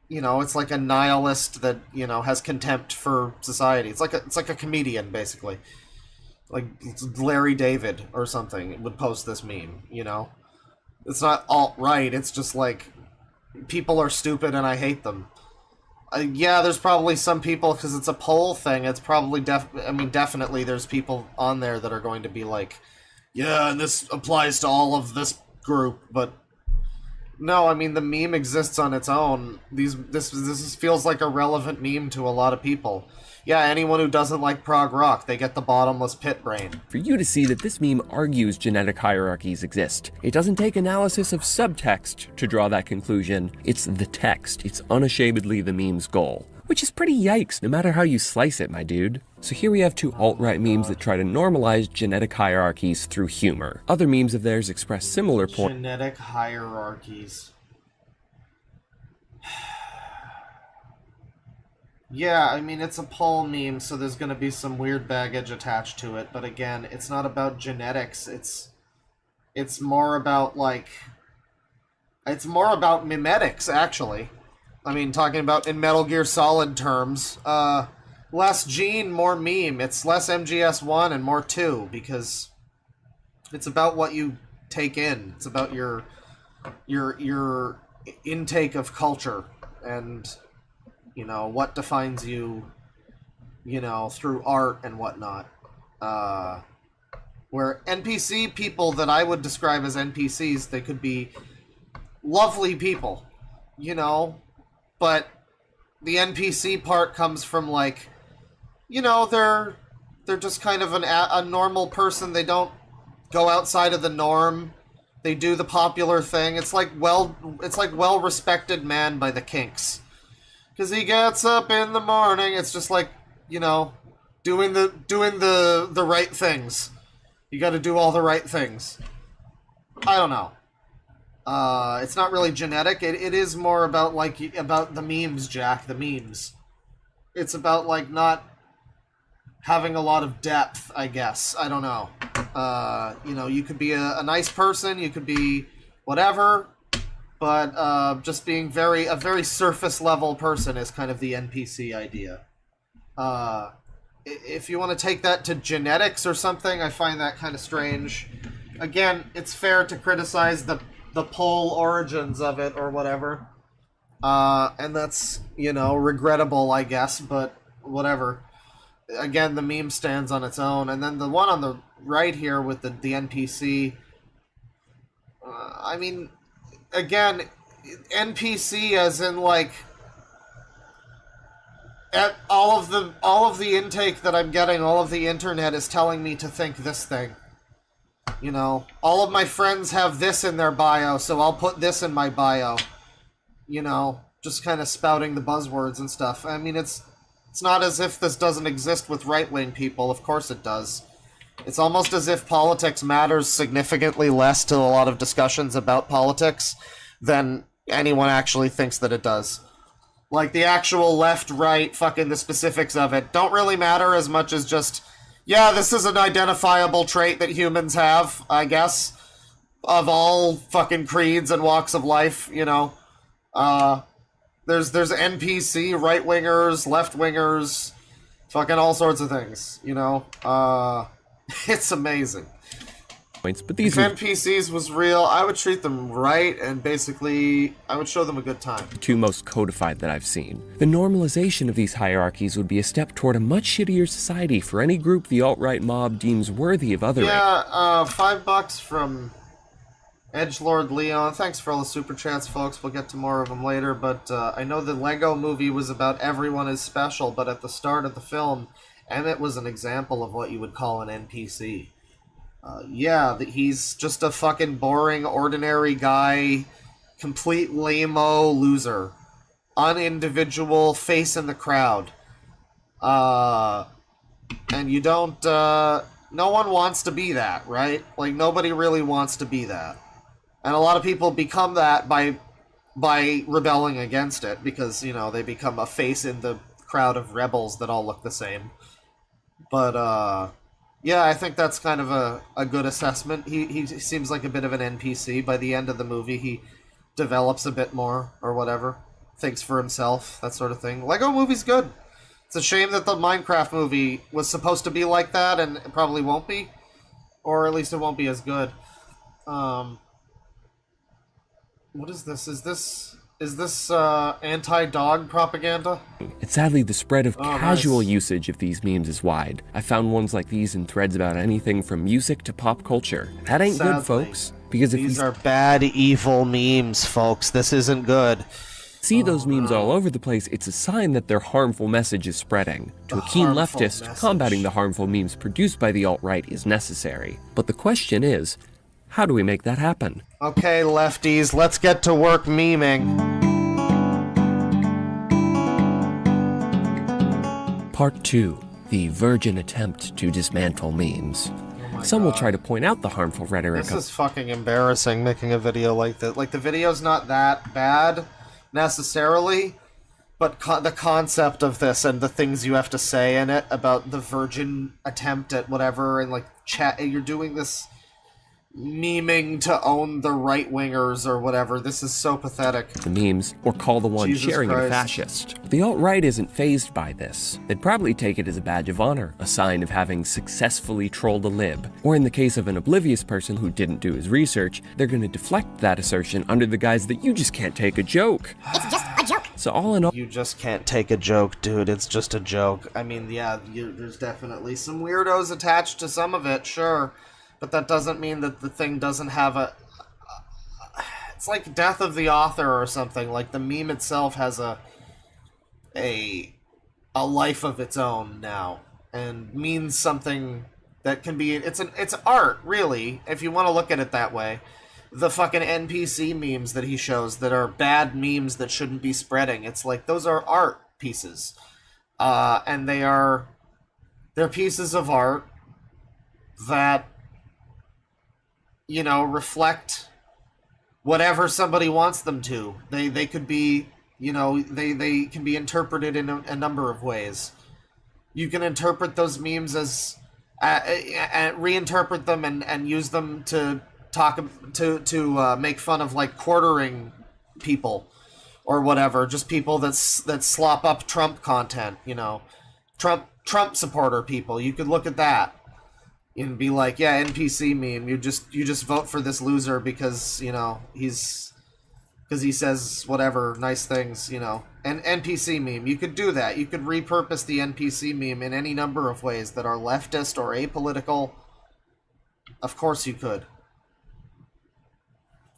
you know, it's like a nihilist that, you know, has contempt for society. It's like a comedian, basically. Like Larry David or something would post this meme, you know? It's not alt-right, it's just like, people are stupid and I hate them. Yeah, there's probably some people, because it's a poll thing, it's probably, definitely there's people on there that are going to be like, yeah, and this applies to all of this group, but no, I mean, the meme exists on its own. This feels like a relevant meme to a lot of people. Yeah, anyone who doesn't like prog rock, they get the bottomless pit brain. For you to see that this meme argues genetic hierarchies exist. It doesn't take analysis of subtext to draw that conclusion. It's the text. It's unashamedly the meme's goal. Which is pretty yikes, no matter how you slice it, my dude. So here we have two alt-right memes that try to normalize genetic hierarchies through humor. Other memes of theirs express similar points. Genetic hierarchies. Yeah, I mean, it's a poll meme, so there's gonna be some weird baggage attached to it, but again, it's not about genetics, it's It's more about, like... It's more about memetics, actually. I mean, talking about in Metal Gear Solid terms. Less Gene, more meme. It's less MGS1 and more 2, because it's about what you take in. It's about your intake of culture and, you know, what defines you, you know, through art and whatnot. Where NPC people that I would describe as NPCs, they could be lovely people, you know, but the NPC part comes from, like, you know, they're just kind of a normal person. They don't go outside of the norm. They do the popular thing. It's like well-respected man by the Kinks. Because he gets up in the morning. It's just like, you know, doing the right things. You got to do all the right things. I don't know. It's not really genetic. It is more about, like, about the memes, Jack. The memes. It's about, like, not having a lot of depth, I guess. I don't know. You know, you could be a nice person, you could be whatever, but just being a very surface level person is kind of the NPC idea. If you want to take that to genetics or something, I find that kind of strange. Again, it's fair to criticize the pole origins of it or whatever. And that's, you know, regrettable, I guess, but whatever. Again, the meme stands on its own. And then the one on the right here with the NPC, I mean, again, NPC as in, like, at all of the intake that I'm getting, all of the internet is telling me to think this thing. You know, all of my friends have this in their bio, so I'll put this in my bio. You know, just kind of spouting the buzzwords and stuff. I mean, it's not as if this doesn't exist with right-wing people. Of course it does. It's almost as if politics matters significantly less to a lot of discussions about politics than anyone actually thinks that it does. Like, the actual left-right, fucking the specifics of it don't really matter as much as just, yeah, this is an identifiable trait that humans have, I guess, of all fucking creeds and walks of life, you know. There's NPC, right-wingers, left-wingers, fucking all sorts of things, you know. It's amazing. But these if NPCs was real, I would treat them right, and basically, I would show them a good time. Two most codified that I've seen. The normalization of these hierarchies would be a step toward a much shittier society for any group the alt-right mob deems worthy of othering. Yeah, $5 from Edgelord Leon. Thanks for all the super chats, folks. We'll get to more of them later, but I know the Lego movie was about everyone is special, but at the start of the film, Emmett was an example of what you would call an NPC. Yeah, he's just a fucking boring, ordinary guy, complete lame-o loser. Unindividual, face in the crowd. And you don't, no one wants to be that, right? Like, nobody really wants to be that. And a lot of people become that by rebelling against it, because, you know, they become a face in the crowd of rebels that all look the same. But, yeah, I think that's kind of a good assessment. He seems like a bit of an NPC. By the end of the movie, he develops a bit more, or whatever. Thinks for himself, that sort of thing. Lego movie's good. It's a shame that the Minecraft movie was supposed to be like that, and it probably won't be. Or at least it won't be as good. What is this? Is this anti-dog propaganda? And sadly, the spread of casual usage of these memes is wide. I found ones like these in threads about anything from music to pop culture. That ain't good, folks. Because if these are bad, evil memes, folks. This isn't good. See those memes all over the place, it's a sign that their harmful message is spreading. To a keen leftist, combating the harmful memes produced by the alt-right is necessary. But the question is, how do we make that happen? Okay, lefties, let's get to work memeing. Part 2. The virgin attempt to dismantle memes. Some will try to point out the harmful rhetoric This is fucking embarrassing, making a video like that. Like, the video's not that bad, necessarily, but the concept of this and the things you have to say in it about the virgin attempt at whatever, and, like, you're doing this memeing to own the right-wingers or whatever. This is so pathetic. The memes, or call the one Jesus sharing it a Christ. fascist. The alt-right isn't fazed by this. They'd probably take it as a badge of honor, a sign of having successfully trolled a lib. Or in the case of an oblivious person who didn't do his research, they're gonna deflect that assertion under the guise that you just can't take a joke. It's just a joke. So all in all, You just can't take a joke, dude. It's just a joke. I mean, yeah, there's definitely some weirdos attached to some of it, sure. But that doesn't mean that the thing doesn't have it's like death of the author or something. Like the meme itself has a life of its own now, and means something that can be. It's art, really, if you want to look at it that way. The fucking NPC memes that he shows that are bad memes that shouldn't be spreading. It's like those are art pieces, and they're pieces of art that, you know, reflect whatever somebody wants them to. They could be, you know, they can be interpreted in a number of ways. You can interpret those memes as reinterpret them and use them to make fun of, like, quartering people or whatever, just people that slop up Trump content, you know, Trump supporter people. You could look at that and be like, yeah, NPC meme, you just vote for this loser because, you know, he says whatever nice things, you know. An NPC meme, you could do that. You could repurpose the NPC meme in any number of ways that are leftist or apolitical. Of course you could.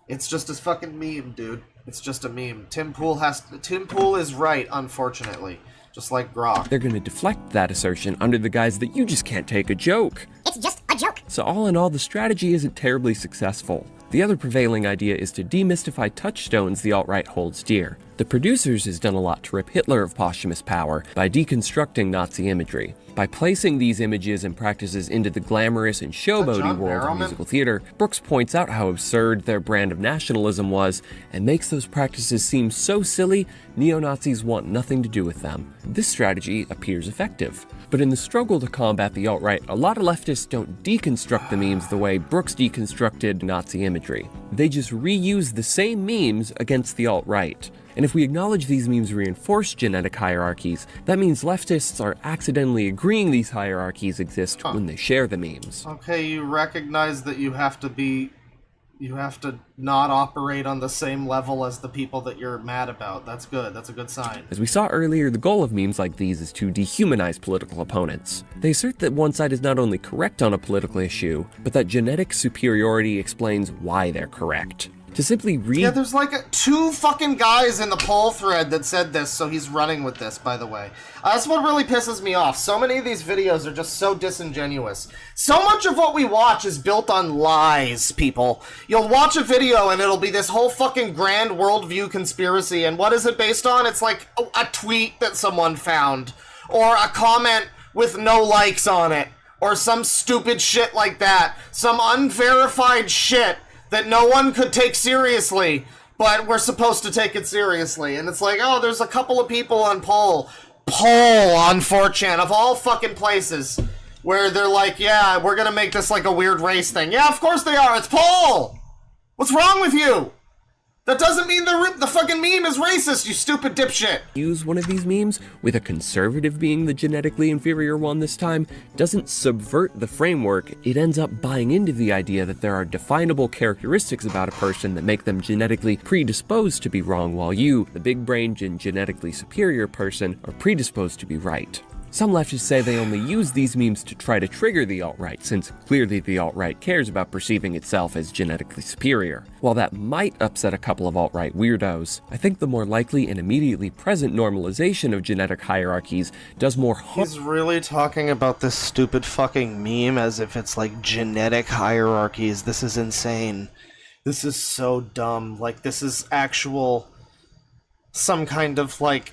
It's just a fucking meme, dude. It's just a meme. Tim Pool is right, unfortunately. Just like Grok. they're gonna deflect that assertion under the guise that you just can't take a joke. It's just a joke. So all in all, the strategy isn't terribly successful. The other prevailing idea is to demystify touchstones the alt-right holds dear. The producers has done a lot to rip Hitler of posthumous power by deconstructing Nazi imagery. By placing these images and practices into the glamorous and showboaty world of musical theater, Brooks points out how absurd their brand of nationalism was and makes those practices seem so silly, neo-Nazis want nothing to do with them. This strategy appears effective. But in the struggle to combat the alt-right, a lot of leftists don't deconstruct the memes the way Brooks deconstructed Nazi imagery. They just reuse the same memes against the alt-right. And if we acknowledge these memes reinforce genetic hierarchies, that means leftists are accidentally agreeing these hierarchies exist when they share the memes. Okay, you recognize that you have to not operate on the same level as the people that you're mad about. That's good. That's a good sign. As we saw earlier, the goal of memes like these is to dehumanize political opponents. They assert that one side is not only correct on a political issue, but that genetic superiority explains why they're correct. To simply read... Yeah, there's like 2 fucking guys in the poll thread that said this, so he's running with this, by the way. That's what really pisses me off. So many of these videos are just so disingenuous. So much of what we watch is built on lies, people. You'll watch a video and it'll be this whole fucking grand worldview conspiracy, and what is it based on? It's like a tweet that someone found, or a comment with no likes on it, or some stupid shit like that. Some unverified shit that no one could take seriously, but we're supposed to take it seriously. And it's like, oh, there's a couple of people on poll on 4chan, of all fucking places, where they're like, yeah, we're gonna make this like a weird race thing. Yeah, of course they are, it's poll! What's wrong with you? That doesn't mean the fucking meme is racist, you stupid dipshit! Use one of these memes, with a conservative being the genetically inferior one this time, doesn't subvert the framework, it ends up buying into the idea that there are definable characteristics about a person that make them genetically predisposed to be wrong, while you, the big-brained and genetically superior person, are predisposed to be right. Some leftists say they only use these memes to try to trigger the alt-right, since clearly the alt-right cares about perceiving itself as genetically superior. While that might upset a couple of alt-right weirdos, I think the more likely and immediately present normalization of genetic hierarchies does more harm. He's really talking about this stupid fucking meme as if it's like genetic hierarchies. This is insane. This is so dumb. Like, this is actual... some kind of, like,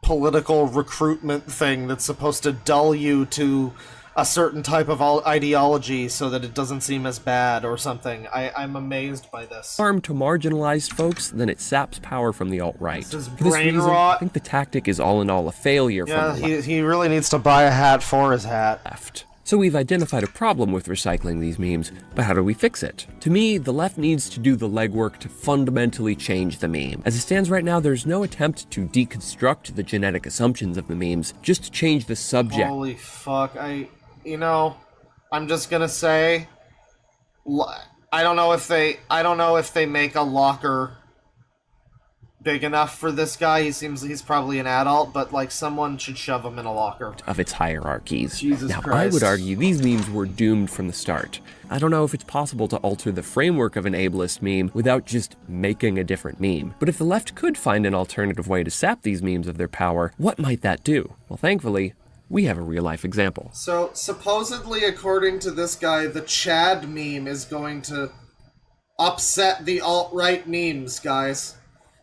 political recruitment thing that's supposed to dull you to a certain type of ideology so that it doesn't seem as bad or something. I'm amazed by this. Harm to marginalized folks, then it saps power from the alt-right. This is For this brain reason, rot. I think the tactic is all in all a failure Yeah, from the he really needs to buy a hat for his hat. left. So we've identified a problem with recycling these memes, but how do we fix it? To me, the left needs to do the legwork to fundamentally change the meme. As it stands right now, there's no attempt to deconstruct the genetic assumptions of the memes, just to change the subject. Holy fuck, I'm just gonna say, I don't know if they make a locker big enough for this guy. He's probably an adult, but like someone should shove him in a locker. Of its hierarchies. Jesus now, Christ. I would argue these memes were doomed from the start. I don't know if it's possible to alter the framework of an ableist meme without just making a different meme. But if the left could find an alternative way to sap these memes of their power, what might that do? Well, thankfully, we have a real-life example. So, supposedly, according to this guy, the Chad meme is going to upset the alt-right memes, guys.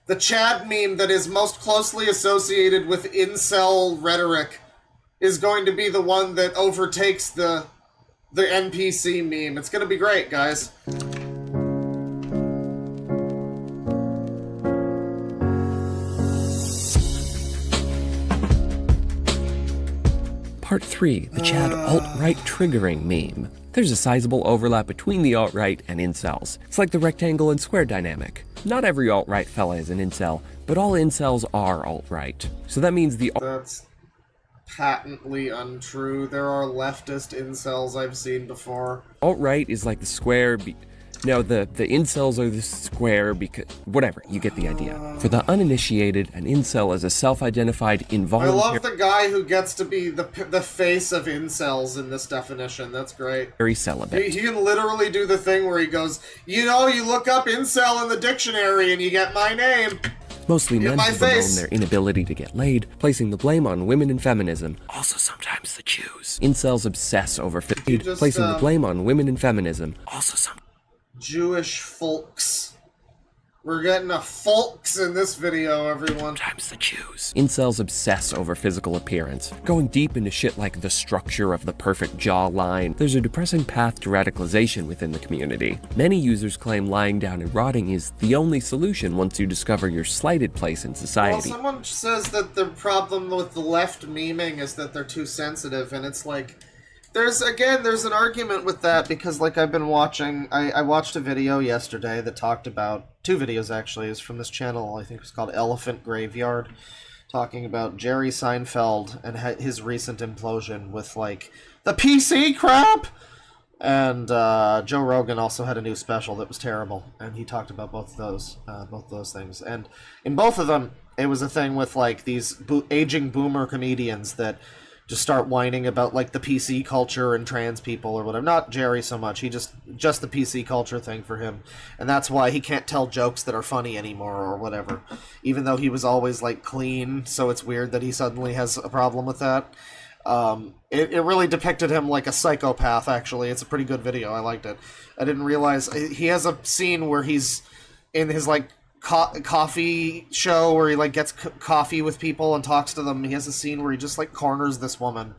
The Chad meme that is most closely associated with incel rhetoric is going to be the one that overtakes the NPC meme. It's going to be great, guys. Part 3, the Chad alt-right triggering meme. There's a sizable overlap between the alt-right and incels. It's like the rectangle and square dynamic. Not every alt-right fella is an incel, but all incels are alt-right. So that means That's patently untrue. There are leftist incels I've seen before. alt-right is like the square No, the incels are the square because... Whatever, you get the idea. For the uninitiated, an incel is a self-identified involuntary... I love the guy who gets to be the face of incels in this definition. That's great. Very celibate. He can literally do the thing where he goes, you look up incel in the dictionary and you get my name. Mostly men who bemoan their inability to get laid, placing the blame on women and feminism. Also sometimes the Jews. Incels obsess over placing the blame on women and feminism. Also some Jewish folks. We're getting a folks in this video, everyone. Sometimes the Jews. Incels obsess over physical appearance, going deep into shit like the structure of the perfect jawline. There's a depressing path to radicalization within the community. Many users claim lying down and rotting is the only solution once you discover your slighted place in society. Well, someone says that the problem with the left memeing is that they're too sensitive, and it's like... There's an argument with that, because, like, I've been watching... I watched a video yesterday that talked about... 2 videos, actually. It's from this channel, I think it's called Elephant Graveyard, talking about Jerry Seinfeld and his recent implosion with, like, the PC crap! And Joe Rogan also had a new special that was terrible, and he talked about both those things. And in both of them, it was a thing with, like, these aging boomer comedians that... just start whining about, like, the PC culture and trans people or whatever. Not Jerry so much. He just the PC culture thing for him. And that's why he can't tell jokes that are funny anymore or whatever. Even though he was always, like, clean, so it's weird that he suddenly has a problem with that. It really depicted him like a psychopath, actually. It's a pretty good video. I liked it. I didn't realize... He has a scene where he's in his, like, coffee show where he like gets coffee with people and talks to them. He has a scene where he just like corners this woman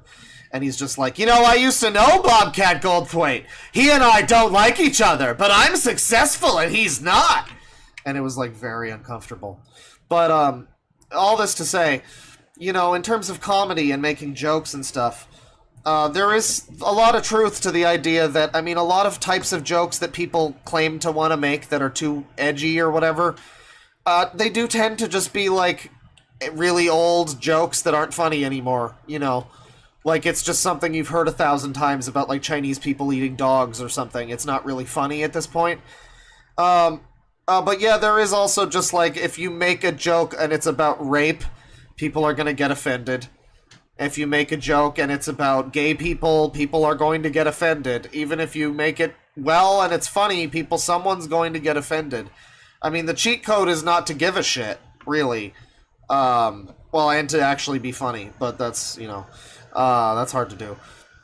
and he's just like, I used to know Bobcat Goldthwait. He and I don't like each other, but I'm successful and he's not. And it was like very uncomfortable. But all this to say, in terms of comedy and making jokes and stuff, there is a lot of truth to the idea that, a lot of types of jokes that people claim to want to make that are too edgy or whatever, they do tend to just be, like, really old jokes that aren't funny anymore, Like, it's just something you've heard 1,000 times about, like, Chinese people eating dogs or something. It's not really funny at this point. But yeah, there is also just, like, if you make a joke and it's about rape, people are gonna get offended. If you make a joke and it's about gay people, people are going to get offended. Even if you make it well and it's funny, someone's going to get offended. The cheat code is not to give a shit, really. And to actually be funny, but that's, that's hard to do.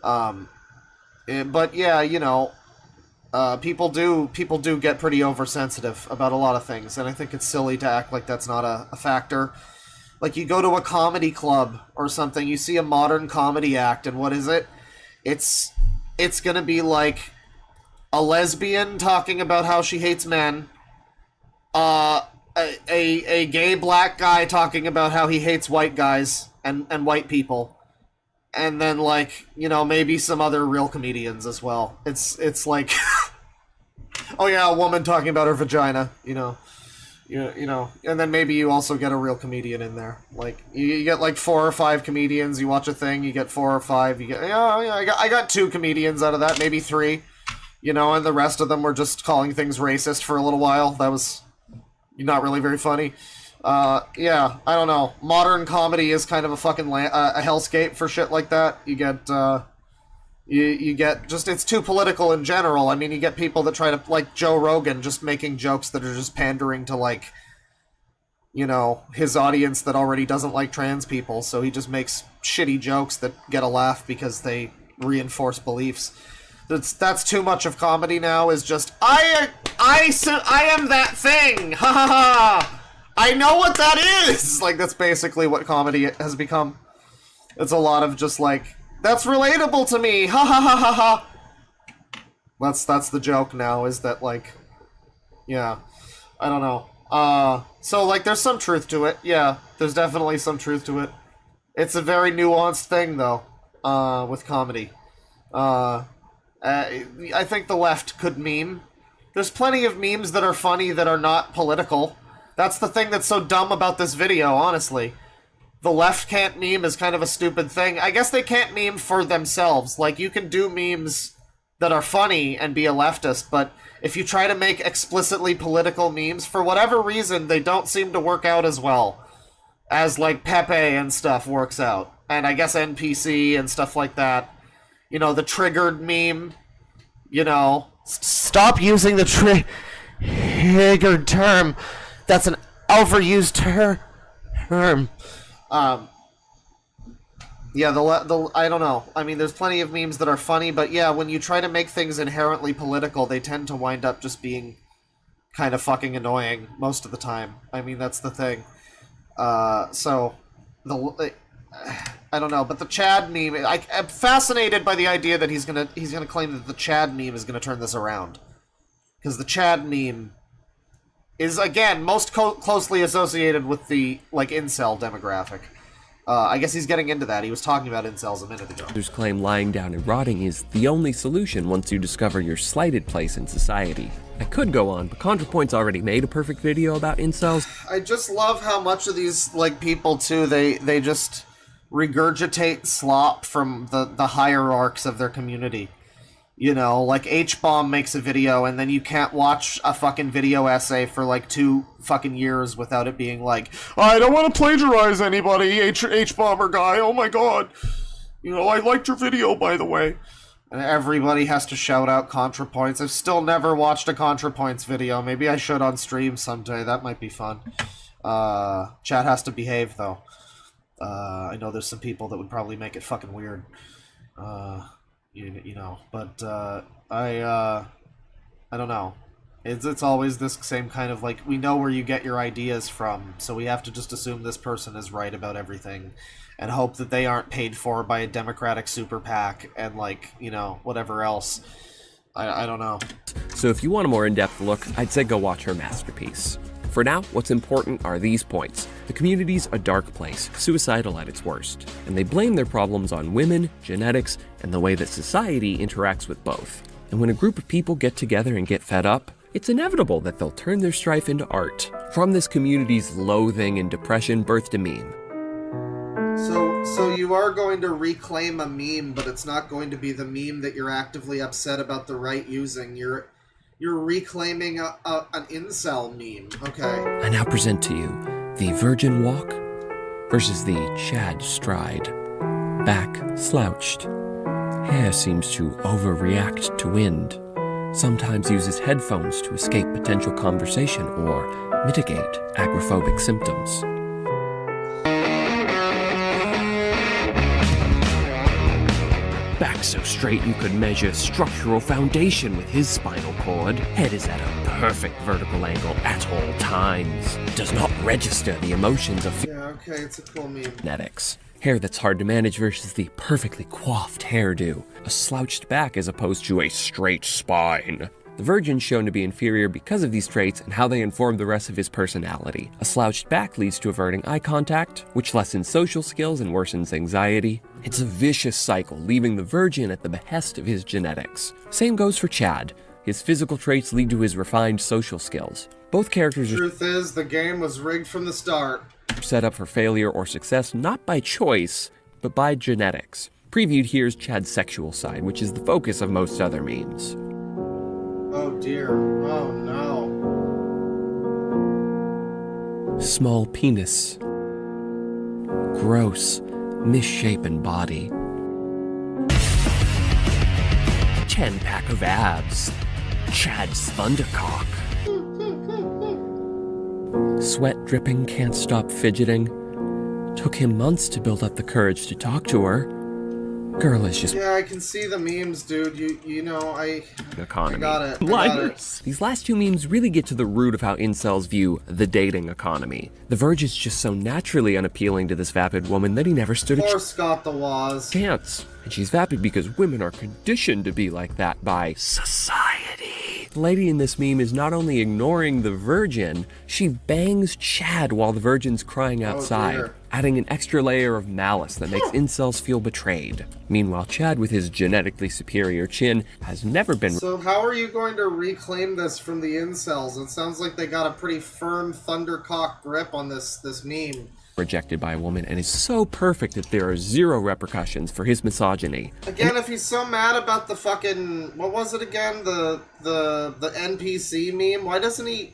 But yeah, people do get pretty oversensitive about a lot of things, and I think it's silly to act like that's not a factor. Like, you go to a comedy club or something, you see a modern comedy act, and what is it? It's gonna be like a lesbian talking about how she hates men, a gay black guy talking about how he hates white guys and white people, and then like, you know, maybe some other real comedians as well. It's like, oh yeah, a woman talking about her vagina, you know, and then maybe you also get a real comedian in there. Like you get like 4 or 5 comedians. You watch a thing, you get 4 or 5. You get I got 2 comedians out of that, maybe 3, you know, and the rest of them were just calling things racist for a little while. That was not really very funny. Yeah, I don't know. Modern comedy is kind of a fucking a hellscape for shit like that. You get, you get just, it's too political in general. I mean, you get people that try to, like Joe Rogan, just making jokes that are just pandering to, like, you know, his audience that already doesn't like trans people, so he just makes shitty jokes that get a laugh because they reinforce beliefs. That's too much of comedy now, is just, I am that thing! Ha ha ha! I know what that is! Like, that's basically what comedy has become. It's a lot of just like, that's relatable to me! Ha ha ha ha ha! That's the joke now, is that, like, yeah. I don't know. So, like, there's some truth to it. Yeah, there's definitely some truth to it. It's a very nuanced thing, though, with comedy. I think the left could meme. There's plenty of memes that are funny that are not political. That's the thing that's so dumb about this video, honestly. The left can't meme is kind of a stupid thing. I guess they can't meme for themselves. Like, you can do memes that are funny and be a leftist, but if you try to make explicitly political memes, for whatever reason, they don't seem to work out as well as, like, Pepe and stuff works out. And I guess NPC and stuff like that. You know, the triggered meme, you know. Stop using the triggered term. That's an overused term. Yeah, I don't know. I mean, there's plenty of memes that are funny, but yeah, when you try to make things inherently political, they tend to wind up just being kind of fucking annoying most of the time. I mean, that's the thing. I don't know, but the Chad meme, I'm fascinated by the idea that he's gonna claim that the Chad meme is gonna turn this around. Because the Chad meme is, again, most closely associated with the, like, incel demographic. I guess he's getting into that. He was talking about incels a minute ago. Others claim lying down and rotting is the only solution once you discover your slighted place in society. I could go on, but ContraPoint's already made a perfect video about incels. I just love how much of these, like, people, too, they just regurgitate slop from the hierarchs of their community. You know, like, H-Bomb makes a video, and then you can't watch a fucking video essay for, like, 2 fucking years without it being like, I don't want to plagiarize anybody, H-Bomber guy, oh my god. You know, I liked your video, by the way. And everybody has to shout out ContraPoints. I've still never watched a ContraPoints video. Maybe I should on stream someday. That might be fun. Chat has to behave, though. I know there's some people that would probably make it fucking weird. You know, but I don't know. It's always this same kind of, like, we know where you get your ideas from, so we have to just assume this person is right about everything and hope that they aren't paid for by a Democratic super PAC and, like, you know, whatever else. I don't know. So if you want a more in-depth look, I'd say go watch her masterpiece. For now, what's important are these points. The community's a dark place, suicidal at its worst, and they blame their problems on women, genetics, and the way that society interacts with both. And when a group of people get together and get fed up, it's inevitable that they'll turn their strife into art. From this community's loathing and depression birthed a meme. So you are going to reclaim a meme, but it's not going to be the meme that you're actively upset about the right using. You're reclaiming an incel meme. Okay. I now present to you the Virgin Walk versus the Chad Stride. Back slouched. Hair seems to overreact to wind. Sometimes uses headphones to escape potential conversation or mitigate agoraphobic symptoms. Back so straight you could measure structural foundation with his spinal cord. Head is at a perfect vertical angle at all times. Does not register the emotions of okay, it's a cool meme. Genetics. Hair that's hard to manage versus the perfectly coiffed hairdo. A slouched back as opposed to a straight spine. The Virgin's shown to be inferior because of these traits and how they inform the rest of his personality. A slouched back leads to averting eye contact, which lessens social skills and worsens anxiety. It's a vicious cycle, leaving the Virgin at the behest of his genetics. Same goes for Chad. His physical traits lead to his refined social skills. Both characters are Truth is, the game was rigged from the start. set up for failure or success not by choice, but by genetics. Previewed here is Chad's sexual side, which is the focus of most other memes. Oh dear. Oh no. Small penis. Gross, misshapen body. 10-pack of abs. Chad's thundercock. Sweat dripping, can't stop fidgeting. Took him months to build up the courage to talk to her. Girl is just Yeah, I can see the memes, dude. You know, economy. I got it. Liars. These last two memes really get to the root of how incels view the dating economy. The Verge is just so naturally unappealing to this vapid woman that he never stood Poor Scott the Waz. chance. And she's vapid because women are conditioned to be like that by society. The lady in this meme is not only ignoring the Virgin, she bangs Chad while the Virgin's crying outside, adding an extra layer of malice that makes incels feel betrayed. Meanwhile, Chad, with his genetically superior chin, has never been So how are you going to reclaim this from the incels? It sounds like they got a pretty firm thundercock grip on this meme. rejected by a woman and is so perfect that there are zero repercussions for his misogyny. Again, if he's so mad about the fucking, what was it again? The NPC meme? Why doesn't he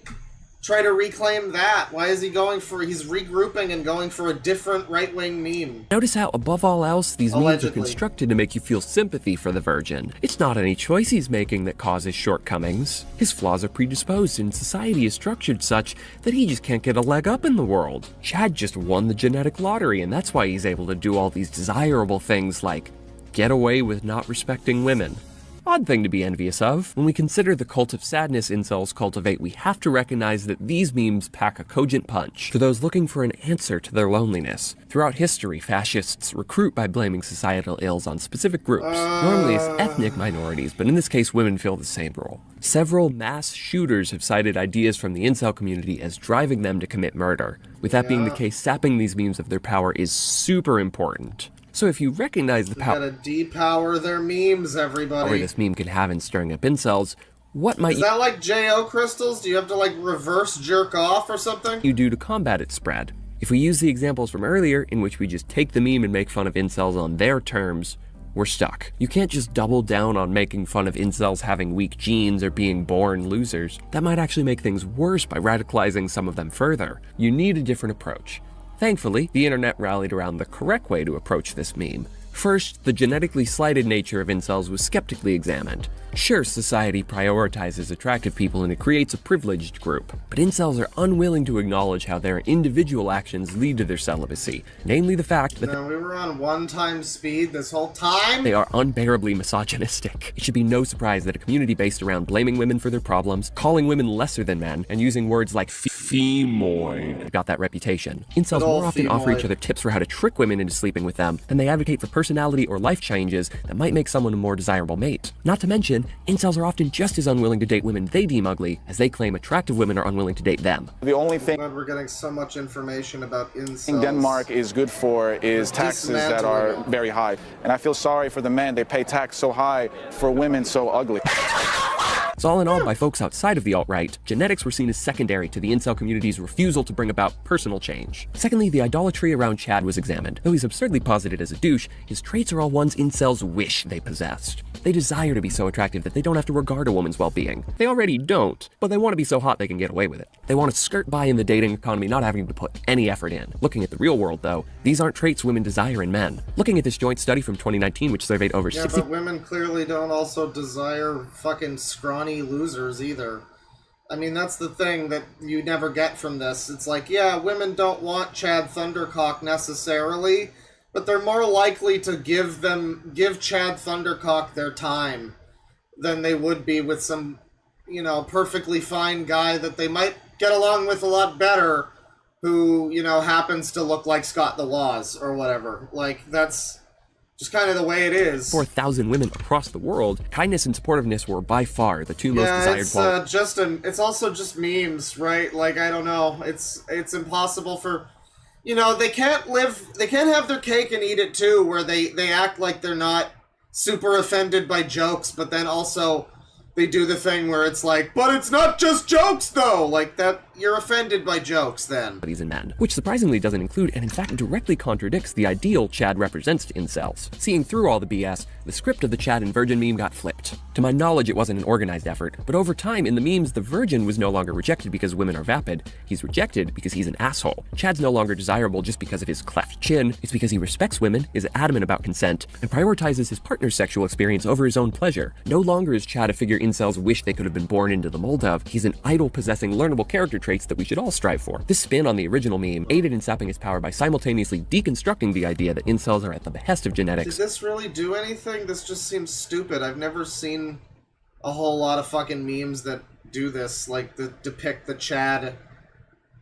try to reclaim that? Why is he he's regrouping and going for a different right-wing meme? Notice how, above all else, these memes are Allegedly. constructed to make you feel sympathy for the Virgin. It's not any choice he's making that causes shortcomings. His flaws are predisposed, and society is structured such that he just can't get a leg up in the world. Chad just won the genetic lottery, and that's why he's able to do all these desirable things like get away with not respecting women. Odd thing to be envious of. When we consider the cult of sadness incels cultivate, we have to recognize that these memes pack a cogent punch for those looking for an answer to their loneliness. Throughout history, fascists recruit by blaming societal ills on specific groups. Normally it's ethnic minorities, but in this case women fill the same role. Several mass shooters have cited ideas from the incel community as driving them to commit murder. With that being the case, sapping these memes of their power is super important. So if you recognize the power Gotta depower their memes, everybody. this meme can have in stirring up incels, what might Is that like J.O. crystals? Do you have to like reverse jerk off or something? you do to combat its spread? If we use the examples from earlier, in which we just take the meme and make fun of incels on their terms, we're stuck. You can't just double down on making fun of incels having weak genes or being born losers. That might actually make things worse by radicalizing some of them further. You need a different approach. Thankfully, the internet rallied around the correct way to approach this meme. First, the genetically slighted nature of incels was skeptically examined. Sure, society prioritizes attractive people and it creates a privileged group, but incels are unwilling to acknowledge how their individual actions lead to their celibacy, namely the fact that No, we were on 1 speed this whole time? they are unbearably misogynistic. It should be no surprise that a community based around blaming women for their problems, calling women lesser than men, and using words like femoid got that reputation. Incels Good old more often offer each femoid. other tips for how to trick women into sleeping with them than they advocate for personality or life changes that might make someone a more desirable mate. Not to mention, incels are often just as unwilling to date women they deem ugly as they claim attractive women are unwilling to date them. The only thing God, we're getting so much information about incels. Denmark is good for is taxes that are Dismantling. very high. And I feel sorry for the men. They pay tax so high for women so ugly. So all in all, by folks outside of the alt-right, genetics were seen as secondary to the incel community's refusal to bring about personal change. Secondly, the idolatry around Chad was examined. Though he's absurdly posited as a douche, his traits are all ones incels wish they possessed. They desire to be so attractive that they don't have to regard a woman's well-being. They already don't, but they want to be so hot they can get away with it. They want to skirt by in the dating economy, not having to put any effort in. Looking at the real world, though, these aren't traits women desire in men. Looking at this joint study from 2019, which surveyed over Yeah, 60 but women clearly don't also desire fucking scrawny losers either. I mean, that's the thing that you never get from this. It's like, yeah, women don't want Chad Thundercock necessarily, but they're more likely to give Chad Thundercock their time than they would be with some, perfectly fine guy that they might get along with a lot better who, happens to look like Scott the Waz or whatever. Like, that's Just kind of the way it is. 4,000 women across the world, kindness and supportiveness were by far the two most desired qualities. It's also just memes, right? Like, I don't know. It's impossible for, you know, they can't have their cake and eat it too, where they act like they're not super offended by jokes, but then also they do the thing where it's like, but it's not just jokes though! Like, that, you're offended by jokes then. And men, which surprisingly doesn't include and in fact directly contradicts the ideal Chad represents to incels. Seeing through all the BS, the script of the Chad and Virgin meme got flipped. To my knowledge, it wasn't an organized effort, but over time in the memes, the Virgin was no longer rejected because women are vapid. He's rejected because he's an asshole. Chad's no longer desirable just because of his cleft chin. It's because he respects women, is adamant about consent, and prioritizes his partner's sexual experience over his own pleasure. No longer is Chad a figure incels wish they could have been born into the mold of. He's an idol possessing learnable character traits that we should all strive for. This spin on the original meme aided in sapping his power by simultaneously deconstructing the idea that incels are at the behest of genetics. Did this really do anything? This just seems stupid. I've never seen a whole lot of fucking memes that do this, like, depict the Chad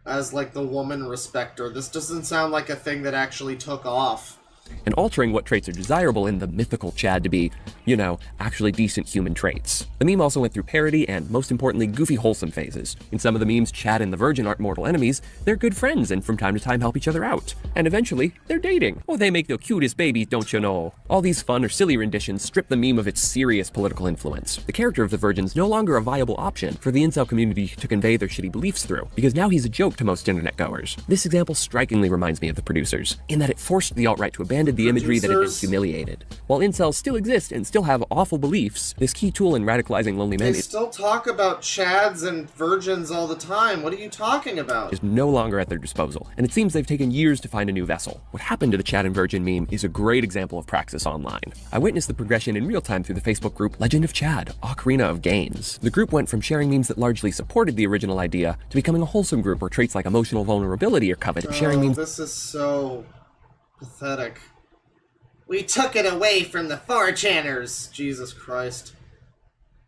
as, like, the woman respecter. This doesn't sound like a thing that actually took off. And altering what traits are desirable in the mythical Chad to be, you know, actually decent human traits. The meme also went through parody and, most importantly, goofy wholesome phases. In some of the memes, Chad and the Virgin aren't mortal enemies, they're good friends and from time to time help each other out. And eventually, they're dating. Oh, they make the cutest babies, don't you know? All these fun or silly renditions strip the meme of its serious political influence. The character of the Virgin's no longer a viable option for the incel community to convey their shitty beliefs through, because now he's a joke to most internet goers. This example strikingly reminds me of the producers, in that it forced the alt-right to abandon the imagery that had been humiliated. While incels still exist and still have awful beliefs, this key tool in radicalizing lonely men They still talk about Chads and Virgins all the time. What are you talking about? is no longer at their disposal, and it seems they've taken years to find a new vessel. What happened to the Chad and Virgin meme is a great example of praxis online. I witnessed the progression in real time through the Facebook group Legend of Chad, Ocarina of Gains. The group went from sharing memes that largely supported the original idea to becoming a wholesome group where traits like emotional vulnerability are coveted. Sharing memes. This is so pathetic. We took it away from the 4chaners. Jesus Christ.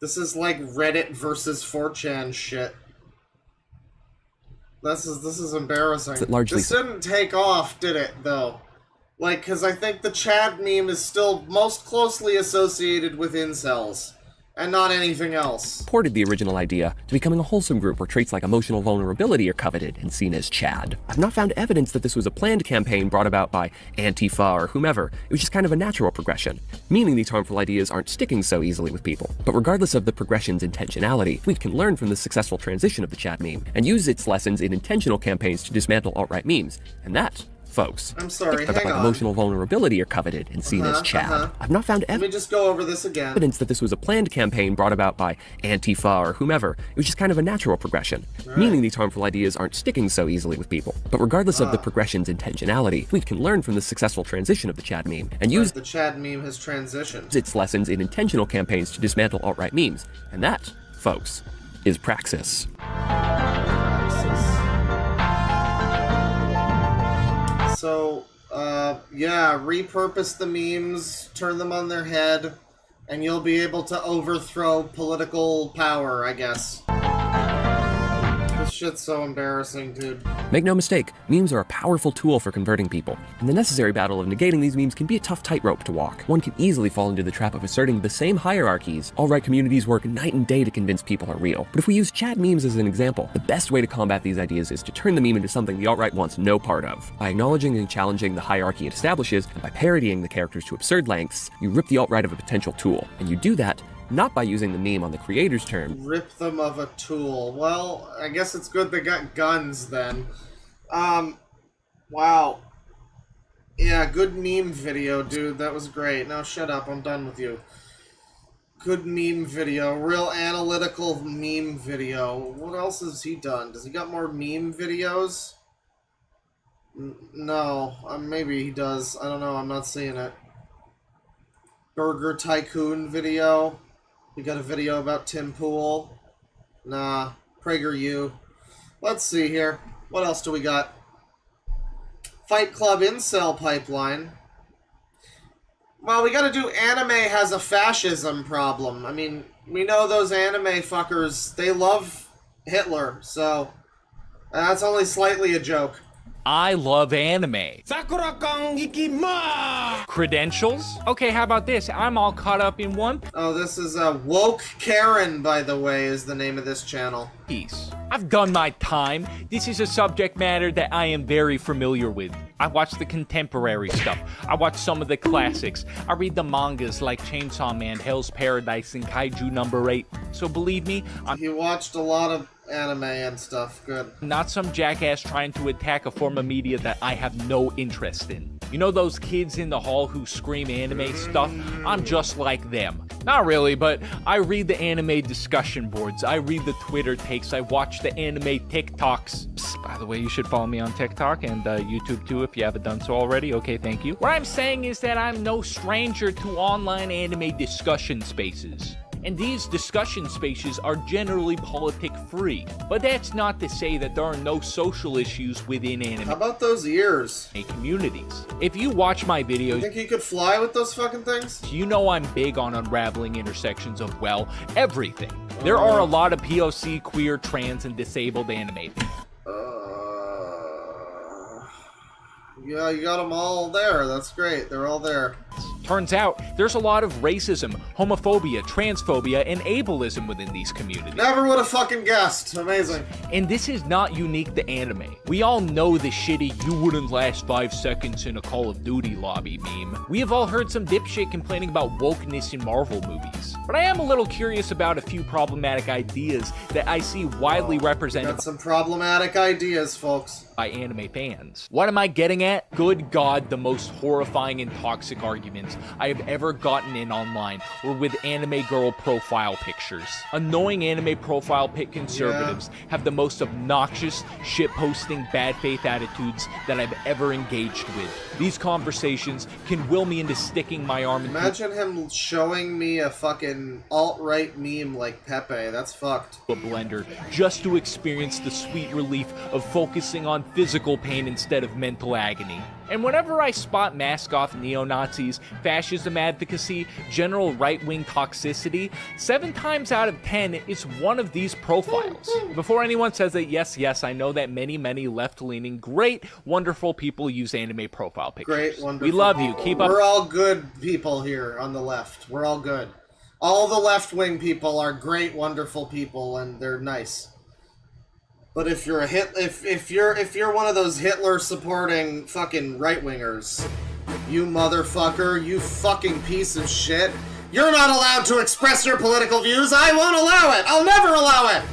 This is like Reddit versus 4chan shit. This is embarrassing. This didn't take off, did it, though? Like, because I think the Chad meme is still most closely associated with incels. And not anything else. Supported the original idea to becoming a wholesome group where traits like emotional vulnerability are coveted and seen as Chad. I've not found evidence that this was a planned campaign brought about by Antifa or whomever. It was just kind of a natural progression, meaning these harmful ideas aren't sticking so easily with people. But regardless of the progression's intentionality, we can learn from the successful transition of the Chad meme and use its lessons in intentional campaigns to dismantle alt-right memes. And that, folks, I'm sorry, like hang on. emotional vulnerability are coveted and seen as Chad. I've not found Let me just go over this again. evidence that this was a planned campaign brought about by Antifa or whomever. It was just kind of a natural progression, meaning these harmful ideas aren't sticking so easily with people. But regardless of the progression's intentionality, we can learn from the successful transition of the Chad meme and use the Chad meme has transitioned. its lessons in intentional campaigns to dismantle alt-right memes. And that, folks, is praxis. So, yeah, repurpose the memes, turn them on their head, and you'll be able to overthrow political power, I guess. This shit's so embarrassing, dude. Make no mistake, memes are a powerful tool for converting people, and the necessary battle of negating these memes can be a tough tightrope to walk. One can easily fall into the trap of asserting the same hierarchies. Alt-right communities work night and day to convince people are real. But if we use Chad memes as an example, the best way to combat these ideas is to turn the meme into something the alt-right wants no part of. By acknowledging and challenging the hierarchy it establishes, and by parodying the characters to absurd lengths, you rip the alt-right of a potential tool. And you do that not by using the meme on the creator's terms. Rip them of a tool. Well, I guess it's good they got guns then. Wow. Yeah, good meme video, dude. That was great. Now shut up. I'm done with you. Good meme video. Real analytical meme video. What else has he done? Does he got more meme videos? No. Maybe he does. I don't know. I'm not seeing it. Burger Tycoon video. We got a video about Tim Pool. Nah. PragerU. Let's see here. What else do we got? Fight Club Incel Pipeline. Well, we gotta do anime has a fascism problem. I mean, we know those anime fuckers, they love Hitler, so that's only slightly a joke. I love anime. Credentials? Okay, how about this? I'm all caught up in One Oh, this is Woke Karen, by the way, is the name of this channel. Piece. I've done my time. This is a subject matter that I am very familiar with. I watch the contemporary stuff. I watch some of the classics. I read the mangas like Chainsaw Man, Hell's Paradise, and Kaiju Number 8. So believe me, He watched a lot of anime and stuff. Good. Not some jackass trying to attack a form of media that I have no interest in. You know those kids in the hall who scream anime stuff? I'm just like them. Not really, but I read the anime discussion boards. I read the Twitter takes. I watch the anime TikToks. Psst, by the way, you should follow me on TikTok and YouTube too if you haven't done so already. Okay, thank you. What I'm saying is that I'm no stranger to online anime discussion spaces. And these discussion spaces are generally politic-free. But that's not to say that there are no social issues within anime. How about those ears? Communities. If you watch my videos... You think you could fly with those fucking things? You know I'm big on unraveling intersections of, well, everything. There are a lot of POC, queer, trans, and disabled anime. Yeah, you got them all there. That's great. They're all there. Turns out, there's a lot of racism, homophobia, transphobia, and ableism within these communities. Never would have fucking guessed. Amazing. And this is not unique to anime. We all know the shitty "you wouldn't last 5 seconds in a Call of Duty lobby" meme. We have all heard some dipshit complaining about wokeness in Marvel movies. But I am a little curious about a few problematic ideas that I see widely represented. Got some problematic ideas, folks. By anime fans. What am I getting at? Good God, the most horrifying and toxic arguments I have ever gotten in online were with anime girl profile pictures. Annoying anime profile pic conservatives have the most obnoxious, shitposting, bad faith attitudes that I've ever engaged with. These conversations can will me into sticking my arm into— Imagine him showing me a fucking alt-right meme like Pepe. That's fucked. A blender just to experience the sweet relief of focusing on physical pain instead of mental agony. And whenever I spot mask-off neo-Nazis, fascism advocacy, general right-wing toxicity, 7 times out of 10 it's one of these profiles. Before anyone says that, yes, I know that many left-leaning, great, wonderful people use anime profile pictures. Great, wonderful. We love you. Keep up. We're all good people here on the left. We're all good. All the left-wing people are great, wonderful people, and they're nice. But if you're if you're one of those Hitler supporting fucking right-wingers, you motherfucker, you fucking piece of shit, you're not allowed to express your political views. I won't allow it. I'll never allow it.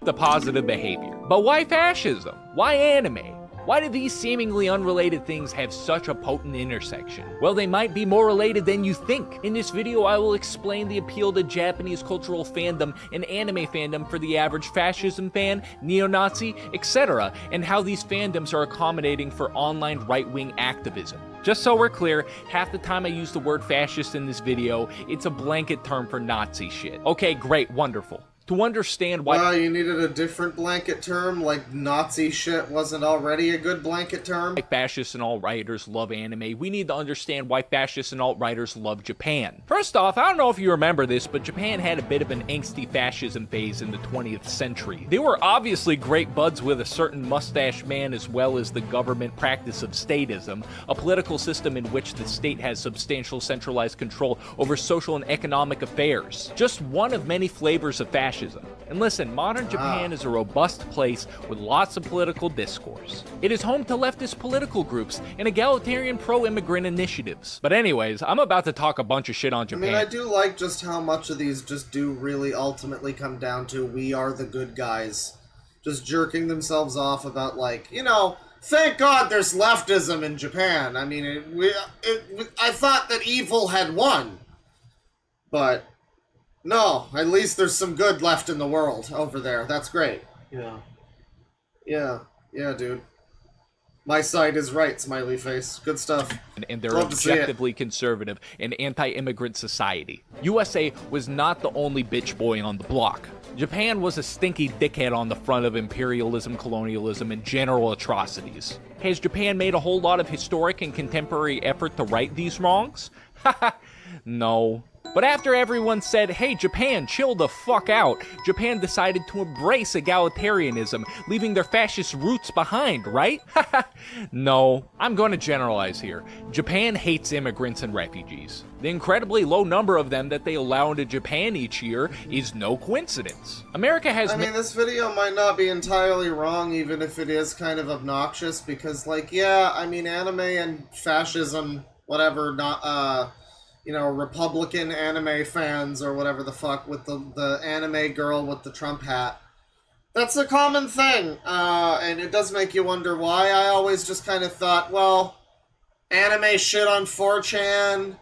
The positive behavior. But why fascism? Why anime? Why do these seemingly unrelated things have such a potent intersection? Well, they might be more related than you think. In this video, I will explain the appeal to Japanese cultural fandom and anime fandom for the average fascism fan, neo-Nazi, etc., and how these fandoms are accommodating for online right-wing activism. Just so we're clear, half the time I use the word fascist in this video, it's a blanket term for Nazi shit. Okay, great, wonderful. To understand why— Wow, you needed a different blanket term? Like Nazi shit wasn't already a good blanket term? Fascists and alt-righters love anime. We need to understand why fascists and alt-righters love Japan. First off, I don't know if you remember this, but Japan had a bit of an angsty fascism phase in the 20th century. They were obviously great buds with a certain mustache man, as well as the government practice of statism, a political system in which the state has substantial centralized control over social and economic affairs. Just one of many flavors of fascism. And listen, modern Japan is a robust place with lots of political discourse. It is home to leftist political groups and egalitarian pro-immigrant initiatives. But anyways, I'm about to talk a bunch of shit on Japan. I mean, I do like just how much of these just do really ultimately come down to we are the good guys. Just jerking themselves off about, like, you know, thank God there's leftism in Japan. I mean, I thought that evil had won. But no, at least there's some good left in the world over there. That's great. Yeah, dude. My side is right, smiley face. Good stuff. And they're objectively conservative and anti-immigrant society. USA was not the only bitch boy on the block. Japan was a stinky dickhead on the front of imperialism, colonialism, and general atrocities. Has Japan made a whole lot of historic and contemporary effort to right these wrongs? Haha, no. But after everyone said, hey, Japan, chill the fuck out, Japan decided to embrace egalitarianism, leaving their fascist roots behind, right? No, I'm going to generalize here. Japan hates immigrants and refugees. The incredibly low number of them that they allow into Japan each year is no coincidence. America has... I mean, this video might not be entirely wrong, even if it is kind of obnoxious, because, like, yeah, I mean, anime and fascism, whatever, not, you know, Republican anime fans or whatever the fuck with the anime girl with the Trump hat. That's a common thing, and it does make you wonder why. I always just kind of thought, well, anime shit on 4chan,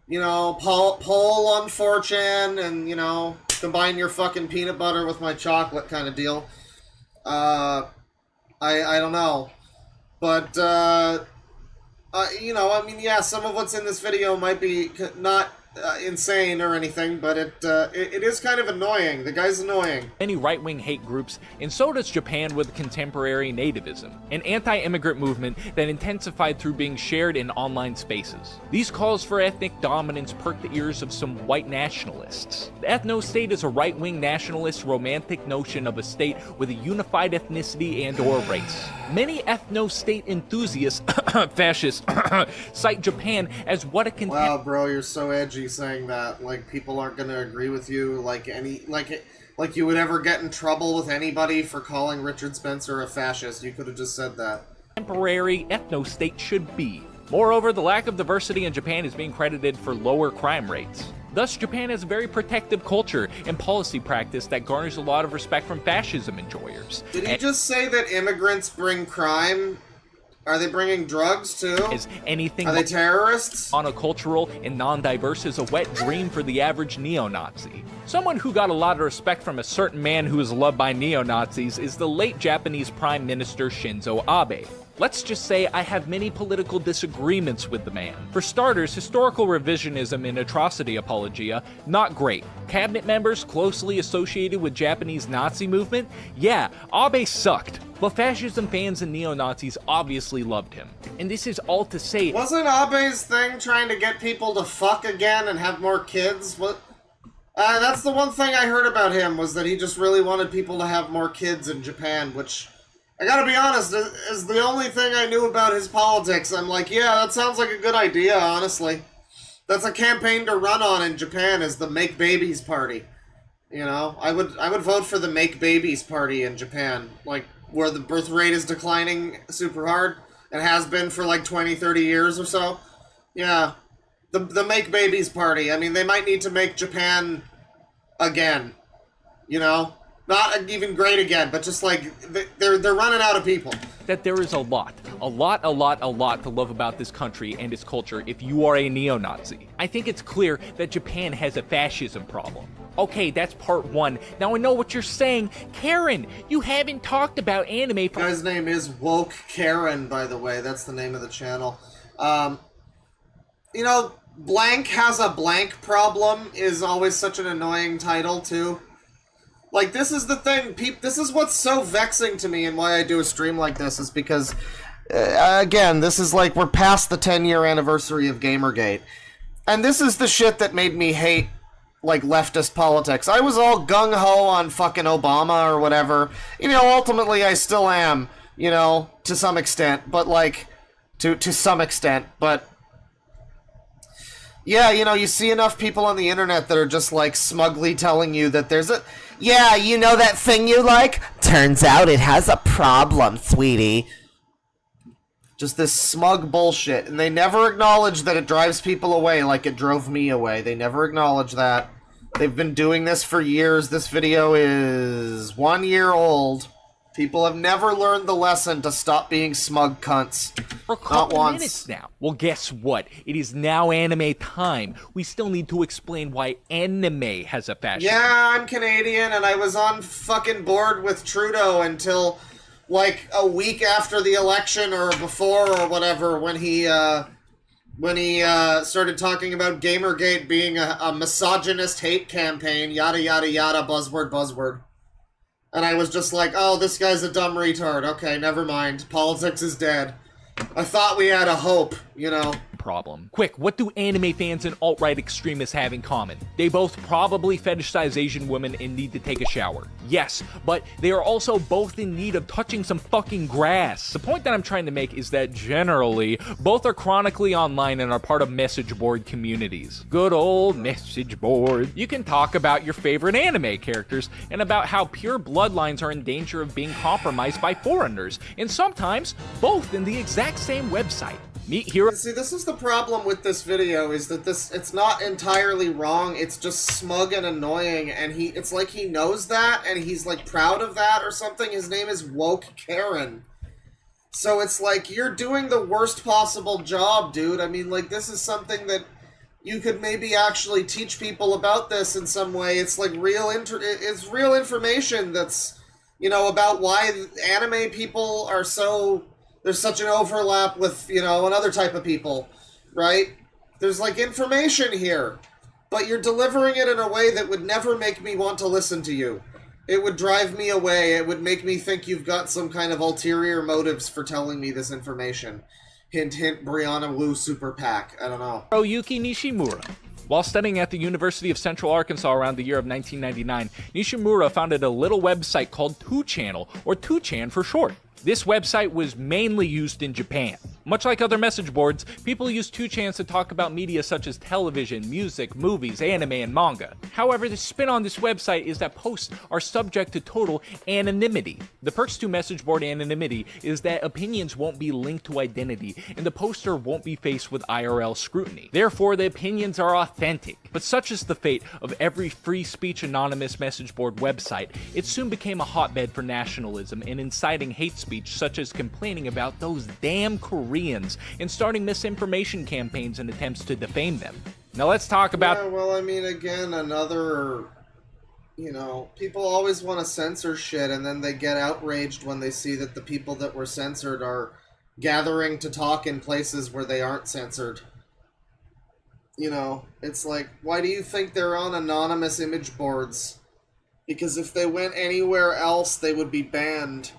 you know, poll on 4chan, and, you know, combine your fucking peanut butter with my chocolate kind of deal. I don't know. But, you know, I mean, yeah, some of what's in this video might be not insane or anything, but it is kind of annoying. The guy's annoying. Many right-wing hate groups, and so does Japan with contemporary nativism, an anti-immigrant movement that intensified through being shared in online spaces. These calls for ethnic dominance perked the ears of some white nationalists. The ethno-state is a right-wing nationalist romantic notion of a state with a unified ethnicity and or race. Many ethno-state enthusiasts, fascists, cite Japan as what it can... Wow, bro, you're so edgy saying that. Like, people aren't gonna agree with you. Like you would ever get in trouble with anybody for calling Richard Spencer a fascist. You could have just said that. Temporary ethno-state should be. Moreover, the lack of diversity in Japan is being credited for lower crime rates. Thus, Japan has a very protective culture and policy practice that garners a lot of respect from fascism enjoyers. Did he just say that immigrants bring crime? Are they bringing drugs too? Is anything Are they terrorists? Monocultural and non-diverse is a wet dream for the average neo-Nazi. Someone who got a lot of respect from a certain man who is loved by neo-Nazis is the late Japanese Prime Minister Shinzo Abe. Let's just say I have many political disagreements with the man. For starters, historical revisionism and atrocity apologia, not great. Cabinet members closely associated with Japanese Nazi movement? Yeah, Abe sucked. But fascism fans and neo-Nazis obviously loved him. And this is all to say... Wasn't Abe's thing trying to get people to fuck again and have more kids? What? That's the one thing I heard about him, was that he just really wanted people to have more kids in Japan, which... I gotta be honest, is the only thing I knew about his politics. I'm like, yeah, that sounds like a good idea, honestly. That's a campaign to run on in Japan, is the Make Babies Party. You know, I would vote for the Make Babies Party in Japan, like, where the birth rate is declining super hard, and has been for like 20, 30 years or so. Yeah, the Make Babies Party. I mean, they might need to make Japan again, you know? Not even great again, but just like, they're running out of people. That there is a lot to love about this country and its culture if you are a neo-Nazi. I think it's clear that Japan has a fascism problem. Okay, that's part one. Now I know what you're saying. Karen, you haven't talked about anime for... His name is Woke Karen, by the way. That's the name of the channel. You know, Blank Has a Blank Problem is always such an annoying title, too. Like, this is the thing, this is what's so vexing to me and why I do a stream like this, is because, again, this is like, we're past the 10-year anniversary of Gamergate. And this is the shit that made me hate, like, leftist politics. I was all gung-ho on fucking Obama or whatever. You know, ultimately I still am, you know, to some extent, but, like, to some extent, but... Yeah, you know, you see enough people on the internet that are just, like, smugly telling you that there's a... Yeah, you know that thing you like? Turns out it has a problem, sweetie. Just this smug bullshit. And they never acknowledge that it drives people away like it drove me away. They never acknowledge that. They've been doing this for years. This video is 1 year old. People have never learned the lesson to stop being smug cunts. For a couple minutes now. Well, guess what? It is now anime time. We still need to explain why anime has a fashion. Yeah, I'm Canadian, and I was on fucking board with Trudeau until, like, a week after the election or before or whatever, when he started talking about Gamergate being a misogynist hate campaign, yada yada yada, buzzword. And I was just like, oh, this guy's a dumb retard. Okay, never mind. Politics is dead. I thought we had a hope. you know? Problem. Quick, what do anime fans and alt-right extremists have in common? They both probably fetishize Asian women and need to take a shower. Yes, but they are also both in need of touching some fucking grass. The point that I'm trying to make is that generally, both are chronically online and are part of message board communities. Good old message board. You can talk about your favorite anime characters and about how pure bloodlines are in danger of being compromised by foreigners, and sometimes both in the exact same website. Meet hero. See, this is the problem with this video, is that it's not entirely wrong, it's just smug and annoying, and it's like he knows that, and he's like proud of that or something. His name is Woke Karen. So it's like, you're doing the worst possible job, dude. I mean, like, this is something that you could maybe actually teach people about this in some way. It's like it's real information that's, you know, about why anime people are so... There's such an overlap with, you know, another type of people, right? There's, like, information here, but you're delivering it in a way that would never make me want to listen to you. It would drive me away. It would make me think you've got some kind of ulterior motives for telling me this information. Hint, hint, Brianna Wu Super PAC. I don't know. Yuki Nishimura. While studying at the University of Central Arkansas around the year of 1999, Nishimura founded a little website called 2channel, or 2chan for short. This website was mainly used in Japan. Much like other message boards, people use 2chans to talk about media such as television, music, movies, anime, and manga. However, the spin on this website is that posts are subject to total anonymity. The perks to message board anonymity is that opinions won't be linked to identity, and the poster won't be faced with IRL scrutiny. Therefore, the opinions are authentic. But such is the fate of every free speech anonymous message board website, it soon became a hotbed for nationalism and inciting hate speech, such as complaining about those damn Koreans and starting misinformation campaigns and attempts to defame them. Now let's talk about... Yeah, well, I mean, again, another... You know, people always want to censor shit, and then they get outraged when they see that the people that were censored are gathering to talk in places where they aren't censored. You know, it's like, why do you think they're on anonymous image boards? Because if they went anywhere else, they would be banned.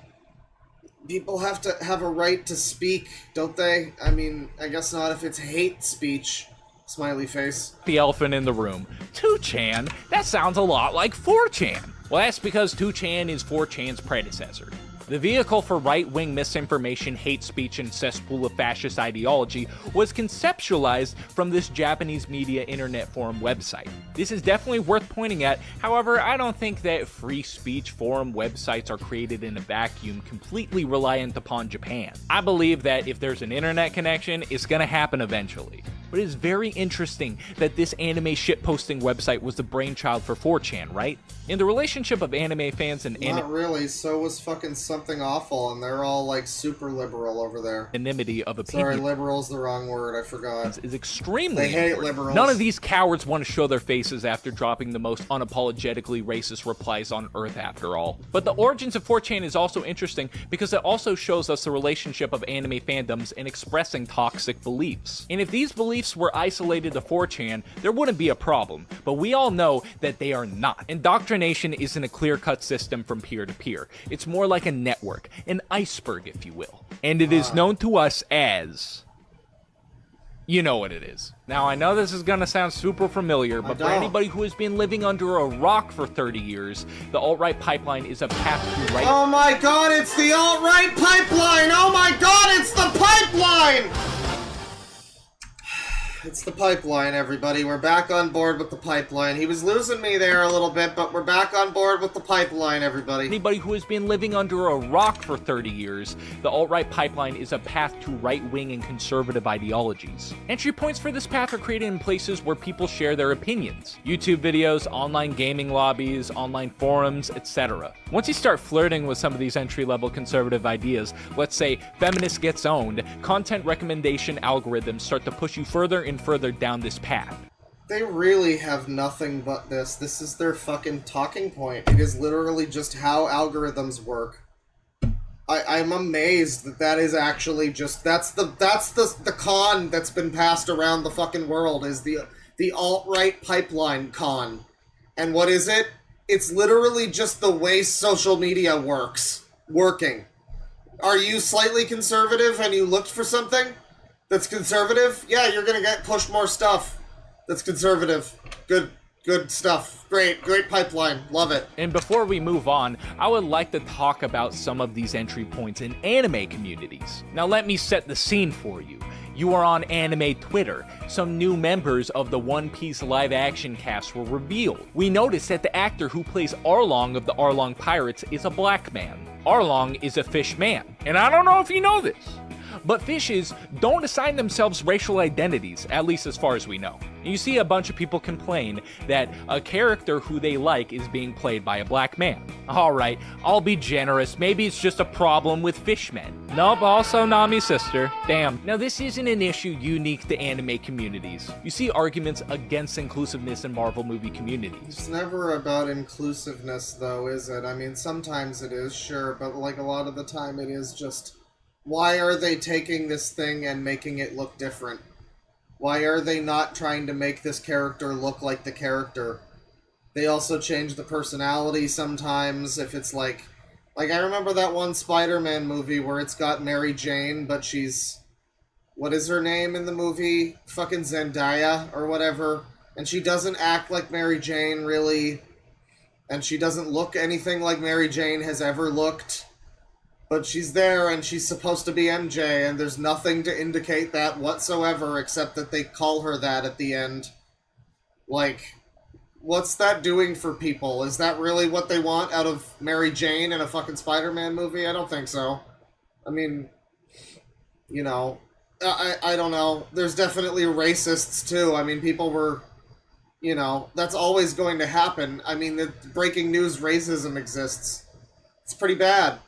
People have to have a right to speak, don't they? I mean, I guess not if it's hate speech. Smiley face. The elephant in the room. 2chan? That sounds a lot like 4chan. Well, that's because 2chan is 4chan's predecessor. The vehicle for right-wing misinformation, hate speech, and cesspool of fascist ideology was conceptualized from this Japanese media internet forum website. This is definitely worth pointing at. However, I don't think that free speech forum websites are created in a vacuum, completely reliant upon Japan. I believe that if there's an internet connection, it's gonna happen eventually. But it is very interesting that this anime shitposting website was the brainchild for 4chan, right? In the relationship of anime fans and Not really, so was fucking Something Awful, and they're all like super liberal over there. Anonymity of opinion. Sorry, liberal's the wrong word, I forgot. Is extremely They hate important. liberals. None of these cowards want to show their faces after dropping the most unapologetically racist replies on Earth after all. But the origins of 4chan is also interesting because it also shows us the relationship of anime fandoms in expressing toxic beliefs. And if these beliefs were isolated to 4chan, there wouldn't be a problem, but we all know that they are not. Indoctrination isn't a clear-cut system from peer to peer. It's more like a network, an iceberg, if you will. And it is known to us as... You know what it is. Now, I know this is gonna sound super familiar, but for anybody who has been living under a rock for 30 years, the alt-right pipeline is a path to right... Oh my god, it's the alt-right pipeline! Oh my god, it's the pipeline! It's the pipeline, everybody. We're back on board with the pipeline. He was losing me there a little bit, but we're back on board with the pipeline, everybody. Anybody who has been living under a rock for 30 years, the alt-right pipeline is a path to right-wing and conservative ideologies. Entry points for this path are created in places where people share their opinions. YouTube videos, online gaming lobbies, online forums, etc. Once you start flirting with some of these entry-level conservative ideas, let's say feminist gets owned, content recommendation algorithms start to push you further and further down this path. They really have nothing but this. This is their fucking talking point. It is literally just how algorithms work. I'm amazed that that is actually just... That's the con that's been passed around the fucking world, is the alt-right pipeline con. And what is it? It's literally just the way social media working. Are you slightly conservative and you looked for something? that's conservative, yeah, you're gonna get pushed more stuff that's conservative. Good stuff. Great pipeline. Love it. And before we move on, I would like to talk about some of these entry points in anime communities. Now let me set the scene for you. You are on anime Twitter. Some new members of the One Piece live-action cast were revealed. We noticed that the actor who plays Arlong of the Arlong Pirates is a black man. Arlong is a fish man. And I don't know if you know this, but fishes don't assign themselves racial identities, at least as far as we know. And you see a bunch of people complain that a character who they like is being played by a black man. Alright, I'll be generous, maybe it's just a problem with fishmen. Nope, also Nami's sister. Damn. Now this isn't an issue unique to anime communities. You see arguments against inclusiveness in Marvel movie communities. It's never about inclusiveness though, is it? I mean, sometimes it is, sure, but like a lot of the time it is just, why are they taking this thing and making it look different? Why are they not trying to make this character look like the character? They also change the personality sometimes, if it's like I remember that one Spider-Man movie where it's got Mary Jane, but she's, what is her name in the movie? Fucking Zendaya or whatever. And she doesn't act like Mary Jane, really. And she doesn't look anything like Mary Jane has ever looked. But she's there, and she's supposed to be MJ, and there's nothing to indicate that whatsoever, except that they call her that at the end. Like, what's that doing for people? Is that really what they want out of Mary Jane in a fucking Spider-Man movie? I don't think so. I mean, you know, I don't know. There's definitely racists, too. I mean, people were, you know, that's always going to happen. I mean, the breaking news racism exists. It's pretty bad.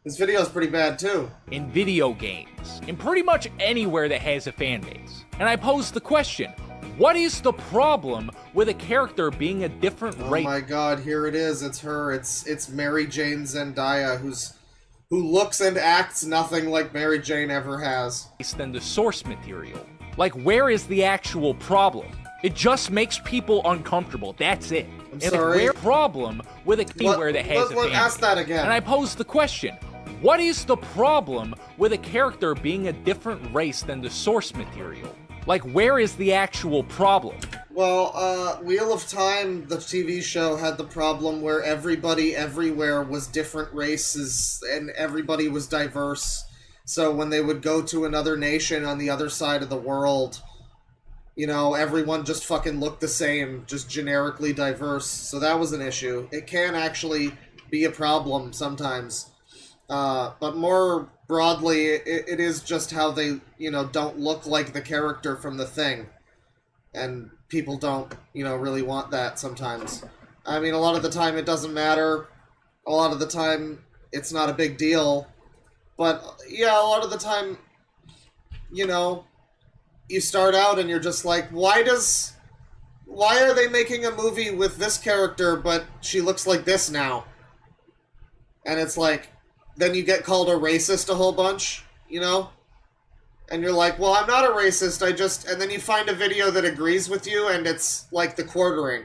This video is pretty bad too. In video games, in pretty much anywhere that has a fan base. And I pose the question, what is the problem with a character being a different race? Oh my god, here it is. It's her. It's Mary Jane Zendaya, who looks and acts nothing like Mary Jane ever has. Than the source material. Like, where is the actual problem? It just makes people uncomfortable. That's it. I'm sorry. Where's the problem with a keyword that has a fan ask that again. And I pose the question, what is the problem with a character being a different race than the source material? Like, where is the actual problem? Well, Wheel of Time, the TV show, had the problem where everybody everywhere was different races and everybody was diverse. So when they would go to another nation on the other side of the world, you know, everyone just fucking looked the same, just generically diverse. So that was an issue. It can actually be a problem sometimes. But more broadly, it is just how they, you know, don't look like the character from the thing. And people don't, you know, really want that sometimes. I mean, a lot of the time it doesn't matter. A lot of the time it's not a big deal. But, yeah, a lot of the time, you know, you start out and you're just like, why are they making a movie with this character, but she looks like this now? And it's like, then you get called a racist a whole bunch, you know? And you're like, well, I'm not a racist, and then you find a video that agrees with you, and it's like the quartering.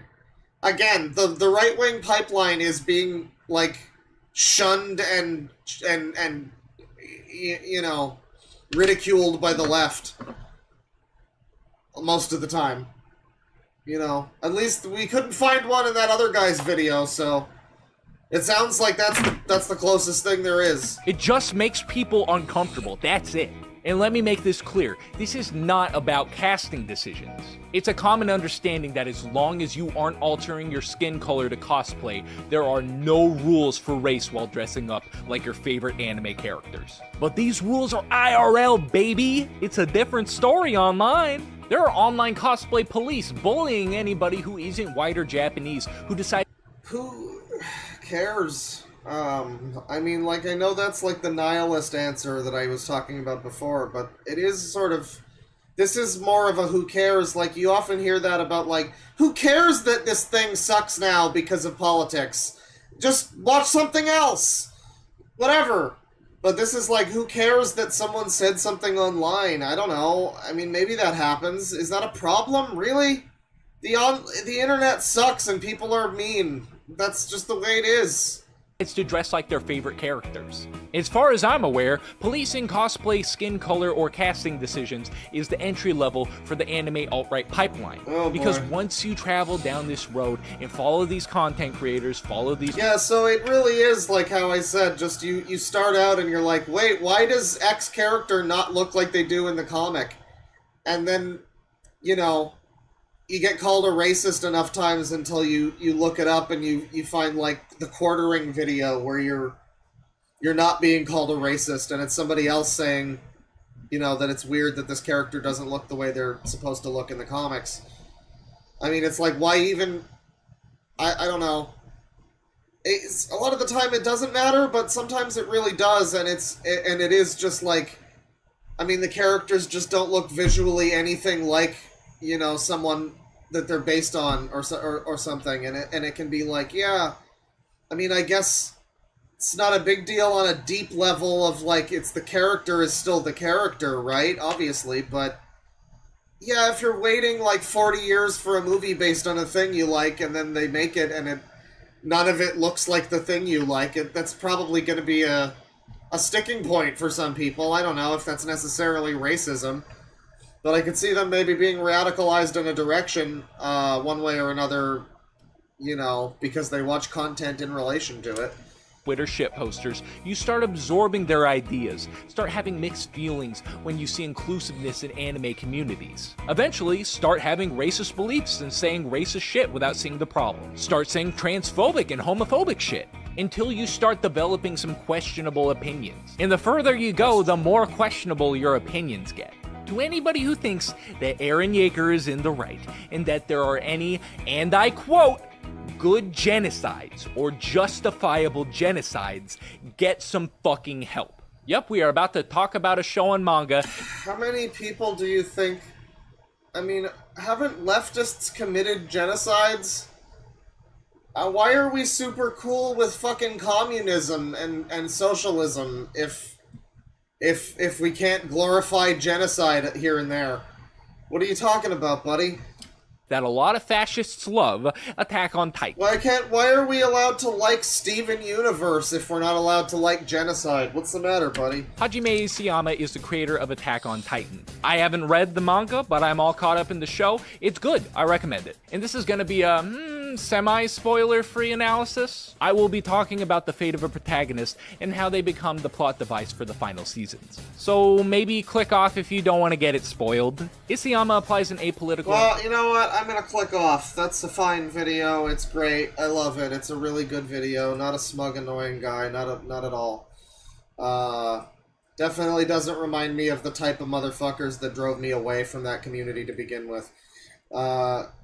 Again, the right-wing pipeline is being, like, shunned and you know, ridiculed by the left. Most of the time. You know, at least we couldn't find one in that other guy's video, so it sounds like that's the closest thing there is. It just makes people uncomfortable, that's it. And let me make this clear, this is not about casting decisions. It's a common understanding that as long as you aren't altering your skin color to cosplay, there are no rules for race while dressing up like your favorite anime characters. But these rules are IRL, baby! It's a different story online. There are online cosplay police bullying anybody who isn't white or Japanese who decide— Who cares? I mean, like, I know that's like the nihilist answer that I was talking about before, but it is sort of, this is more of a who cares. Like, you often hear that about, like, who cares that this thing sucks now because of politics? Just watch something else! Whatever. But this is like, who cares that someone said something online? I don't know. I mean, maybe that happens. Is that a problem? Really? The internet sucks and people are mean. That's just the way it is. to dress like their favorite characters. As far as I'm aware, policing cosplay, skin color, or casting decisions is the entry level for the anime alt-right pipeline. Oh, because boy. once you travel down this road and follow these content creators, follow these... Yeah, so it really is like how I said, just you start out and you're like, wait, why does X character not look like they do in the comic? And then, you know, you get called a racist enough times until you look it up and you find, like, the quartering video where you're not being called a racist and it's somebody else saying, you know, that it's weird that this character doesn't look the way they're supposed to look in the comics. I mean, it's like, why even... I don't know. A lot of the time it doesn't matter, but sometimes it really does, and it is just like... I mean, the characters just don't look visually anything like, you know, someone that they're based on or something, and it can be like, yeah, I mean, I guess it's not a big deal on a deep level of, like, it's the character is still the character, right? Obviously, but yeah, if you're waiting, like, 40 years for a movie based on a thing you like, and then they make it, and none of it looks like the thing you like, that's probably going to be a sticking point for some people. I don't know if that's necessarily racism, but I could see them maybe being radicalized in a direction, one way or another, you know, because they watch content in relation to it. Twitter shitposters, you start absorbing their ideas, start having mixed feelings when you see inclusiveness in anime communities. Eventually, start having racist beliefs and saying racist shit without seeing the problem. Start saying transphobic and homophobic shit, until you start developing some questionable opinions. And the further you go, the more questionable your opinions get. To anybody who thinks that Eren Yeager is in the right, and that there are any, and I quote, good genocides or justifiable genocides, get some fucking help. Yep, we are about to talk about a show on manga. How many people do you think... I mean, haven't leftists committed genocides? Why are we super cool with fucking communism and socialism if we can't glorify genocide here and there? What are you talking about, buddy? That a lot of fascists love Attack on Titan. Why are we allowed to like Steven Universe if we're not allowed to like genocide? What's the matter, buddy? Hajime Isayama is the creator of Attack on Titan. I haven't read the manga, but I'm all caught up in the show. It's good. I recommend it. And this is gonna be a semi-spoiler-free analysis. I will be talking about the fate of a protagonist and how they become the plot device for the final seasons. So maybe click off if you don't want to get it spoiled. Isayama applies an apolitical... Well, you know what? I'm gonna click off. That's a fine video. It's great. I love it. It's a really good video. Not a smug, annoying guy. Not at all. Definitely doesn't remind me of the type of motherfuckers that drove me away from that community to begin with.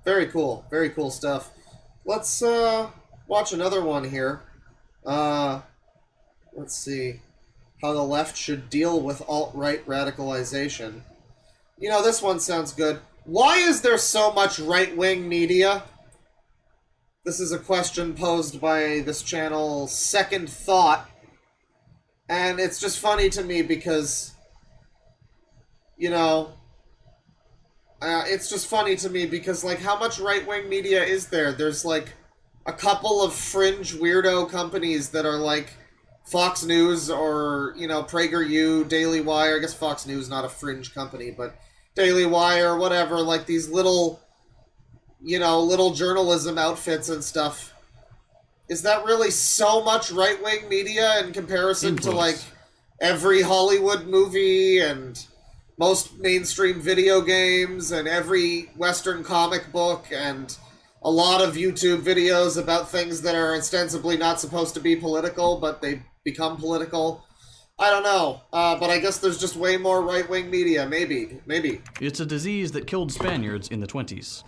Very cool. Very cool stuff. Let's watch another one here. Let's see. How the left should deal with alt-right radicalization. You know, this one sounds good. Why is there so much right-wing media? This is a question posed by this channel, Second Thought. And it's just funny to me because, you know... it's just funny to me because, like, how much right-wing media is there? There's, like, a couple of fringe weirdo companies that are, like, Fox News or, you know, PragerU, Daily Wire. I guess Fox News not a fringe company, but Daily Wire, whatever. Like, these little, you know, little journalism outfits and stuff. Is that really so much right-wing media in comparison to, like, every Hollywood movie and... most mainstream video games and every Western comic book and a lot of YouTube videos about things that are ostensibly not supposed to be political, but they become political? I don't know, but I guess there's just way more right-wing media, maybe. It's a disease that killed Spaniards in the 20s.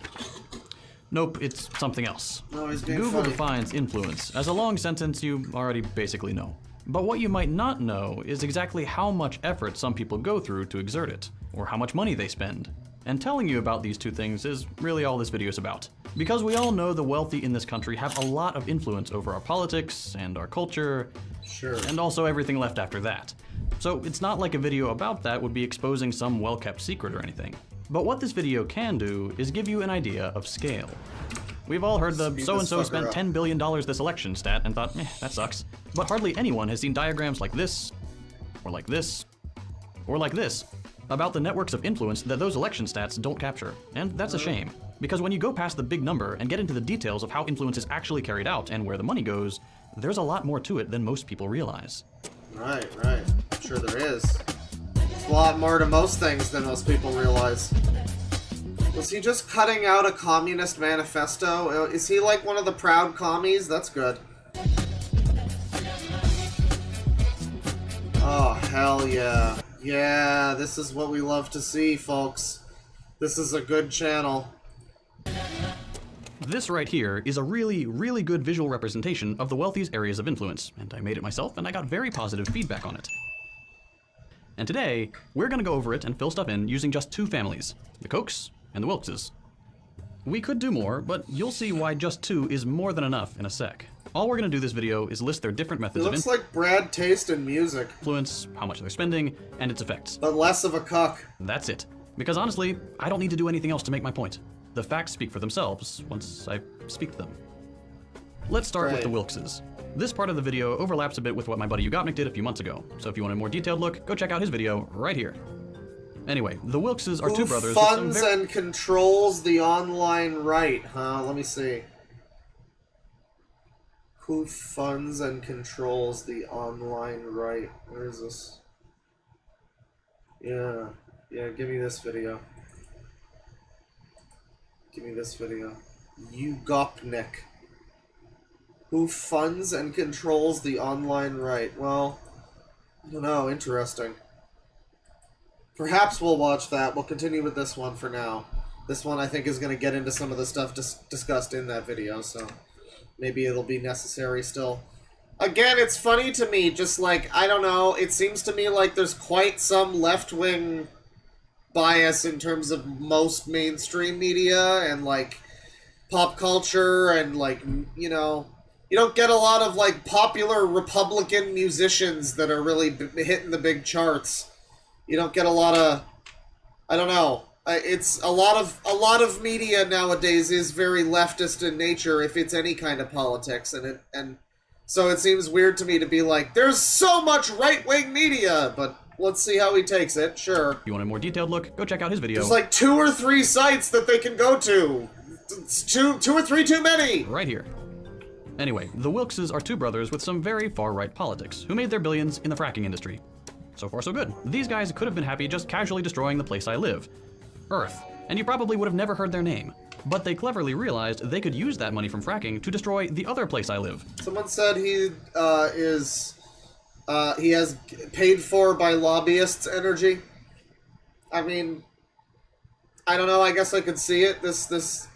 Nope, it's something else. No, he's being Google funny. defines influence as a long sentence you already basically know. But what you might not know is exactly how much effort some people go through to exert it, or how much money they spend. And telling you about these two things is really all this video is about. Because we all know the wealthy in this country have a lot of influence over our politics and our culture, and also everything left after that. So it's not like a video about that would be exposing some well-kept secret or anything. But what this video can do is give you an idea of scale. We've all heard the Speed so-and-so this fucker spent up. $10 billion this election stat and thought, that sucks. But hardly anyone has seen diagrams like this, or like this, or like this, about the networks of influence that those election stats don't capture. And that's a shame, because when you go past the big number and get into the details of how influence is actually carried out and where the money goes, there's a lot more to it than most people realize. Right. I'm sure there is. There's a lot more to most things than most people realize. Was he just cutting out a communist manifesto? Is he like one of the proud commies? That's good. Oh, hell yeah. Yeah, this is what we love to see, folks. This is a good channel. This right here is a really, really good visual representation of the wealthy's areas of influence, and I made it myself, and I got very positive feedback on it. And today, we're gonna go over it and fill stuff in using just two families, the Kochs and the Wilkses. We could do more, but you'll see why just two is more than enough in a sec. All we're gonna do this video is list their different It methods of looks like Brad taste in music. influence, how much they're spending, and its effects. But less of a cuck. That's it. Because honestly, I don't need to do anything else to make my point. The facts speak for themselves once I speak them. Let's start with the Wilkses. This part of the video overlaps a bit with what my buddy Algorithmic did a few months ago, so if you want a more detailed look, go check out his video right here. Anyway, the Wilkses are two brothers with some funds and controls the online right, huh? Let me see. Who funds and controls the online right? Where is this? Yeah, give me this video. Give me this video. Ugopnik. Who funds and controls the online right? Well, I don't know, interesting. Perhaps we'll watch that. We'll continue with this one for now. This one I think is going to get into some of the stuff discussed in that video, so maybe it'll be necessary still. Again, it's funny to me, just like, I don't know, it seems to me like there's quite some left-wing bias in terms of most mainstream media and, like, pop culture and, like, you know, you don't get a lot of, like, popular Republican musicians that are really hitting the big charts. You don't get a lot of, I don't know. It's a lot of media nowadays is very leftist in nature if it's any kind of politics, and so it seems weird to me to be like, there's so much right-wing media, but let's see how he takes it. Sure. If you want a more detailed look, go check out his video. There's like 2 or 3 sites that they can go to. It's two or three too many. Right here. Anyway, the Wilkses are two brothers with some very far-right politics who made their billions in the fracking industry. So far, so good. These guys could have been happy just casually destroying the place I live, Earth, and you probably would have never heard their name. But they cleverly realized they could use that money from fracking to destroy the other place I live. Someone said he has paid for by lobbyists energy. I mean, I don't know, I guess I could see it.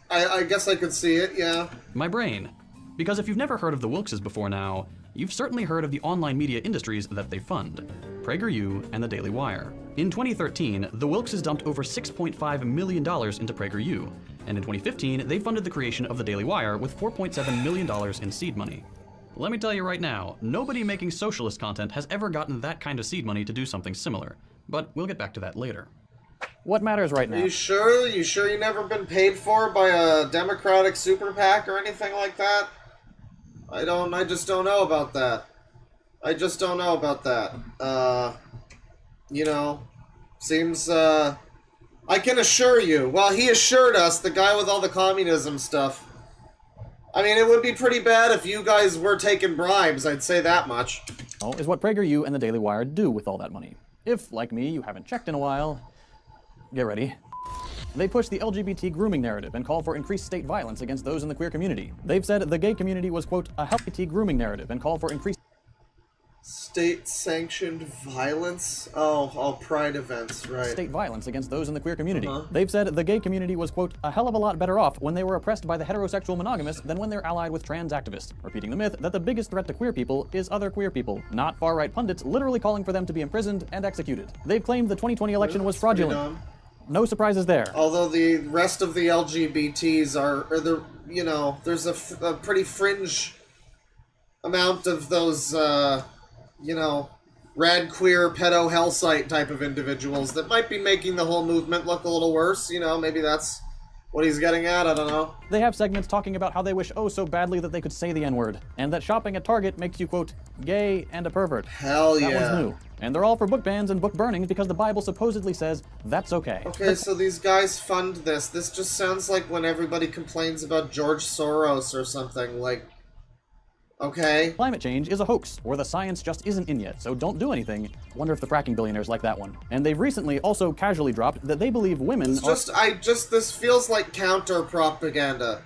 I guess I could see it, yeah. My brain. Because if you've never heard of the Wilkses before now, you've certainly heard of the online media industries that they fund. PragerU and the Daily Wire. In 2013, the Wilkses dumped over $6.5 million into PragerU, and in 2015, they funded the creation of the Daily Wire with $4.7 million in seed money. Let me tell you right now, nobody making socialist content has ever gotten that kind of seed money to do something similar, but we'll get back to that later. What matters right now? You sure? You sure you never been paid for by a Democratic super PAC or anything like that? I just don't know about that. You know, seems, I can assure you, well, he assured us, the guy with all the communism stuff. I mean, it would be pretty bad if you guys were taking bribes, I'd say that much. Is what PragerU and the Daily Wire do with all that money. If, like me, you haven't checked in a while, get ready. They push the LGBT grooming narrative and call for increased state violence against those in the queer community. They've said the gay community was, quote, a healthy grooming narrative and call for increased state-sanctioned violence? Oh, pride events, right. State violence against those in the queer community. They've said the gay community was, quote, a hell of a lot better off when they were oppressed by the heterosexual monogamists than when they're allied with trans activists, repeating the myth that the biggest threat to queer people is other queer people, not far-right pundits literally calling for them to be imprisoned and executed. They've claimed the 2020 election was fraudulent. No surprises there. Although the rest of the LGBTs there's a pretty fringe amount of those, rad queer pedo hell site type of individuals that might be making the whole movement look a little worse. You know, maybe that's What he's getting at, I don't know. They have segments talking about how they wish oh so badly that they could say the N-word, and that shopping at Target makes you, quote, gay and a pervert. Hell yeah. That one's new. And they're all for book bans and book burnings because the Bible supposedly says that's okay. Okay, so these guys fund this. This just sounds like when everybody complains about George Soros or something, like... Okay. Climate change is a hoax, or the science just isn't in yet, so don't do anything. Wonder if the fracking billionaires like that one. And they've recently also casually dropped that they believe women this feels like counter-propaganda.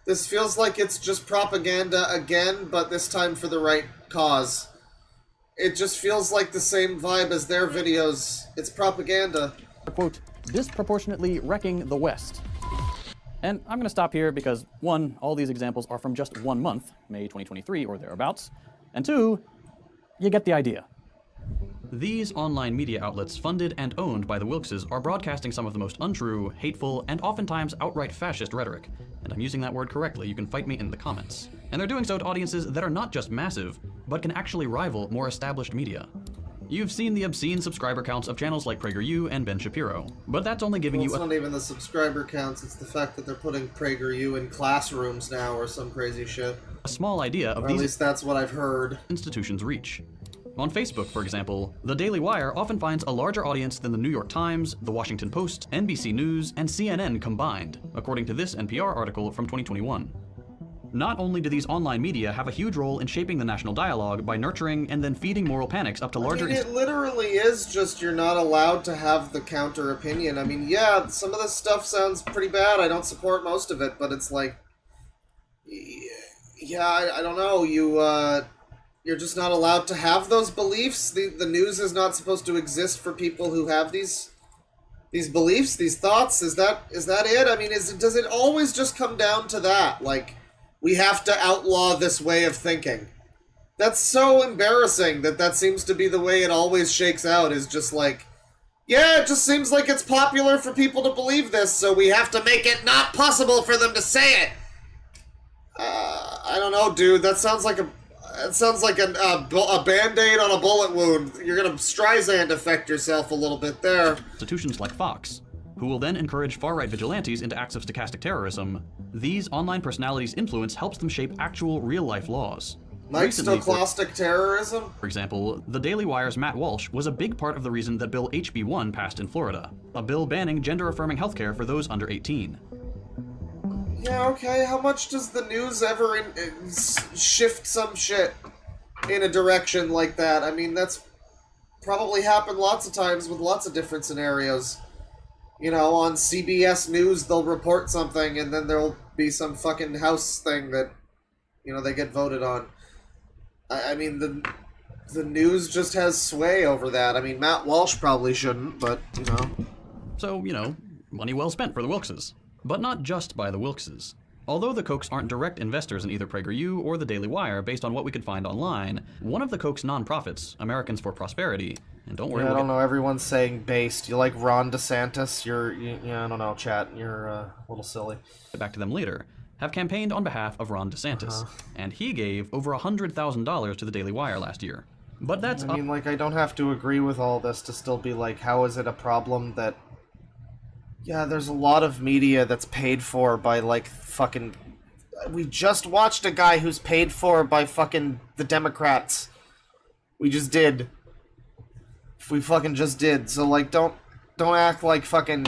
This feels like it's just propaganda again, but this time for the right cause. It just feels like the same vibe as their videos. It's propaganda. Quote, disproportionately wrecking the West. And I'm going to stop here because, one, all these examples are from just 1 month, May 2023 or thereabouts, and two, you get the idea. These online media outlets funded and owned by the Wilkses are broadcasting some of the most untrue, hateful, and oftentimes outright fascist rhetoric. And I'm using that word correctly, you can fight me in the comments. And they're doing so to audiences that are not just massive, but can actually rival more established media. You've seen the obscene subscriber counts of channels like PragerU and Ben Shapiro, but that's only giving It's not even the subscriber counts, it's the fact that they're putting PragerU in classrooms now or some crazy shit. A small idea of or these at least that's what I've heard. Institutions' reach. On Facebook, for example, the Daily Wire often finds a larger audience than the New York Times, the Washington Post, NBC News, and CNN combined, according to this NPR article from 2021. Not only do these online media have a huge role in shaping the national dialogue by nurturing and then feeding moral panics up to larger... I mean, it literally is just you're not allowed to have the counter opinion. I mean, yeah, some of this stuff sounds pretty bad. I don't support most of it, but it's like... Yeah, I don't know. You're just not allowed to have those beliefs. The news is not supposed to exist for people who have these beliefs, these thoughts. Is that it? I mean, does it always just come down to that? Like... We have to outlaw this way of thinking. That's so embarrassing that seems to be the way it always shakes out, is just like, yeah, it just seems like it's popular for people to believe this, so we have to make it not possible for them to say it. I don't know, dude. That sounds like a Band-Aid on a bullet wound. You're gonna Streisand affect yourself a little bit there. Institutions like Fox, who will then encourage far-right vigilantes into acts of stochastic terrorism. These online personalities' influence helps them shape actual real-life laws. Like stochastic terrorism? For example, the Daily Wire's Matt Walsh was a big part of the reason that Bill HB1 passed in Florida, a bill banning gender-affirming healthcare for those under 18. Yeah, okay, how much does the news ever shift some shit in a direction like that? I mean, that's probably happened lots of times with lots of different scenarios. You know, on CBS News, they'll report something, and then there'll be some fucking House thing that, you know, they get voted on. I mean, the news just has sway over that. I mean, Matt Walsh probably shouldn't, but, you know. So, you know, money well spent for the Wilkses. But not just by the Wilkses. Although the Kochs aren't direct investors in either PragerU or the Daily Wire based on what we could find online, one of the Koch's nonprofits, Americans for Prosperity, and don't worry... Yeah, I don't know, everyone's saying based. You like Ron DeSantis? Yeah, I don't know, chat. You're a little silly. Back to them later. Have campaigned on behalf of Ron DeSantis, and he gave over $100,000 to the Daily Wire last year. But that's... I mean, like, I don't have to agree with all this to still be like, how is it a problem that... Yeah, there's a lot of media that's paid for by, like, fucking... We just watched a guy who's paid for by fucking the Democrats. We just did. We fucking just did. So, like, don't act like fucking...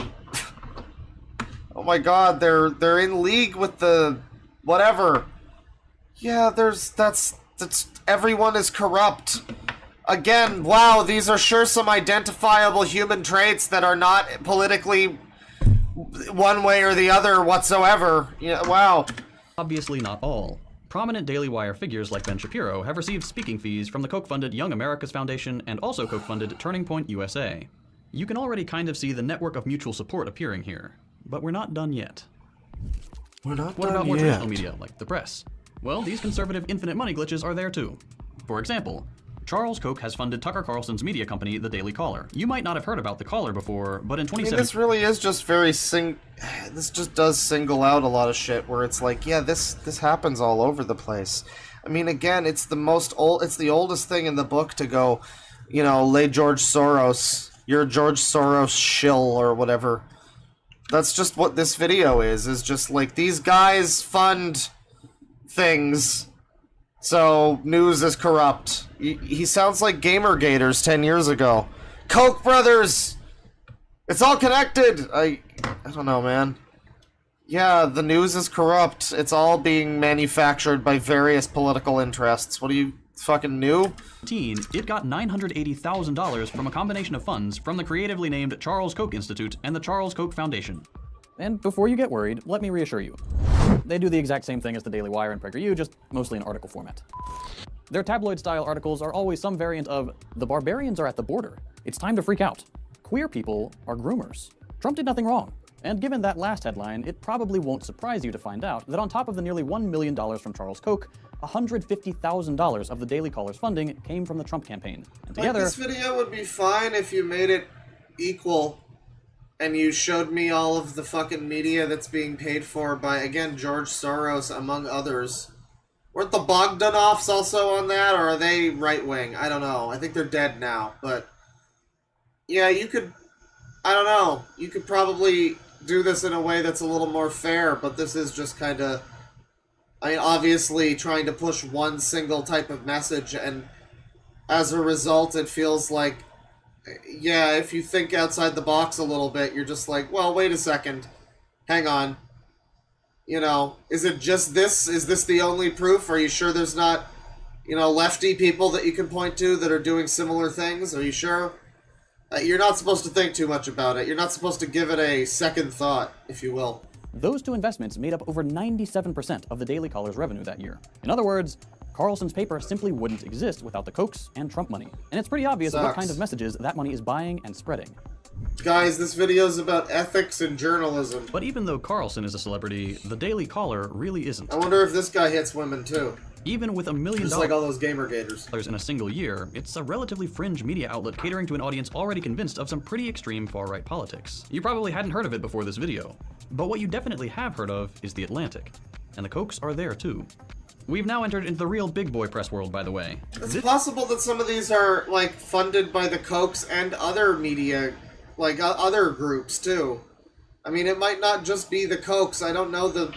Oh my god, they're in league with the... whatever. Yeah, that's everyone is corrupt. Again, wow, these are sure some identifiable human traits that are not politically... one way or the other whatsoever. Yeah, wow. Obviously not all. Prominent Daily Wire figures like Ben Shapiro have received speaking fees from the Koch-funded Young America's Foundation and also Koch-funded Turning Point USA. You can already kind of see the network of mutual support appearing here. But we're not done yet. What about more traditional media, like the press? Well, these conservative infinite money glitches are there too. For example, Charles Koch has funded Tucker Carlson's media company, The Daily Caller. You might not have heard about The Caller before, but in 2017... I mean, this really is just very this just does single out a lot of shit where it's like, yeah, this happens all over the place. I mean, again, it's the oldest thing in the book to go, you know, lay George Soros, you're George Soros shill or whatever. That's just what this video is just like, these guys fund things, so news is corrupt. He sounds like Gamergaters 10 years ago. Koch brothers! It's all connected! I don't know, man. Yeah, the news is corrupt. It's all being manufactured by various political interests. What are you, fucking new? It got $980,000 from a combination of funds from the creatively named Charles Koch Institute and the Charles Koch Foundation. And before you get worried, let me reassure you. They do the exact same thing as the Daily Wire and PragerU, just mostly in article format. Their tabloid-style articles are always some variant of, the barbarians are at the border. It's time to freak out. Queer people are groomers. Trump did nothing wrong. And given that last headline, it probably won't surprise you to find out that on top of the nearly $1 million from Charles Koch, $150,000 of the Daily Caller's funding came from the Trump campaign. And together, this video would be fine if you made it equal and you showed me all of the fucking media that's being paid for by, again, George Soros, among others. Weren't the Bogdanovs also on that, or are they right-wing? I don't know. I think they're dead now, but... yeah, you could... I don't know. You could probably do this in a way that's a little more fair, but this is just kind of... I mean, obviously trying to push one single type of message, and as a result, it feels like, yeah, if you think outside the box a little bit, you're just like, well, wait a second. Hang on. You know, is it just this? Is this the only proof? Are you sure there's not, you know, lefty people that you can point to that are doing similar things? Are you sure? You're not supposed to think too much about it. You're not supposed to give it a second thought, if you will. those two investments made up over 97% of the Daily Caller's revenue that year. In other words, Carlson's paper simply wouldn't exist without the Kochs and Trump money. And it's pretty obvious what kind of messages that money is buying and spreading. Guys, this video is about ethics and journalism. But even though Carlson is a celebrity, the Daily Caller really isn't. I wonder if this guy hits women too. Even with $1 million just like all those Gamergaters in a single year, it's a relatively fringe media outlet catering to an audience already convinced of some pretty extreme far-right politics. You probably hadn't heard of it before this video. But what you definitely have heard of is The Atlantic. And the Kochs are there too. We've now entered into the real big boy press world, by the way. It's possible that some of these are, like, funded by the Kochs and other media, like, other groups, too. I mean, it might not just be the Kochs. I don't know the...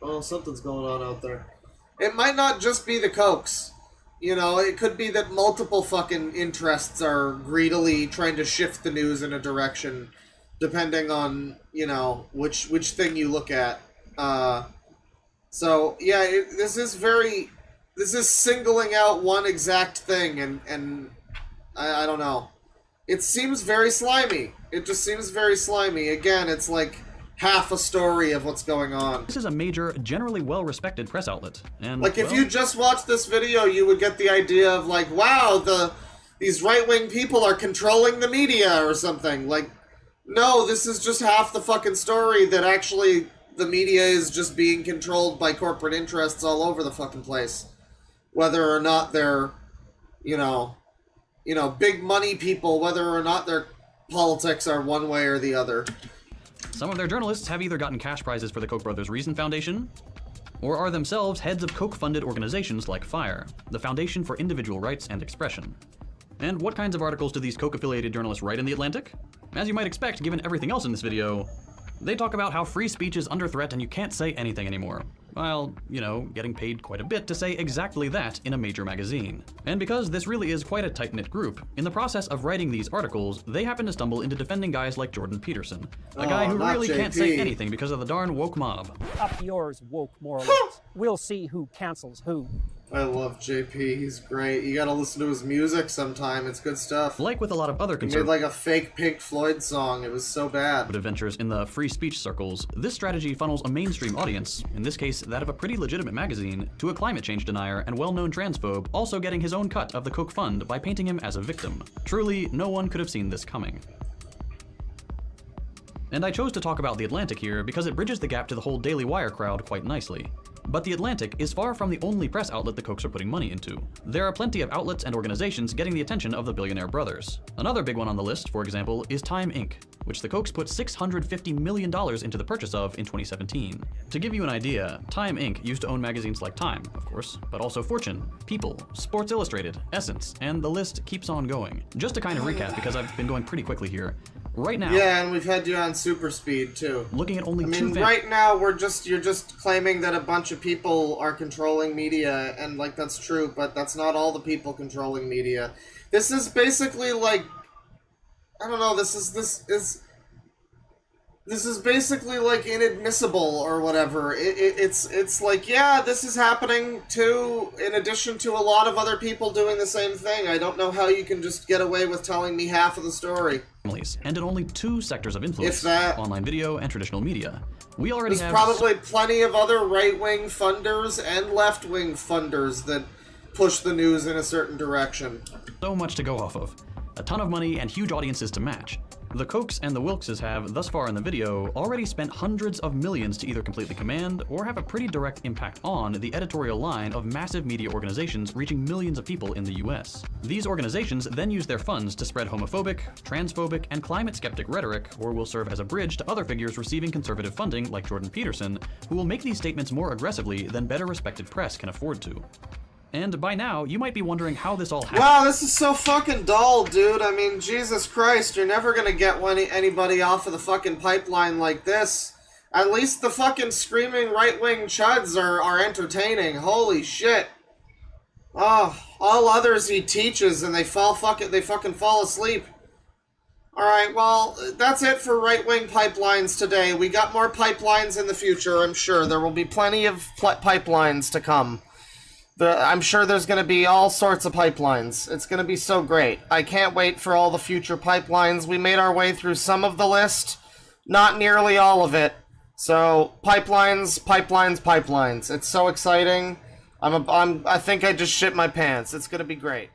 Oh, something's going on out there. It might not just be the Kochs. You know, it could be that multiple fucking interests are greedily trying to shift the news in a direction, depending on, you know, which thing you look at. So, yeah, this is singling out one exact thing, and I don't know. It seems very slimy. It just seems very slimy. Again, it's like half a story of what's going on. This is a major, generally well-respected press outlet, and like, if you just watched this video, you would get the idea of, like, wow, these right-wing people are controlling the media or something. Like, no, this is just half the fucking story, that actually the media is just being controlled by corporate interests all over the fucking place. Whether or not they're, you know, big money people, whether or not their politics are one way or the other. Some of their journalists have either gotten cash prizes for the Koch brothers' Reason Foundation, or are themselves heads of Koch-funded organizations like FIRE, the Foundation for Individual Rights and Expression. And what kinds of articles do these Koch-affiliated journalists write in The Atlantic? As you might expect, given everything else in this video, they talk about how free speech is under threat and you can't say anything anymore, while, you know, getting paid quite a bit to say exactly that in a major magazine. And because this really is quite a tight-knit group, in the process of writing these articles, they happen to stumble into defending guys like Jordan Peterson, a guy who really can't say anything because of the darn woke mob. Up yours, woke moralists. We'll see who cancels who. I love JP, he's great. You gotta listen to his music sometime, it's good stuff. Like with a lot of other He made like a fake Pink Floyd song, it was so bad. Adventures in the free speech circles, this strategy funnels a mainstream audience, in this case that of a pretty legitimate magazine, to a climate change denier and well-known transphobe also getting his own cut of the Koch fund by painting him as a victim. Truly, no one could have seen this coming. And I chose to talk about The Atlantic here because it bridges the gap to the whole Daily Wire crowd quite nicely. But The Atlantic is far from the only press outlet the Kochs are putting money into. There are plenty of outlets and organizations getting the attention of the billionaire brothers. Another big one on the list, for example, is Time Inc., which the Kochs put $650 million into the purchase of in 2017. To give you an idea, Time Inc. used to own magazines like Time, of course, but also Fortune, People, Sports Illustrated, Essence, and the list keeps on going. Just to kind of recap, because I've been going pretty quickly here, Right now. Yeah, and we've had you on super speed too. Looking at only right now you're just claiming that a bunch of people are controlling media, and like that's true, but that's not all the people controlling media. This is basically like, I don't know. This is basically like inadmissible or whatever. It's like, yeah, this is happening too, in addition to a lot of other people doing the same thing. I don't know how you can just get away with telling me half of the story. And in only 2 sectors of influence, If that. online video and traditional media. We already There's have probably plenty of other right-wing funders and left-wing funders that push the news in a certain direction. so much to go off of. A ton of money and huge audiences to match. The Kochs and the Wilkses have, thus far in the video, already spent hundreds of millions to either completely command or have a pretty direct impact on the editorial line of massive media organizations reaching millions of people in the US. These organizations then use their funds to spread homophobic, transphobic, and climate-skeptic rhetoric, or will serve as a bridge to other figures receiving conservative funding like Jordan Peterson, who will make these statements more aggressively than better respected press can afford to. And by now, you might be wondering how this all happened. Wow, this is so fucking dull, dude. I mean, Jesus Christ, you're never gonna get anybody off of the fucking pipeline like this. At least the fucking screaming right-wing chuds are entertaining. Holy shit. Oh, all others he teaches and they fucking fall asleep. Alright, well, that's it for right-wing pipelines today. We got more pipelines in the future, I'm sure. There will be plenty of pipelines to come. I'm sure there's going to be all sorts of pipelines. It's going to be so great. I can't wait for all the future pipelines. We made our way through some of the list, not nearly all of it. So, pipelines, pipelines, pipelines. It's so exciting. I think I just shit my pants. It's going to be great.